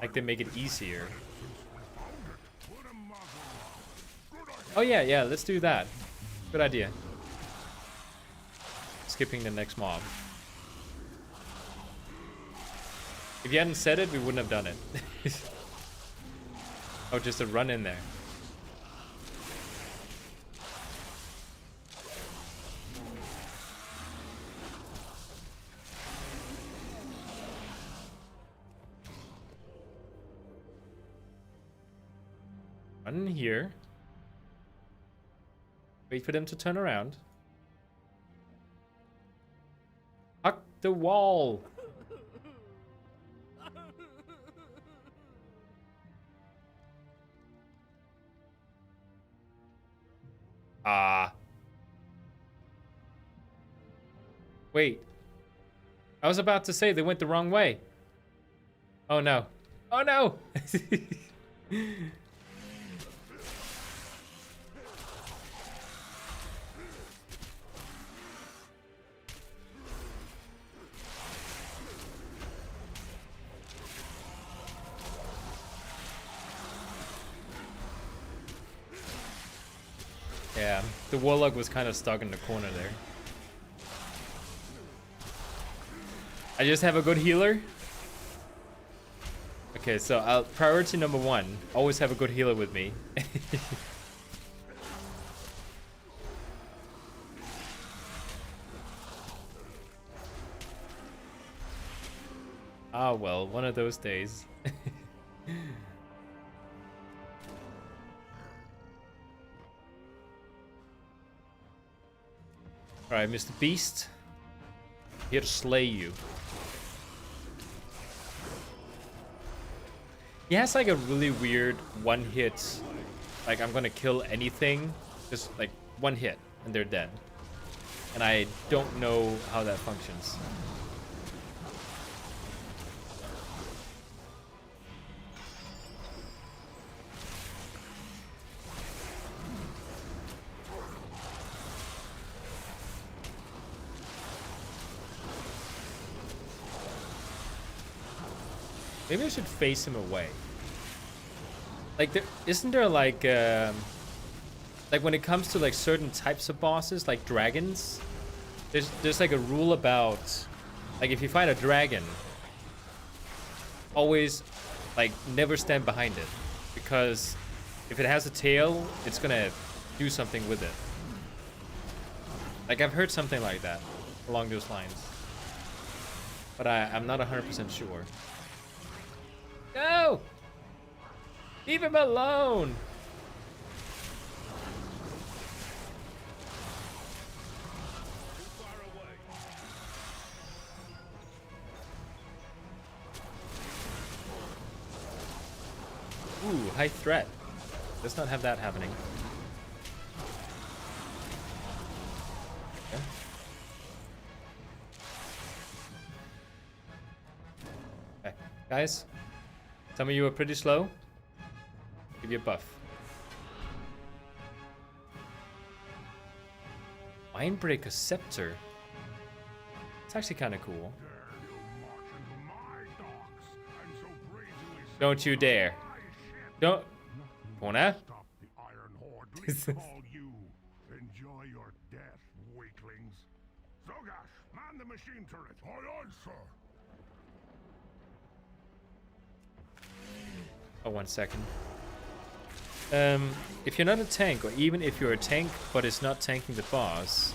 [SPEAKER 1] Like they make it easier. Oh yeah, let's do that. Good idea. Skipping the next mob. If you hadn't said it, we wouldn't have done it. Oh, just a run in there. Run in here. Wait for them to turn around. Huck the wall. Ah. Wait. I was about to say they went the wrong way. Oh no. Oh no! Yeah, the warlock was kind of stuck in the corner there. I just have a good healer. Okay, so priority number 1, always have a good healer with me. Ah, well, one of those days. Alright, Mr. Beast. Here to slay you. He has like a really weird one hit. Like, I'm gonna kill anything. Just like one hit and they're dead. And I don't know how that functions. Maybe I should face him away. Like, isn't there like when it comes to like certain types of bosses, like dragons, there's like a rule about, like, if you fight a dragon, always like never stand behind it, because if it has a tail, it's gonna do something with it. Like, I've heard something like that along those lines, but I'm not 100% sure. No! Leave him alone! Ooh, high threat. Let's not have that happening. Okay. Okay, guys. Some of you are pretty slow. Give you a buff. Mindbreaker Scepter. It's actually kind of cool. Don't you dare. Don't. Wanna?
[SPEAKER 6] Stop the Iron Horde. Recall you. Enjoy your death, weaklings. Zogash, man the machine turret. Aye, aye, sir.
[SPEAKER 1] Oh, 1 second. If you're not a tank, or even if you're a tank but it's not tanking the boss,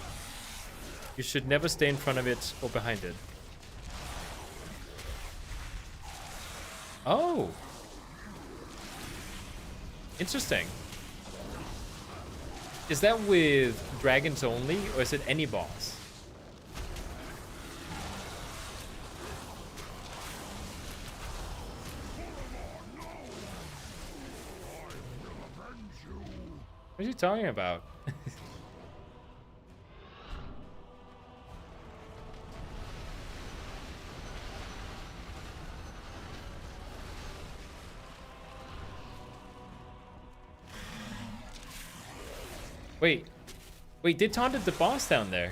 [SPEAKER 1] you should never stay in front of it or behind it. Oh! Interesting. Is that with dragons only, or is it any boss? What are you talking about? Wait, they taunted the boss down there.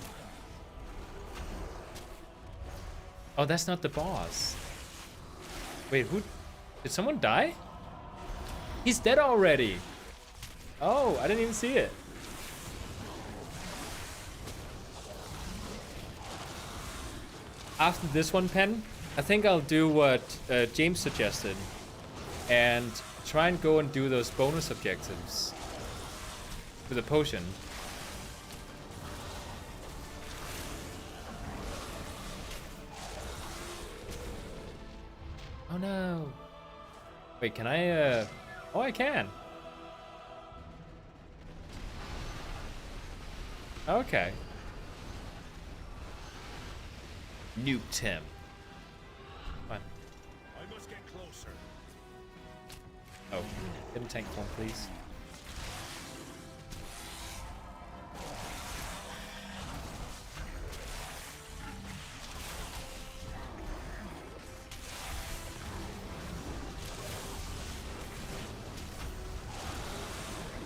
[SPEAKER 1] Oh, that's not the boss. Wait, who? Did someone die? He's dead already. Oh, I didn't even see it. After this one, Pen, I think I'll do what James suggested and try and go and do those bonus objectives with a potion. Oh no. Wait, can I? Oh, I can. Okay. Nuked him. Fine.
[SPEAKER 5] I must get closer.
[SPEAKER 1] Oh, hidden tank form, please.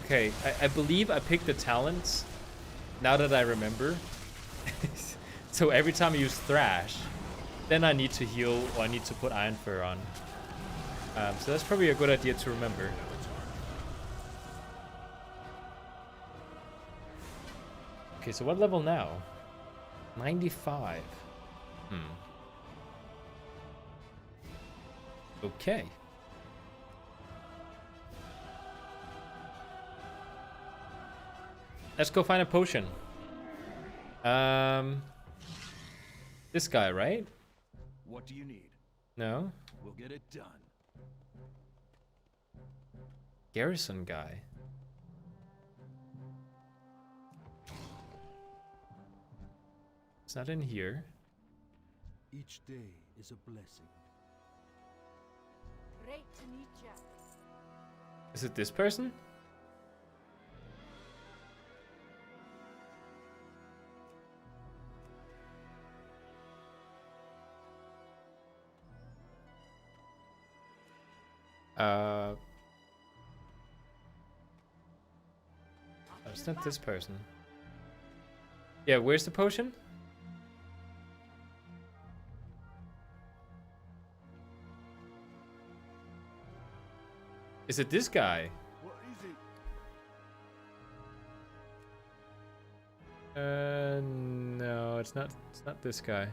[SPEAKER 1] Okay, I believe I picked the talents, now that I remember. So every time I use Thrash, then I need to heal, or I need to put Iron Fur on. So that's probably a good idea to remember. Okay, so what level now? 95. Okay. Let's go find a potion. This guy, right?
[SPEAKER 5] What do you need?
[SPEAKER 1] No?
[SPEAKER 5] We'll get it done.
[SPEAKER 1] Garrison guy. It's not in here.
[SPEAKER 7] Each day is a blessing.
[SPEAKER 8] Great to meet you.
[SPEAKER 1] Is it this person? Oh, it's not this person. Yeah, where's the potion? Is it this guy?
[SPEAKER 5] What is it?
[SPEAKER 1] No, it's not this guy.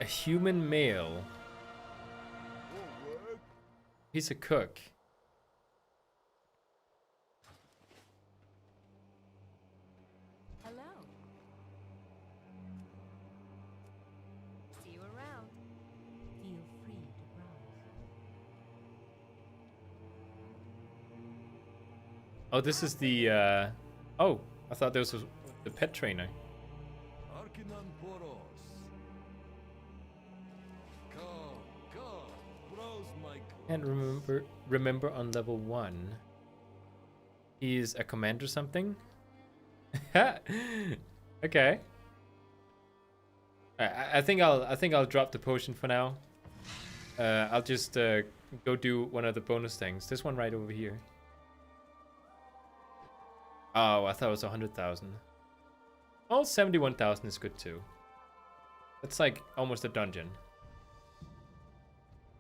[SPEAKER 1] A human male. He's a cook.
[SPEAKER 8] Hello. See you around. Feel free to browse.
[SPEAKER 1] Oh, this is the oh, I thought this was the pet trainer.
[SPEAKER 7] Arkinan Poros. Come, browse my
[SPEAKER 1] Can't remember on level 1. He's a commander something. Okay. I think I'll drop the potion for now. I'll just go do one of the bonus things. This one right over here. Oh, I thought it was 100,000. Oh, 71,000 is good too. That's like almost a dungeon.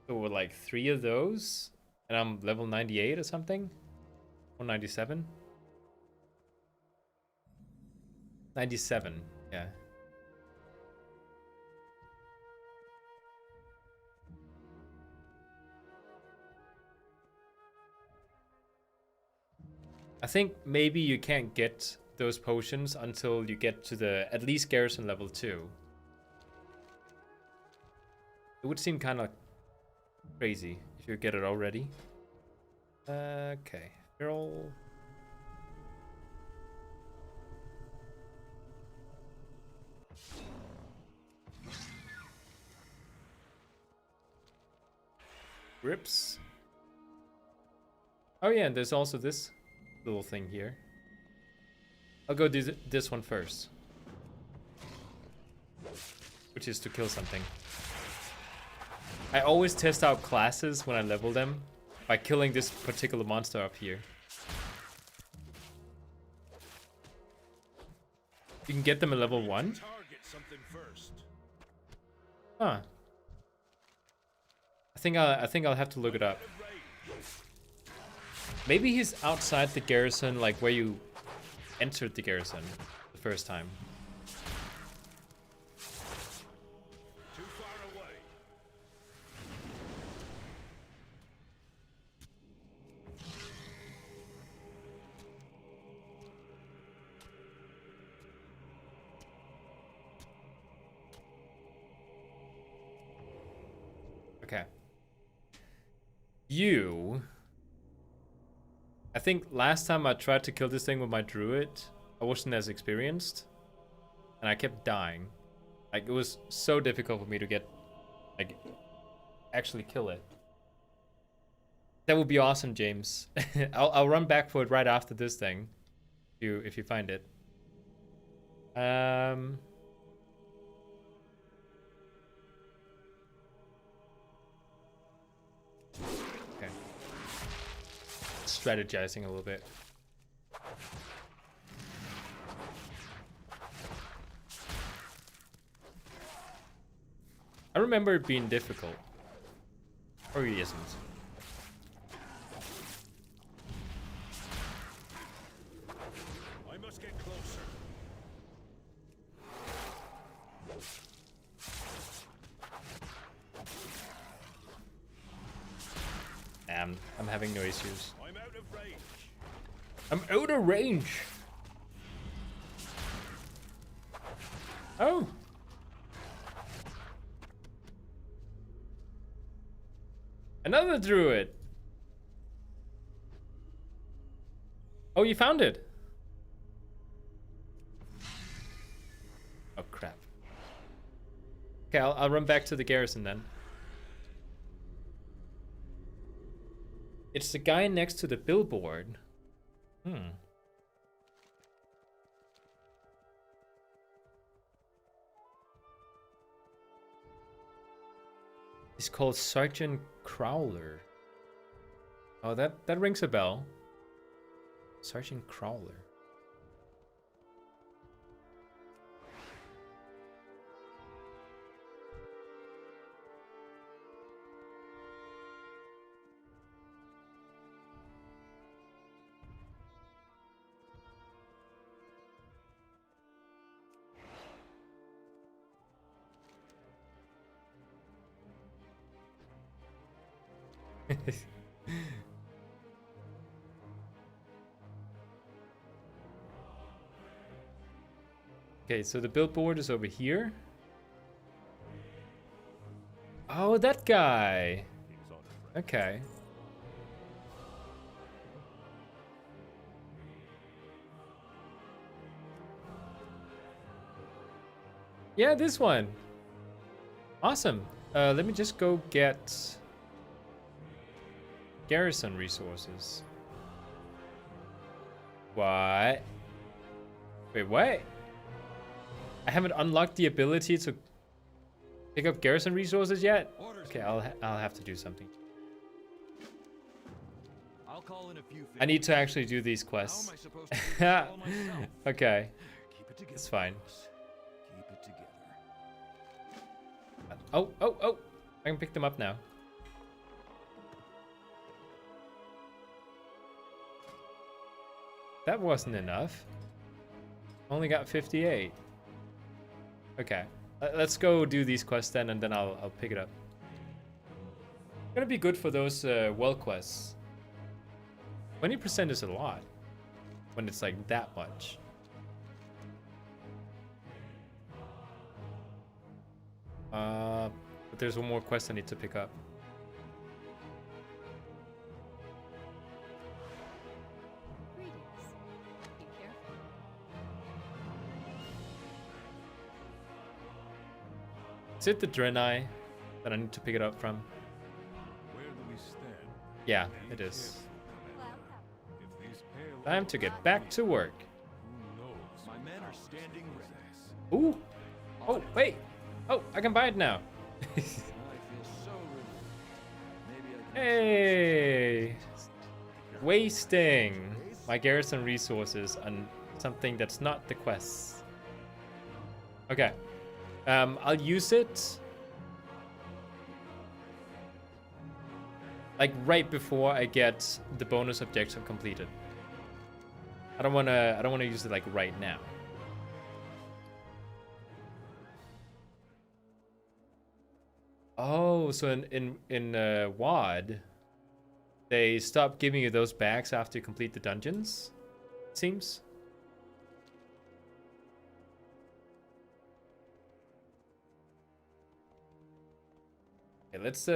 [SPEAKER 1] So with like 3 of those, and I'm level 98 or something? 197? 97, yeah. I think maybe you can't get those potions until you get to the at least garrison level 2. It would seem kind of crazy if you get it already. Okay, Feral. Grips. Oh yeah, and there's also this little thing here. I'll go do this one first, which is to kill something. I always test out classes when I level them by killing this particular monster up here. You can get them at level 1.
[SPEAKER 5] Target something first.
[SPEAKER 1] Huh. I think I'll have to look it up. Maybe he's outside the garrison, like where you entered the garrison the first time.
[SPEAKER 5] Too far away.
[SPEAKER 1] Okay. You I think last time I tried to kill this thing with my druid, I wasn't as experienced. And I kept dying. Like, it was so difficult for me to get, like, actually kill it. That would be awesome, James. I'll run back for it right after this thing. If you find it. Okay. Strategizing a little bit. I remember it being difficult. Or he isn't.
[SPEAKER 5] I must get closer.
[SPEAKER 1] I'm having no issues.
[SPEAKER 5] I'm out of range.
[SPEAKER 1] I'm out of range. Oh. Another druid. Oh, you found it. Oh, crap. Okay, I'll run back to the garrison then. It's the guy next to the billboard. He's called Sergeant Crowler. Oh, that rings a bell. Sergeant Crowler. Okay, so the billboard is over here. Oh, that guy. Okay. Yeah, this one. Awesome. Let me just go get garrison resources. What? Wait, what? I haven't unlocked the ability to pick up garrison resources yet? Okay, I'll have to do something.
[SPEAKER 7] I'll call in a few
[SPEAKER 1] I need to actually do these quests.
[SPEAKER 7] How am I supposed to do this all myself?
[SPEAKER 1] Okay.
[SPEAKER 7] Keep it together.
[SPEAKER 1] It's fine.
[SPEAKER 7] Keep it together.
[SPEAKER 1] Oh. I can pick them up now. That wasn't enough. Only got 58. Okay. Let's go do these quests then, and then I'll pick it up. Gonna be good for those well quests. 20% is a lot when it's like that much. But there's one more quest I need to pick up.
[SPEAKER 8] Greetings. Be careful.
[SPEAKER 1] Is it the Draenei that I need to pick it up from?
[SPEAKER 5] Where do we stand?
[SPEAKER 1] Yeah, it is.
[SPEAKER 8] Welcome.
[SPEAKER 5] If these pale
[SPEAKER 1] Time to get back to work.
[SPEAKER 5] who knows?
[SPEAKER 7] My men are standing ready.
[SPEAKER 1] Ooh. Oh, wait. Oh, I can buy it now.
[SPEAKER 7] I feel so relieved. Maybe I can
[SPEAKER 1] Hey. Wasting my garrison resources on something that's not the quests. Okay. I'll use it like right before I get the bonus objective completed. I don't wanna use it like right now. Oh, so in WoD, they stopped giving you those bags after you complete the dungeons, it seems. Okay, let's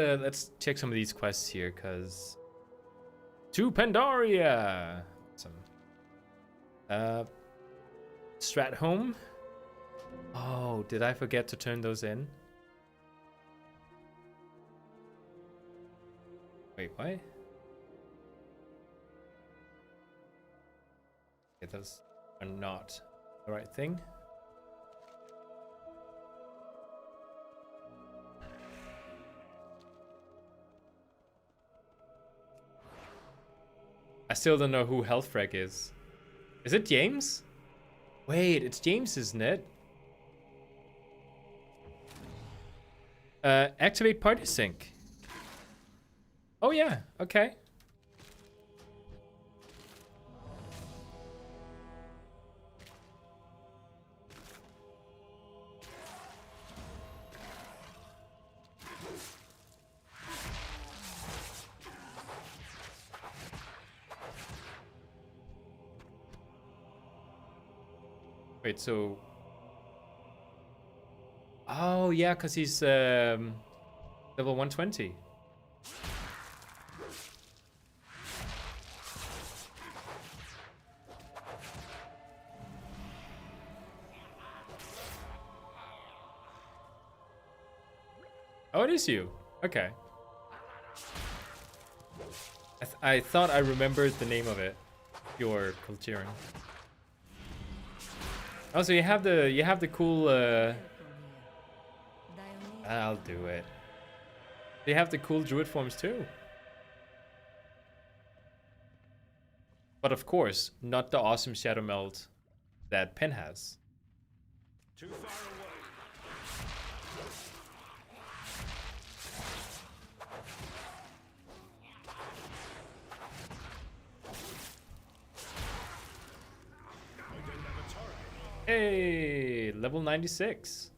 [SPEAKER 1] check some of these quests here, cause To Pandaria! Awesome. Strat home. Oh, did I forget to turn those in? Wait, what? Okay, those are not the right thing. I still don't know who Healthfrag is. Is it James? Wait, it's James, isn't it? Activate party sync. Oh yeah, okay. Wait, so... Oh, yeah, because he's level 120. Oh, it is you. Okay. I thought I remembered the name of it. Your Culturing. Also, you have the cool. I'll do it. They have the cool Druid forms too. But of course, not the awesome Shadow Meld that Pen has.
[SPEAKER 5] Too far away.
[SPEAKER 1] Hey, level 96.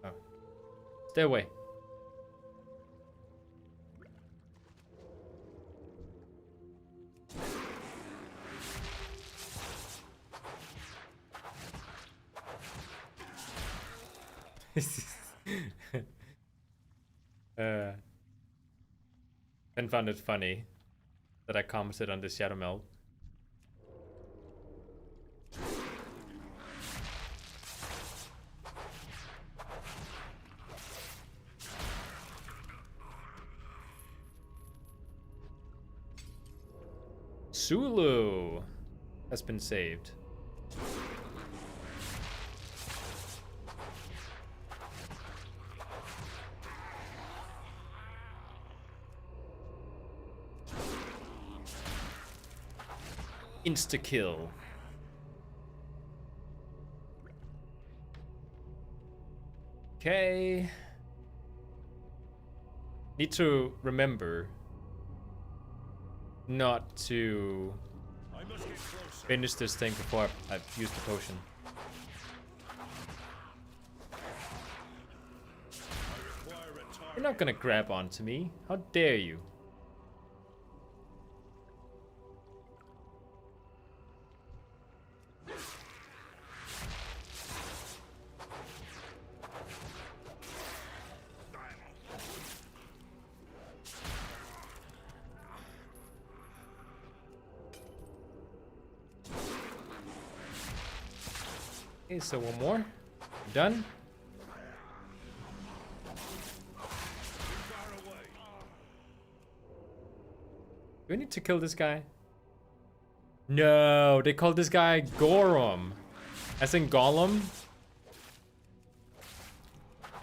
[SPEAKER 1] Oh. Stay away. Ben found it funny that I commented on the Shadow Meld. Sulu has been saved. Insta-kill. Okay. Need to remember not to finish this thing before I've used the potion. You're not gonna grab onto me. How dare you? Okay, so one more. Done. Do we need to kill this guy? No, they called this guy Gorum. As in Gollum?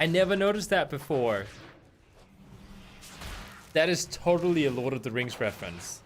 [SPEAKER 1] I never noticed that before. That is totally a Lord of the Rings reference.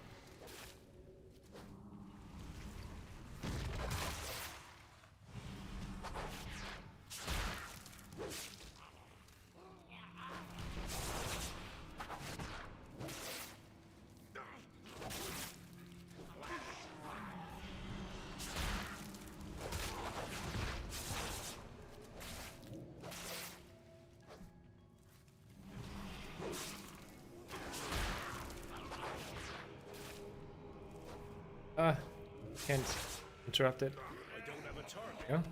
[SPEAKER 1] Can't interrupt it.
[SPEAKER 5] I don't have a target.
[SPEAKER 1] Yeah.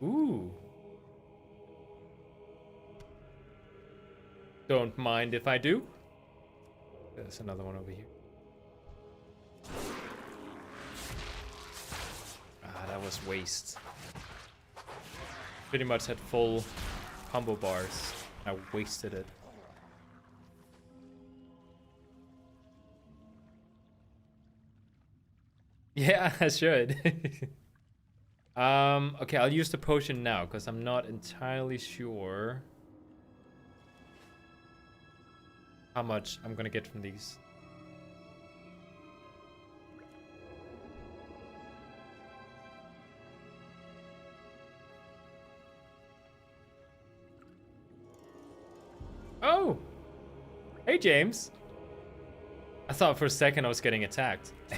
[SPEAKER 1] Ooh. Don't mind if I do. There's another one over here. Ah, that was waste. Pretty much had full combo bars. I wasted it. Yeah, I should. Okay, I'll use the potion now because I'm not entirely sure how much I'm gonna get from these. Oh! Hey, James! I thought for a second I was getting attacked.
[SPEAKER 5] I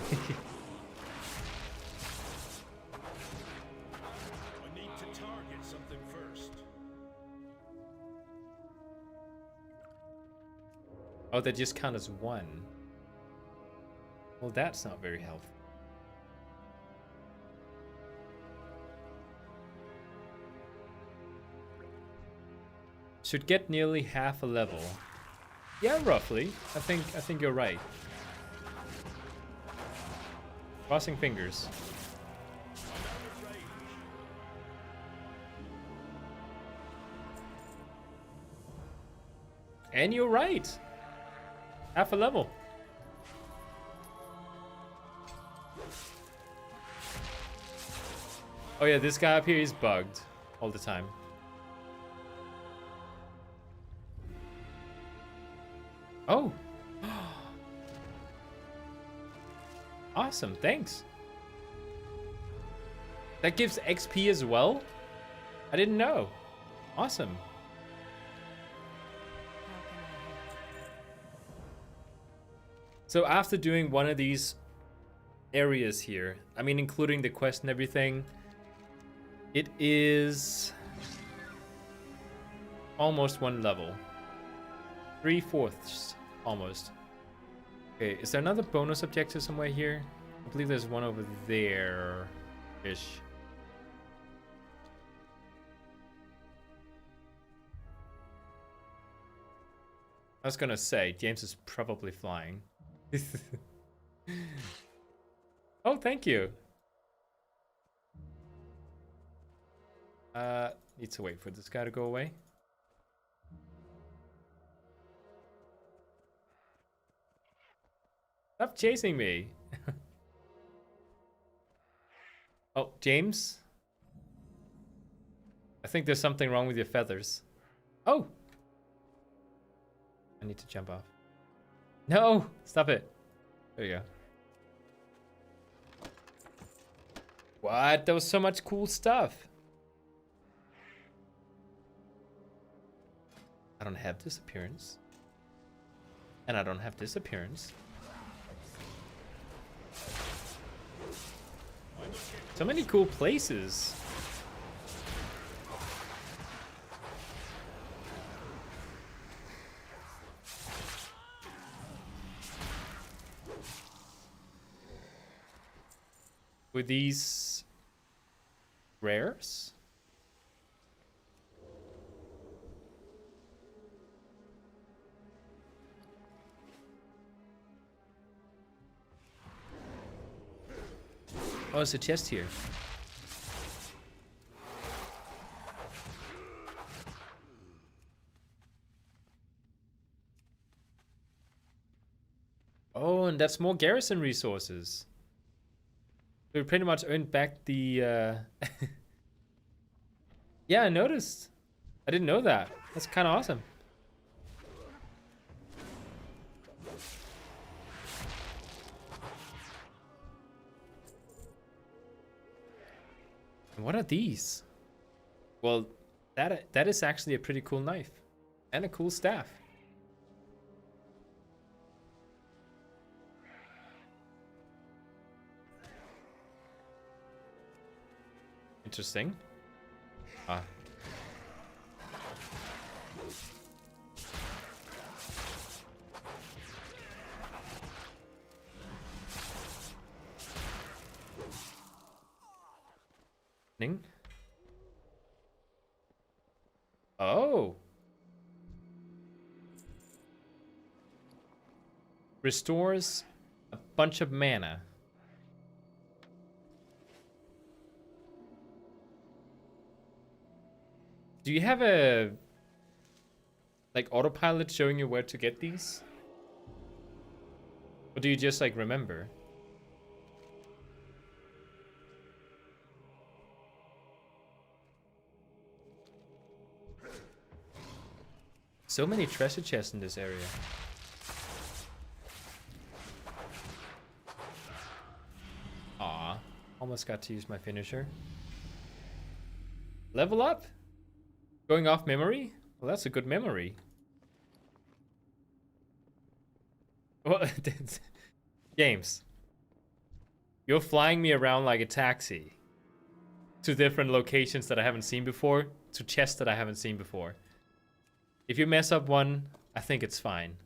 [SPEAKER 5] need to target something first.
[SPEAKER 1] Oh, they just count as one. Well, that's not very helpful. Should get nearly half a level. Yeah, roughly. I think you're right. Crossing fingers. And you're right. Half a level. Oh yeah, this guy up here is bugged all the time. Oh. Awesome, thanks. That gives XP as well? I didn't know. Awesome. So after doing one of these areas here, I mean including the quest and everything, it is almost one level. 3/4 almost. Okay, is there another bonus objective somewhere here? I believe there's one over there-ish. I was gonna say, James is probably flying. Oh, thank you. Need to wait for this guy to go away. Stop chasing me. Oh, James? I think there's something wrong with your feathers. Oh! I need to jump off. No! Stop it. There you go. What? There was so much cool stuff. I don't have this appearance. And I don't have this appearance. So many cool places. With these rares? Oh, there's a chest here. Oh, and that's more garrison resources. So we pretty much earned back the... Yeah, I noticed. I didn't know that. That's kind of awesome. What are these? Well, that is actually a pretty cool knife. And a cool staff. Interesting. Ah. Ning. Oh. Restores a bunch of mana. Do you have a like autopilot showing you where to get these? Or do you just like remember? So many treasure chests in this area. Aw, almost got to use my finisher. Level up? Going off memory? Well, that's a good memory. Well, James, you're flying me around like a taxi to different locations that I haven't seen before, to chests that I haven't seen before. If you mess up one, I think it's fine.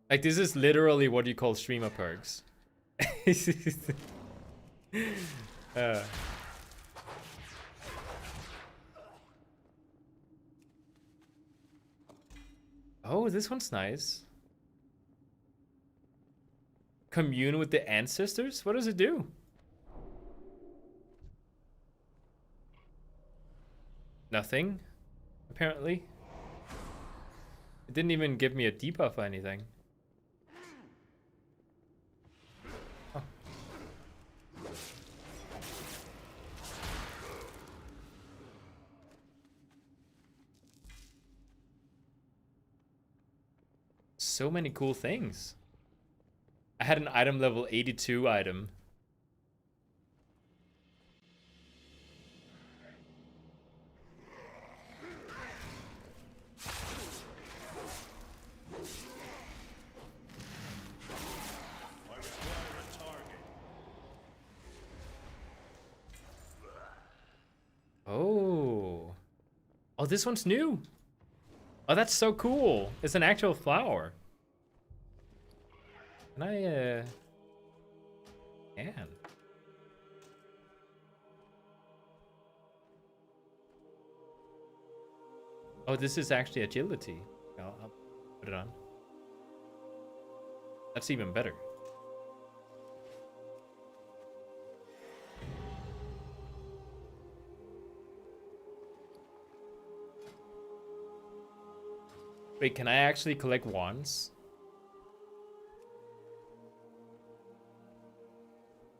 [SPEAKER 1] Like, this is literally what you call streamer perks. Oh, this one's nice. Commune with the ancestors? What does it do? Nothing, apparently. It didn't even give me a debuff or anything. Oh. So many cool things. I had an item level 82 item. Oh. Oh, this one's new. Oh, that's so cool. It's an actual flower. Can I, can. Oh, this is actually agility. I'll put it on. That's even better. Wait, can I actually collect wands?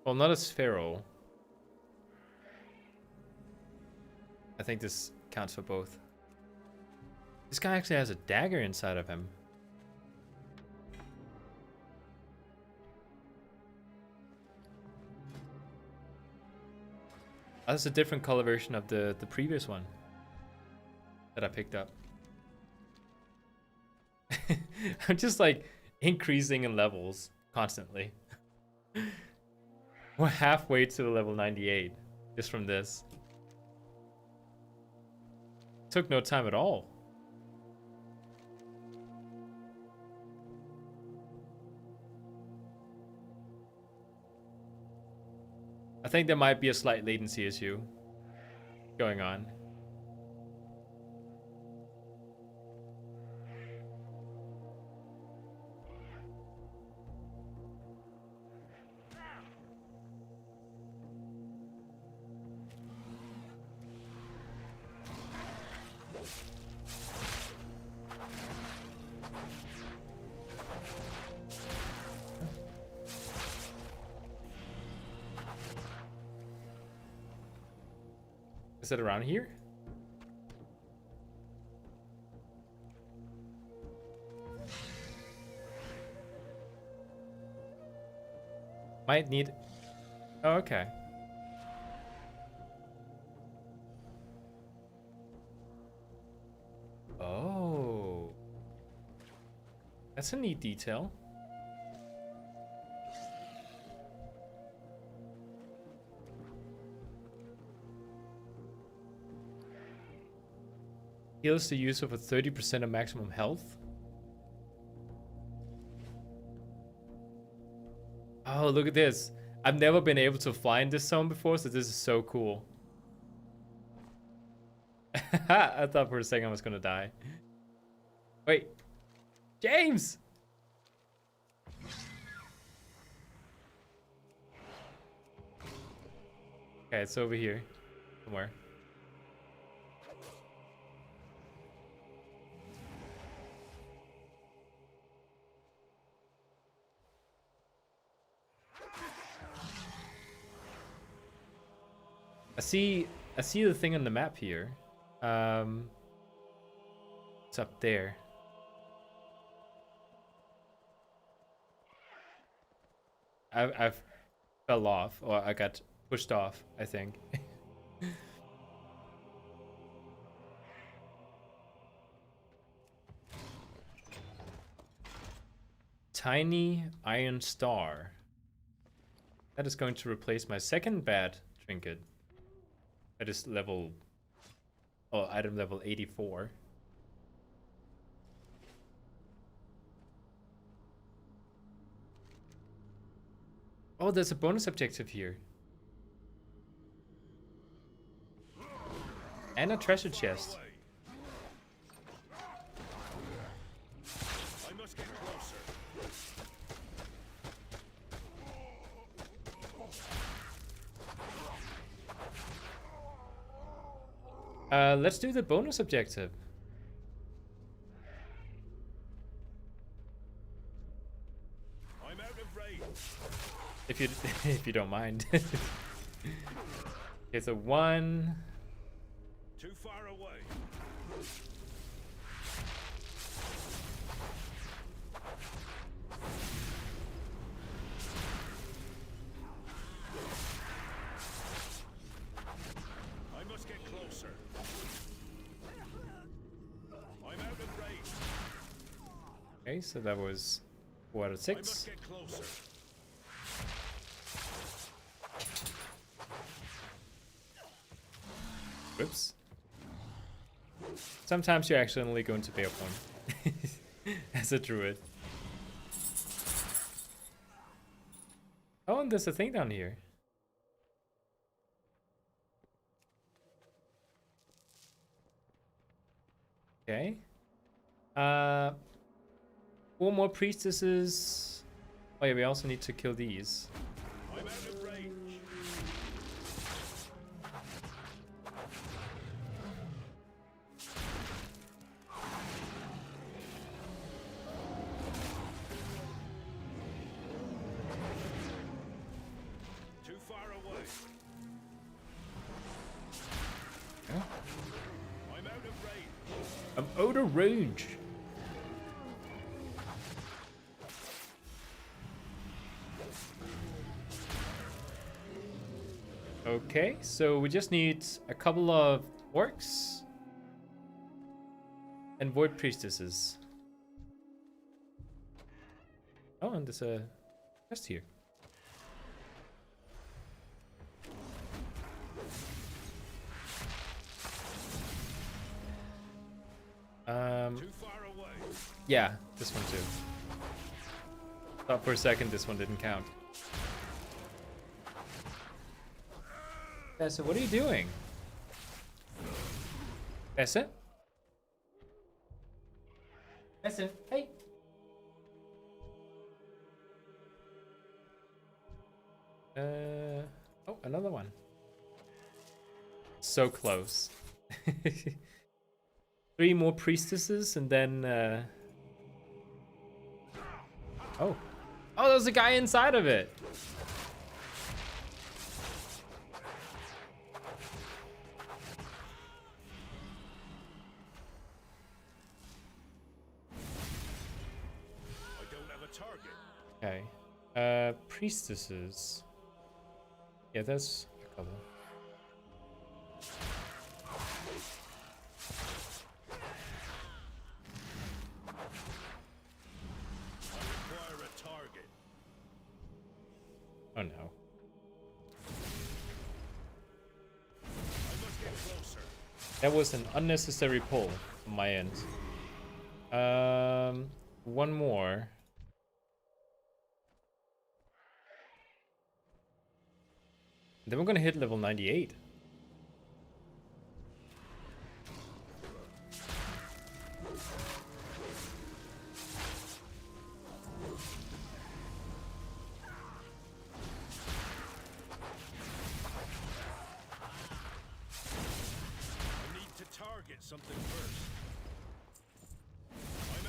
[SPEAKER 1] Well, not as feral. I think this counts for both. This guy actually has a dagger inside of him. Oh, that's a different color version of the previous one that I picked up. I'm just like increasing in levels constantly. We're halfway to the level 98 just from this. Took no time at all. I think there might be a slight latency issue going on. Is it around here? Might need... Oh, okay. Oh. That's a neat detail. Heals the user for 30% of maximum health. Oh, look at this. I've never been able to fly in this zone before, so this is so cool. I thought for a second I was gonna die. Wait. James! Okay, it's over here. Somewhere. I see the thing on the map here. It's up there. I've fell off, or I got pushed off, I think. Tiny iron star. That is going to replace my second bad trinket. That is level, oh, item level 84. Oh, there's a bonus objective here. And a treasure chest.
[SPEAKER 5] I must get closer.
[SPEAKER 1] Let's do the bonus objective.
[SPEAKER 5] I'm out of range.
[SPEAKER 1] If you if you don't mind. Okay, so 1.
[SPEAKER 5] Too far away. I must get closer. I'm out of range.
[SPEAKER 1] Okay, so that was 4 out of
[SPEAKER 5] I must
[SPEAKER 1] 6.
[SPEAKER 5] get closer.
[SPEAKER 1] Whoops. Sometimes you're accidentally going to pay up one. As a druid. Oh, and there's a thing down here. Okay. 4 more priestesses. Oh yeah, we also need to kill these.
[SPEAKER 5] I'm out of range. Too far away.
[SPEAKER 1] Yeah.
[SPEAKER 5] I'm out of range.
[SPEAKER 1] I'm out of range. Okay, so we just need a couple of orcs and void priestesses. Oh, and there's a chest here.
[SPEAKER 5] Too far away.
[SPEAKER 1] Yeah, this one too. Thought for a second this one didn't count. Tessa, what are you doing? Tessa? Tessa, hey! Oh, another one. So close. 3 more priestesses and then, Oh. Oh, there's a guy inside of it!
[SPEAKER 5] I don't have a target.
[SPEAKER 1] Okay. Priestesses. Yeah, there's a couple.
[SPEAKER 5] Require a target.
[SPEAKER 1] Oh no.
[SPEAKER 5] I must get closer.
[SPEAKER 1] That was an unnecessary pull on my end. One more. Then we're gonna hit level 98.
[SPEAKER 5] I need to target something first.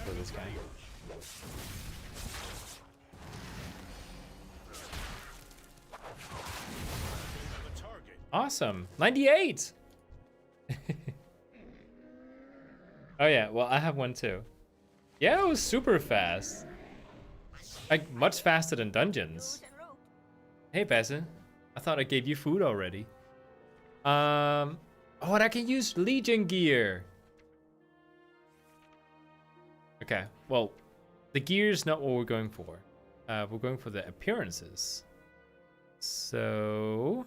[SPEAKER 5] I'm
[SPEAKER 1] For
[SPEAKER 5] out
[SPEAKER 1] this
[SPEAKER 5] of
[SPEAKER 1] guy.
[SPEAKER 5] range. Have a target.
[SPEAKER 1] Awesome. 98! Oh yeah, well I have one too. Yeah, it was super fast. Like, much faster than dungeons. Hey, Bassett. I thought I gave you food already. Oh, and I can use Legion gear. Okay, well, the gear is not what we're going for. We're going for the appearances. So...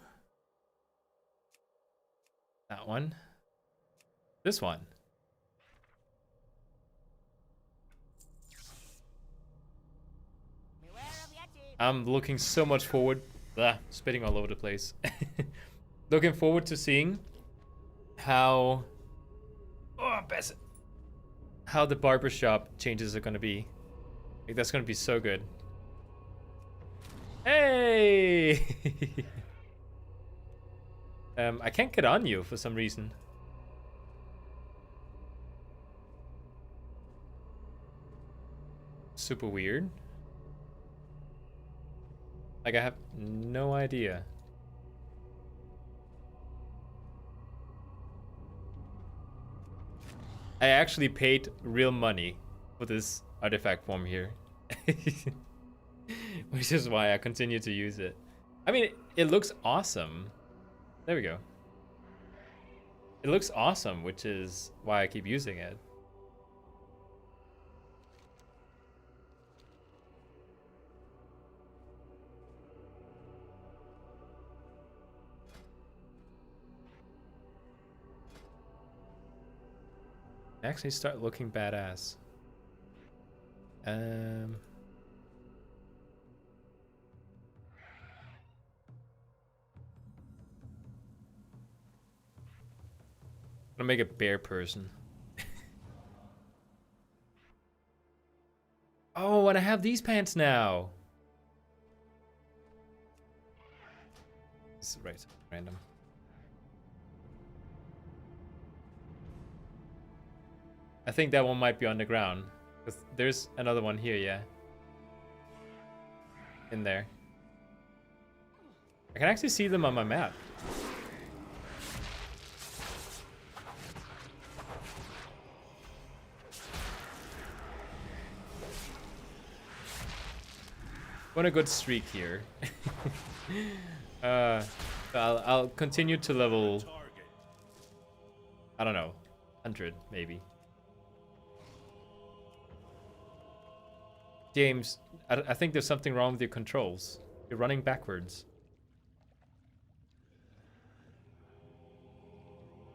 [SPEAKER 1] that one. This one. I'm looking so much forward. Blah, spitting all over the place. Looking forward to seeing how... oh, Bassett. How the barbershop changes are gonna be. Like, that's gonna be so good. Hey! I can't get on you for some reason. Super weird. Like, I have no idea. I actually paid real money for this artifact form here. Which is why I continue to use it. I mean, it looks awesome. There we go. It looks awesome, which is why I keep using it. Actually start looking badass. I'm gonna make a bear person. Oh, and I have these pants now. This is right, random. I think that one might be on the ground. 'Cause there's another one here, yeah. In there. I can actually see them on my map. On a good streak here. I'll continue to level,
[SPEAKER 5] Target.
[SPEAKER 1] I don't know, 100 maybe. James, I think there's something wrong with your controls. You're running backwards.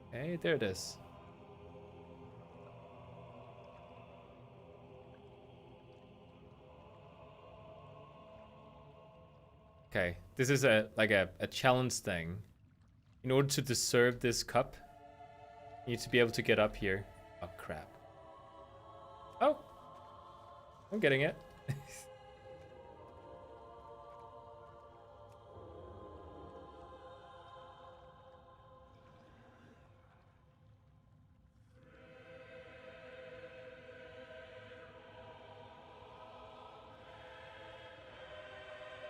[SPEAKER 1] Okay, there it is. Okay, this is a challenge thing. In order to deserve this cup, you need to be able to get up here. Oh crap. Oh, I'm getting it.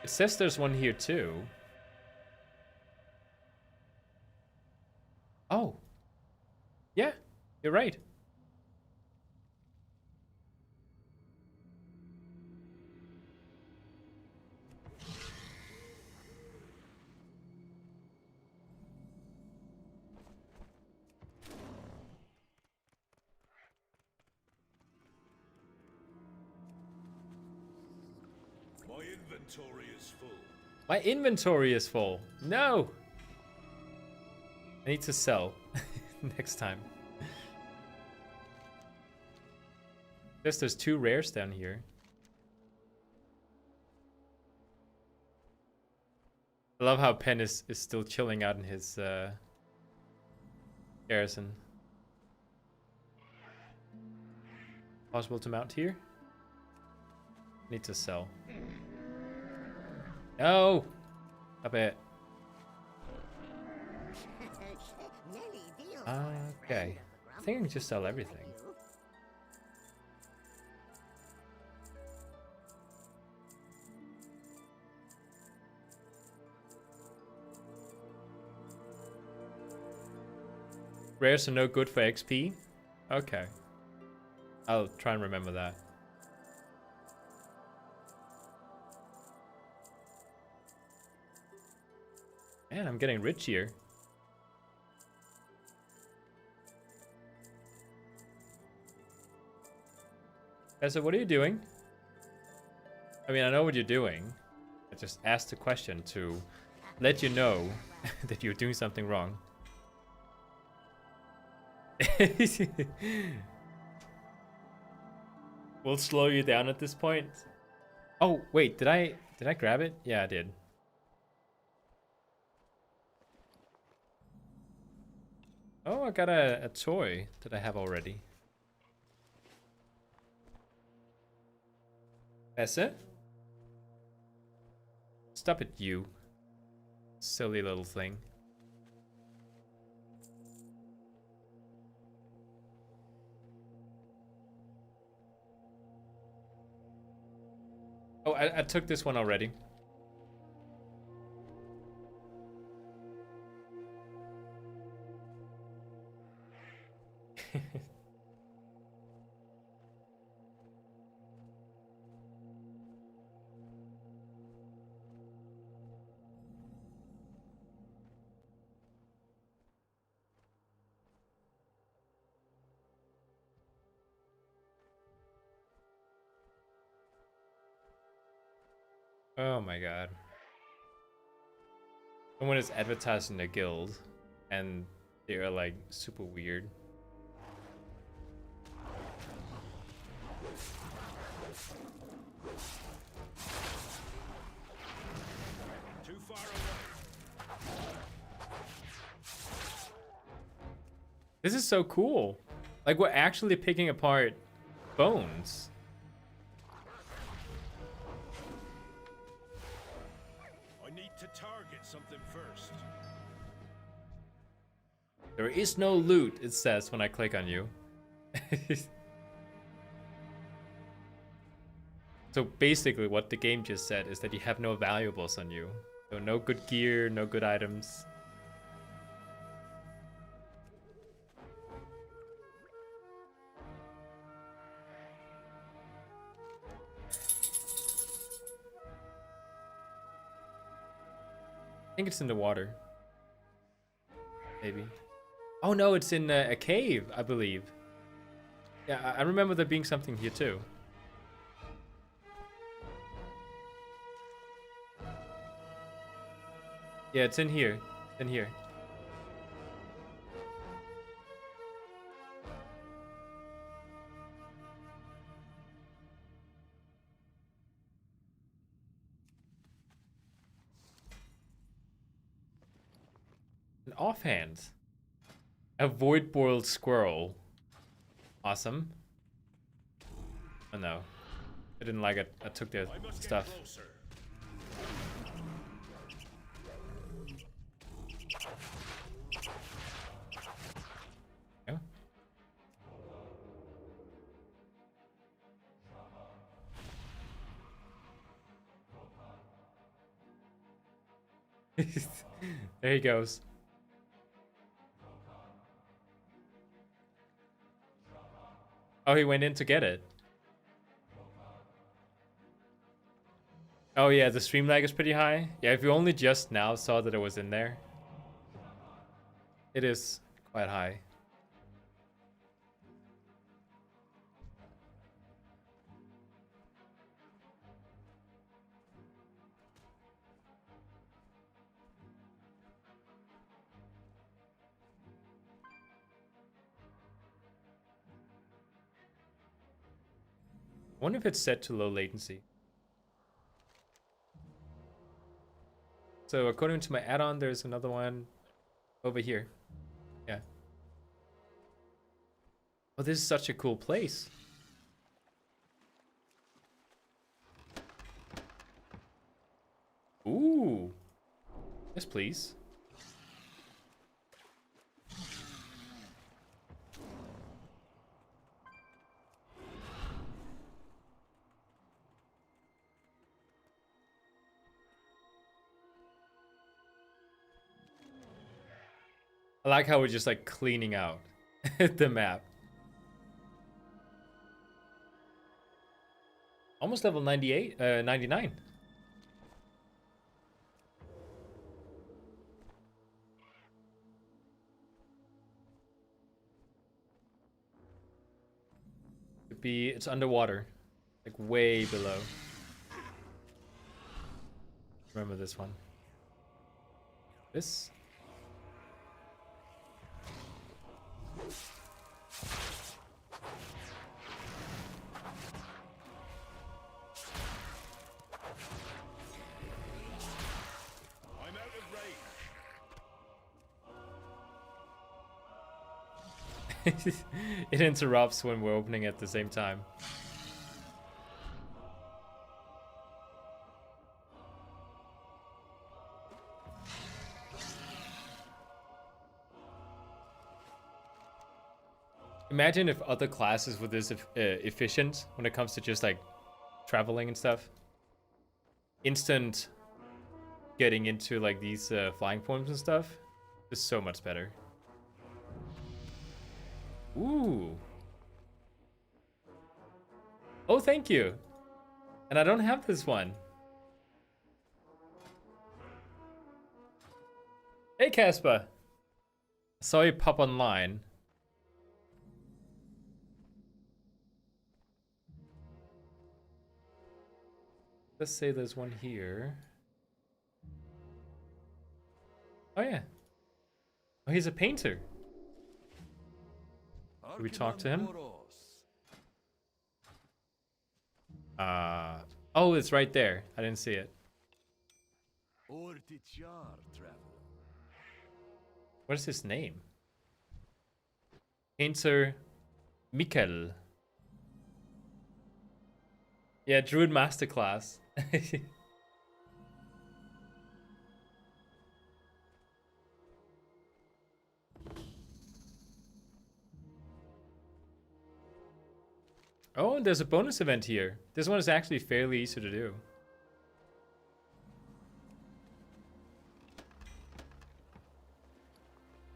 [SPEAKER 1] It says there's one here too. Oh. Yeah, you're right.
[SPEAKER 5] My inventory is full.
[SPEAKER 1] My inventory is full. No. I need to sell. next time. There's 2 rares down here. I love how Penn is still chilling out in his garrison. Possible to mount here? Need to sell. No! Stop it. Okay. I think I can just sell everything. Rares are no good for XP? Okay. I'll try and remember that. Man, I'm getting rich here. So what are you doing? I mean, I know what you're doing. I just asked the question to let you know that you're doing something wrong. We'll slow you down at this point. Oh, wait, did I grab it? Yeah, I did. Oh, I got a toy that I have already. Esse? Stop it, you. Silly little thing. Oh, I took this one already. Oh my god. Someone is advertising their guild and they're like super weird.
[SPEAKER 5] Too far away.
[SPEAKER 1] This is so cool. Like we're actually picking apart bones.
[SPEAKER 5] I need to target something first.
[SPEAKER 1] There is no loot, it says when I click on you. So basically what the game just said is that you have no valuables on you. So no good gear, no good items. I think it's in the water. Maybe. Oh no, it's in a cave, I believe. Yeah, I remember there being something here too. Yeah, it's in here. It's in here. An offhand. A void-boiled squirrel. Awesome. Oh no. I didn't like it. I took their
[SPEAKER 5] I must
[SPEAKER 1] stuff.
[SPEAKER 5] get closer.
[SPEAKER 1] Yeah. There he goes. Oh, he went in to get it. Oh yeah, the stream lag is pretty high. Yeah, if you only just now saw that it was in there. It is quite high. I wonder if it's set to low latency. So according to my add-on, there's another one over here. Yeah. Oh, this is such a cool place. Ooh. Yes, please. I like how we're just like cleaning out the map. Almost level 98, 99. It's underwater, like way below. Remember this one. This.
[SPEAKER 5] I'm out of range.
[SPEAKER 1] It interrupts when we're opening at the same time. Imagine if other classes were this efficient when it comes to just like traveling and stuff. Instant getting into like these flying forms and stuff is so much better. Ooh. Oh, thank you. And I don't have this one. Hey, Casper. I saw you pop online. Let's say there's one here. Oh, yeah. Oh, he's a painter. Should we talk to him? Oh, it's right there. I didn't see it. What is his name? Painter Mikkel. Yeah, Druid Masterclass. Oh, and there's a bonus event here. This one is actually fairly easy to do.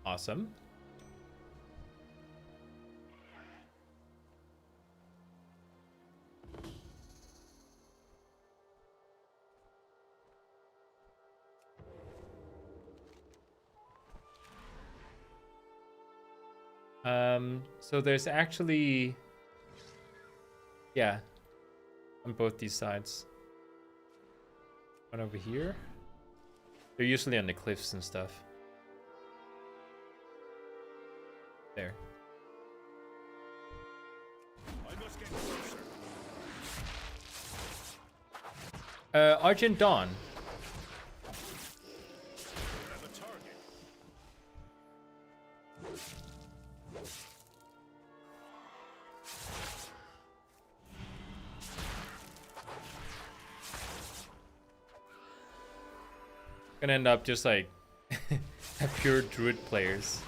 [SPEAKER 1] Awesome. So there's actually, yeah, on both these sides. One over here. They're usually on the cliffs and stuff. There.
[SPEAKER 5] I must get closer.
[SPEAKER 1] Argent Dawn.
[SPEAKER 5] Have a target.
[SPEAKER 1] Gonna end up just like pure druid players.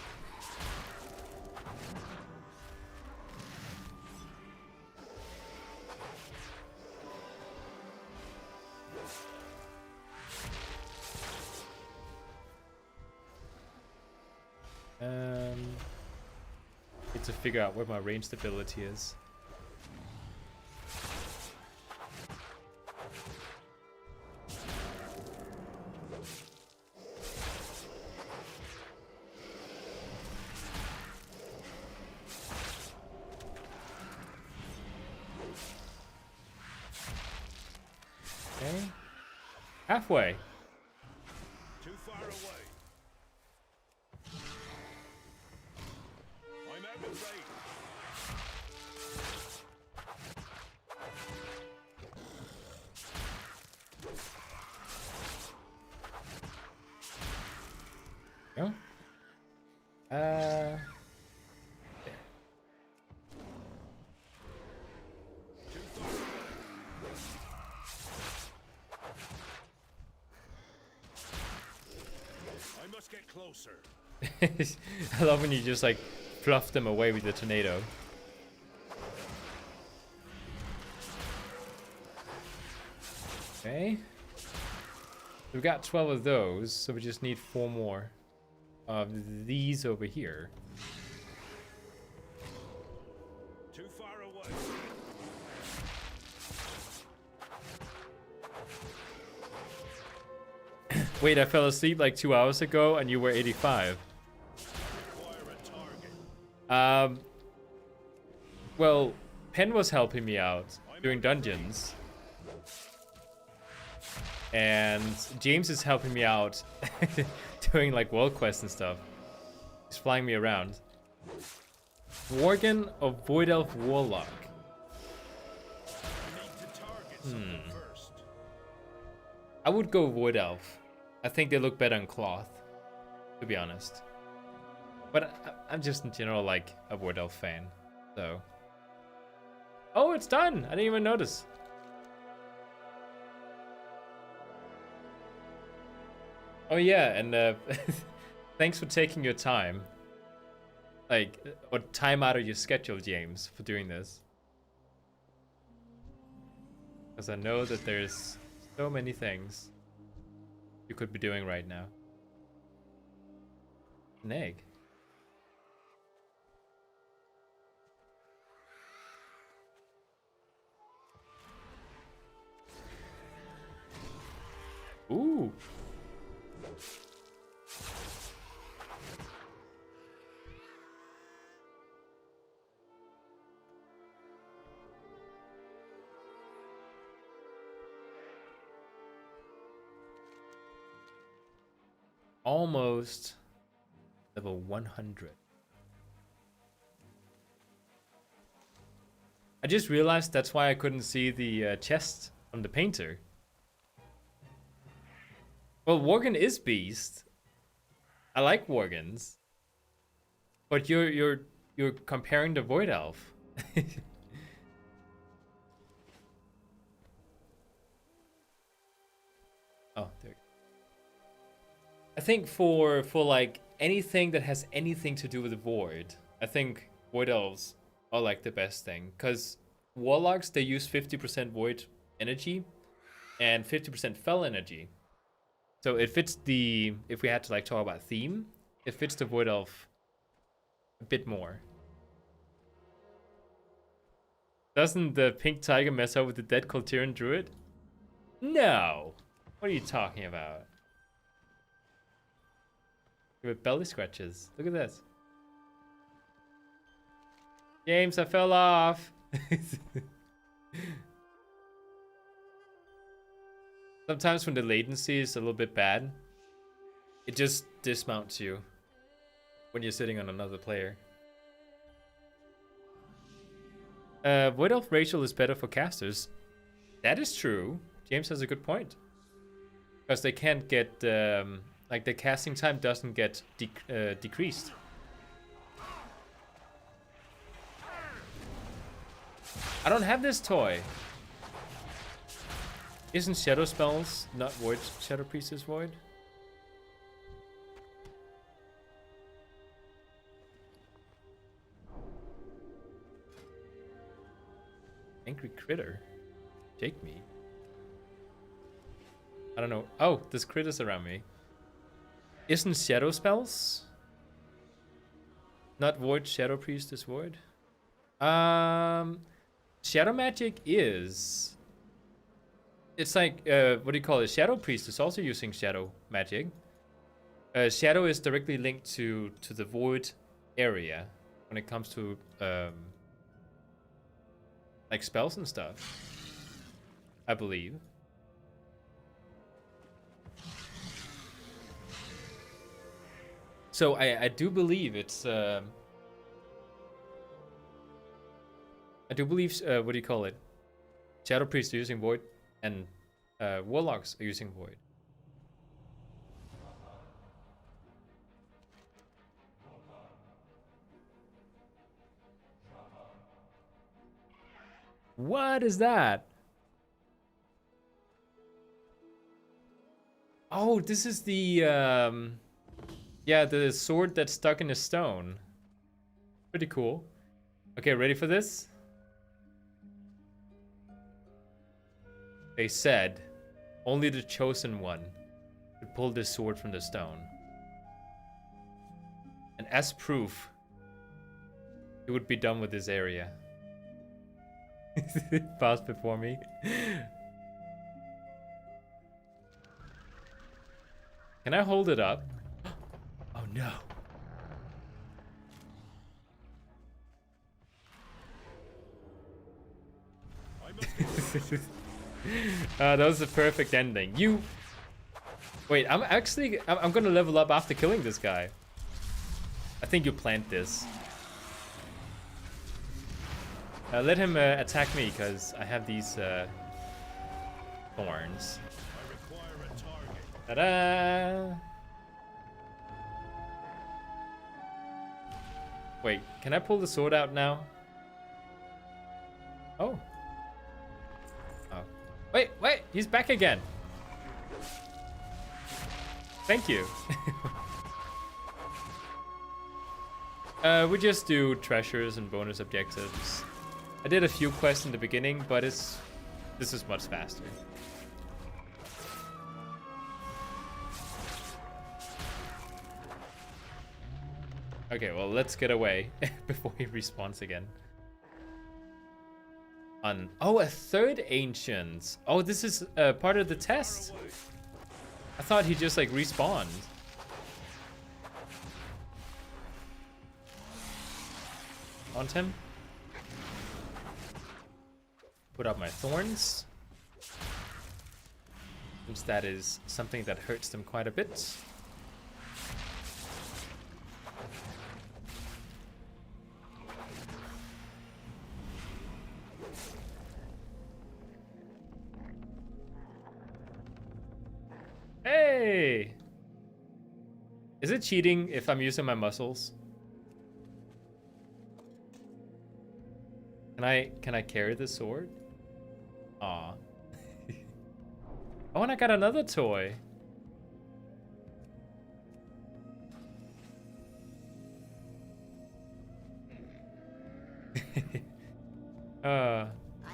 [SPEAKER 1] Need to figure out where my ranged ability is. Okay. Halfway.
[SPEAKER 5] Too far away. I'm out of range. closer.
[SPEAKER 1] I love when you just like fluff them away with the tornado. Okay. We've got 12 of those, so we just need 4 more of these over here.
[SPEAKER 5] Too far away.
[SPEAKER 1] Wait, I fell asleep like 2 hours ago and you were 85.
[SPEAKER 5] Acquire a target.
[SPEAKER 1] Well, Pen was helping me out doing dungeons. And James is helping me out doing like world quests and stuff. He's flying me around. Worgen or Void Elf Warlock?
[SPEAKER 5] Need to target something first.
[SPEAKER 1] I would go Void Elf. I think they look better in cloth, to be honest. But I'm just in general like a Void Elf fan, so. Oh, it's done! I didn't even notice. Oh yeah, and thanks for taking your time. Like, or time out of your schedule, James, for doing this. Because I know that there's so many things you could be doing right now. An egg. Ooh. Almost level 100. I just realized that's why I couldn't see the chest from the painter. Well, Worgen is beast. I like Worgens. But you're comparing the Void Elf. Oh, there we go. I think for like anything that has anything to do with the Void, I think Void Elves are like the best thing. Because Warlocks, they use 50% Void energy and 50% Fel energy. So it fits the, if we had to like talk about theme, it fits the Void Elf a bit more. Doesn't the pink tiger mess up with the dead Coltirian Druid? No! What are you talking about? With belly scratches. Look at this. James, I fell off. Sometimes when the latency is a little bit bad, it just dismounts you when you're sitting on another player. Void Elf Rachel is better for casters. That is true. James has a good point. Because they can't get, like the casting time doesn't get decreased. I don't have this toy. Isn't Shadow Spells not Void? Shadow Priest is Void? Angry Critter? Jake me? I don't know. Oh, there's critters around me. Isn't Shadow Spells not Void? Shadow Priest is Void? Shadow Magic is... It's like, what do you call it? Shadow Priest is also using Shadow Magic. Shadow is directly linked to the Void area when it comes to like spells and stuff, I believe. So I do believe it's I do believe what do you call it? Shadow Priest are using Void, and Warlocks are using Void. What is that? Oh, this is the Yeah, the sword that's stuck in a stone. Pretty cool. Okay, ready for this? They said only the chosen one could pull this sword from the stone. And as proof, he would be done with this area. Fast before me. Can I hold it up? Oh no. That was the perfect ending. Wait, I'm gonna level up after killing this guy. I think you plant this. Let him attack me, because I have these thorns. Ta-da! Wait, can I pull the sword out now? Oh. Oh. Wait, he's back again. Thank you. We just do treasures and bonus objectives. I did a few quests in the beginning, but this is much faster. Okay, well, let's get away before he respawns again. Oh, a third ancient. Oh, this is part of the test. I thought he just like respawned. On him. Put up my thorns. Since that is something that hurts them quite a bit. Hey! Is it cheating if I'm using my muscles? Can I carry the sword? Aw. Oh, and I got another toy.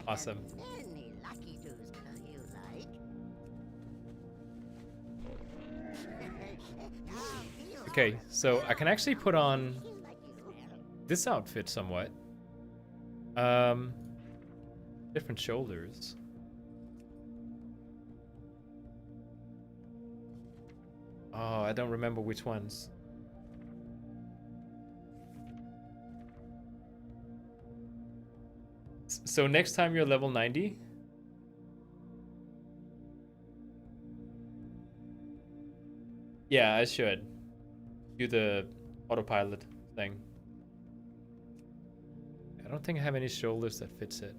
[SPEAKER 1] Awesome.
[SPEAKER 8] Many lucky doos you like.
[SPEAKER 1] Okay, so I can actually put on this outfit somewhat. Different shoulders. Oh, I don't remember which ones. So next time you're level 90? Yeah, I should do the autopilot thing. I don't think I have any shoulders that fits it.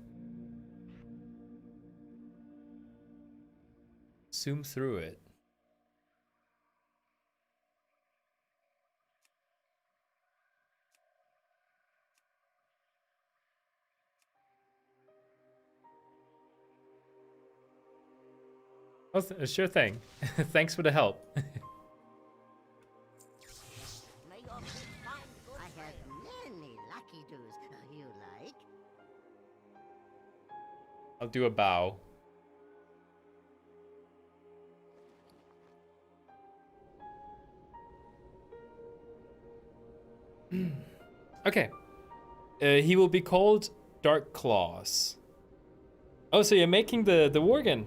[SPEAKER 1] Zoom through it. Oh, sure thing. Thanks for the help.
[SPEAKER 8] I have many lucky doos you like.
[SPEAKER 1] I'll do a bow. Okay. He will be called Dark Claws. Oh, so you're making the Worgen.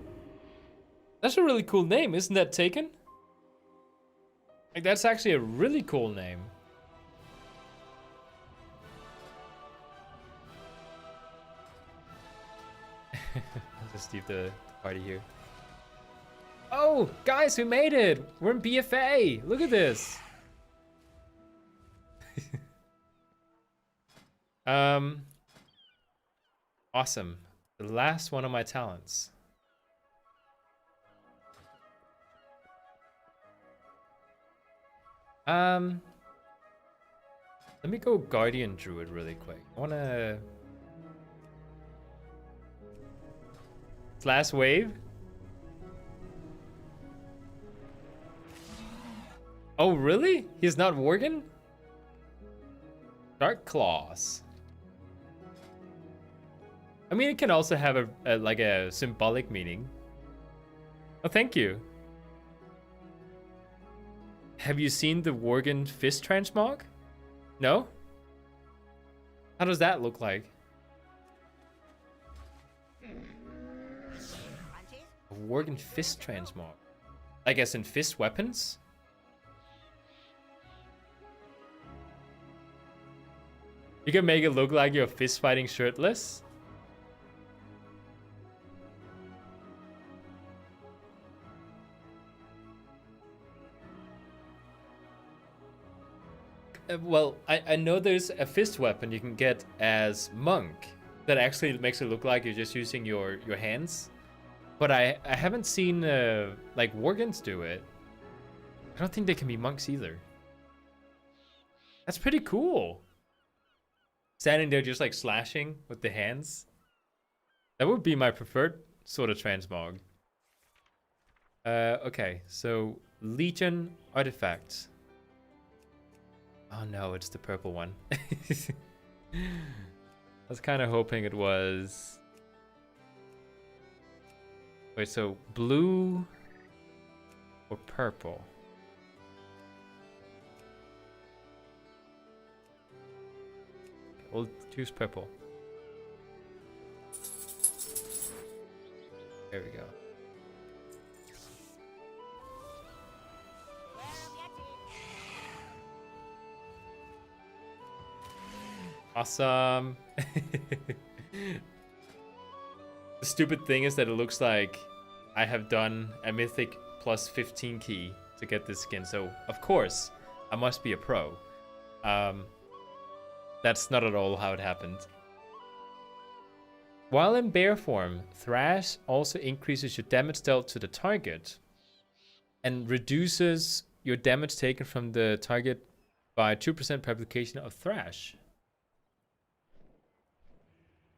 [SPEAKER 1] That's a really cool name, isn't that taken? Like, that's actually a really cool name. I'll just leave the party here. Oh, guys, we made it! We're in BFA! Look at this! Awesome. The last one of my talents. Let me go Guardian Druid really quick. I wanna... Last wave? Oh, really? He's not Worgen? Dark Claws. I mean, it can also have like a symbolic meaning. Oh, thank you. Have you seen the Worgen Fist transmog? No? How does that look like? A Worgen Fist transmog. I guess in fist weapons? You can make it look like you're fist fighting shirtless? Well, I know there's a fist weapon you can get as monk that actually makes it look like you're just using your hands. But I haven't seen like Worgens do it. I don't think they can be monks either. That's pretty cool. Standing there just like slashing with the hands. That would be my preferred sort of transmog. Okay, so Legion artifacts. Oh no, it's the purple one. I was kind of hoping it was... Wait, so blue or purple? We'll choose purple. There we go. Awesome. The stupid thing is that it looks like I have done a mythic plus 15 key to get this skin. So, of course, I must be a pro. That's not at all how it happened. While in bear form, Thrash also increases your damage dealt to the target and reduces your damage taken from the target by 2% per application of Thrash.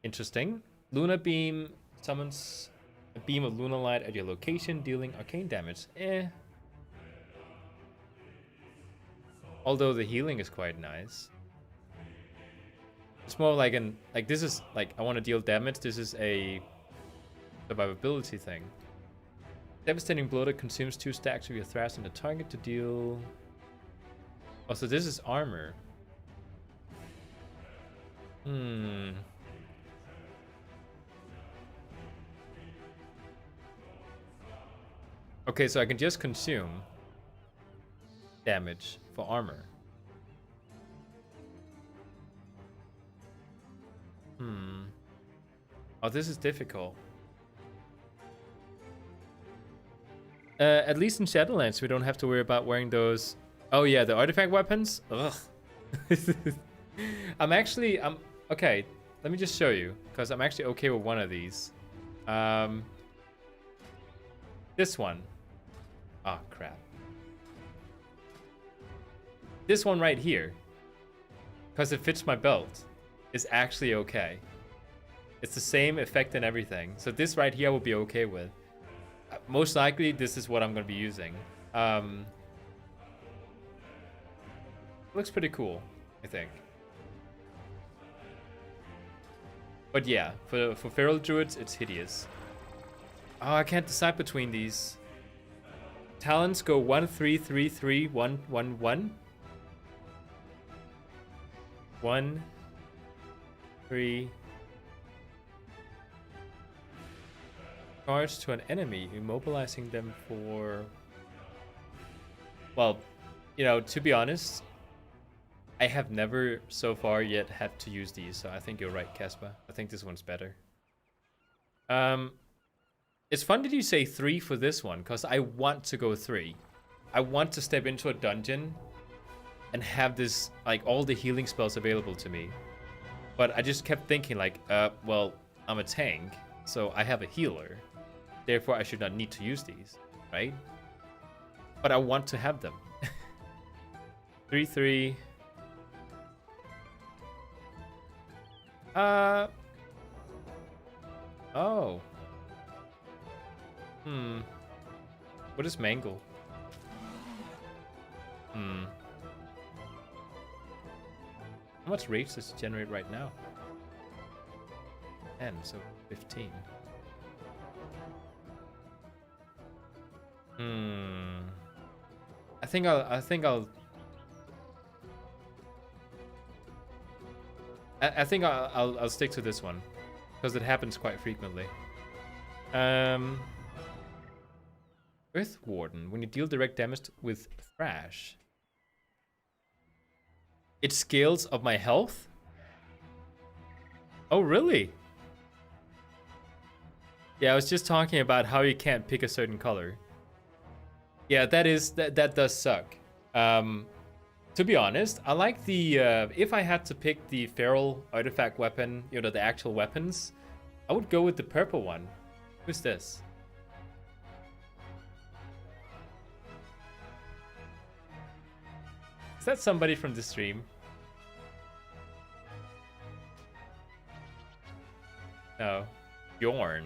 [SPEAKER 1] Interesting. Luna Beam summons a beam of Luna Light at your location, dealing arcane damage. Although the healing is quite nice. It's more like this is like, I want to deal damage. This is a survivability thing. Devastating blow that consumes 2 stacks of your thrash on the target to deal... Oh, so this is armor. Okay, so I can just consume damage for armor. Oh, this is difficult. At least in Shadowlands, we don't have to worry about wearing those. Oh yeah, the artifact weapons. Ugh. I'm okay. Let me just show you, because I'm actually okay with one of these. This one. Oh crap. This one right here, because it fits my belt, is actually okay. It's the same effect and everything. So this right here I will be okay with. Most likely this is what I'm going to be using. Looks pretty cool, I think. But yeah, for feral druids, it's hideous. Oh, I can't decide between these. Talents go 1 3 3 3 1 1 1. 1 3. Charge to an enemy, immobilizing them for... Well, you know, to be honest, I have never so far yet had to use these, so I think you're right, Casper. I think this one's better. It's fun that you say 3 for this one, because I want to go 3. I want to step into a dungeon and have this, like, all the healing spells available to me. But I just kept thinking, like, well, I'm a tank, so I have a healer. Therefore, I should not need to use these, right? But I want to have them. 3 3. Oh. What is Mangle? Hmm. How much rage does it generate right now? 10, so 15. Hmm. I think I'll stick to this one because it happens quite frequently. Earth Warden. When you deal direct damage with Thrash, it scales up my health. Oh, really? Yeah, I was just talking about how you can't pick a certain color. Yeah, that does suck. To be honest, I like the if I had to pick the feral artifact weapon, you know, the actual weapons, I would go with the purple one. Who's this? Is that somebody from the stream? No. Bjorn.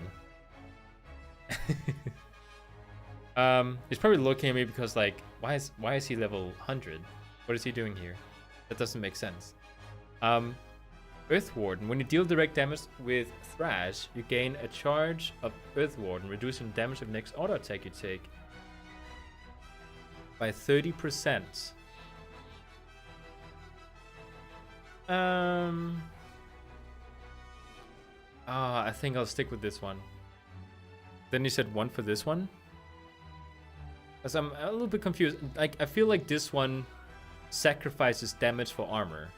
[SPEAKER 1] He's probably looking at me because, like, why is he level 100? What is he doing here? That doesn't make sense. Earth Warden. When you deal direct damage with Thrash, you gain a charge of Earth Warden, reducing the damage of the next auto attack you take by 30%. I think I'll stick with this one. Then you said one for this one? Because I'm a little bit confused. Like, I feel like this one sacrifices damage for armor.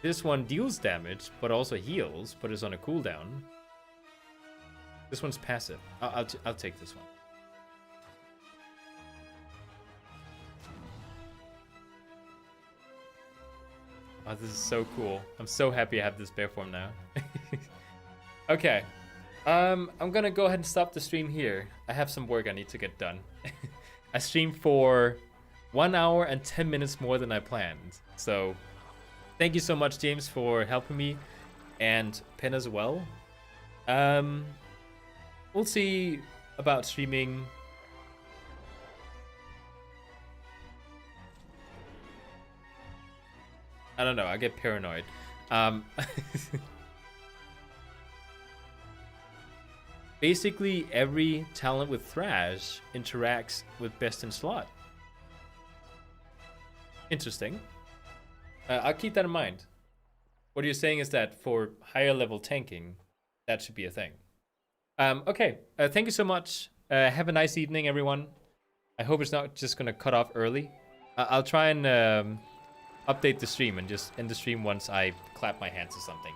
[SPEAKER 1] This one deals damage, but also heals, but is on a cooldown. This one's passive. I'll take this one. Oh, this is so cool. I'm so happy I have this bear form now. Okay. I'm gonna go ahead and stop the stream here. I have some work I need to get done. I streamed for 1 hour and 10 minutes more than I planned. So thank you so much, James, for helping me, and Pen as well. We'll see about streaming. I don't know, I get paranoid. Basically, every talent with Thrash interacts with Best in Slot. Interesting. I'll keep that in mind. What you're saying is that for higher level tanking, that should be a thing. Okay, thank you so much. Have a nice evening, everyone. I hope it's not just gonna cut off early. I'll try and update the stream and just end the stream once I clap my hands or something.